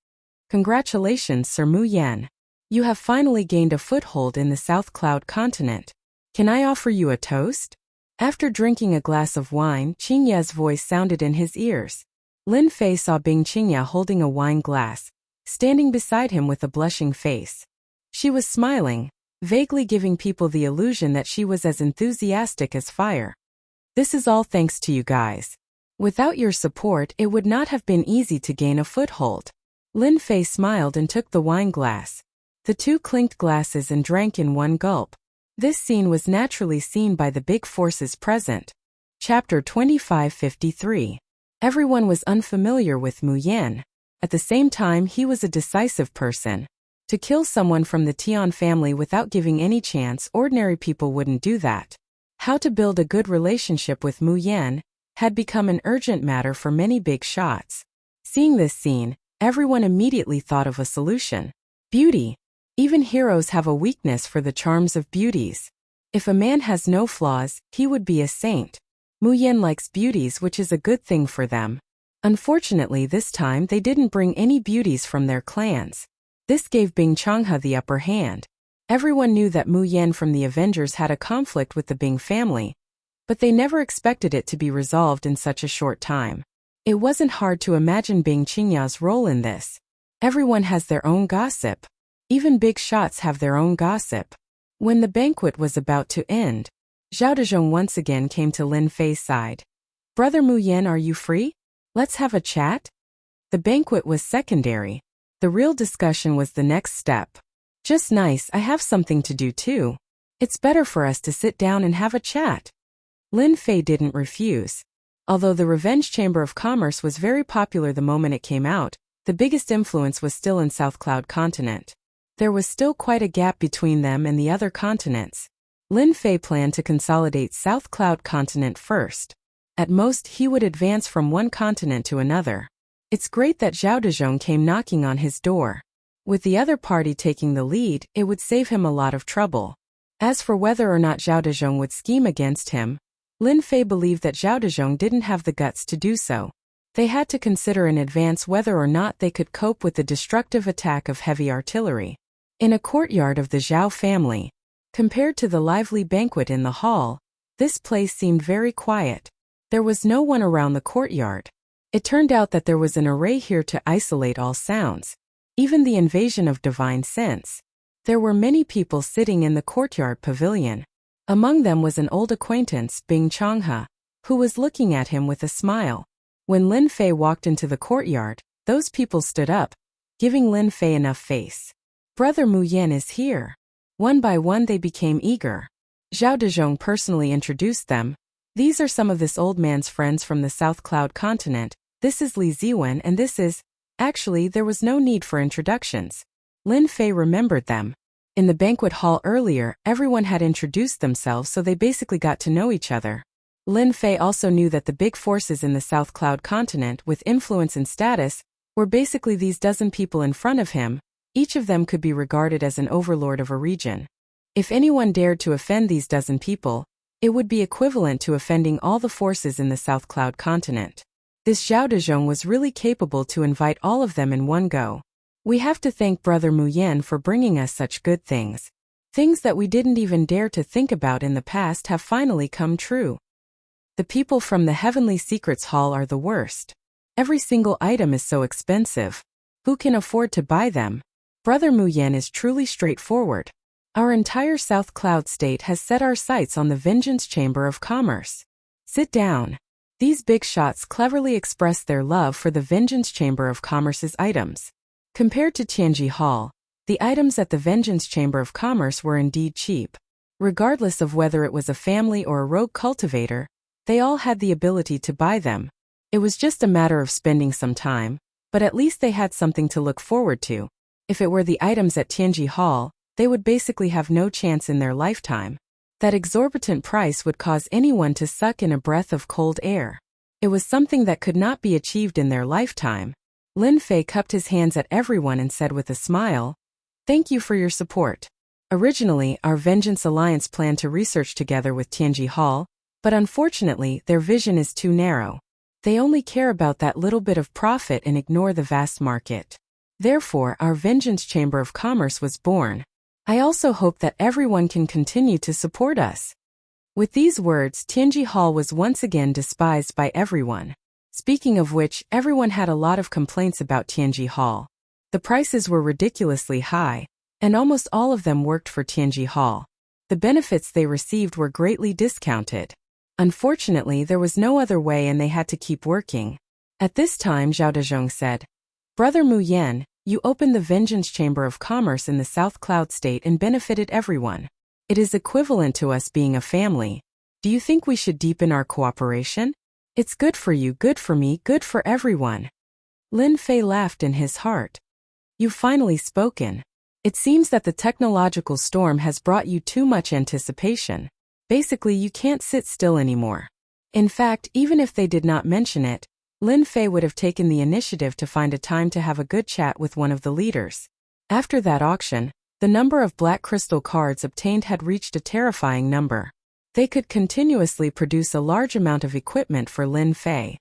[SPEAKER 1] Congratulations, Sir Mu Yen. You have finally gained a foothold in the South Cloud continent. Can I offer you a toast? After drinking a glass of wine, Qingya's voice sounded in his ears. Lin Fei saw Bing Qingya holding a wine glass, standing beside him with a blushing face. She was smiling, vaguely giving people the illusion that she was as enthusiastic as fire. This is all thanks to you guys. Without your support, it would not have been easy to gain a foothold. Lin Fei smiled and took the wine glass. The two clinked glasses and drank in one gulp. This scene was naturally seen by the big forces present. Chapter 2553. Everyone was unfamiliar with Mu Yen. At the same time, he was a decisive person. To kill someone from the Tian family without giving any chance, ordinary people wouldn't do that. How to build a good relationship with Mu Yen had become an urgent matter for many big shots. Seeing this scene, everyone immediately thought of a solution. Beauty. Even heroes have a weakness for the charms of beauties. If a man has no flaws, he would be a saint. Mu Yen likes beauties, which is a good thing for them. Unfortunately, this time they didn't bring any beauties from their clans. This gave Bing Changhe the upper hand. Everyone knew that Mu Yen from the Avengers had a conflict with the Bing family, but they never expected it to be resolved in such a short time. It wasn't hard to imagine Bing Qingya's role in this. Everyone has their own gossip. Even big shots have their own gossip. When the banquet was about to end, Zhao Dezhong once again came to Lin Fei's side. Brother Mu Yen, are you free? Let's have a chat? The banquet was secondary. The real discussion was the next step. Just nice, I have something to do too. It's better for us to sit down and have a chat. Lin Fei didn't refuse. Although the Revenge Chamber of Commerce was very popular the moment it came out, the biggest influence was still in South Cloud continent. There was still quite a gap between them and the other continents. Lin Fei planned to consolidate South Cloud continent first. At most, he would advance from one continent to another. It's great that Zhao Dezhong came knocking on his door. With the other party taking the lead, it would save him a lot of trouble. As for whether or not Zhao Dezhong would scheme against him, Lin Fei believed that Zhao Dezhong didn't have the guts to do so. They had to consider in advance whether or not they could cope with the destructive attack of heavy artillery. In a courtyard of the Zhao family, compared to the lively banquet in the hall, this place seemed very quiet. There was no one around the courtyard. It turned out that there was an array here to isolate all sounds, even the invasion of divine sense. There were many people sitting in the courtyard pavilion. Among them was an old acquaintance, Bing Changhe, who was looking at him with a smile. When Lin Fei walked into the courtyard, those people stood up, giving Lin Fei enough face. Brother Mu Yan is here. One by one they became eager. Zhao Dezhong personally introduced them. These are some of this old man's friends from the South Cloud continent. This is Li Ziwen and this is… Actually, there was no need for introductions. Lin Fei remembered them. In the banquet hall earlier, everyone had introduced themselves, so they basically got to know each other. Lin Fei also knew that the big forces in the South Cloud continent with influence and status were basically these dozen people in front of him. Each of them could be regarded as an overlord of a region. If anyone dared to offend these dozen people, it would be equivalent to offending all the forces in the South Cloud continent. This Zhao Dezhong was really capable to invite all of them in one go. We have to thank Brother Mu Yan for bringing us such good things. Things that we didn't even dare to think about in the past have finally come true. The people from the Heavenly Secrets Hall are the worst. Every single item is so expensive. Who can afford to buy them? Brother Mu Yan is truly straightforward. Our entire South Cloud state has set our sights on the Vengeance Chamber of Commerce. Sit down. These big shots cleverly express their love for the Vengeance Chamber of Commerce's items. Compared to Tianji Hall, the items at the Vengeance Chamber of Commerce were indeed cheap. Regardless of whether it was a family or a rogue cultivator, they all had the ability to buy them. It was just a matter of spending some time, but at least they had something to look forward to. If it were the items at Tianji Hall, they would basically have no chance in their lifetime. That exorbitant price would cause anyone to suck in a breath of cold air. It was something that could not be achieved in their lifetime. Lin Fei cupped his hands at everyone and said with a smile, "Thank you for your support. Originally, our Vengeance Alliance planned to research together with Tianji Hall, but unfortunately, their vision is too narrow. They only care about that little bit of profit and ignore the vast market. Therefore, our Vengeance Chamber of Commerce was born. I also hope that everyone can continue to support us." With these words, Tianji Hall was once again despised by everyone. Speaking of which, everyone had a lot of complaints about Tianji Hall. The prices were ridiculously high, and almost all of them worked for Tianji Hall. The benefits they received were greatly discounted. Unfortunately, there was no other way and they had to keep working. At this time, Zhao Dezhong said, "Brother Mu Yan, you opened the Vengeance Chamber of Commerce in the South Cloud State and benefited everyone. It is equivalent to us being a family. Do you think we should deepen our cooperation? It's good for you, good for me, good for everyone." Lin Fei laughed in his heart. "You've finally spoken. It seems that the technological storm has brought you too much anticipation. Basically, you can't sit still anymore." In fact, even if they did not mention it, Lin Fei would have taken the initiative to find a time to have a good chat with one of the leaders. After that auction, the number of black crystal cards obtained had reached a terrifying number. They could continuously produce a large amount of equipment for Lin Fei.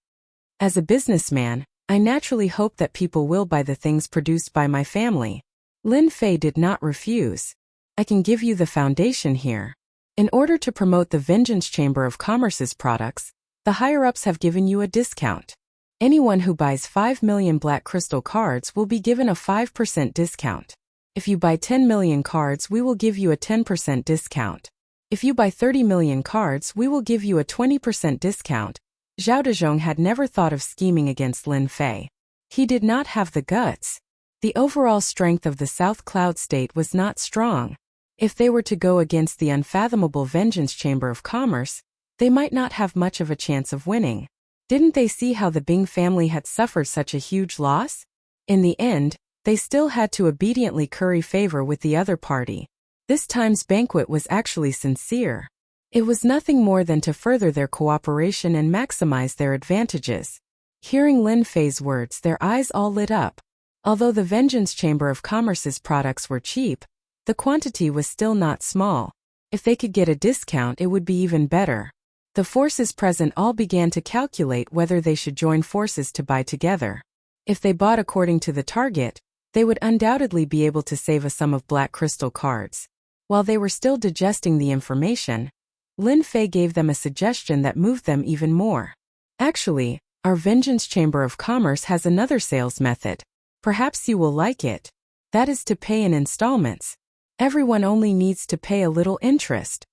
[SPEAKER 1] As a businessman, I naturally hope that people will buy the things produced by my family. Lin Fei did not refuse. "I can give you the foundation here. In order to promote the Vengeance Chamber of Commerce's products, the higher-ups have given you a discount. Anyone who buys 5 million black crystal cards will be given a 5% discount. If you buy 10 million cards, we will give you a 10% discount. If you buy 30 million cards, we will give you a 20% discount." Zhao Dezhong had never thought of scheming against Lin Fei. He did not have the guts. The overall strength of the South Cloud State was not strong. If they were to go against the unfathomable Vengeance Chamber of Commerce, they might not have much of a chance of winning. Didn't they see how the Bing family had suffered such a huge loss? In the end, they still had to obediently curry favor with the other party. This time's banquet was actually sincere. It was nothing more than to further their cooperation and maximize their advantages. Hearing Lin Fei's words, their eyes all lit up. Although the Vengeance Chamber of Commerce's products were cheap, the quantity was still not small. If they could get a discount, it would be even better. The forces present all began to calculate whether they should join forces to buy together. If they bought according to the target, they would undoubtedly be able to save a sum of black crystal cards. While they were still digesting the information, Lin Fei gave them a suggestion that moved them even more. "Actually, our Vengeance Chamber of Commerce has another sales method. Perhaps you will like it. That is to pay in installments. Everyone only needs to pay a little interest.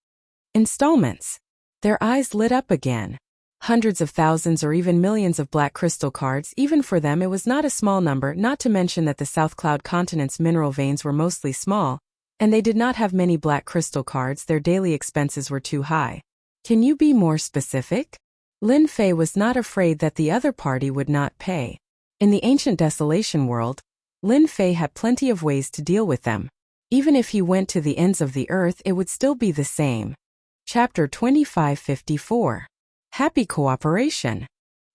[SPEAKER 1] Installments. Their eyes lit up again. Hundreds of thousands or even millions of black crystal cards, even for them it was not a small number, not to mention that the South Cloud continent's mineral veins were mostly small, and they did not have many black crystal cards. Their daily expenses were too high. Can you be more specific? Lin Fei was not afraid that the other party would not pay. In the ancient desolation world, Lin Fei had plenty of ways to deal with them. Even if he went to the ends of the earth, it would still be the same. Chapter 2554. Happy Cooperation.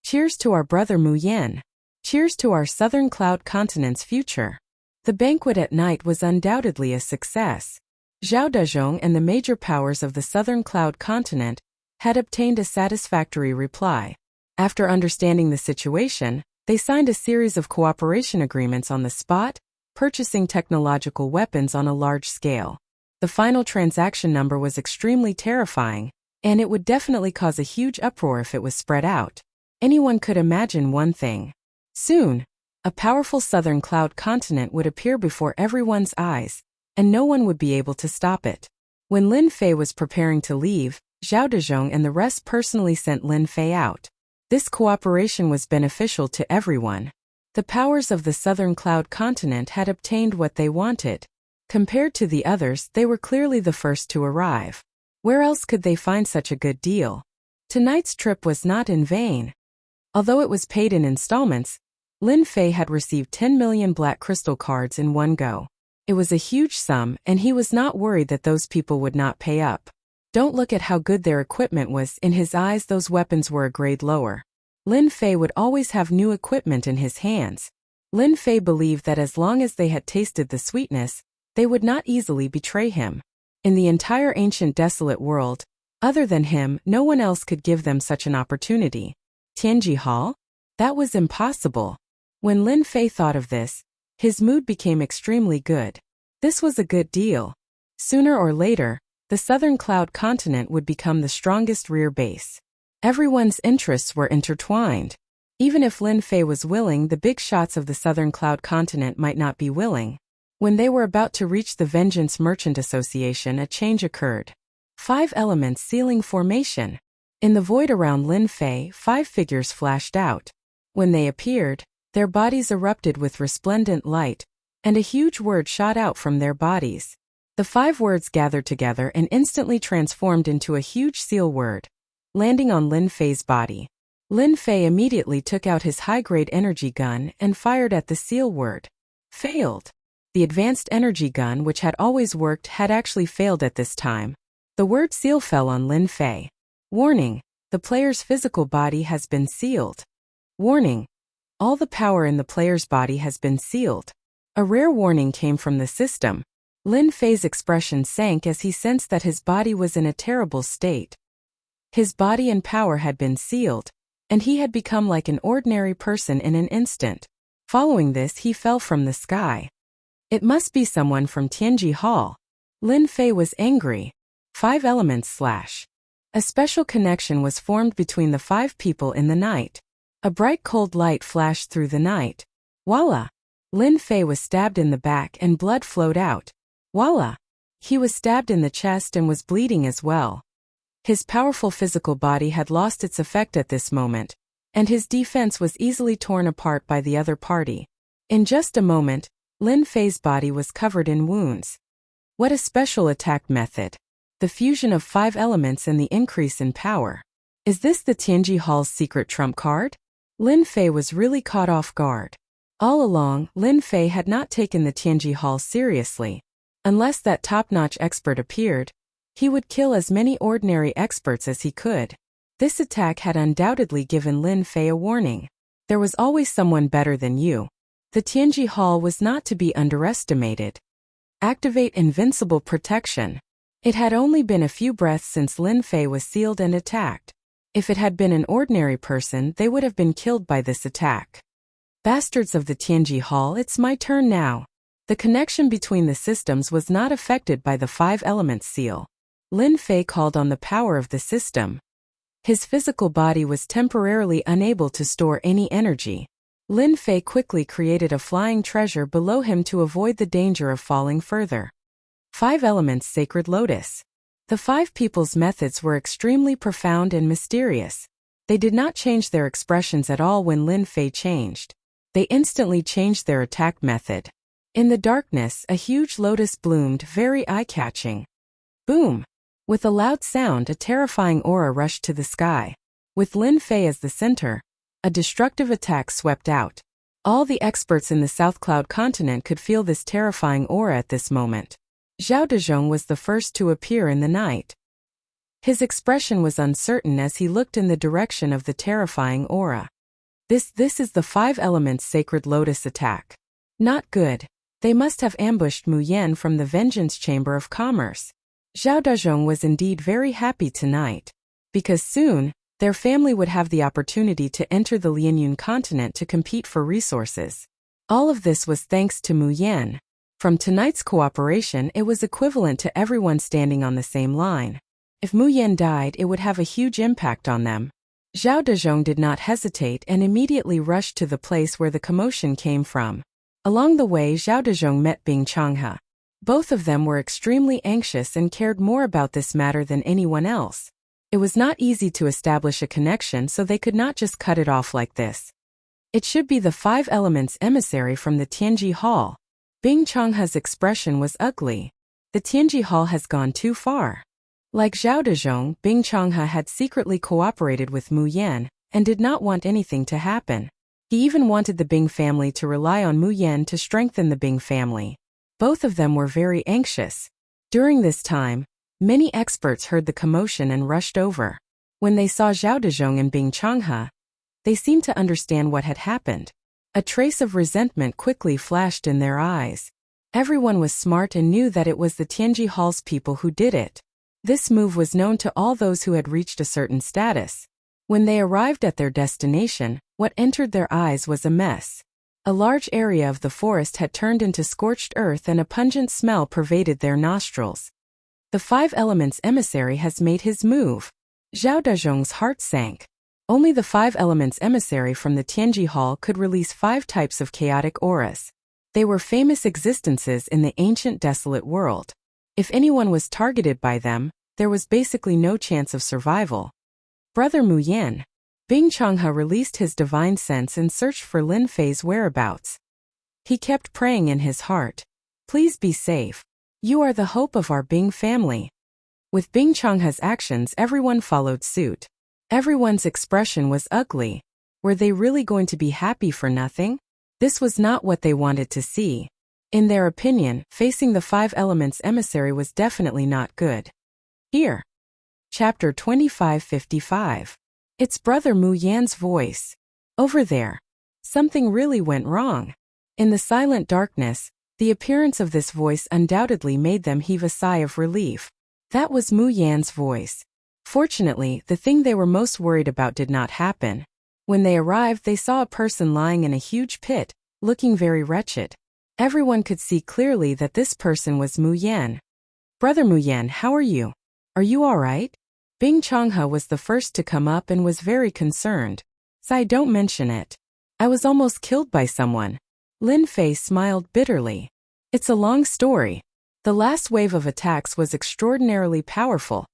[SPEAKER 1] Cheers to our brother Mu Yan. Cheers to our Southern Cloud continent's future. The banquet at night was undoubtedly a success. Zhao Dezhong and the major powers of the Southern Cloud continent had obtained a satisfactory reply. After understanding the situation, they signed a series of cooperation agreements on the spot, purchasing technological weapons on a large scale. The final transaction number was extremely terrifying, and it would definitely cause a huge uproar if it was spread out. Anyone could imagine one thing. Soon, a powerful Southern Cloud continent would appear before everyone's eyes, and no one would be able to stop it. When Lin Fei was preparing to leave, Zhao Dezhong and the rest personally sent Lin Fei out. This cooperation was beneficial to everyone. The powers of the Southern Cloud continent had obtained what they wanted. Compared to the others, they were clearly the first to arrive. Where else could they find such a good deal? Tonight's trip was not in vain. Although it was paid in installments, Lin Fei had received 10 million black crystal cards in one go. It was a huge sum, and he was not worried that those people would not pay up. Don't look at how good their equipment was. In his eyes, those weapons were a grade lower. Lin Fei would always have new equipment in his hands. Lin Fei believed that as long as they had tasted the sweetness, they would not easily betray him. In the entire ancient desolate world, other than him, no one else could give them such an opportunity. Tianji Hall? That was impossible. When Lin Fei thought of this, his mood became extremely good. This was a good deal. Sooner or later, the Southern Cloud continent would become the strongest rear base. Everyone's interests were intertwined. Even if Lin Fei was willing, the big shots of the Southern Cloud continent might not be willing. When they were about to reach the Vengeance Merchant Association, a change occurred. 5 elements sealing formation. In the void around Lin Fei, 5 figures flashed out. When they appeared, their bodies erupted with resplendent light, and a huge word shot out from their bodies. The 5 words gathered together and instantly transformed into a huge seal word, landing on Lin Fei's body. Lin Fei immediately took out his high-grade energy gun and fired at the seal word. Failed. The advanced energy gun, which had always worked, had actually failed at this time. The word seal fell on Lin Fei. Warning: the player's physical body has been sealed. Warning: all the power in the player's body has been sealed. A rare warning came from the system. Lin Fei's expression sank as he sensed that his body was in a terrible state. His body and power had been sealed, and he had become like an ordinary person in an instant. Following this, he fell from the sky. It must be someone from Tianji Hall. Lin Fei was angry. 5 elements / A special connection was formed between the 5 people in the night. A bright cold light flashed through the night. Voila! Lin Fei was stabbed in the back and blood flowed out. Voila! He was stabbed in the chest and was bleeding as well. His powerful physical body had lost its effect at this moment, and his defense was easily torn apart by the other party. In just a moment, Lin Fei's body was covered in wounds. What a special attack method! The fusion of 5 elements and the increase in power. Is this the Tianji Hall's secret trump card? Lin Fei was really caught off guard. All along, Lin Fei had not taken the Tianji Hall seriously. Unless that top-notch expert appeared, he would kill as many ordinary experts as he could. This attack had undoubtedly given Lin Fei a warning. There was always someone better than you. The Tianji Hall was not to be underestimated. Activate invincible protection. It had only been a few breaths since Lin Fei was sealed and attacked. If it had been an ordinary person, they would have been killed by this attack. Bastards of the Tianji Hall, it's my turn now. The connection between the systems was not affected by the 5 elements seal. Lin Fei called on the power of the system. His physical body was temporarily unable to store any energy. Lin Fei quickly created a flying treasure below him to avoid the danger of falling further. 5 Elements Sacred Lotus. The 5 people's methods were extremely profound and mysterious. They did not change their expressions at all when Lin Fei changed. They instantly changed their attack method. In the darkness, a huge lotus bloomed, very eye-catching. Boom! With a loud sound, a terrifying aura rushed to the sky. With Lin Fei as the center, a destructive attack swept out. All the experts in the South Cloud continent could feel this terrifying aura at this moment. Zhao Dezhong was the first to appear in the night. His expression was uncertain as he looked in the direction of the terrifying aura. This is the 5 Elements Sacred Lotus attack. Not good. They must have ambushed Mu Yan from the Vengeance Chamber of Commerce. Zhao Dezhong was indeed very happy tonight, because soon, their family would have the opportunity to enter the Lianyun continent to compete for resources. All of this was thanks to Mu Yan. From tonight's cooperation, it was equivalent to everyone standing on the same line. If Mu Yan died, it would have a huge impact on them. Zhao Dezhong did not hesitate and immediately rushed to the place where the commotion came from. Along the way, Zhao Dezhong met Bing Changhe. Both of them were extremely anxious and cared more about this matter than anyone else. It was not easy to establish a connection, so they could not just cut it off like this. It should be the 5 Elements emissary from the Tianji Hall. Bing Changhe's expression was ugly. The Tianji Hall has gone too far. Like Zhao Dezhong, Bing Changhe had secretly cooperated with Mu Yan and did not want anything to happen. He even wanted the Bing family to rely on Mu Yan to strengthen the Bing family. Both of them were very anxious. During this time, many experts heard the commotion and rushed over. When they saw Zhao Dezhong and Bing Changhe, they seemed to understand what had happened. A trace of resentment quickly flashed in their eyes. Everyone was smart and knew that it was the Tianji Hall's people who did it. This move was known to all those who had reached a certain status. When they arrived at their destination, what entered their eyes was a mess. A large area of the forest had turned into scorched earth and a pungent smell pervaded their nostrils. The 5 Elements emissary has made his move. Zhao Dezhong's heart sank. Only the 5 Elements emissary from the Tianji Hall could release 5 types of chaotic auras. They were famous existences in the ancient desolate world. If anyone was targeted by them, there was basically no chance of survival. Brother Mu Yan. Bing Changhe released his divine sense and searched for Lin Fei's whereabouts. He kept praying in his heart. Please be safe. You are the hope of our Bing family. With Bing Changhe's actions, everyone followed suit. Everyone's expression was ugly. Were they really going to be happy for nothing? This was not what they wanted to see. In their opinion, facing the 5 Elements emissary was definitely not good. Here. Chapter 2555. It's Brother Mu Yan's voice. Over there. Something really went wrong. In the silent darkness, the appearance of this voice undoubtedly made them heave a sigh of relief. That was Mu Yan's voice. Fortunately, the thing they were most worried about did not happen. When they arrived, they saw a person lying in a huge pit, looking very wretched. Everyone could see clearly that this person was Mu Yan. Brother Mu Yan, how are you? Are you all right? Bing Changhe was the first to come up and was very concerned. Sai, don't mention it. I was almost killed by someone. Lin Fei smiled bitterly. It's a long story. The last wave of attacks was extraordinarily powerful,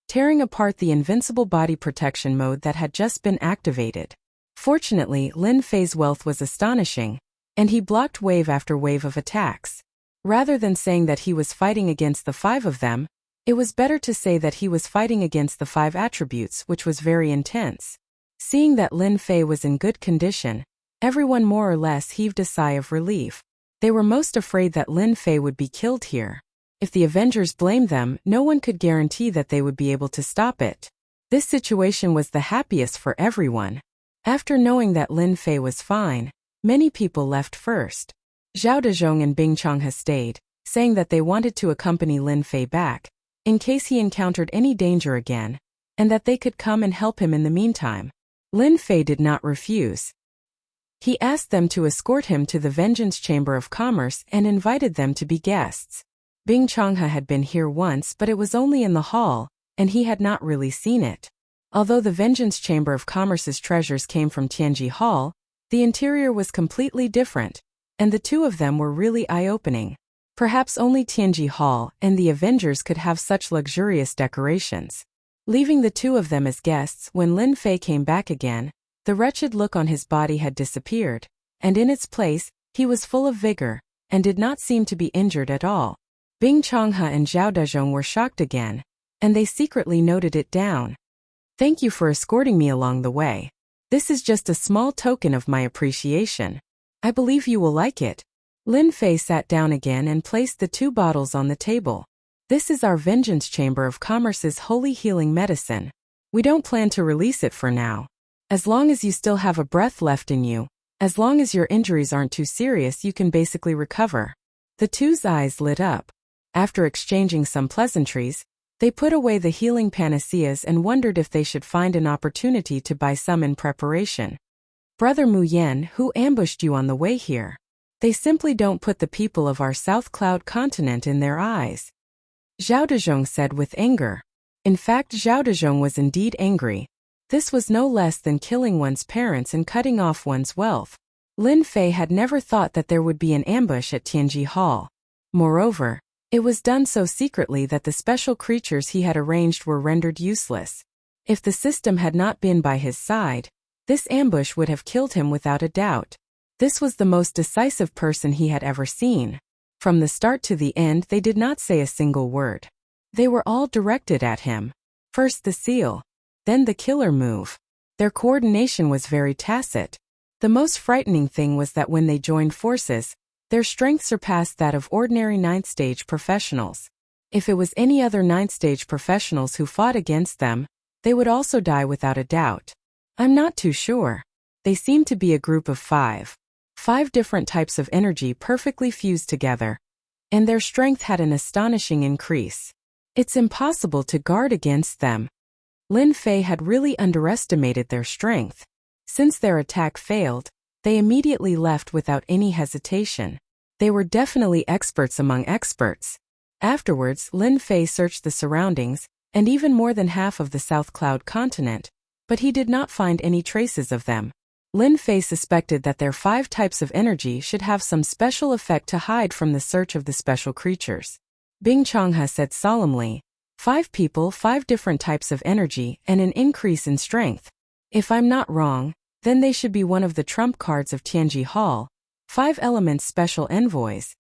[SPEAKER 1] tearing apart the invincible body protection mode that had just been activated. Fortunately, Lin Fei's wealth was astonishing, and he blocked wave after wave of attacks. Rather than saying that he was fighting against the 5 of them, it was better to say that he was fighting against the 5 attributes, which was very intense. Seeing that Lin Fei was in good condition, everyone more or less heaved a sigh of relief. They were most afraid that Lin Fei would be killed here. If the Avengers blamed them, no one could guarantee that they would be able to stop it. This situation was the happiest for everyone. After knowing that Lin Fei was fine, many people left first. Zhao Dezhong and Bing Changhe stayed, saying that they wanted to accompany Lin Fei back, in case he encountered any danger again, and that they could come and help him in the meantime. Lin Fei did not refuse. He asked them to escort him to the Vengeance Chamber of Commerce and invited them to be guests. Bing Changhe had been here once, but it was only in the hall, and he had not really seen it. Although the Vengeance Chamber of Commerce's treasures came from Tianji Hall, the interior was completely different, and the 2 of them were really eye-opening. Perhaps only Tianji Hall and the Avengers could have such luxurious decorations. Leaving the two of them as guests, when Lin Fei came back again, the wretched look on his body had disappeared, and in its place, he was full of vigor, and did not seem to be injured at all. Bing Changhe and Zhao Dezhong were shocked again, and they secretly noted it down. Thank you for escorting me along the way. This is just a small token of my appreciation. I believe you will like it. Lin Fei sat down again and placed the two bottles on the table. This is our Vengeance Chamber of Commerce's holy healing medicine. We don't plan to release it for now. As long as you still have a breath left in you, as long as your injuries aren't too serious, you can basically recover. The two's eyes lit up. After exchanging some pleasantries, they put away the healing panaceas and wondered if they should find an opportunity to buy some in preparation. Brother Mu Yen, who ambushed you on the way here? They simply don't put the people of our South Cloud continent in their eyes. Zhao Dezhong said with anger. In fact, Zhao Dezhong was indeed angry. This was no less than killing one's parents and cutting off one's wealth. Lin Fei had never thought that there would be an ambush at Tianji Hall. Moreover, it was done so secretly that the special creatures he had arranged were rendered useless. If the system had not been by his side, this ambush would have killed him without a doubt. This was the most decisive person he had ever seen. From the start to the end, they did not say a single word. They were all directed at him. First the seal, then the killer move. Their coordination was very tacit. The most frightening thing was that when they joined forces, their strength surpassed that of ordinary 9th stage professionals. If it was any other 9th stage professionals who fought against them, they would also die without a doubt. I'm not too sure. They seemed to be a group of 5 different types of energy perfectly fused together, and their strength had an astonishing increase. It's impossible to guard against them. Lin Fei had really underestimated their strength. Since their attack failed, they immediately left without any hesitation. They were definitely experts among experts. Afterwards, Lin Fei searched the surroundings, and even more than half of the South Cloud continent, but he did not find any traces of them. Lin Fei suspected that their 5 types of energy should have some special effect to hide from the search of the special creatures. Bing Changhe said solemnly, 5 people, 5 different types of energy, and an increase in strength. If I'm not wrong, then they should be one of the trump cards of Tianji Hall, 5 elements special envoys.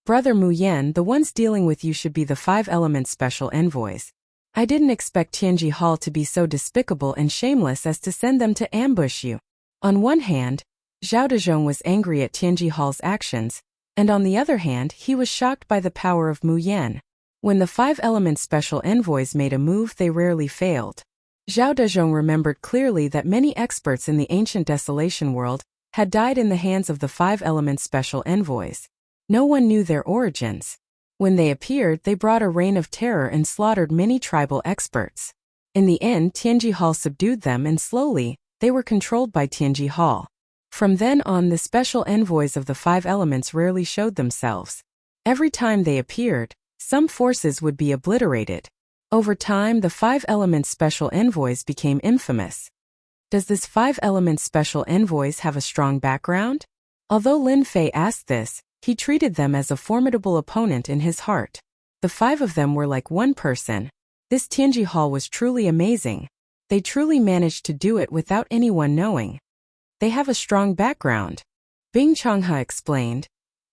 [SPEAKER 1] Brother Mu Yen, the ones dealing with you should be the 5 elements special envoys. I didn't expect Tianji Hall to be so despicable and shameless as to send them to ambush you. On one hand, Zhao Dezhong was angry at Tianji Hall's actions, and on the other hand, he was shocked by the power of Mu Yen. When the 5 elements special envoys made a move, they rarely failed. Zhao Dezhong remembered clearly that many experts in the ancient desolation world had died in the hands of the 5 elements special envoys. No one knew their origins. When they appeared, they brought a reign of terror and slaughtered many tribal experts. In the end, Tianji Hall subdued them, and slowly, they were controlled by Tianji Hall. From then on, the special envoys of the 5 elements rarely showed themselves. Every time they appeared, some forces would be obliterated. Over time, the 5 elements special envoys became infamous. Does this 5 elements special envoys have a strong background? Although Lin Fei asked this, he treated them as a formidable opponent in his heart. The 5 of them were like one person. This Tianji Hall was truly amazing. They truly managed to do it without anyone knowing. They have a strong background. Bing Changhe explained.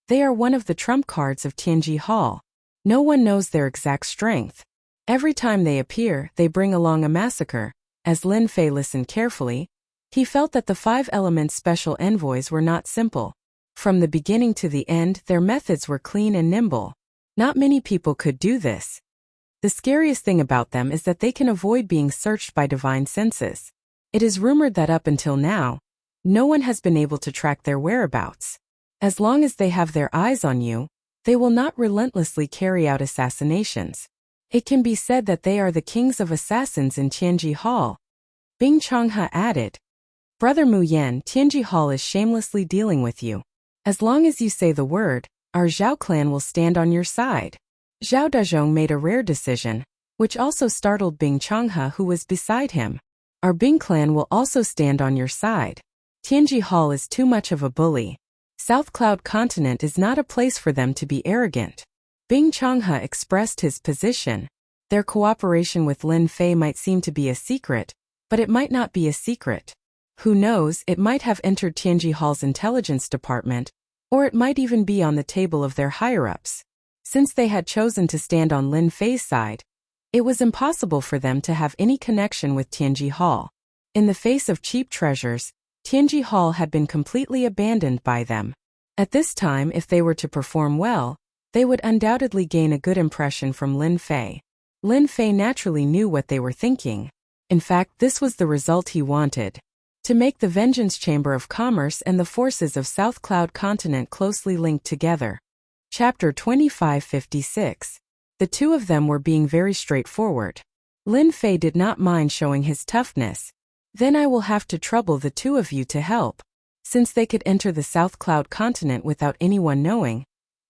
[SPEAKER 1] They are one of the trump cards of Tianji Hall. No one knows their exact strength. Every time they appear, they bring along a massacre. As Lin Fei listened carefully, he felt that the 5 elements special envoys were not simple. From the beginning to the end, their methods were clean and nimble. Not many people could do this. The scariest thing about them is that they can avoid being searched by divine senses. It is rumored that up until now, no one has been able to track their whereabouts. As long as they have their eyes on you, they will not relentlessly carry out assassinations. It can be said that they are the kings of assassins in Tianji Hall. Bing Changhe added, Brother Mu Yen, Tianji Hall is shamelessly dealing with you. As long as you say the word, our Zhao clan will stand on your side. Zhao Dezhong made a rare decision, which also startled Bing Changhe, who was beside him. Our Bing clan will also stand on your side. Tianji Hall is too much of a bully. South Cloud Continent is not a place for them to be arrogant. Bing Changhe expressed his position. Their cooperation with Lin Fei might seem to be a secret, but it might not be a secret. Who knows, it might have entered Tianji Hall's intelligence department, or it might even be on the table of their higher-ups. Since they had chosen to stand on Lin Fei's side, it was impossible for them to have any connection with Tianji Hall. In the face of cheap treasures, Tianji Hall had been completely abandoned by them. At this time, if they were to perform well, they would undoubtedly gain a good impression from Lin Fei. Lin Fei naturally knew what they were thinking. In fact, this was the result he wanted. To make the Vengeance Chamber of Commerce and the forces of South Cloud Continent closely linked together. Chapter 2556. The two of them were being very straightforward. Lin Fei did not mind showing his toughness. Then I will have to trouble the two of you to help. Since they could enter the South Cloud Continent without anyone knowing,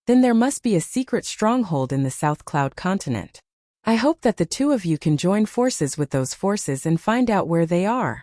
[SPEAKER 1] then there must be a secret stronghold in the South Cloud Continent. I hope that the two of you can join forces with those forces and find out where they are.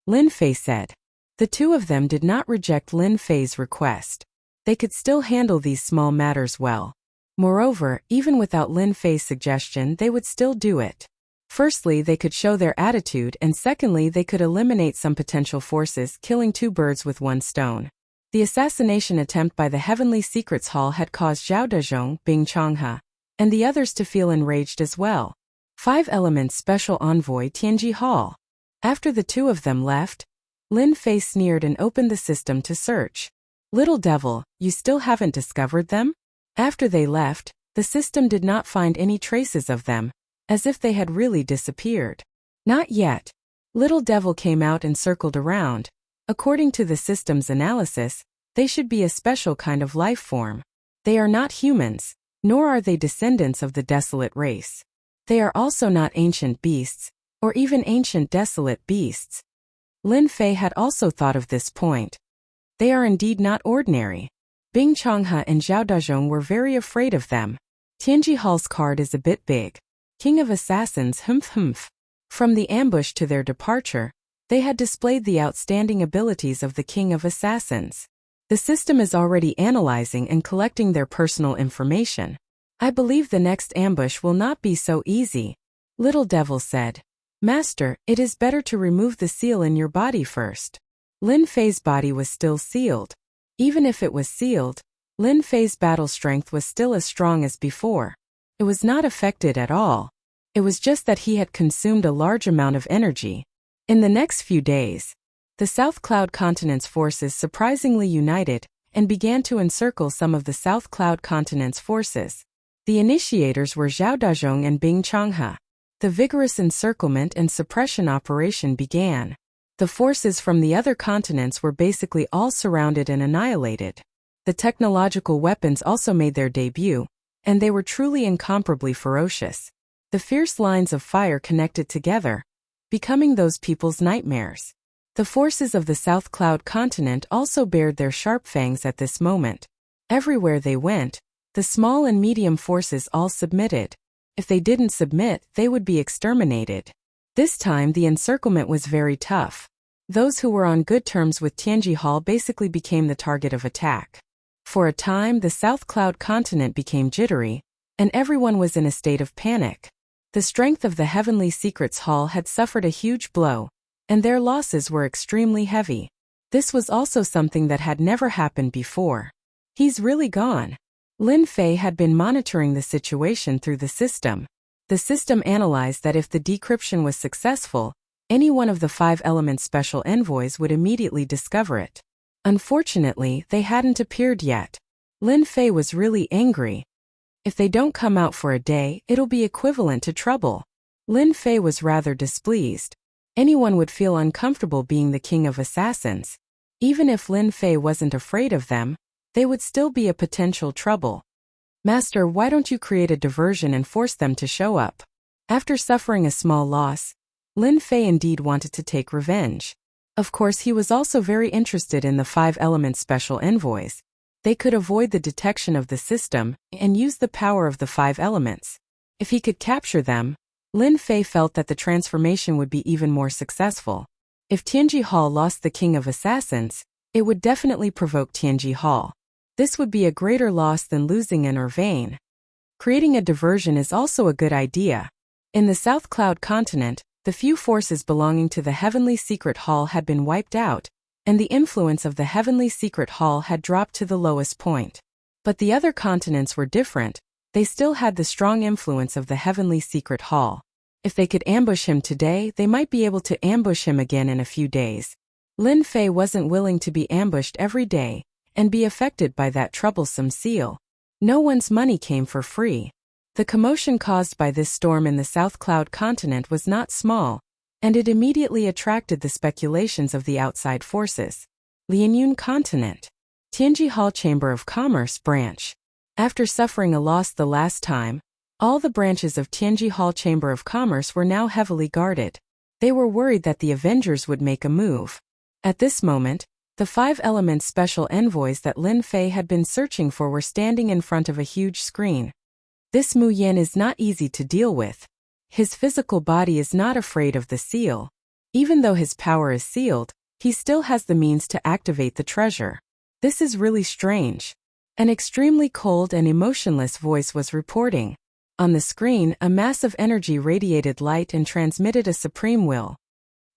[SPEAKER 1] Lin Fei said. The two of them did not reject Lin Fei's request. They could still handle these small matters well. Moreover, even without Lin Fei's suggestion, they would still do it. Firstly, they could show their attitude, and secondly, they could eliminate some potential forces, killing two birds with one stone. The assassination attempt by the Heavenly Secrets Hall had caused Zhao Dezhong, Bing Changhe, and the others to feel enraged as well. 5 Elements Special Envoy Tianji Hall. After the two of them left, Lin Fei sneered and opened the system to search. Little devil, you still haven't discovered them? After they left, the system did not find any traces of them, as if they had really disappeared. Not yet. Little devil came out and circled around. According to the system's analysis, they should be a special kind of life form. They are not humans, nor are they descendants of the desolate race. They are also not ancient beasts, or even ancient desolate beasts. Lin Fei had also thought of this point. They are indeed not ordinary. Bing Changhe and Zhao Dezhong were very afraid of them. Tianji Hall's card is a bit big. King of Assassins humph. From the ambush to their departure, they had displayed the outstanding abilities of the King of Assassins. The system is already analyzing and collecting their personal information. I believe the next ambush will not be so easy. Little Devil said. Master, it is better to remove the seal in your body first. Lin Fei's body was still sealed. Even if it was sealed, Lin Fei's battle strength was still as strong as before. It was not affected at all. It was just that he had consumed a large amount of energy. In the next few days, the South Cloud Continent's forces surprisingly united and began to encircle some of the South Cloud Continent's forces. The initiators were Zhao Dezhong and Bing Changhe. The vigorous encirclement and suppression operation began. The forces from the other continents were basically all surrounded and annihilated. The technological weapons also made their debut, and they were truly incomparably ferocious. The fierce lines of fire connected together, becoming those people's nightmares. The forces of the South Cloud Continent also bared their sharp fangs at this moment. Everywhere they went, the small and medium forces all submitted. If they didn't submit, they would be exterminated. This time the encirclement was very tough. Those who were on good terms with Tianji Hall basically became the target of attack. For a time, the South Cloud Continent became jittery, and everyone was in a state of panic. The strength of the Heavenly Secrets Hall had suffered a huge blow, and their losses were extremely heavy. This was also something that had never happened before. He's really gone. Lin Fei had been monitoring the situation through the system. The system analyzed that if the decryption was successful, any one of the 5 Elements special envoys would immediately discover it. Unfortunately, they hadn't appeared yet. Lin Fei was really angry. If they don't come out for a day, it'll be equivalent to trouble. Lin Fei was rather displeased. Anyone would feel uncomfortable being the King of Assassins. Even if Lin Fei wasn't afraid of them, they would still be a potential trouble. Master, why don't you create a diversion and force them to show up? After suffering a small loss, Lin Fei indeed wanted to take revenge. Of course, he was also very interested in the 5 Elements special envoys. They could avoid the detection of the system and use the power of the 5 elements. If he could capture them, Lin Fei felt that the transformation would be even more successful. If Tianji Hall lost the King of Assassins, It would definitely provoke Tianji Hall. This would be a greater loss than losing an Irvain. Creating a diversion is also a good idea. In the South Cloud continent, the few forces belonging to the Heavenly Secret Hall had been wiped out, and the influence of the Heavenly Secret Hall had dropped to the lowest point. But the other continents were different. They still had the strong influence of the Heavenly Secret Hall. If they could ambush him today, they might be able to ambush him again in a few days. Lin Fei wasn't willing to be ambushed every day and be affected by that troublesome seal. No one's money came for free. The commotion caused by this storm in the South Cloud continent was not small, and it immediately attracted the speculations of the outside forces. Lianyun continent. Tianji Hall Chamber of Commerce branch. After suffering a loss the last time, all the branches of Tianji Hall Chamber of Commerce were now heavily guarded. They were worried that the Avengers would make a move. At this moment, the 5 Elements special envoys that Lin Fei had been searching for were standing in front of a huge screen. This Mu Yan is not easy to deal with. His physical body is not afraid of the seal. Even though his power is sealed, he still has the means to activate the treasure. This is really strange. An extremely cold and emotionless voice was reporting. On the screen, a mass of energy radiated light and transmitted a supreme will.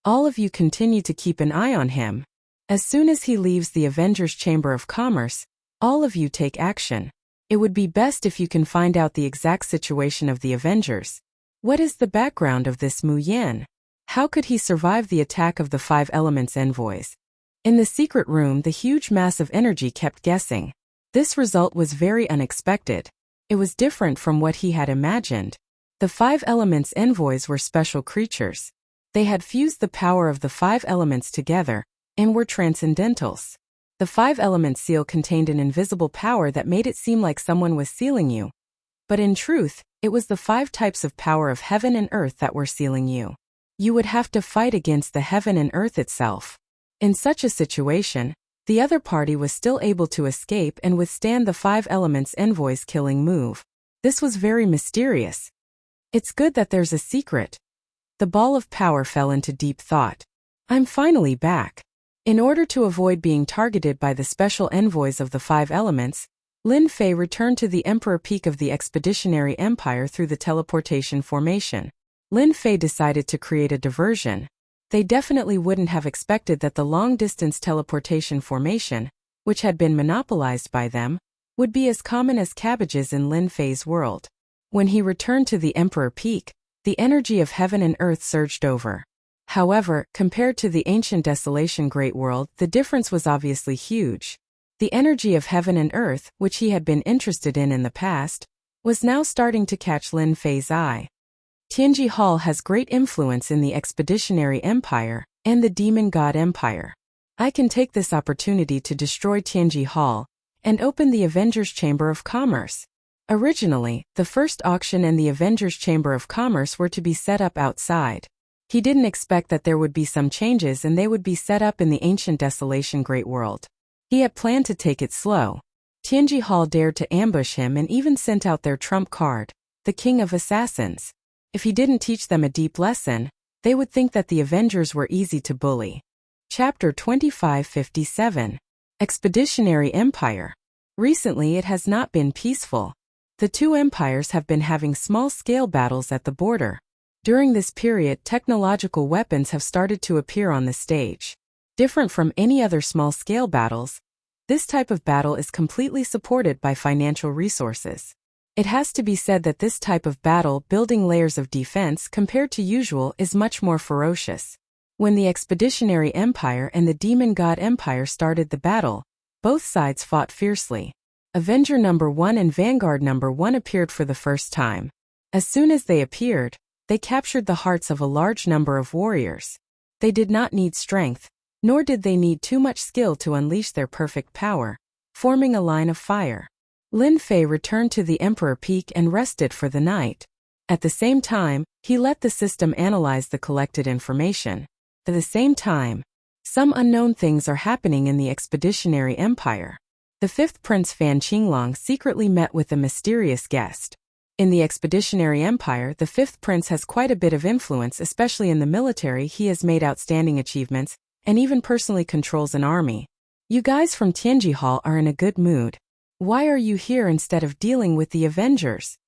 [SPEAKER 1] All of you continue to keep an eye on him. As soon as he leaves the Avengers Chamber of Commerce, all of you take action. It would be best if you can find out the exact situation of the Avengers. What is the background of this Mu Yan? How could he survive the attack of the 5 Elements envoys? In the secret room, the huge mass of energy kept guessing. This result was very unexpected. It was different from what he had imagined. The 5 Elements envoys were special creatures. They had fused the power of the 5 elements together and were transcendentals. The 5 element seal contained an invisible power that made it seem like someone was sealing you. But in truth, it was the 5 types of power of heaven and earth that were sealing you. You would have to fight against the heaven and earth itself. In such a situation, the other party was still able to escape and withstand the 5 elements envoy's killing move. This was very mysterious. It's good that there's a secret. The ball of power fell into deep thought. I'm finally back. In order to avoid being targeted by the special envoys of the 5 elements, Lin Fei returned to the Emperor Peak of the Expeditionary Empire through the teleportation formation. Lin Fei decided to create a diversion. They definitely wouldn't have expected that the long-distance teleportation formation, which had been monopolized by them, would be as common as cabbages in Lin Fei's world. When he returned to the Emperor Peak, the energy of heaven and earth surged over. However, compared to the ancient Desolation Great World, the difference was obviously huge. The energy of heaven and earth, which he had been interested in the past, was now starting to catch Lin Fei's eye. Tianji Hall has great influence in the Expeditionary Empire and the Demon God Empire. I can take this opportunity to destroy Tianji Hall and open the Avengers Chamber of Commerce. Originally, the first auction and the Avengers Chamber of Commerce were to be set up outside. He didn't expect that there would be some changes and they would be set up in the ancient Desolation Great World. He had planned to take it slow. Tianji Hall dared to ambush him and even sent out their trump card, the King of Assassins. If he didn't teach them a deep lesson, they would think that the Avengers were easy to bully. Chapter 2557. Expeditionary Empire. Recently it has not been peaceful. The 2 empires have been having small-scale battles at the border. During this period, technological weapons have started to appear on the stage. Different from any other small-scale battles, this type of battle is completely supported by financial resources. It has to be said that this type of battle, building layers of defense compared to usual, is much more ferocious. When the Expeditionary Empire and the Demon God Empire started the battle, both sides fought fiercely. Avenger number 1 and Vanguard number 1 appeared for the first time. As soon as they appeared, they captured the hearts of a large number of warriors. They did not need strength, nor did they need too much skill to unleash their perfect power, forming a line of fire. Lin Fei returned to the Emperor Peak and rested for the night. At the same time, he let the system analyze the collected information. At the same time, some unknown things are happening in the Expeditionary Empire. The 5th Prince Fan Qinglong secretly met with a mysterious guest. In the Expeditionary Empire, the 5th Prince has quite a bit of influence, especially in the military. He has made outstanding achievements, and even personally controls an army. You guys from Tianji Hall are in a good mood. Why are you here instead of dealing with the Avengers?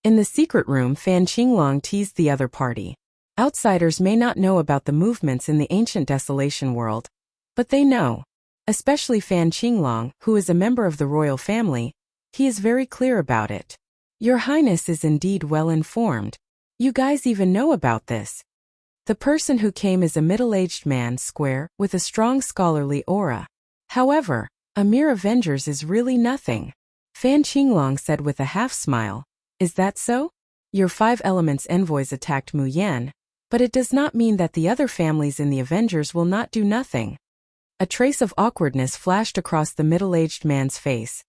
[SPEAKER 1] In the secret room, Fan Qinglong teased the other party. Outsiders may not know about the movements in the ancient desolation world, but they know. Especially Fan Qinglong, who is a member of the royal family. He is very clear about it. Your Highness is indeed well informed. You guys even know about this. The person who came is a middle-aged man, square, with a strong scholarly aura. However, a mere Avengers is really nothing. Fan Qinglong said with a half-smile. Is that so? Your 5 Elements envoys attacked Mu Yan, but it does not mean that the other families in the Avengers will not do nothing. A trace of awkwardness flashed across the middle-aged man's face.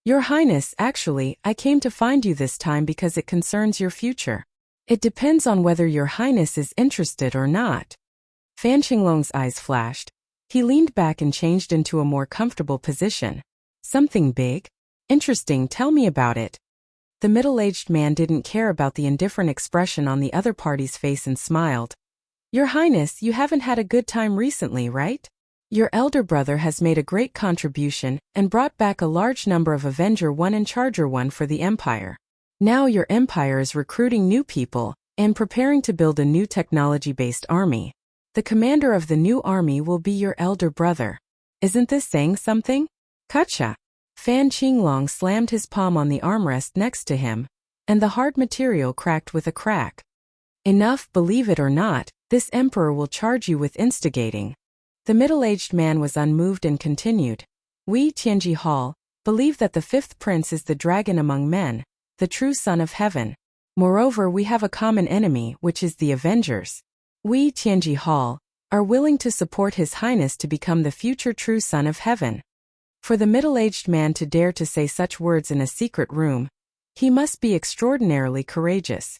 [SPEAKER 1] Your Highness, actually, I came to find you this time because it concerns your future. It depends on whether your Highness is interested or not. Fan Qinglong's eyes flashed. He leaned back and changed into a more comfortable position. Something big? Interesting, tell me about it. The middle-aged man didn't care about the indifferent expression on the other party's face and smiled. Your Highness, you haven't had a good time recently, right? Your elder brother has made a great contribution and brought back a large number of Avenger 1 and Charger 1 for the Empire. Now your Empire is recruiting new people and preparing to build a new technology-based army. The commander of the new army will be your elder brother. Isn't this saying something? Gotcha. Fan Qinglong slammed his palm on the armrest next to him, and the hard material cracked with a crack. Enough, believe it or not, this emperor will charge you with instigating. The middle-aged man was unmoved and continued. We, Tianji Hall, believe that the 5th prince is the dragon among men, the true son of heaven. Moreover, we have a common enemy, which is the Avengers. We, Tianji Hall, are willing to support His Highness to become the future true son of heaven. For the middle-aged man to dare to say such words in a secret room, he must be extraordinarily courageous.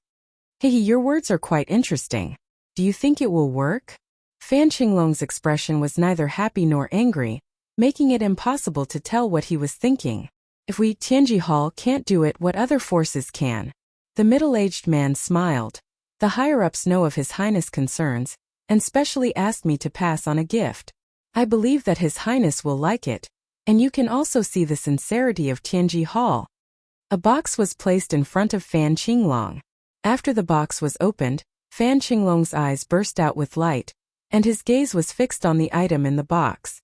[SPEAKER 1] Hey, your words are quite interesting. Do you think it will work? Fan Qinglong's expression was neither happy nor angry, making it impossible to tell what he was thinking. If we, Tianji Hall, can't do it, what other forces can? The middle-aged man smiled. The higher-ups know of His Highness' concerns, and specially asked me to pass on a gift. I believe that His Highness will like it, and you can also see the sincerity of Tianji Hall. A box was placed in front of Fan Qinglong. After the box was opened, Fan Qinglong's eyes burst out with light, and his gaze was fixed on the item in the box.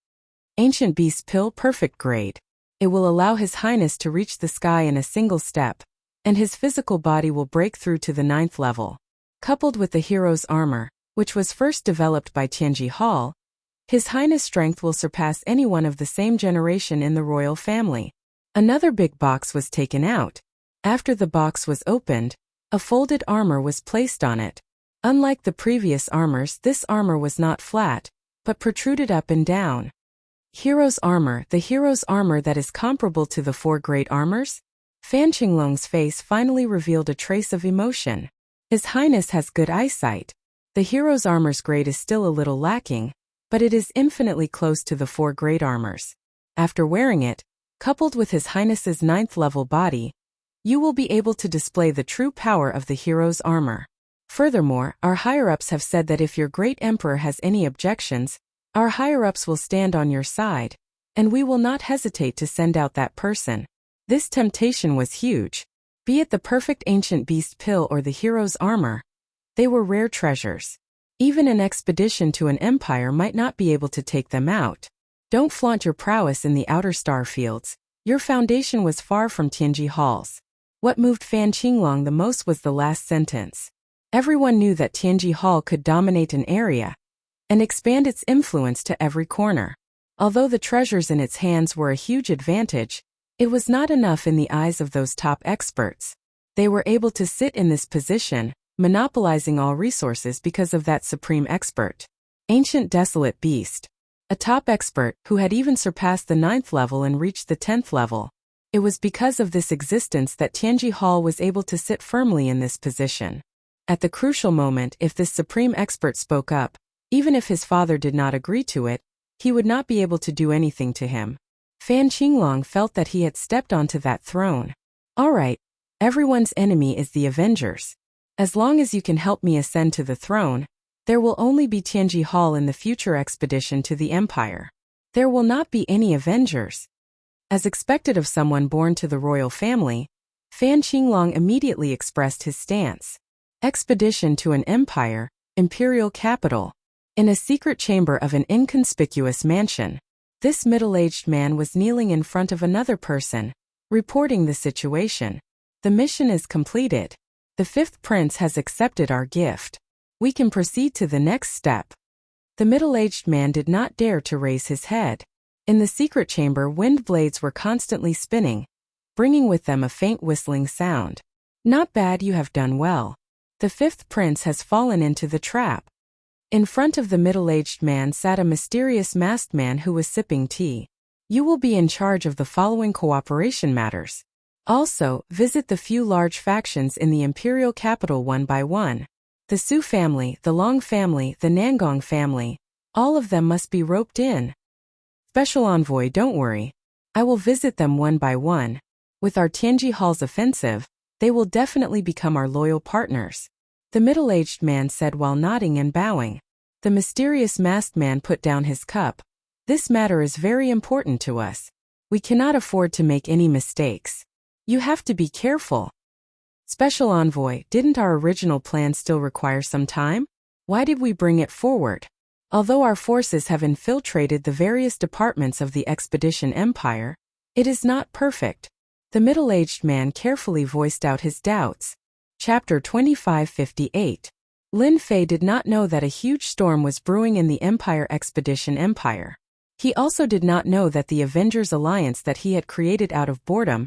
[SPEAKER 1] Ancient Beast Pill, perfect grade. It will allow His Highness to reach the sky in a single step, and his physical body will break through to the 9th level. Coupled with the hero's armor, which was first developed by Tianji Hall, His Highness' strength will surpass anyone of the same generation in the royal family. Another big box was taken out. After the box was opened, a folded armor was placed on it. Unlike the previous armors, this armor was not flat, but protruded up and down. Hero's armor, the hero's armor that is comparable to the 4 great armors? Fan Qinglong's face finally revealed a trace of emotion. His Highness has good eyesight. The hero's armor's grade is still a little lacking, but it is infinitely close to the 4 great armors. After wearing it, coupled with His Highness's 9th level body, you will be able to display the true power of the hero's armor. Furthermore, our higher-ups have said that if your great emperor has any objections, our higher-ups will stand on your side, and we will not hesitate to send out that person. This temptation was huge. Be it the perfect ancient beast pill or the hero's armor, they were rare treasures. Even an expedition to an empire might not be able to take them out. Don't flaunt your prowess in the outer star fields. Your foundation was far from Tianji Hall's. What moved Fan Qinglong the most was the last sentence. Everyone knew that Tianji Hall could dominate an area and expand its influence to every corner. Although the treasures in its hands were a huge advantage, it was not enough in the eyes of those top experts. They were able to sit in this position, monopolizing all resources because of that supreme expert. Ancient Desolate Beast. A top expert who had even surpassed the 9th level and reached the 10th level. It was because of this existence that Tianji Hall was able to sit firmly in this position. At the crucial moment, if this supreme expert spoke up, even if his father did not agree to it, he would not be able to do anything to him. Fan Qinglong felt that he had stepped onto that throne. Alright, everyone's enemy is the Avengers. As long as you can help me ascend to the throne, there will only be Tianji Hall in the future expedition to the Empire. There will not be any Avengers. As expected of someone born to the royal family, Fan Qinglong immediately expressed his stance. Expedition to an empire, imperial capital. In a secret chamber of an inconspicuous mansion, this middle-aged man was kneeling in front of another person, reporting the situation. The mission is completed. The fifth prince has accepted our gift. We can proceed to the next step. The middle-aged man did not dare to raise his head. In the secret chamber, wind blades were constantly spinning, bringing with them a faint whistling sound. Not bad, you have done well. The fifth prince has fallen into the trap. In front of the middle-aged man sat a mysterious masked man who was sipping tea. You will be in charge of the following cooperation matters. Also, visit the few large factions in the imperial capital one by one. The Su family, the Long family, the Nangong family, all of them must be roped in. Special envoy, don't worry. I will visit them one by one. With our Tianji Hall's offensive, they will definitely become our loyal partners. The middle-aged man said while nodding and bowing. The mysterious masked man put down his cup. This matter is very important to us. We cannot afford to make any mistakes. You have to be careful. Special envoy, didn't our original plan still require some time? Why did we bring it forward? Although our forces have infiltrated the various departments of the expedition empire, it is not perfect. The middle-aged man carefully voiced out his doubts. Chapter 2558. Lin Fei did not know that a huge storm was brewing in the Empire Expedition Empire. He also did not know that the Avengers Alliance that he had created out of boredom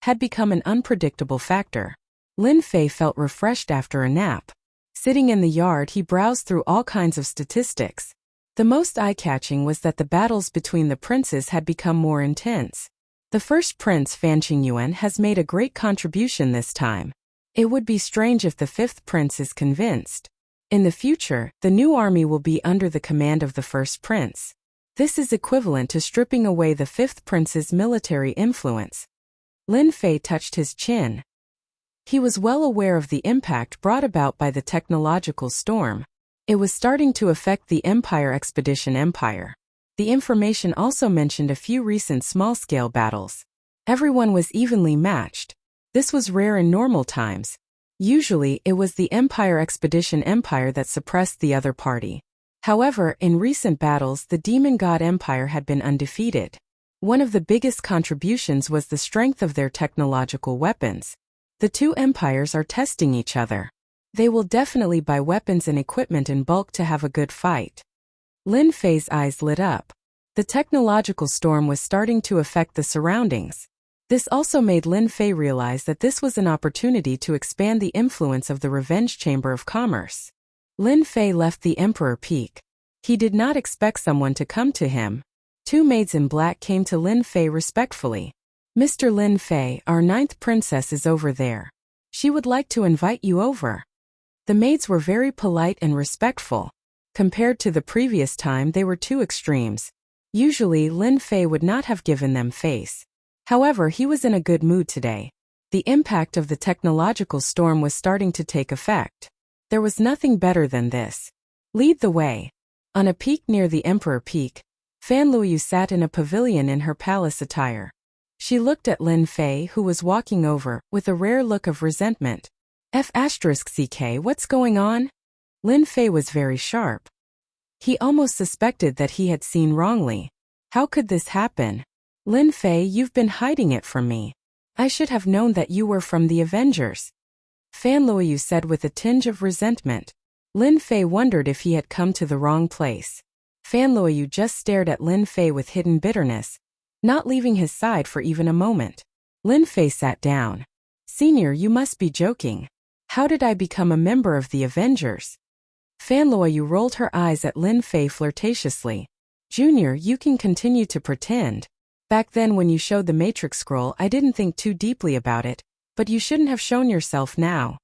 [SPEAKER 1] had become an unpredictable factor. Lin Fei felt refreshed after a nap. Sitting in the yard, he browsed through all kinds of statistics. The most eye-catching was that the battles between the princes had become more intense. The first prince, Fan Qingyuan, has made a great contribution this time. It would be strange if the fifth prince is convinced. In the future, the new army will be under the command of the first prince. This is equivalent to stripping away the fifth prince's military influence. Lin Fei touched his chin. He was well aware of the impact brought about by the technological storm. It was starting to affect the Empire Expedition Empire. The information also mentioned a few recent small-scale battles. Everyone was evenly matched. This was rare in normal times. Usually, it was the Empire Expedition Empire that suppressed the other party. However, in recent battles, the Demon God Empire had been undefeated. One of the biggest contributions was the strength of their technological weapons. The two empires are testing each other. They will definitely buy weapons and equipment in bulk to have a good fight. Lin Fei's eyes lit up. The technological storm was starting to affect the surroundings. This also made Lin Fei realize that this was an opportunity to expand the influence of the Revenge Chamber of Commerce. Lin Fei left the Emperor Peak. He did not expect someone to come to him. Two maids in black came to Lin Fei respectfully. Mr. Lin Fei, our ninth princess is over there. She would like to invite you over. The maids were very polite and respectful. Compared to the previous time, they were two extremes. Usually, Lin Fei would not have given them face. However, he was in a good mood today. The impact of the technological storm was starting to take effect. There was nothing better than this. Lead the way. On a peak near the Emperor Peak, Fan Luoyu sat in a pavilion in her palace attire. She looked at Lin Fei, who was walking over, with a rare look of resentment. F***ck, what's going on? Lin Fei was very sharp. He almost suspected that he had seen wrongly. How could this happen? Lin Fei, you've been hiding it from me. I should have known that you were from the Avengers. Fan Luoyu said with a tinge of resentment. Lin Fei wondered if he had come to the wrong place. Fan Luoyu just stared at Lin Fei with hidden bitterness, not leaving his side for even a moment. Lin Fei sat down. Senior, you must be joking. How did I become a member of the Avengers? Fan Luoyu rolled her eyes at Lin Fei flirtatiously. Junior, you can continue to pretend. Back then when you showed the Matrix scroll, I didn't think too deeply about it, but you shouldn't have shown yourself now.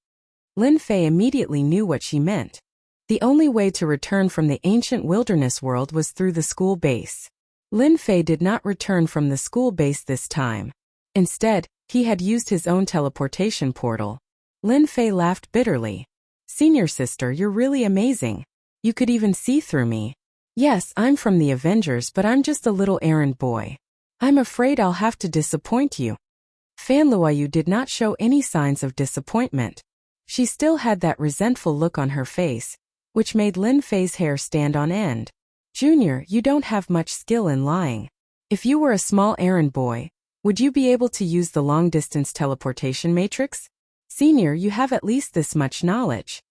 [SPEAKER 1] Lin Fei immediately knew what she meant. The only way to return from the ancient wilderness world was through the school base. Lin Fei did not return from the school base this time. Instead, he had used his own teleportation portal. Lin Fei laughed bitterly. Senior sister, you're really amazing. You could even see through me. Yes, I'm from the Avengers, but I'm just a little errand boy. I'm afraid I'll have to disappoint you. Fan Luoyu did not show any signs of disappointment. She still had that resentful look on her face, which made Lin Fei's hair stand on end. Junior, you don't have much skill in lying. If you were a small errand boy, would you be able to use the long-distance teleportation matrix? Senior, you have at least this much knowledge.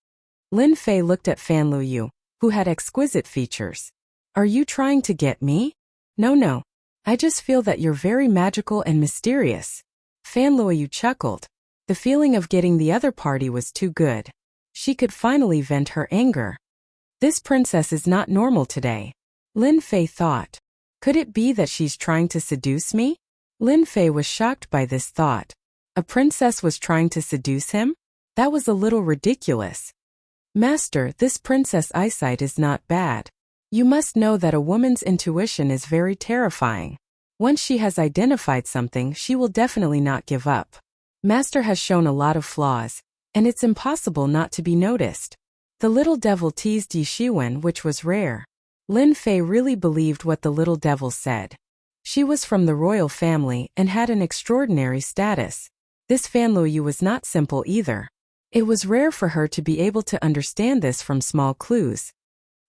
[SPEAKER 1] Lin Fei looked at Fan Luoyu, who had exquisite features. Are you trying to get me? No. I just feel that you're very magical and mysterious. Fan Luoyu chuckled. The feeling of getting the other party was too good. She could finally vent her anger. This princess is not normal today. Lin Fei thought. Could it be that she's trying to seduce me? Lin Fei was shocked by this thought. A princess was trying to seduce him? That was a little ridiculous. Master, this princess' eyesight is not bad. You must know that a woman's intuition is very terrifying. Once she has identified something, she will definitely not give up. Master has shown a lot of flaws, and it's impossible not to be noticed. The little devil teased Yi Shiwen, which was rare. Lin Fei really believed what the little devil said. She was from the royal family and had an extraordinary status. This Fan Luoyu was not simple either. It was rare for her to be able to understand this from small clues.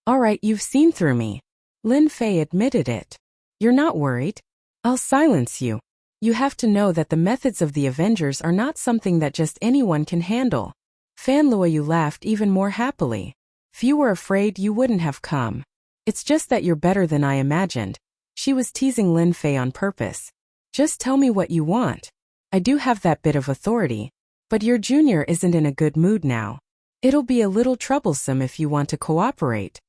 [SPEAKER 1] Alright, you've seen through me. Lin Fei admitted it. You're not worried? I'll silence you. You have to know that the methods of the Avengers are not something that just anyone can handle. Fan Luoyu laughed even more happily. If you were afraid, you wouldn't have come. It's just that you're better than I imagined. She was teasing Lin Fei on purpose. Just tell me what you want. I do have that bit of authority, but your junior isn't in a good mood now. It'll be a little troublesome if you want to cooperate.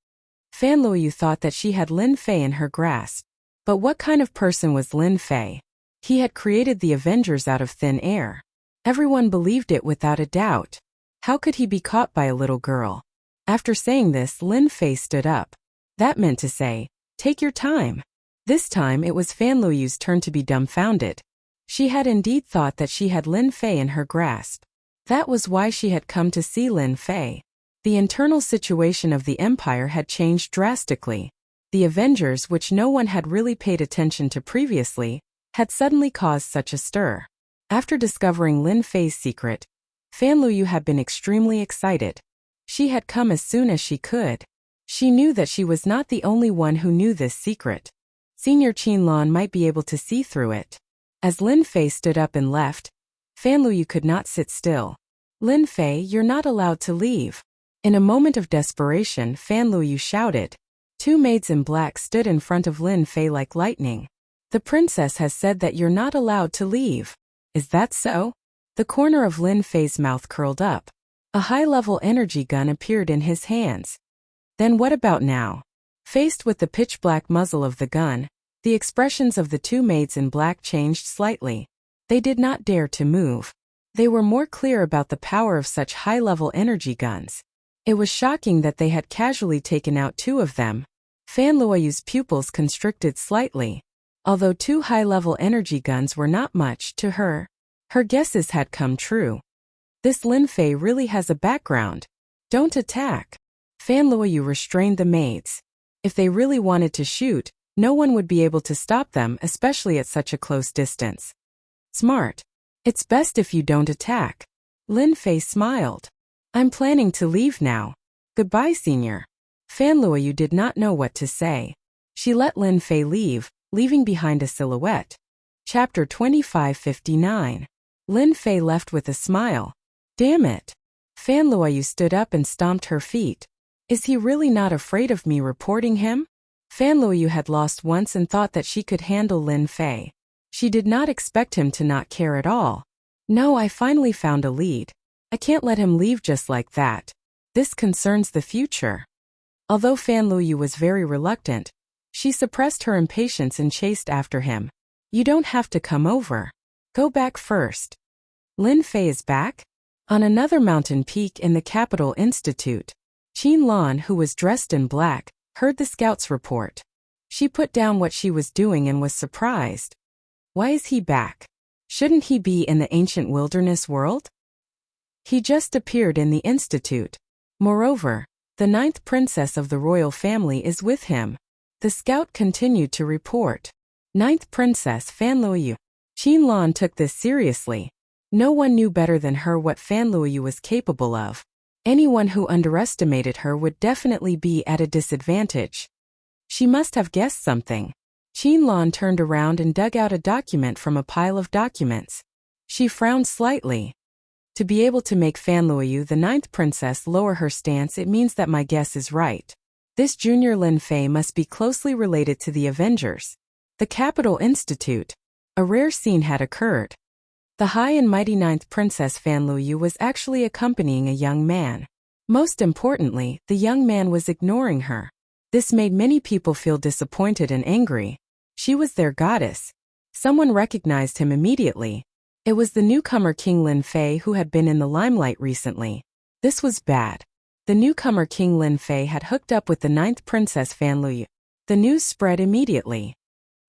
[SPEAKER 1] Fan Luoyu thought that she had Lin Fei in her grasp. But what kind of person was Lin Fei? He had created the Avengers out of thin air. Everyone believed it without a doubt. How could he be caught by a little girl? After saying this, Lin Fei stood up. That meant to say, take your time. This time it was Fan Luoyu's turn to be dumbfounded. She had indeed thought that she had Lin Fei in her grasp. That was why she had come to see Lin Fei. The internal situation of the Empire had changed drastically. The Avengers, which no one had really paid attention to previously, had suddenly caused such a stir. After discovering Lin Fei's secret, Fan Luoyu had been extremely excited. She had come as soon as she could. She knew that she was not the only one who knew this secret. Senior Qinlan might be able to see through it. As Lin Fei stood up and left, Fan Luoyu could not sit still. Lin Fei, you're not allowed to leave. In a moment of desperation, Fan Luoyu shouted. Two maids in black stood in front of Lin Fei like lightning. The princess has said that you're not allowed to leave. Is that so? The corner of Lin Fei's mouth curled up. A high-level energy gun appeared in his hands. Then what about now? Faced with the pitch-black muzzle of the gun, the expressions of the two maids in black changed slightly. They did not dare to move. They were more clear about the power of such high-level energy guns. It was shocking that they had casually taken out two of them. Fan Luoyu's pupils constricted slightly. Although two high-level energy guns were not much to her, her guesses had come true. This Lin Fei really has a background. Don't attack. Fan Luoyu restrained the maids. If they really wanted to shoot, no one would be able to stop them, especially at such a close distance. Smart. It's best if you don't attack. Lin Fei smiled. I'm planning to leave now. Goodbye, senior. Fan Luoyu did not know what to say. She let Lin Fei leave, leaving behind a silhouette. Chapter 2559. Lin Fei left with a smile. Damn it. Fan Luoyu stood up and stomped her feet. Is he really not afraid of me reporting him? Fan Luoyu had lost once and thought that she could handle Lin Fei. She did not expect him to not care at all. No, I finally found a lead. I can't let him leave just like that. This concerns the future. Although Fan Luoyu was very reluctant, she suppressed her impatience and chased after him. You don't have to come over. Go back first. Lin Fei is back? On another mountain peak in the capital institute, Qinlan, who was dressed in black, heard the scouts report. She put down what she was doing and was surprised. Why is he back? Shouldn't he be in the ancient wilderness world? He just appeared in the institute. Moreover, the 9th princess of the royal family is with him. The scout continued to report. Ninth Princess Fan Luoyu. Qinlan took this seriously. No one knew better than her what Fan Luoyu was capable of. Anyone who underestimated her would definitely be at a disadvantage. She must have guessed something. Qinlan turned around and dug out a document from a pile of documents. She frowned slightly. To be able to make Fan Luoyu the ninth princess lower her stance, it means that my guess is right. This junior Lin Fei must be closely related to the Avengers. The Capital Institute. A rare scene had occurred. The high and mighty ninth princess Fan Luoyu was actually accompanying a young man. Most importantly, the young man was ignoring her. This made many people feel disappointed and angry. She was their goddess. Someone recognized him immediately. It was the newcomer King Lin Fei who had been in the limelight recently. This was bad. The newcomer King Lin Fei had hooked up with the ninth princess Fan Luoyu. The news spread immediately.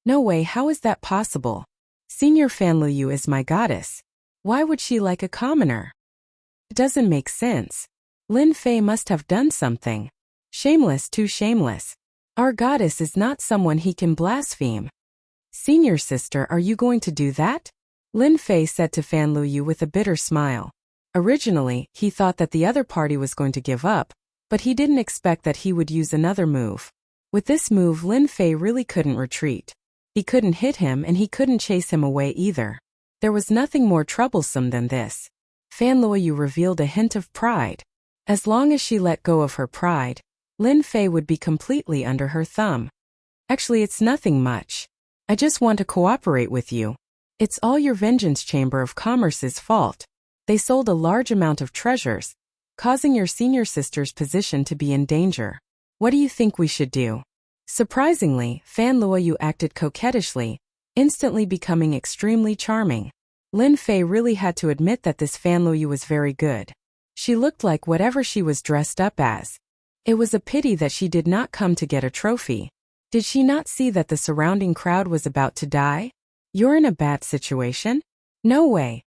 [SPEAKER 1] No way, how is that possible? Senior Fan Luoyu is my goddess. Why would she like a commoner? It doesn't make sense. Lin Fei must have done something. Shameless, too shameless. Our goddess is not someone he can blaspheme. Senior sister, are you going to do that? Lin Fei said to Fan Luoyu with a bitter smile. Originally, he thought that the other party was going to give up, but he didn't expect that he would use another move. With this move, Lin Fei really couldn't retreat. He couldn't hit him and he couldn't chase him away either. There was nothing more troublesome than this. Fan Luoyu revealed a hint of pride. As long as she let go of her pride, Lin Fei would be completely under her thumb. Actually, it's nothing much. I just want to cooperate with you. It's all your Vengeance Chamber of Commerce's fault. They sold a large amount of treasures, causing your senior sister's position to be in danger. What do you think we should do? Surprisingly, Fan Luoyu acted coquettishly, instantly becoming extremely charming. Lin Fei really had to admit that this Fan Luoyu was very good. She looked like whatever she was dressed up as. It was a pity that she did not come to get a trophy. Did she not see that the surrounding crowd was about to die? You're in a bad situation? No way.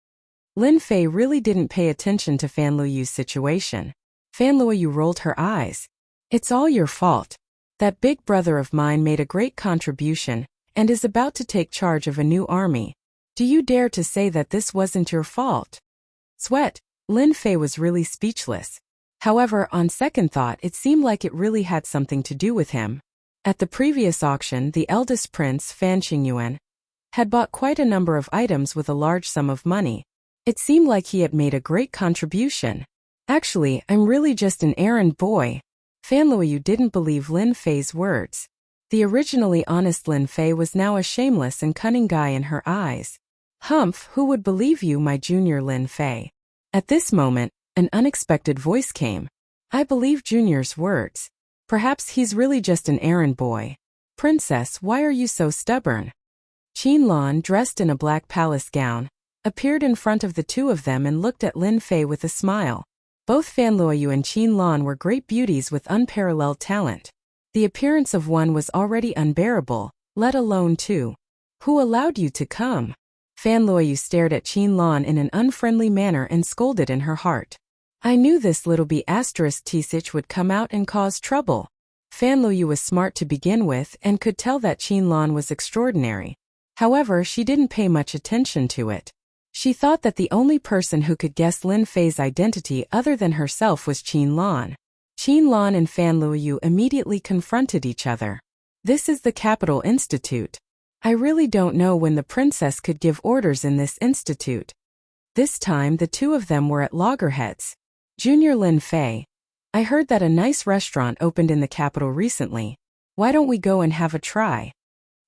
[SPEAKER 1] Lin Fei really didn't pay attention to Fan Luoyu's situation. Fan Luoyu rolled her eyes. It's all your fault. That big brother of mine made a great contribution and is about to take charge of a new army. Do you dare to say that this wasn't your fault? Sweat. Lin Fei was really speechless. However, on second thought, it seemed like it really had something to do with him. At the previous auction, the eldest prince, Fan Qingyuan, had bought quite a number of items with a large sum of money. It seemed like he had made a great contribution. Actually, I'm really just an errand boy. Fan Luoyu didn't believe Lin Fei's words. The originally honest Lin Fei was now a shameless and cunning guy in her eyes. Humph, who would believe you, my junior Lin Fei? At this moment, an unexpected voice came. I believe Junior's words. Perhaps he's really just an errand boy. Princess, why are you so stubborn? Qinlan, dressed in a black palace gown, appeared in front of the two of them and looked at Lin Fei with a smile. Both Fan Luoyu and Qinlan were great beauties with unparalleled talent. The appearance of one was already unbearable, let alone two. Who allowed you to come? Fan Luoyu stared at Qinlan in an unfriendly manner and scolded in her heart. I knew this little T6 would come out and cause trouble. Fan Luoyu was smart to begin with and could tell that Qinlan was extraordinary. However, she didn't pay much attention to it. She thought that the only person who could guess Lin Fei's identity other than herself was Qinlan. Qinlan and Fan Luoyu immediately confronted each other. This is the Capital Institute. I really don't know when the princess could give orders in this institute. This time the two of them were at loggerheads. Junior Lin Fei, I heard that a nice restaurant opened in the capital recently. Why don't we go and have a try?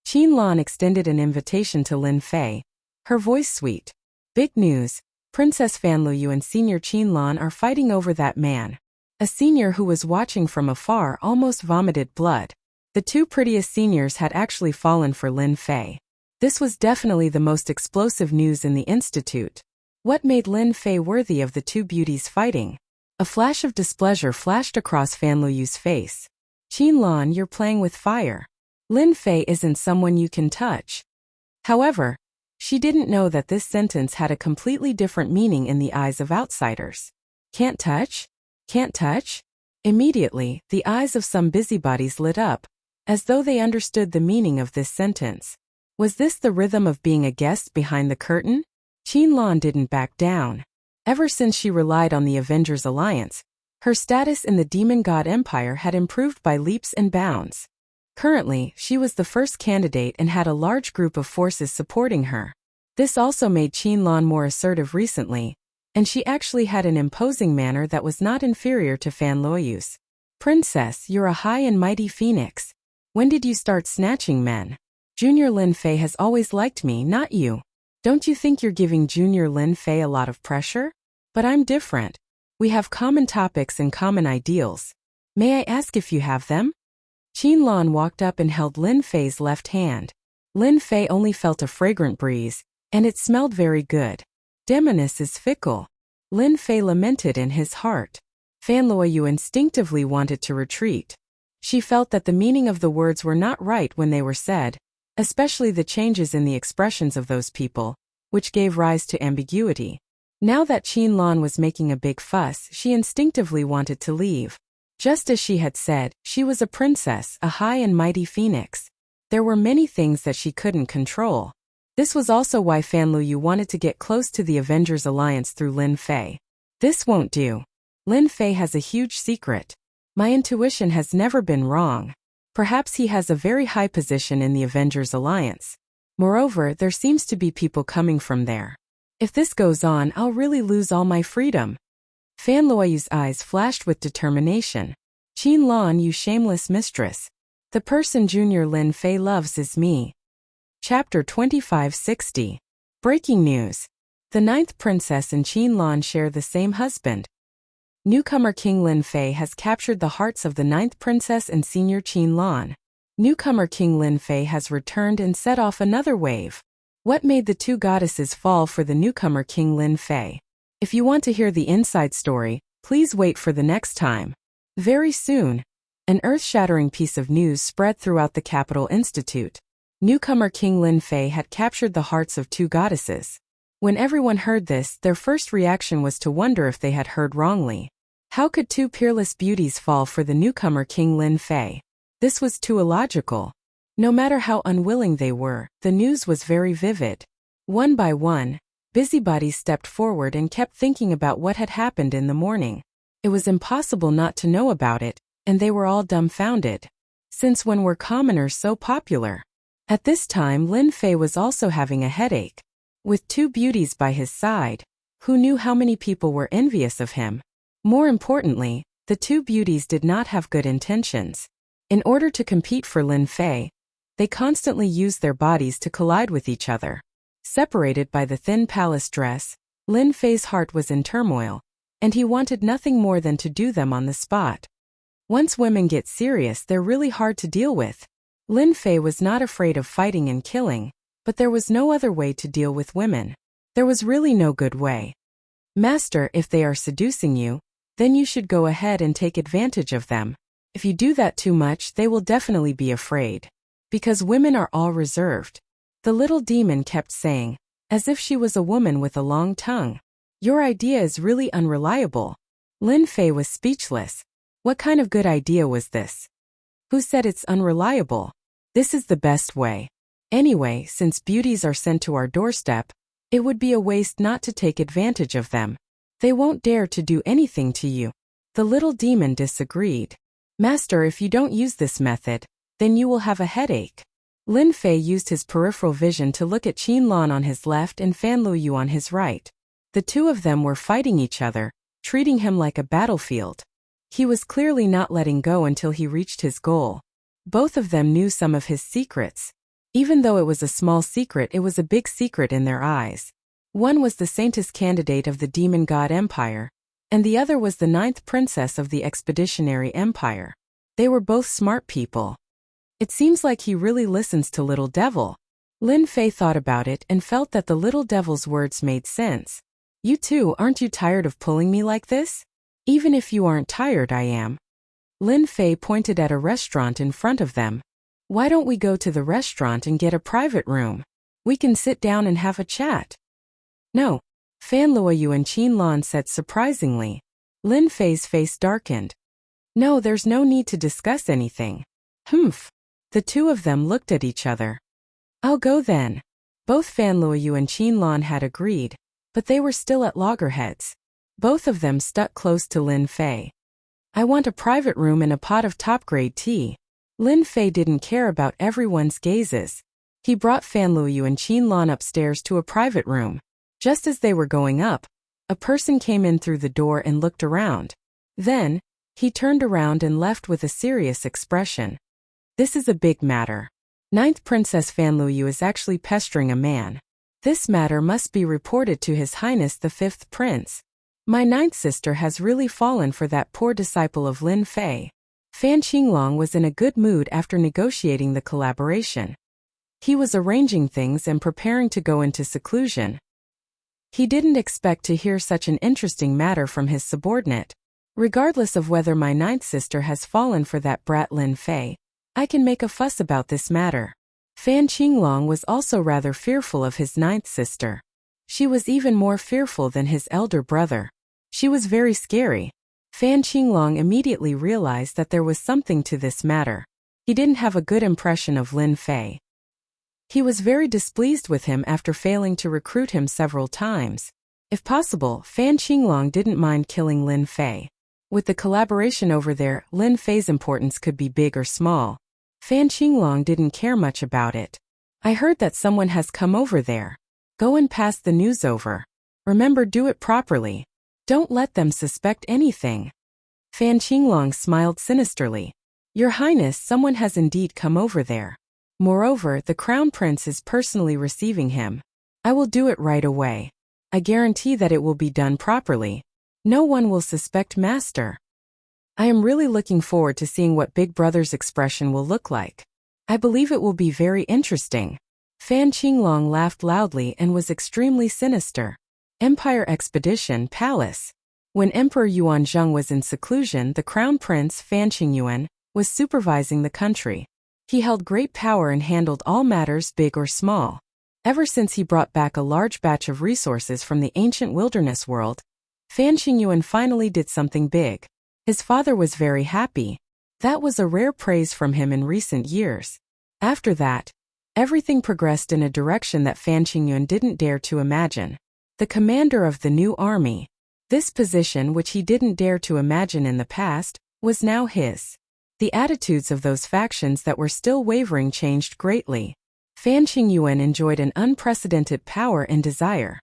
[SPEAKER 1] Qinlan extended an invitation to Lin Fei. Her voice sweet. Big news. Princess Fan Luoyu and Senior Qinlan are fighting over that man. A senior who was watching from afar almost vomited blood. The two prettiest seniors had actually fallen for Lin Fei. This was definitely the most explosive news in the institute. What made Lin Fei worthy of the two beauties fighting? A flash of displeasure flashed across Fan Luoyu's face. Qinlan, you're playing with fire. Lin Fei isn't someone you can touch. However, she didn't know that this sentence had a completely different meaning in the eyes of outsiders. Can't touch? Can't touch? Immediately, the eyes of some busybodies lit up. as though they understood the meaning of this sentence. Was this the rhythm of being a guest behind the curtain? Qinlan didn't back down. Ever since she relied on the Avengers Alliance, her status in the Demon God Empire had improved by leaps and bounds. Currently, she was the first candidate and had a large group of forces supporting her. This also made Qinlan more assertive recently, and she actually had an imposing manner that was not inferior to Fan Luoyu's. Princess, you're a high and mighty phoenix. When did you start snatching men? Junior Lin Fei has always liked me, not you. Don't you think you're giving Junior Lin Fei a lot of pressure? But I'm different. We have common topics and common ideals. May I ask if you have them? Qinlan walked up and held Lin Fei's left hand. Lin Fei only felt a fragrant breeze, and it smelled very good. Demoness is fickle. Lin Fei lamented in his heart. Fan Luoyu instinctively wanted to retreat. She felt that the meaning of the words were not right when they were said, especially the changes in the expressions of those people, which gave rise to ambiguity. Now that Qinlan was making a big fuss, she instinctively wanted to leave. Just as she had said, she was a princess, a high and mighty phoenix. There were many things that she couldn't control. This was also why Fan Luoyu wanted to get close to the Avengers Alliance through Lin Fei. This won't do. Lin Fei has a huge secret. My intuition has never been wrong. Perhaps he has a very high position in the Avengers Alliance. Moreover, there seems to be people coming from there. If this goes on, I'll really lose all my freedom. Fan Luoyu's eyes flashed with determination. Qinlan, you shameless mistress. The person Junior Lin Fei loves is me. Chapter 2560. Breaking news. The 9th princess and Qinlan share the same husband. Newcomer King Lin Fei has captured the hearts of the 9th princess and senior Qinlan. Newcomer King Lin Fei has returned and set off another wave. What made the two goddesses fall for the newcomer King Lin Fei? If you want to hear the inside story, please wait for the next time. Very soon, an earth-shattering piece of news spread throughout the Capital Institute. Newcomer King Lin Fei had captured the hearts of two goddesses. When everyone heard this, their first reaction was to wonder if they had heard wrongly. How could two peerless beauties fall for the newcomer King Lin Fei? This was too illogical. No matter how unwilling they were, the news was very vivid. One by one, busybodies stepped forward and kept thinking about what had happened in the morning. It was impossible not to know about it, and they were all dumbfounded. Since when were commoners so popular? At this time, Lin Fei was also having a headache. With two beauties by his side, who knew how many people were envious of him? More importantly, the two beauties did not have good intentions. In order to compete for Lin Fei, they constantly used their bodies to collide with each other. Separated by the thin palace dress, Lin Fei's heart was in turmoil, and he wanted nothing more than to do them on the spot. Once women get serious, they're really hard to deal with. Lin Fei was not afraid of fighting and killing, but there was no other way to deal with women. There was really no good way. Master, if they are seducing you, then you should go ahead and take advantage of them. If you do that too much, they will definitely be afraid. Because women are all reserved. The little demon kept saying, as if she was a woman with a long tongue. Your idea is really unreliable. Lin Fei was speechless. What kind of good idea was this? Who said it's unreliable? This is the best way. Anyway, since beauties are sent to our doorstep, it would be a waste not to take advantage of them. They won't dare to do anything to you. The little demon disagreed. Master, if you don't use this method, then you will have a headache. Lin Fei used his peripheral vision to look at Qinlan on his left and Fan Luoyu on his right. The two of them were fighting each other, treating him like a battlefield. He was clearly not letting go until he reached his goal. Both of them knew some of his secrets. Even though it was a small secret, it was a big secret in their eyes. One was the saintess candidate of the Demon God Empire, and the other was the 9th princess of the Expeditionary Empire. They were both smart people. It seems like he really listens to Little Devil. Lin Fei thought about it and felt that the Little Devil's words made sense. You too, aren't you tired of pulling me like this? Even if you aren't tired, I am. Lin Fei pointed at a restaurant in front of them. Why don't we go to the restaurant and get a private room? We can sit down and have a chat. No, Fan Luoyu and Qinlan said surprisingly. Lin Fei's face darkened. No, there's no need to discuss anything. Humph. The two of them looked at each other. I'll go then. Both Fan Luoyu and Qin Lan had agreed, but they were still at loggerheads. Both of them stuck close to Lin Fei. I want a private room and a pot of top-grade tea. Lin Fei didn't care about everyone's gazes. He brought Fan Luoyu and Qin Lan upstairs to a private room. Just as they were going up, a person came in through the door and looked around. Then, he turned around and left with a serious expression. This is a big matter. Ninth Princess Fan Luoyu is actually pestering a man. This matter must be reported to His Highness the Fifth Prince. My ninth sister has really fallen for that poor disciple of Lin Fei. Fan Qinglong was in a good mood after negotiating the collaboration. He was arranging things and preparing to go into seclusion. He didn't expect to hear such an interesting matter from his subordinate. Regardless of whether my ninth sister has fallen for that brat Lin Fei, I can make a fuss about this matter. Fan Qinglong was also rather fearful of his ninth sister. She was even more fearful than his elder brother. She was very scary. Fan Qinglong immediately realized that there was something to this matter. He didn't have a good impression of Lin Fei. He was very displeased with him after failing to recruit him several times. If possible, Fan Qinglong didn't mind killing Lin Fei. With the collaboration over there, Lin Fei's importance could be big or small. Fan Qinglong didn't care much about it. I heard that someone has come over there. Go and pass the news over. Remember, do it properly. Don't let them suspect anything. Fan Qinglong smiled sinisterly. Your Highness, someone has indeed come over there. Moreover, the Crown Prince is personally receiving him. I will do it right away. I guarantee that it will be done properly. No one will suspect Master. I am really looking forward to seeing what Big Brother's expression will look like. I believe it will be very interesting. Fan Qinglong laughed loudly and was extremely sinister. Empire Expedition Palace. When Emperor Yuanzheng was in seclusion, the Crown Prince Fan Qingyuan was supervising the country. He held great power and handled all matters big or small. Ever since he brought back a large batch of resources from the ancient wilderness world, Fan Qingyuan finally did something big. His father was very happy. That was a rare praise from him in recent years. After that, everything progressed in a direction that Fan Qingyuan didn't dare to imagine. The commander of the new army. This position, which he didn't dare to imagine in the past, was now his. The attitudes of those factions that were still wavering changed greatly. Fan Qingyuan enjoyed an unprecedented power and desire.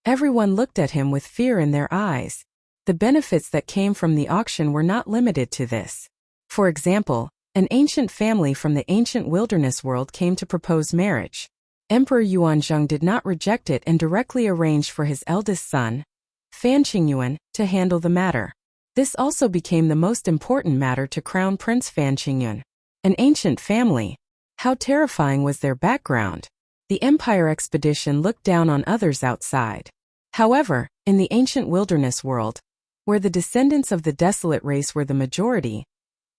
[SPEAKER 1] Everyone looked at him with fear in their eyes. The benefits that came from the auction were not limited to this. For example, an ancient family from the ancient wilderness world came to propose marriage. Emperor Yuanzheng did not reject it and directly arranged for his eldest son, Fan Qingyuan, to handle the matter. This also became the most important matter to Crown Prince Fan Qingyuan. An ancient family. How terrifying was their background? The Empire Expedition looked down on others outside. However, in the ancient wilderness world, where the descendants of the desolate race were the majority,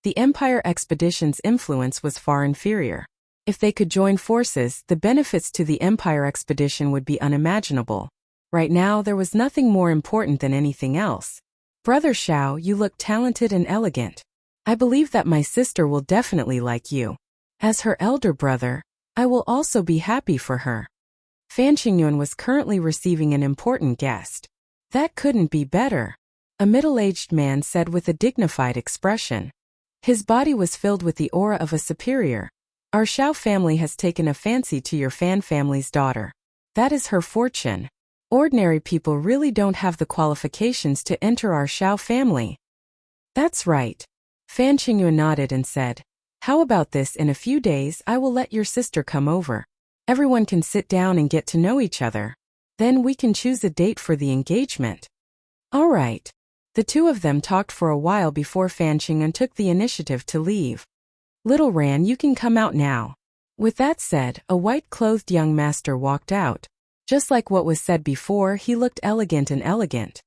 [SPEAKER 1] the Empire Expedition's influence was far inferior. If they could join forces, the benefits to the Empire Expedition would be unimaginable. Right now, there was nothing more important than anything else. Brother Xiao, you look talented and elegant. I believe that my sister will definitely like you. As her elder brother, I will also be happy for her. Fan Qingyuan was currently receiving an important guest. That couldn't be better. A middle-aged man said with a dignified expression. His body was filled with the aura of a superior. Our Xiao family has taken a fancy to your Fan family's daughter. That is her fortune. Ordinary people really don't have the qualifications to enter our Xiao family. That's right. Fan Qingyuan nodded and said, how about this? In a few days I will let your sister come over. Everyone can sit down and get to know each other. Then we can choose a date for the engagement. All right. The two of them talked for a while before Fan Qingyuan took the initiative to leave. Little Ran, you can come out now. With that said, a white-clothed young master walked out. Just like what was said before, he looked elegant and elegant.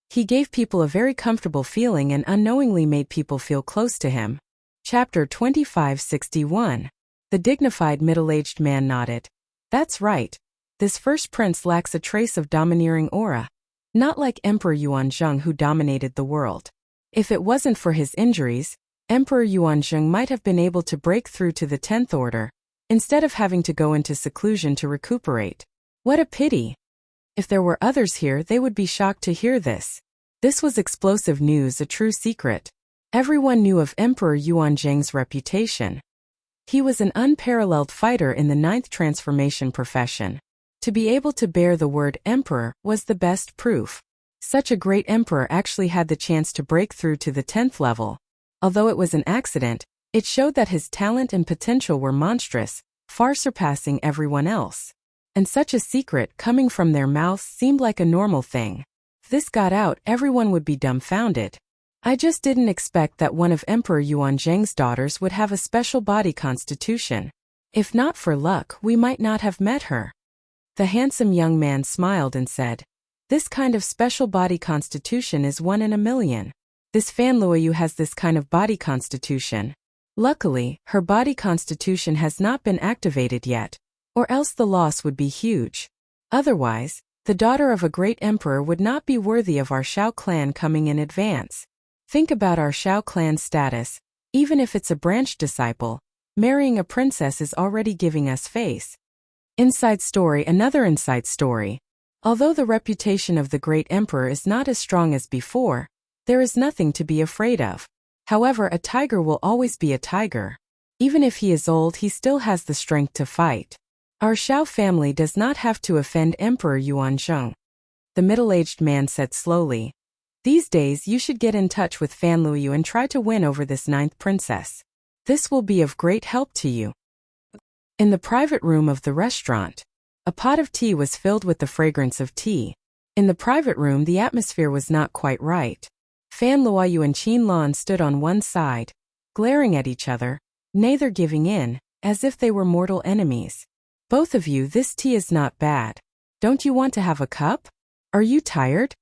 [SPEAKER 1] He gave people a very comfortable feeling and unknowingly made people feel close to him. Chapter 2561. The dignified middle-aged man nodded. That's right. This first prince lacks a trace of domineering aura. Not like Emperor Yuanzheng, who dominated the world. If it wasn't for his injuries, Emperor Yuanzhong might have been able to break through to the 10th order, instead of having to go into seclusion to recuperate. What a pity! If there were others here, they would be shocked to hear this. This was explosive news, a true secret. Everyone knew of Emperor Yuanzhang's reputation. He was an unparalleled fighter in the 9th transformation profession. To be able to bear the word emperor was the best proof. Such a great emperor actually had the chance to break through to the 10th level. Although it was an accident, it showed that his talent and potential were monstrous, far surpassing everyone else. And such a secret coming from their mouths seemed like a normal thing. If this got out, everyone would be dumbfounded. I just didn't expect that one of Emperor Yuanzhang's daughters would have a special body constitution. If not for luck, we might not have met her. The handsome young man smiled and said, "This kind of special body constitution is 1 in a million. This Fan Luoyu has this kind of body constitution. Luckily, her body constitution has not been activated yet, or else the loss would be huge. Otherwise, the daughter of a great emperor would not be worthy of our Shao clan coming in advance. Think about our Shao clan status, even if it's a branch disciple, marrying a princess is already giving us face." Inside story. Another inside story. Although the reputation of the great emperor is not as strong as before, there is nothing to be afraid of. However, a tiger will always be a tiger. Even if he is old, he still has the strength to fight. Our Shao family does not have to offend Emperor Yuanzhong. The middle-aged man said slowly. These days you should get in touch with Fan Luoyu and try to win over this 9th princess. This will be of great help to you. In the private room of the restaurant, a pot of tea was filled with the fragrance of tea. In the private room, the atmosphere was not quite right. Fan Luoyu and Qin Lan stood on one side, glaring at each other, neither giving in, as if they were mortal enemies. Both of you, this tea is not bad. Don't you want to have a cup? Are you tired?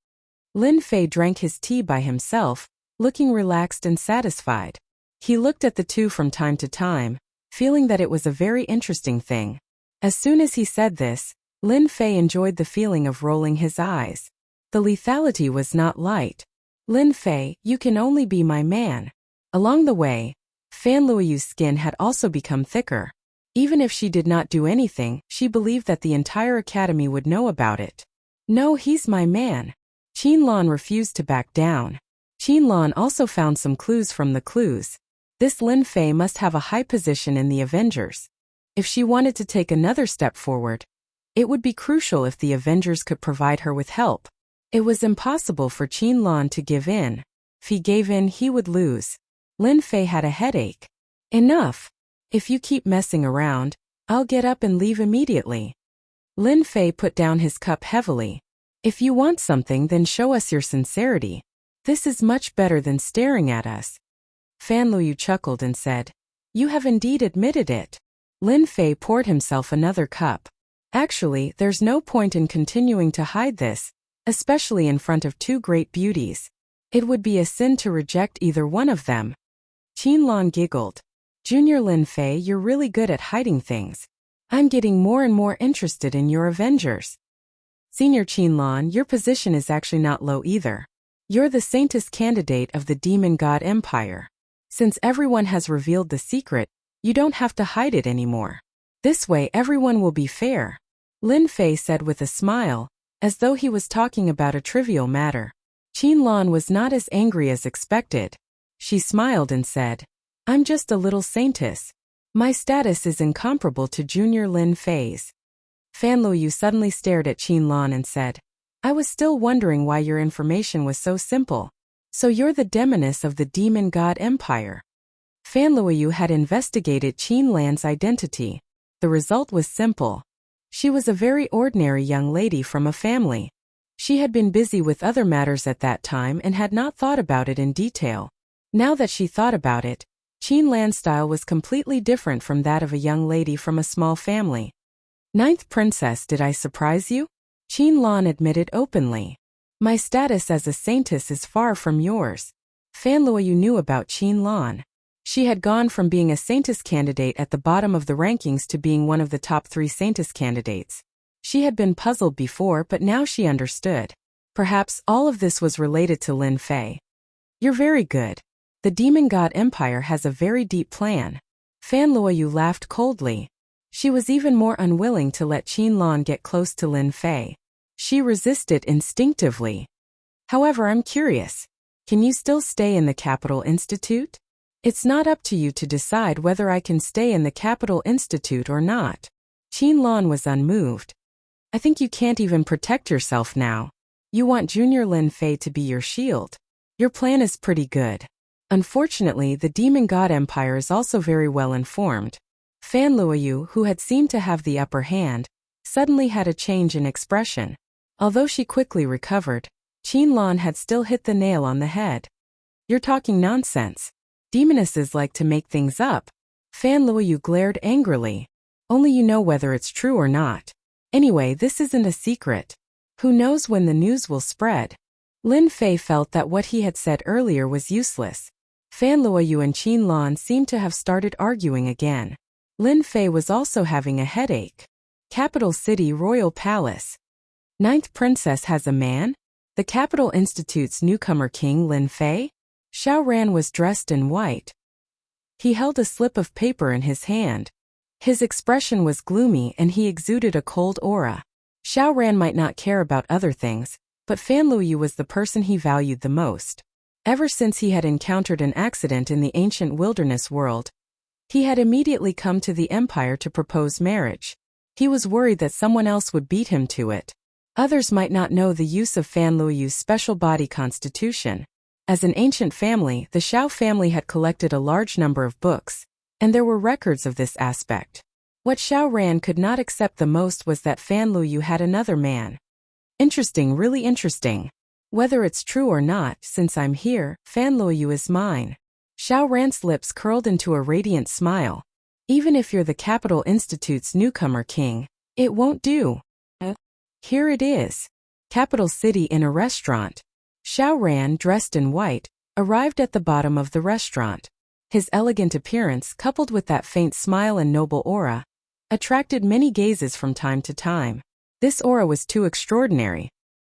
[SPEAKER 1] Lin Fei drank his tea by himself, looking relaxed and satisfied. He looked at the two from time to time, feeling that it was a very interesting thing. As soon as he said this, Lin Fei enjoyed the feeling of rolling his eyes. The lethality was not light. Lin Fei, you can only be my man. Along the way, Fan Luoyu's skin had also become thicker. Even if she did not do anything, she believed that the entire academy would know about it. No, he's my man. Qin Lan refused to back down. Qin Lan also found some clues from the clues. This Lin Fei must have a high position in the Avengers. If she wanted to take another step forward, it would be crucial if the Avengers could provide her with help. It was impossible for Qin Lan to give in. If he gave in, he would lose. Lin Fei had a headache. Enough. If you keep messing around, I'll get up and leave immediately. Lin Fei put down his cup heavily. If you want something, then show us your sincerity. This is much better than staring at us. Fan Luoyu chuckled and said, You have indeed admitted it. Lin Fei poured himself another cup. Actually, there's no point in continuing to hide this, especially in front of two great beauties. It would be a sin to reject either one of them. Qin Lan giggled. Junior Lin Fei, you're really good at hiding things. I'm getting more and more interested in your Avengers. Senior Qin Lan, your position is actually not low either. You're the saintess candidate of the Demon God Empire. Since everyone has revealed the secret, you don't have to hide it anymore. This way everyone will be fair. Lin Fei said with a smile, as though he was talking about a trivial matter. Qin Lan was not as angry as expected. She smiled and said, I'm just a little saintess. My status is incomparable to Junior Lin Fei's. Fan Luoyu suddenly stared at Qin Lan and said, I was still wondering why your information was so simple. So you're the demoness of the Demon God Empire. Fan Luoyu had investigated Qin Lan's identity. The result was simple. She was a very ordinary young lady from a family. She had been busy with other matters at that time and had not thought about it in detail. Now that she thought about it, Qin Lan's style was completely different from that of a young lady from a small family. 9th Princess, did I surprise you? Qin Lan admitted openly. My status as a saintess is far from yours. Fan Luoyu knew about Qin Lan. She had gone from being a saintess candidate at the bottom of the rankings to being one of the top 3 saintess candidates. She had been puzzled before, but now she understood. Perhaps all of this was related to Lin Fei. You're very good. The demon god empire has a very deep plan. Fan Luoyu laughed coldly. She was even more unwilling to let Qinlan get close to Lin Fei. She resisted instinctively. However, I'm curious. Can you still stay in the Capital Institute? It's not up to you to decide whether I can stay in the Capital Institute or not. Qinlan was unmoved. I think you can't even protect yourself now. You want Junior Lin Fei to be your shield. Your plan is pretty good. Unfortunately, the Demon God Empire is also very well informed. Fan Luoyu, who had seemed to have the upper hand, suddenly had a change in expression. Although she quickly recovered, Qinlan had still hit the nail on the head. You're talking nonsense. Demonesses like to make things up. Fan Luoyu glared angrily. Only you know whether it's true or not. Anyway, this isn't a secret. Who knows when the news will spread? Lin Fei felt that what he had said earlier was useless. Fan Luoyu and Qinlan seemed to have started arguing again. Lin Fei was also having a headache. Capital City Royal Palace. Ninth Princess has a man? The Capital Institute's newcomer king Lin Fei? Xiao Ran was dressed in white. He held a slip of paper in his hand. His expression was gloomy and he exuded a cold aura. Xiao Ran might not care about other things, but Fan Luoyu was the person he valued the most. Ever since he had encountered an accident in the ancient wilderness world, he had immediately come to the empire to propose marriage. He was worried that someone else would beat him to it. Others might not know the use of Fan Luoyu's special body constitution. As an ancient family, the Xiao family had collected a large number of books, and there were records of this aspect. What Xiao Ran could not accept the most was that Fan Luoyu had another man. Interesting, really interesting. Whether it's true or not, since I'm here, Fan Luoyu is mine. Xiao Ran's lips curled into a radiant smile. Even if you're the Capital Institute's newcomer king, it won't do. Here it is. Capital City in a restaurant. Xiao Ran, dressed in white, arrived at the bottom of the restaurant. His elegant appearance, coupled with that faint smile and noble aura, attracted many gazes from time to time. This aura was too extraordinary.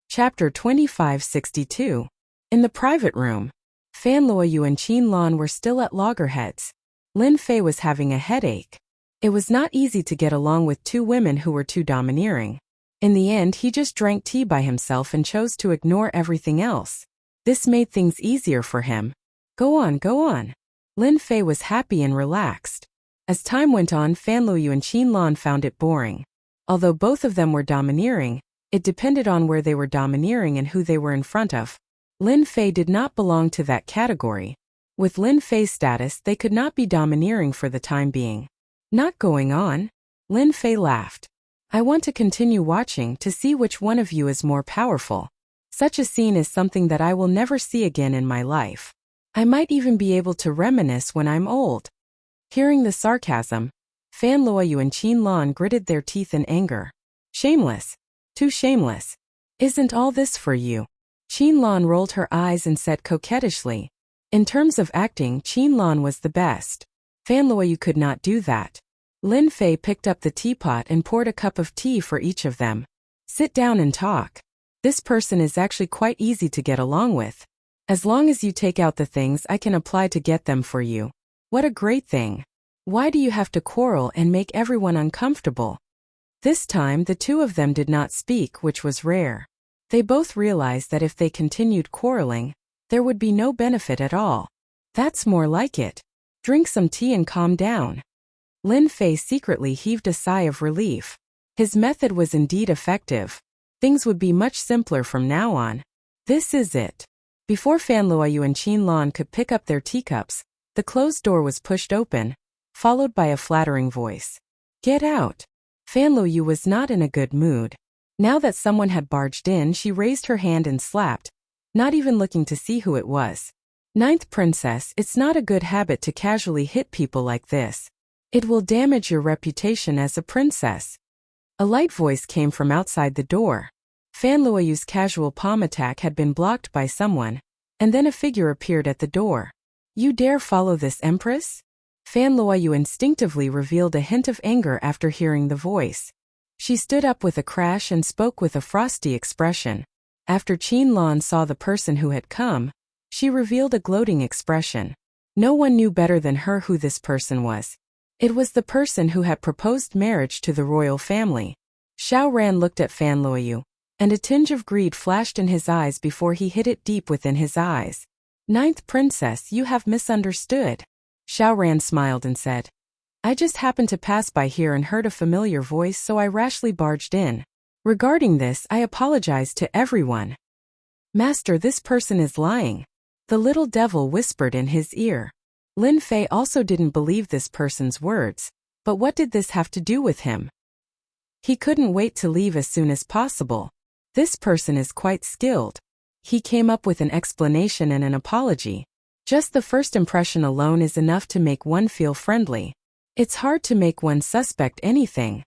[SPEAKER 1] Chapter 2562. In the private room, Fan Luoyu and Qinlan were still at loggerheads. Lin Fei was having a headache. It was not easy to get along with two women who were too domineering. In the end, he just drank tea by himself and chose to ignore everything else. This made things easier for him. Go on, go on. Lin Fei was happy and relaxed. As time went on, Fan Luoyu and Qinlan found it boring. Although both of them were domineering, it depended on where they were domineering and who they were in front of. Lin Fei did not belong to that category. With Lin Fei's status, they could not be domineering for the time being. Not going on. Lin Fei laughed. I want to continue watching to see which one of you is more powerful. Such a scene is something that I will never see again in my life. I might even be able to reminisce when I'm old. Hearing the sarcasm, Fan Luoyu and Qinlan gritted their teeth in anger. Shameless. Too shameless. Isn't all this for you? Qinlan rolled her eyes and said coquettishly. In terms of acting, Qinlan was the best. Fan Luoyu could not do that. Lin Fei picked up the teapot and poured a cup of tea for each of them. Sit down and talk. This person is actually quite easy to get along with. As long as you take out the things I can apply to get them for you. What a great thing. Why do you have to quarrel and make everyone uncomfortable? This time the two of them did not speak, which was rare. They both realized that if they continued quarreling, there would be no benefit at all. That's more like it. Drink some tea and calm down. Lin Fei secretly heaved a sigh of relief. His method was indeed effective. Things would be much simpler from now on. This is it. Before Fan Luoyu and Qinlan could pick up their teacups, the closed door was pushed open, followed by a flattering voice. Get out. Fan Luoyu was not in a good mood. Now that someone had barged in, she raised her hand and slapped, not even looking to see who it was. Ninth Princess, it's not a good habit to casually hit people like this. It will damage your reputation as a princess. A light voice came from outside the door. Fan Luoyu's casual palm attack had been blocked by someone, and then a figure appeared at the door. You dare follow this empress? Fan Luoyu instinctively revealed a hint of anger after hearing the voice. She stood up with a crash and spoke with a frosty expression. After Qinlan saw the person who had come, She revealed a gloating expression. No one knew better than her who this person was. It was the person who had proposed marriage to the royal family. Xiao Ran looked at Fan Luoyu, and a tinge of greed flashed in his eyes before he hid it deep within his eyes. "Ninth princess, you have misunderstood." Xiao Ran smiled and said, "I just happened to pass by here and heard a familiar voice, so I rashly barged in. Regarding this, I apologize to everyone." "Master, this person is lying," the little devil whispered in his ear. Lin Fei also didn't believe this person's words, but what did this have to do with him? He couldn't wait to leave as soon as possible. This person is quite skilled. He came up with an explanation and an apology. Just the first impression alone is enough to make one feel friendly. It's hard to make one suspect anything.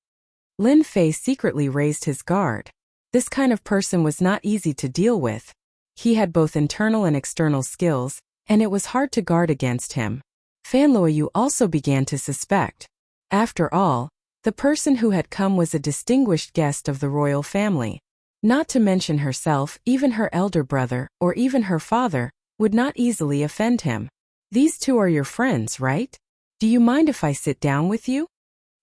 [SPEAKER 1] Lin Fei secretly raised his guard. This kind of person was not easy to deal with. He had both internal and external skills, and it was hard to guard against him. Fan Luoyu also began to suspect. After all, the person who had come was a distinguished guest of the royal family. Not to mention herself, even her elder brother, or even her father, would not easily offend him. "These two are your friends, right? Do you mind if I sit down with you?"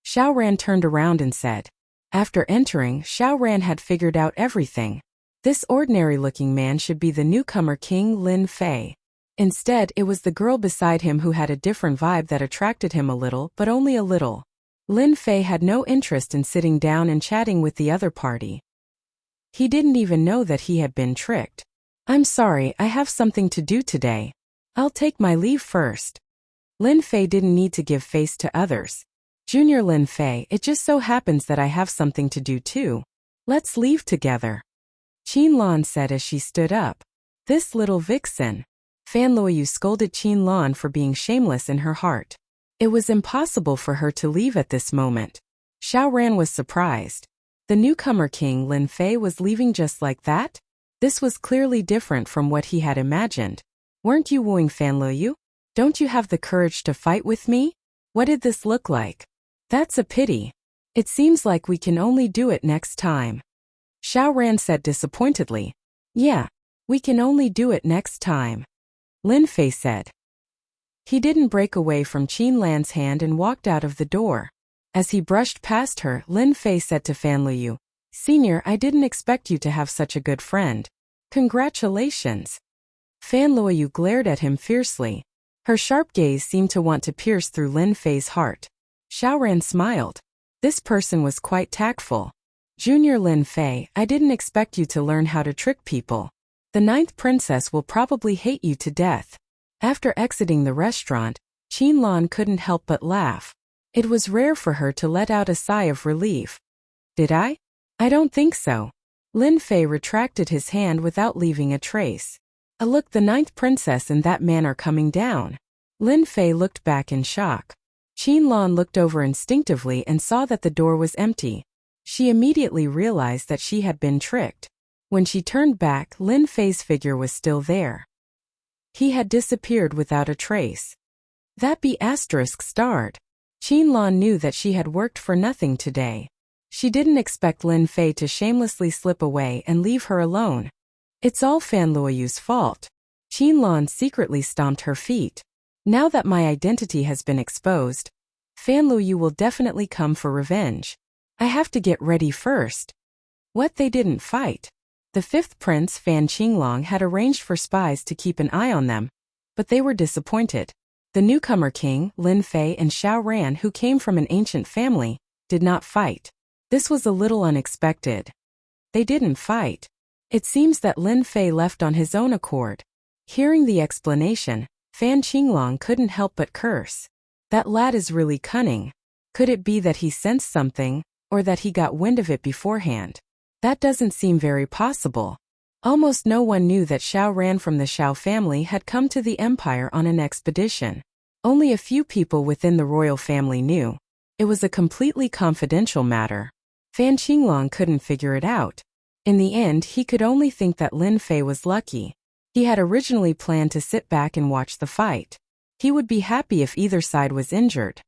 [SPEAKER 1] Xiao Ran turned around and said. After entering, Xiao Ran had figured out everything. This ordinary-looking man should be the newcomer King Lin Fei. Instead, it was the girl beside him who had a different vibe that attracted him a little, but only a little. Lin Fei had no interest in sitting down and chatting with the other party. He didn't even know that he had been tricked. "I'm sorry, I have something to do today. I'll take my leave first." Lin Fei didn't need to give face to others. "Junior Lin Fei, it just so happens that I have something to do too. Let's leave together," Qin Lan said as she stood up. "This little vixen." Fan Luoyu scolded Qin Lan for being shameless in her heart. It was impossible for her to leave at this moment. Xiao Ran was surprised. The newcomer King Lin Fei was leaving just like that? This was clearly different from what he had imagined. "Weren't you wooing Fan Luoyu? Don't you have the courage to fight with me? What did this look like?" "That's a pity. It seems like we can only do it next time," Xiao Ran said disappointedly. "Yeah, we can only do it next time," Lin Fei said. He didn't break away from Qin Lan's hand and walked out of the door. As he brushed past her, Lin Fei said to Fan Luoyu, "Senior, I didn't expect you to have such a good friend. Congratulations." Fan Luoyu glared at him fiercely. Her sharp gaze seemed to want to pierce through Lin Fei's heart. Xiao Ran smiled. This person was quite tactful. "Junior Lin Fei, I didn't expect you to learn how to trick people. The ninth princess will probably hate you to death." After exiting the restaurant, Qin Lan couldn't help but laugh. It was rare for her to let out a sigh of relief. "Did I? I don't think so." Lin Fei retracted his hand without leaving a trace. Look, the ninth princess and that man are coming down." Lin Fei looked back in shock. Qin Lan looked over instinctively and saw that the door was empty. She immediately realized that she had been tricked. When she turned back, Lin Fei's figure was still there. He had disappeared without a trace. That be asterisk starred. Qin Lan knew that she had worked for nothing today. She didn't expect Lin Fei to shamelessly slip away and leave her alone. It's all Fan Luoyu's fault. Qin Lan secretly stomped her feet. Now that my identity has been exposed, Fan Luoyu will definitely come for revenge. I have to get ready first. What, they didn't fight? The fifth prince Fan Qinglong had arranged for spies to keep an eye on them, but they were disappointed. The newcomer king, Lin Fei and Xiao Ran, who came from an ancient family, did not fight. This was a little unexpected. They didn't fight. It seems that Lin Fei left on his own accord. Hearing the explanation, Fan Qinglong couldn't help but curse. That lad is really cunning. Could it be that he sensed something, or that he got wind of it beforehand? That doesn't seem very possible. Almost no one knew that Xiao Ran from the Xiao family had come to the empire on an expedition. Only a few people within the royal family knew. It was a completely confidential matter. Fan Qinglong couldn't figure it out. In the end, he could only think that Lin Fei was lucky. He had originally planned to sit back and watch the fight. He would be happy if either side was injured.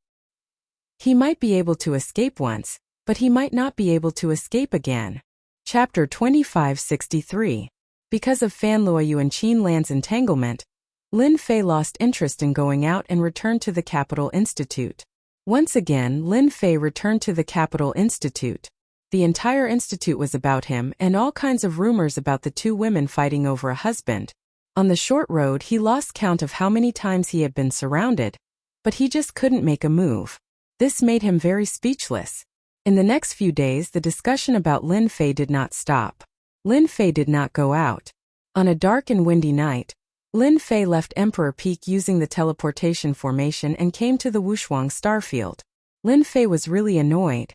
[SPEAKER 1] He might be able to escape once, but he might not be able to escape again. Chapter 2563. Because of Fan Luoyu and Qin Lan's entanglement, Lin Fei lost interest in going out and returned to the Capital Institute. Once again, Lin Fei returned to the Capital Institute. The entire institute was about him and all kinds of rumors about the two women fighting over a husband. On the short road, he lost count of how many times he had been surrounded, but he just couldn't make a move. This made him very speechless. In the next few days, the discussion about Lin Fei did not stop. Lin Fei did not go out. On a dark and windy night, Lin Fei left Emperor Peak using the teleportation formation and came to the Wushuang starfield. Lin Fei was really annoyed.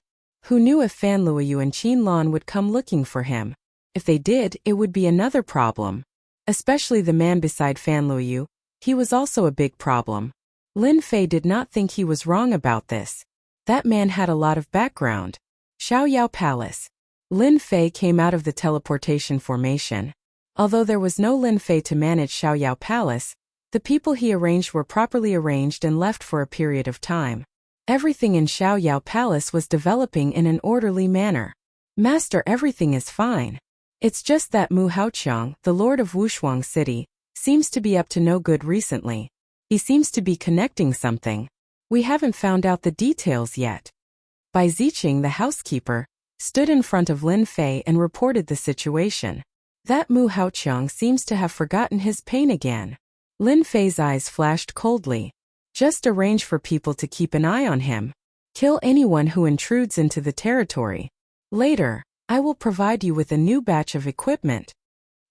[SPEAKER 1] Who knew if Fan Luoyu and Qin Lan would come looking for him? If they did, it would be another problem. Especially the man beside Fan Luoyu, he was also a big problem. Lin Fei did not think he was wrong about this. That man had a lot of background. Xiaoyao Palace. Lin Fei came out of the teleportation formation. Although there was no Lin Fei to manage Xiaoyao Palace, the people he arranged were properly arranged and left for a period of time. Everything in Xiaoyao Palace was developing in an orderly manner. Master, everything is fine. It's just that Mu Haoqiang, the lord of Wushuang City, seems to be up to no good recently. He seems to be connecting something. We haven't found out the details yet. Bai Ziqing, the housekeeper, stood in front of Lin Fei and reported the situation. That Mu Haoqiang seems to have forgotten his pain again. Lin Fei's eyes flashed coldly. Just arrange for people to keep an eye on him. Kill anyone who intrudes into the territory. Later, I will provide you with a new batch of equipment.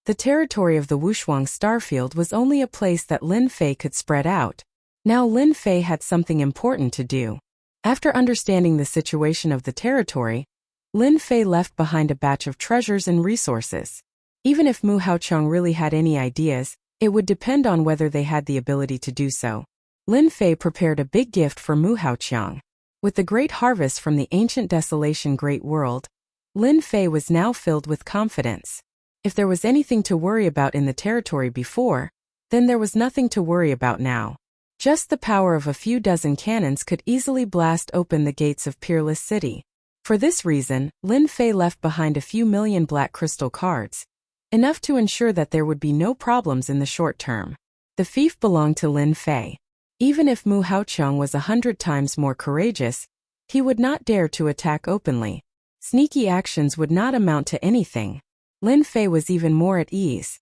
[SPEAKER 1] The territory of the Wushuang starfield was only a place that Lin Fei could spread out. Now Lin Fei had something important to do. After understanding the situation of the territory, Lin Fei left behind a batch of treasures and resources. Even if Mu Haoqiang really had any ideas, it would depend on whether they had the ability to do so. Lin Fei prepared a big gift for Mu Haoqiang. With the great harvest from the ancient desolation great world, Lin Fei was now filled with confidence. If there was anything to worry about in the territory before, then there was nothing to worry about now. Just the power of a few dozen cannons could easily blast open the gates of Peerless City. For this reason, Lin Fei left behind a few million black crystal cards, enough to ensure that there would be no problems in the short term. The fief belonged to Lin Fei. Even if Mu Haoqiang was 100 times more courageous, he would not dare to attack openly. Sneaky actions would not amount to anything. Lin Fei was even more at ease.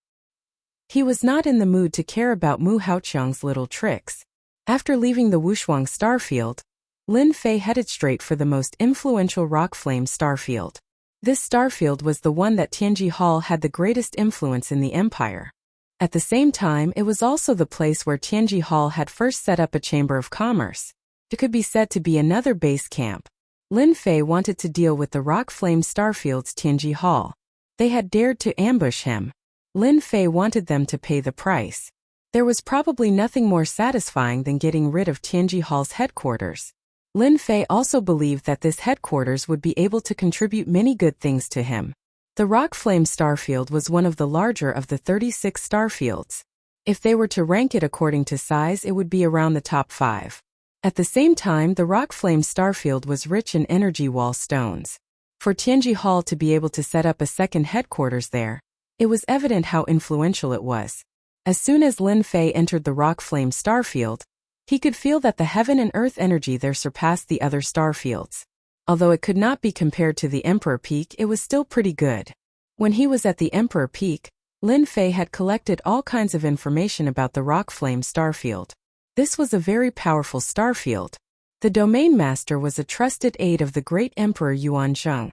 [SPEAKER 1] He was not in the mood to care about Mu Haoqiang's little tricks. After leaving the Wushuang starfield, Lin Fei headed straight for the most influential rock flame starfield. This starfield was the one that Tianji Hall had the greatest influence in the empire. At the same time, it was also the place where Tianji Hall had first set up a chamber of commerce. It could be said to be another base camp. Lin Fei wanted to deal with the rock flame starfield's Tianji Hall. They had dared to ambush him. Lin Fei wanted them to pay the price. There was probably nothing more satisfying than getting rid of Tianji Hall's headquarters. Lin Fei also believed that this headquarters would be able to contribute many good things to him. The rock flame starfield was one of the larger of the 36 starfields. If they were to rank it according to size, it would be around the top 5. At the same time, the rock flame starfield was rich in energy wall stones. For Tianji Hall to be able to set up a second headquarters there, it was evident how influential it was. As soon as Lin Fei entered the rock flame starfield, he could feel that the heaven and earth energy there surpassed the other starfields. Although it could not be compared to the Emperor Peak, it was still pretty good. When he was at the Emperor Peak, Lin Fei had collected all kinds of information about the rock flame starfield. This was a very powerful starfield. The domain master was a trusted aide of the great Emperor Yuanzheng.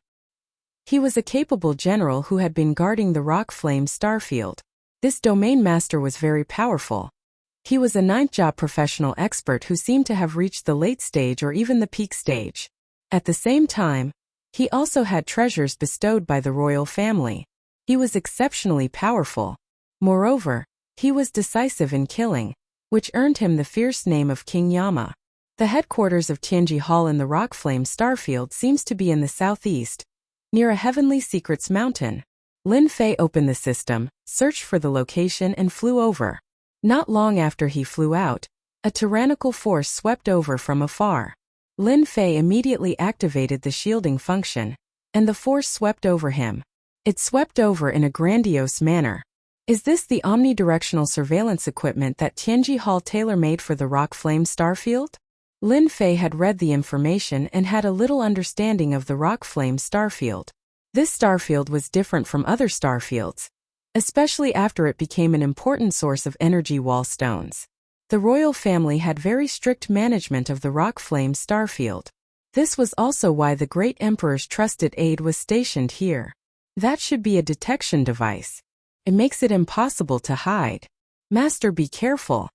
[SPEAKER 1] He was a capable general who had been guarding the rock flame starfield. This domain master was very powerful. He was a 9th job professional expert who seemed to have reached the late stage or even the peak stage. At the same time, he also had treasures bestowed by the royal family. He was exceptionally powerful. Moreover, he was decisive in killing, which earned him the fierce name of King Yama. The headquarters of Tianji Hall in the rock flame starfield seems to be in the southeast, near a heavenly secrets mountain. Lin Fei opened the system, searched for the location and flew over. Not long after he flew out, a tyrannical force swept over from afar. Lin Fei immediately activated the shielding function, and the force swept over him. It swept over in a grandiose manner. Is this the omnidirectional surveillance equipment that Tianji Hall tailor-made for the Rock Flame Starfield? Lin Fei had read the information and had a little understanding of the Rock Flame Starfield. This starfield was different from other starfields, especially after it became an important source of energy wall stones. The royal family had very strict management of the Rock Flame Starfield. This was also why the great emperor's trusted aide was stationed here. That should be a detection device. It makes it impossible to hide. Master, be careful,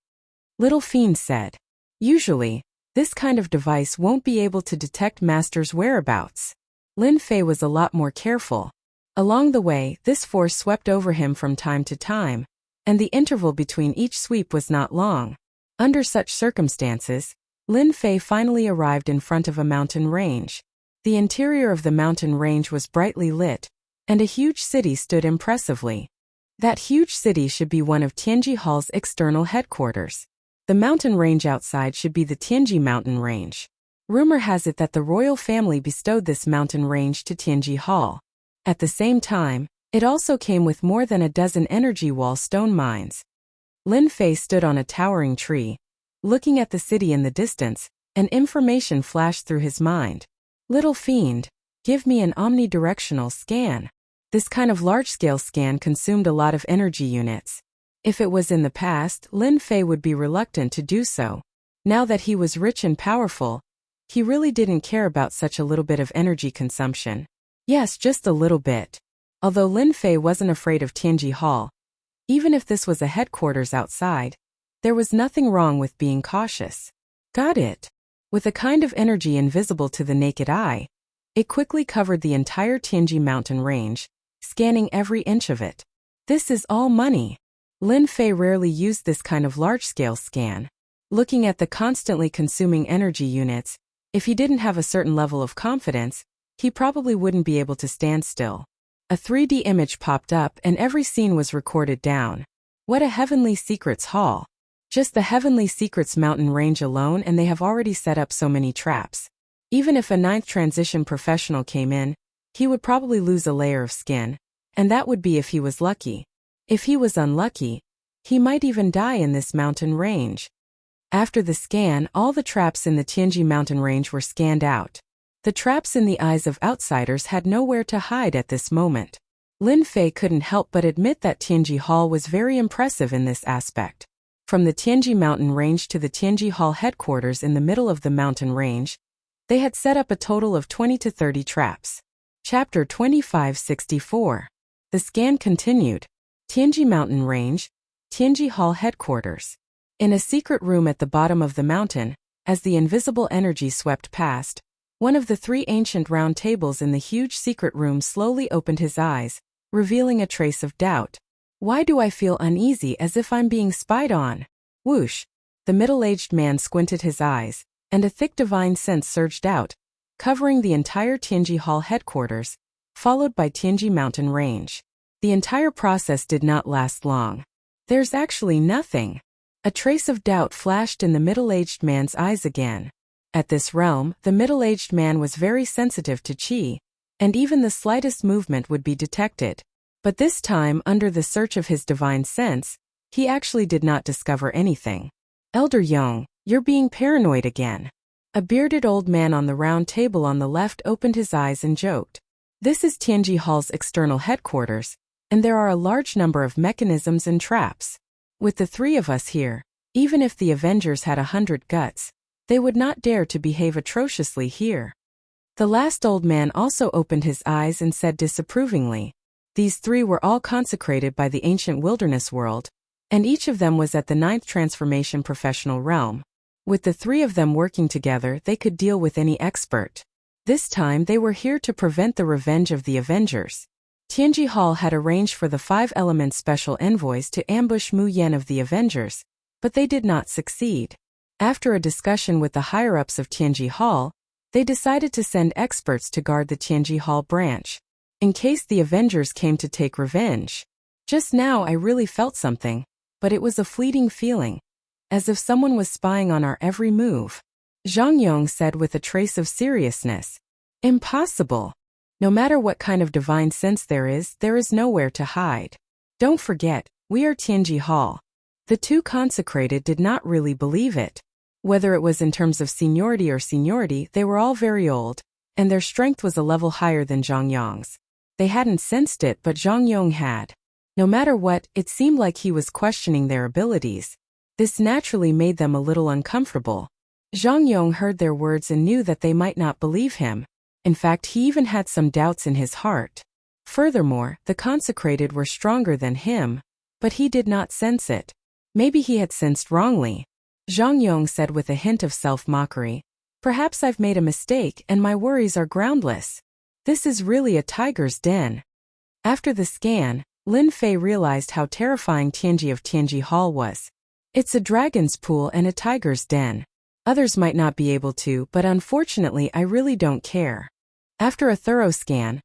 [SPEAKER 1] Little Fiend said. Usually, this kind of device won't be able to detect Master's whereabouts. Lin Fei was a lot more careful. Along the way, this force swept over him from time to time, and the interval between each sweep was not long. Under such circumstances, Lin Fei finally arrived in front of a mountain range. The interior of the mountain range was brightly lit, and a huge city stood impressively. That huge city should be one of Tianji Hall's external headquarters. The mountain range outside should be the Tianji Mountain Range. Rumor has it that the royal family bestowed this mountain range to Tianji Hall. At the same time, it also came with more than a dozen energy wall stone mines. Lin Fei stood on a towering tree, looking at the city in the distance, and information flashed through his mind. Little Fiend, give me an omnidirectional scan. This kind of large-scale scan consumed a lot of energy units. If it was in the past, Lin Fei would be reluctant to do so. Now that he was rich and powerful, he really didn't care about such a little bit of energy consumption. Yes, just a little bit. Although Lin Fei wasn't afraid of Tianji Hall, even if this was a headquarters outside, there was nothing wrong with being cautious. Got it. With a kind of energy invisible to the naked eye, it quickly covered the entire Tianji mountain range, scanning every inch of it. This is all money. Lin Fei rarely used this kind of large-scale scan. Looking at the constantly consuming energy units, if he didn't have a certain level of confidence, he probably wouldn't be able to stand still. A 3D image popped up and every scene was recorded down. What a Heavenly Secrets Hall. Just the Heavenly Secrets mountain range alone, and they have already set up so many traps. Even if a 9th transition professional came in, he would probably lose a layer of skin, and that would be if he was lucky. If he was unlucky, he might even die in this mountain range. After the scan, all the traps in the Tianji mountain range were scanned out. The traps in the eyes of outsiders had nowhere to hide at this moment. Lin Fei couldn't help but admit that Tianji Hall was very impressive in this aspect. From the Tianji mountain range to the Tianji Hall headquarters in the middle of the mountain range, they had set up a total of 20 to 30 traps. Chapter 2564. The scan continued. Tianji Mountain Range, Tianji Hall headquarters. In a secret room at the bottom of the mountain, as the invisible energy swept past, one of the 3 ancient round tables in the huge secret room slowly opened his eyes, revealing a trace of doubt. Why do I feel uneasy, as if I'm being spied on? Whoosh! The middle-aged man squinted his eyes, and a thick divine sense surged out, covering the entire Tianji Hall headquarters, followed by Tianji Mountain Range. The entire process did not last long. There's actually nothing. A trace of doubt flashed in the middle-aged man's eyes again. At this realm, the middle-aged man was very sensitive to qi, and even the slightest movement would be detected. But this time, under the search of his divine sense, he actually did not discover anything. Elder Yong, you're being paranoid again. A bearded old man on the round table on the left opened his eyes and joked. This is Tianji Hall's external headquarters, and there are a large number of mechanisms and traps. With the 3 of us here, even if the Avengers had 100 guts, they would not dare to behave atrociously here. The last old man also opened his eyes and said disapprovingly. These 3 were all consecrated by the ancient wilderness world, and each of them was at the 9th transformation professional realm. With the 3 of them working together, they could deal with any expert. This time they were here to prevent the revenge of the Avengers. Tianji Hall had arranged for the 5 Elements special envoys to ambush Mu Yen of the Avengers, but they did not succeed. After a discussion with the higher-ups of Tianji Hall, they decided to send experts to guard the Tianji Hall branch, in case the Avengers came to take revenge. Just now I really felt something, but it was a fleeting feeling, as if someone was spying on our every move. Zhang Yong said with a trace of seriousness. Impossible. No matter what kind of divine sense there is nowhere to hide. Don't forget, We are Tianji Hall. The two consecrated did not really believe it. Whether it was in terms of seniority, they were all very old, and their strength was a level higher than Zhang Yong's. They hadn't sensed it, but Zhang Yong had. No matter what, it seemed like he was questioning their abilities. This naturally made them a little uncomfortable. Zhang Yong heard their words and knew that they might not believe him. In fact, he even had some doubts in his heart. Furthermore, the consecrated were stronger than him, but he did not sense it. Maybe he had sensed wrongly. Zhang Yong said with a hint of self-mockery, "Perhaps I've made a mistake and my worries are groundless. This is really a tiger's den." After the scan, Lin Fei realized how terrifying Tianji of Tianji Hall was. It's a dragon's pool and a tiger's den. Others might not be able to, but unfortunately I really don't care. After a thorough scan,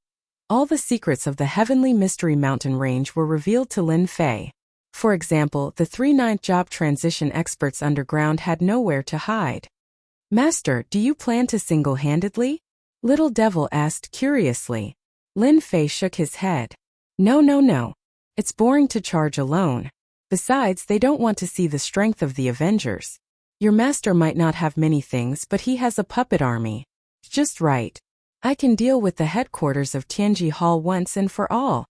[SPEAKER 1] all the secrets of the Heavenly Mystery Mountain Range were revealed to Lin Fei. For example, the 3 ninth job transition experts underground had nowhere to hide. "Master, do you plan to single-handedly?" Little Devil asked curiously. Lin Fei shook his head. No. It's boring to charge alone. Besides, they don't want to see the strength of the Avengers. Your master might not have many things, but he has a puppet army. Just right. I can deal with the headquarters of Tianji Hall once and for all.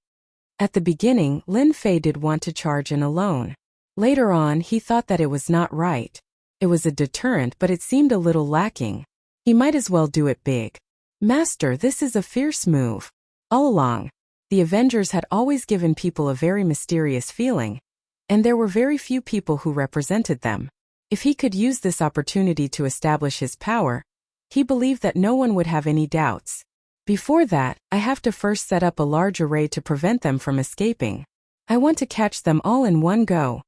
[SPEAKER 1] At the beginning, Lin Fei did want to charge in alone. Later on, he thought that it was not right. It was a deterrent, but it seemed a little lacking. He might as well do it big. "Master, this is a fierce move." All along, the Avengers had always given people a very mysterious feeling, and there were very few people who represented them. If he could use this opportunity to establish his power, he believed that no one would have any doubts. Before that, I have to first set up a large array to prevent them from escaping. I want to catch them all in one go.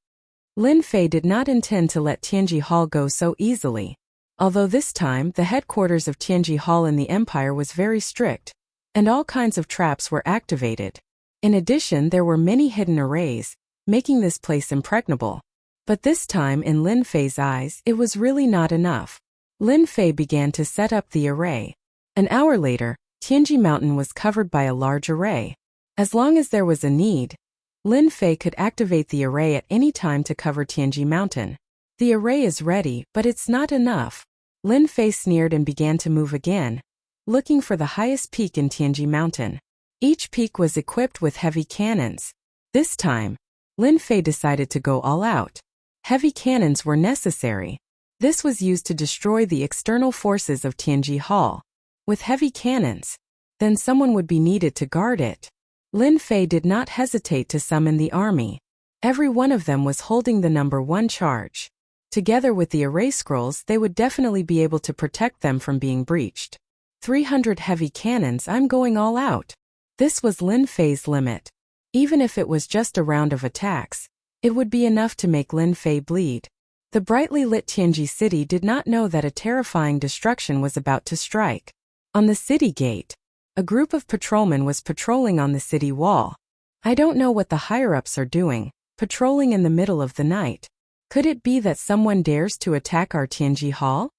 [SPEAKER 1] Lin Fei did not intend to let Tianji Hall go so easily. Although this time, the headquarters of Tianji Hall in the Empire was very strict, and all kinds of traps were activated. In addition, there were many hidden arrays, making this place impregnable. But this time, in Lin Fei's eyes, it was really not enough. Lin Fei began to set up the array. An hour later, Tianji Mountain was covered by a large array. As long as there was a need, Lin Fei could activate the array at any time to cover Tianji Mountain. The array is ready, but it's not enough. Lin Fei sneered and began to move again, looking for the highest peak in Tianji Mountain. Each peak was equipped with heavy cannons. This time, Lin Fei decided to go all out. Heavy cannons were necessary. This was used to destroy the external forces of Tianji Hall. With heavy cannons, then someone would be needed to guard it. Lin Fei did not hesitate to summon the army. Every one of them was holding the number 1 charge. Together with the array scrolls, they would definitely be able to protect them from being breached. 300 heavy cannons, I'm going all out. This was Lin Fei's limit. Even if it was just a round of attacks, it would be enough to make Lin Fei bleed. The brightly lit Tianji city did not know that a terrifying destruction was about to strike. On the city gate, a group of patrolmen was patrolling on the city wall. I don't know what the higher-ups are doing, patrolling in the middle of the night. Could it be that someone dares to attack our Tianji Hall?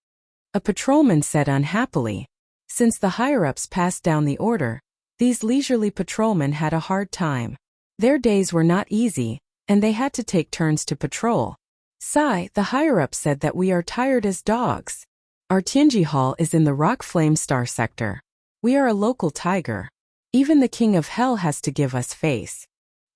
[SPEAKER 1] A patrolman said unhappily. Since the higher-ups passed down the order, these leisurely patrolmen had a hard time. Their days were not easy, and they had to take turns to patrol. "Sigh," the higher-up said, "that we are tired as dogs. Our Tianji Hall is in the Rock Flame Star sector. We are a local tiger. Even the King of Hell has to give us face.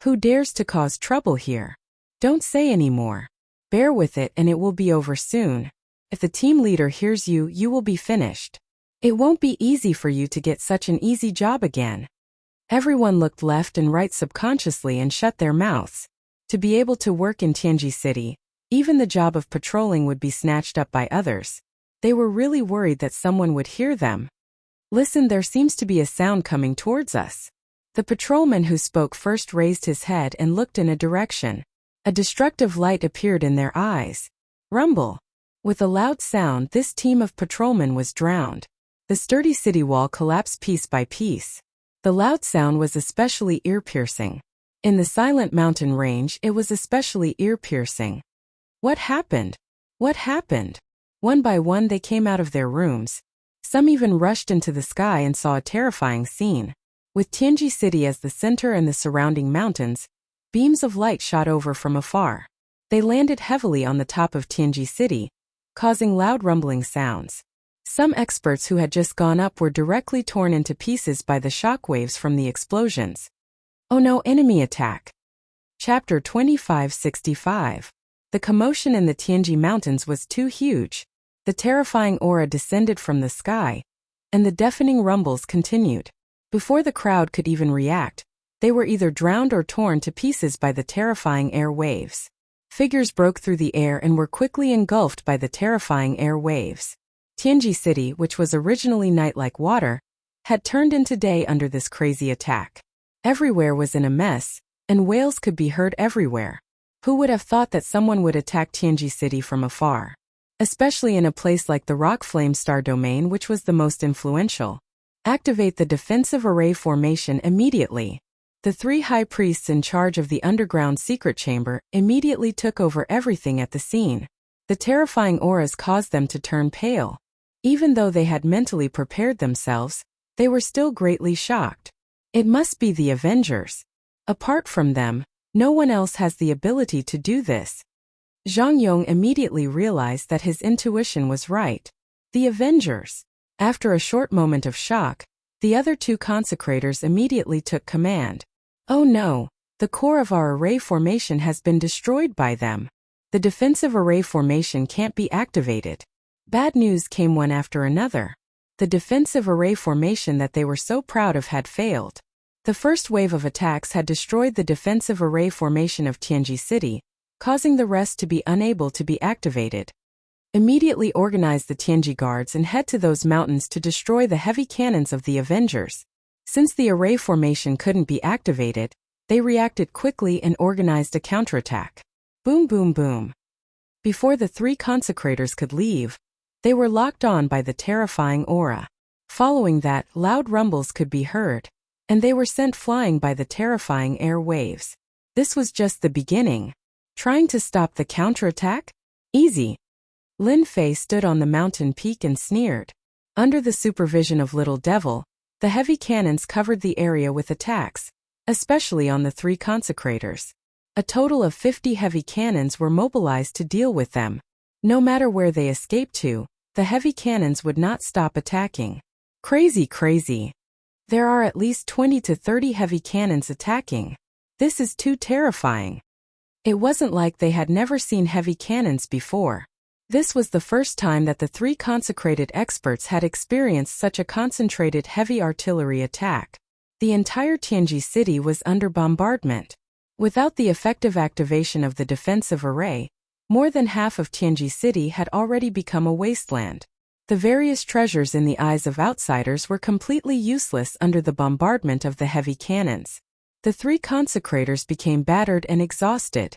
[SPEAKER 1] Who dares to cause trouble here? Don't say any more. Bear with it and it will be over soon. If the team leader hears you, you will be finished. It won't be easy for you to get such an easy job again." Everyone looked left and right subconsciously and shut their mouths. To be able to work in Tianji City, even the job of patrolling would be snatched up by others. They were really worried that someone would hear them. "Listen, there seems to be a sound coming towards us." The patrolman who spoke first raised his head and looked in a direction. A destructive light appeared in their eyes. Rumble. With a loud sound, this team of patrolmen was drowned. The sturdy city wall collapsed piece by piece. The loud sound was especially ear-piercing. In the silent mountain range, it was especially ear-piercing. What happened? What happened? One by one they came out of their rooms. Some even rushed into the sky and saw a terrifying scene. With Tianji City as the center and the surrounding mountains, Beams of light shot over from afar. They landed heavily on the top of Tianji City, causing loud rumbling sounds. Some experts who had just gone up were directly torn into pieces by the shockwaves from the explosions. Oh no, enemy attack! Chapter 2565. The commotion in the Tianji Mountains was too huge. The terrifying aura descended from the sky, and the deafening rumbles continued. Before the crowd could even react, they were either drowned or torn to pieces by the terrifying air waves. Figures broke through the air and were quickly engulfed by the terrifying air waves. Tianji City, which was originally night like water, had turned into day under this crazy attack. Everywhere was in a mess, and wails could be heard everywhere. Who would have thought that someone would attack Tianji City from afar? Especially in a place like the Rock Flame Star Domain, which was the most influential. Activate the defensive array formation immediately. The 3 high priests in charge of the underground secret chamber immediately took over everything at the scene. The terrifying auras caused them to turn pale. Even though they had mentally prepared themselves, they were still greatly shocked. It must be the Avengers. Apart from them, no one else has the ability to do this. Zhang Yong immediately realized that his intuition was right. The Avengers. After a short moment of shock, the other 2 consecrators immediately took command. Oh no, the core of our array formation has been destroyed by them. The defensive array formation can't be activated. Bad news came one after another. The defensive array formation that they were so proud of had failed. The first wave of attacks had destroyed the defensive array formation of Tianji City, causing the rest to be unable to be activated. Immediately organize the Tianji guards and head to those mountains to destroy the heavy cannons of the Avengers. Since the array formation couldn't be activated, they reacted quickly and organized a counterattack. Boom boom boom. Before the 3 consecrators could leave, they were locked on by the terrifying aura. Following that, loud rumbles could be heard, and they were sent flying by the terrifying air waves. This was just the beginning. Trying to stop the counterattack? Easy. Lin Fei stood on the mountain peak and sneered. Under the supervision of Little Devil, the heavy cannons covered the area with attacks, especially on the 3 consecrators. A total of 50 heavy cannons were mobilized to deal with them. No matter where they escaped to, the heavy cannons would not stop attacking. Crazy, crazy. There are at least 20 to 30 heavy cannons attacking. This is too terrifying. It wasn't like they had never seen heavy cannons before. This was the first time that the 3 consecrated experts had experienced such a concentrated heavy artillery attack. The entire Tianji City was under bombardment. Without the effective activation of the defensive array, more than half of Tianji City had already become a wasteland. The various treasures in the eyes of outsiders were completely useless under the bombardment of the heavy cannons. The 3 consecrators became battered and exhausted.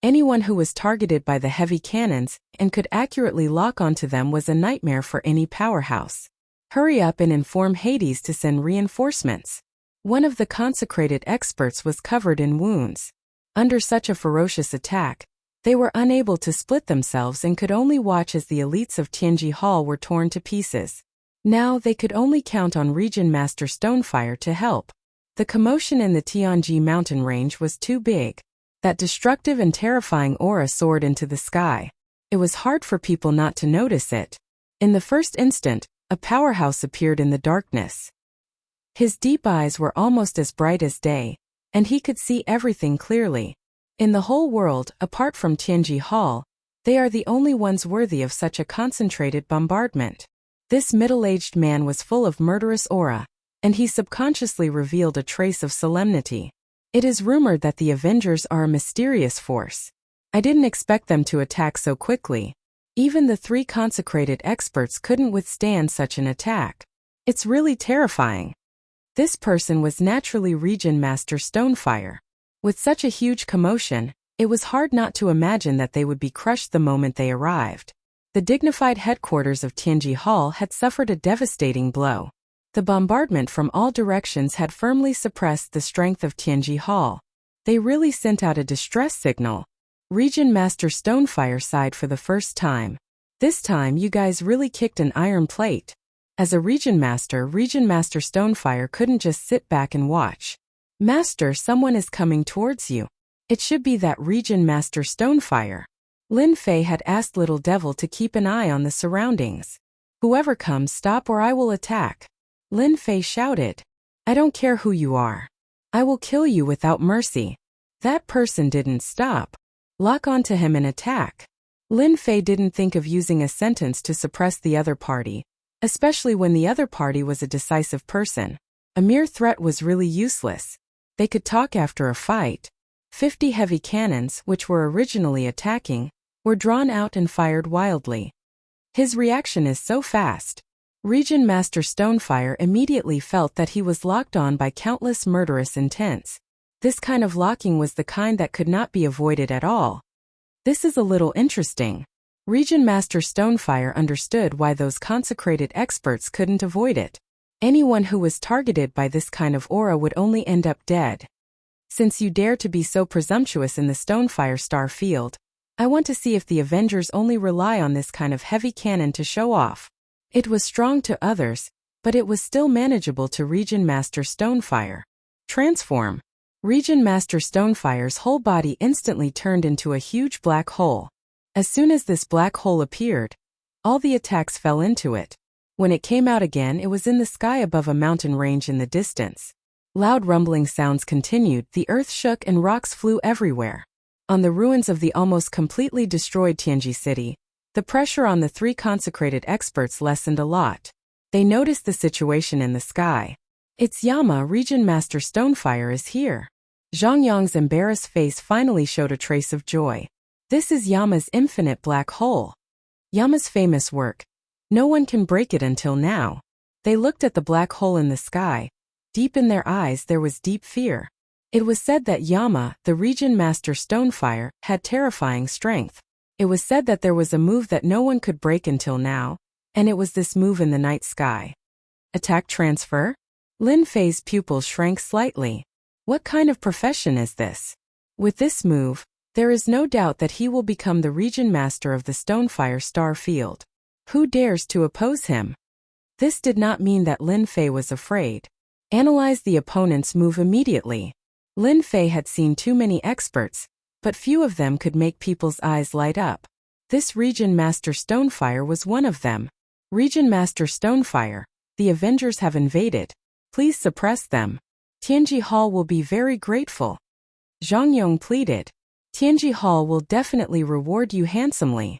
[SPEAKER 1] Anyone who was targeted by the heavy cannons and could accurately lock onto them was a nightmare for any powerhouse. Hurry up and inform Hades to send reinforcements. One of the consecrated experts was covered in wounds. Under such a ferocious attack, they were unable to split themselves and could only watch as the elites of Tianji Hall were torn to pieces. Now they could only count on Region Master Stonefire to help. The commotion in the Tianji mountain range was too big. That destructive and terrifying aura soared into the sky. It was hard for people not to notice it. In the first instant, a powerhouse appeared in the darkness. His deep eyes were almost as bright as day, and he could see everything clearly. In the whole world, apart from Tianji Hall, they are the only ones worthy of such a concentrated bombardment. This middle-aged man was full of murderous aura, and he subconsciously revealed a trace of solemnity. It is rumored that the Avengers are a mysterious force. I didn't expect them to attack so quickly. Even the 3 consecrated experts couldn't withstand such an attack. It's really terrifying. This person was naturally Region Master Stonefire. With such a huge commotion, it was hard not to imagine that they would be crushed the moment they arrived. The dignified headquarters of Tianji Hall had suffered a devastating blow. The bombardment from all directions had firmly suppressed the strength of Tianji Hall. They really sent out a distress signal. Region Master Stonefire sighed for the first time. This time you guys really kicked an iron plate. As a Region Master Stonefire couldn't just sit back and watch. Master, someone is coming towards you. It should be that Region Master Stonefire. Lin Fei had asked Little Devil to keep an eye on the surroundings. Whoever comes, stop or I will attack. Lin Fei shouted. I don't care who you are. I will kill you without mercy. That person didn't stop. Lock onto him and attack. Lin Fei didn't think of using a sentence to suppress the other party, especially when the other party was a decisive person. A mere threat was really useless. They could talk after a fight. 50 heavy cannons, which were originally attacking, were drawn out and fired wildly. His reaction is so fast. Region Master Stonefire immediately felt that he was locked on by countless murderous intents. This kind of locking was the kind that could not be avoided at all. This is a little interesting. Region Master Stonefire understood why those consecrated experts couldn't avoid it. Anyone who was targeted by this kind of aura would only end up dead. Since you dare to be so presumptuous in the Stonefire star field, I want to see if the Avengers only rely on this kind of heavy cannon to show off. It was strong to others, but it was still manageable to Region Master Stonefire. Transform. Region Master Stonefire's whole body instantly turned into a huge black hole. As soon as this black hole appeared, all the attacks fell into it. When it came out again, it was in the sky above a mountain range in the distance. Loud rumbling sounds continued, the earth shook and rocks flew everywhere. On the ruins of the almost completely destroyed Tianji city, the pressure on the 3 consecrated experts lessened a lot. They noticed the situation in the sky. It's Yama, Region Master Stonefire is here. Zhang Yang's embarrassed face finally showed a trace of joy. This is Yama's infinite black hole. Yama's famous work. No one can break it until now. They looked at the black hole in the sky. Deep in their eyes there was deep fear. It was said that Yama, the Region Master Stonefire, had terrifying strength. It was said that there was a move that no one could break until now, and it was this move in the night sky. Attack transfer? Lin Fei's pupils shrank slightly. What kind of profession is this? With this move, there is no doubt that he will become the Region Master of the Stonefire star field. Who dares to oppose him? This did not mean that Lin Fei was afraid. Analyze the opponent's move immediately. Lin Fei had seen too many experts, but few of them could make people's eyes light up. This Region Master Stonefire was one of them. Region Master Stonefire, the Avengers have invaded. Please suppress them. Tianji Hall will be very grateful. Zhang Yong pleaded. Tianji Hall will definitely reward you handsomely.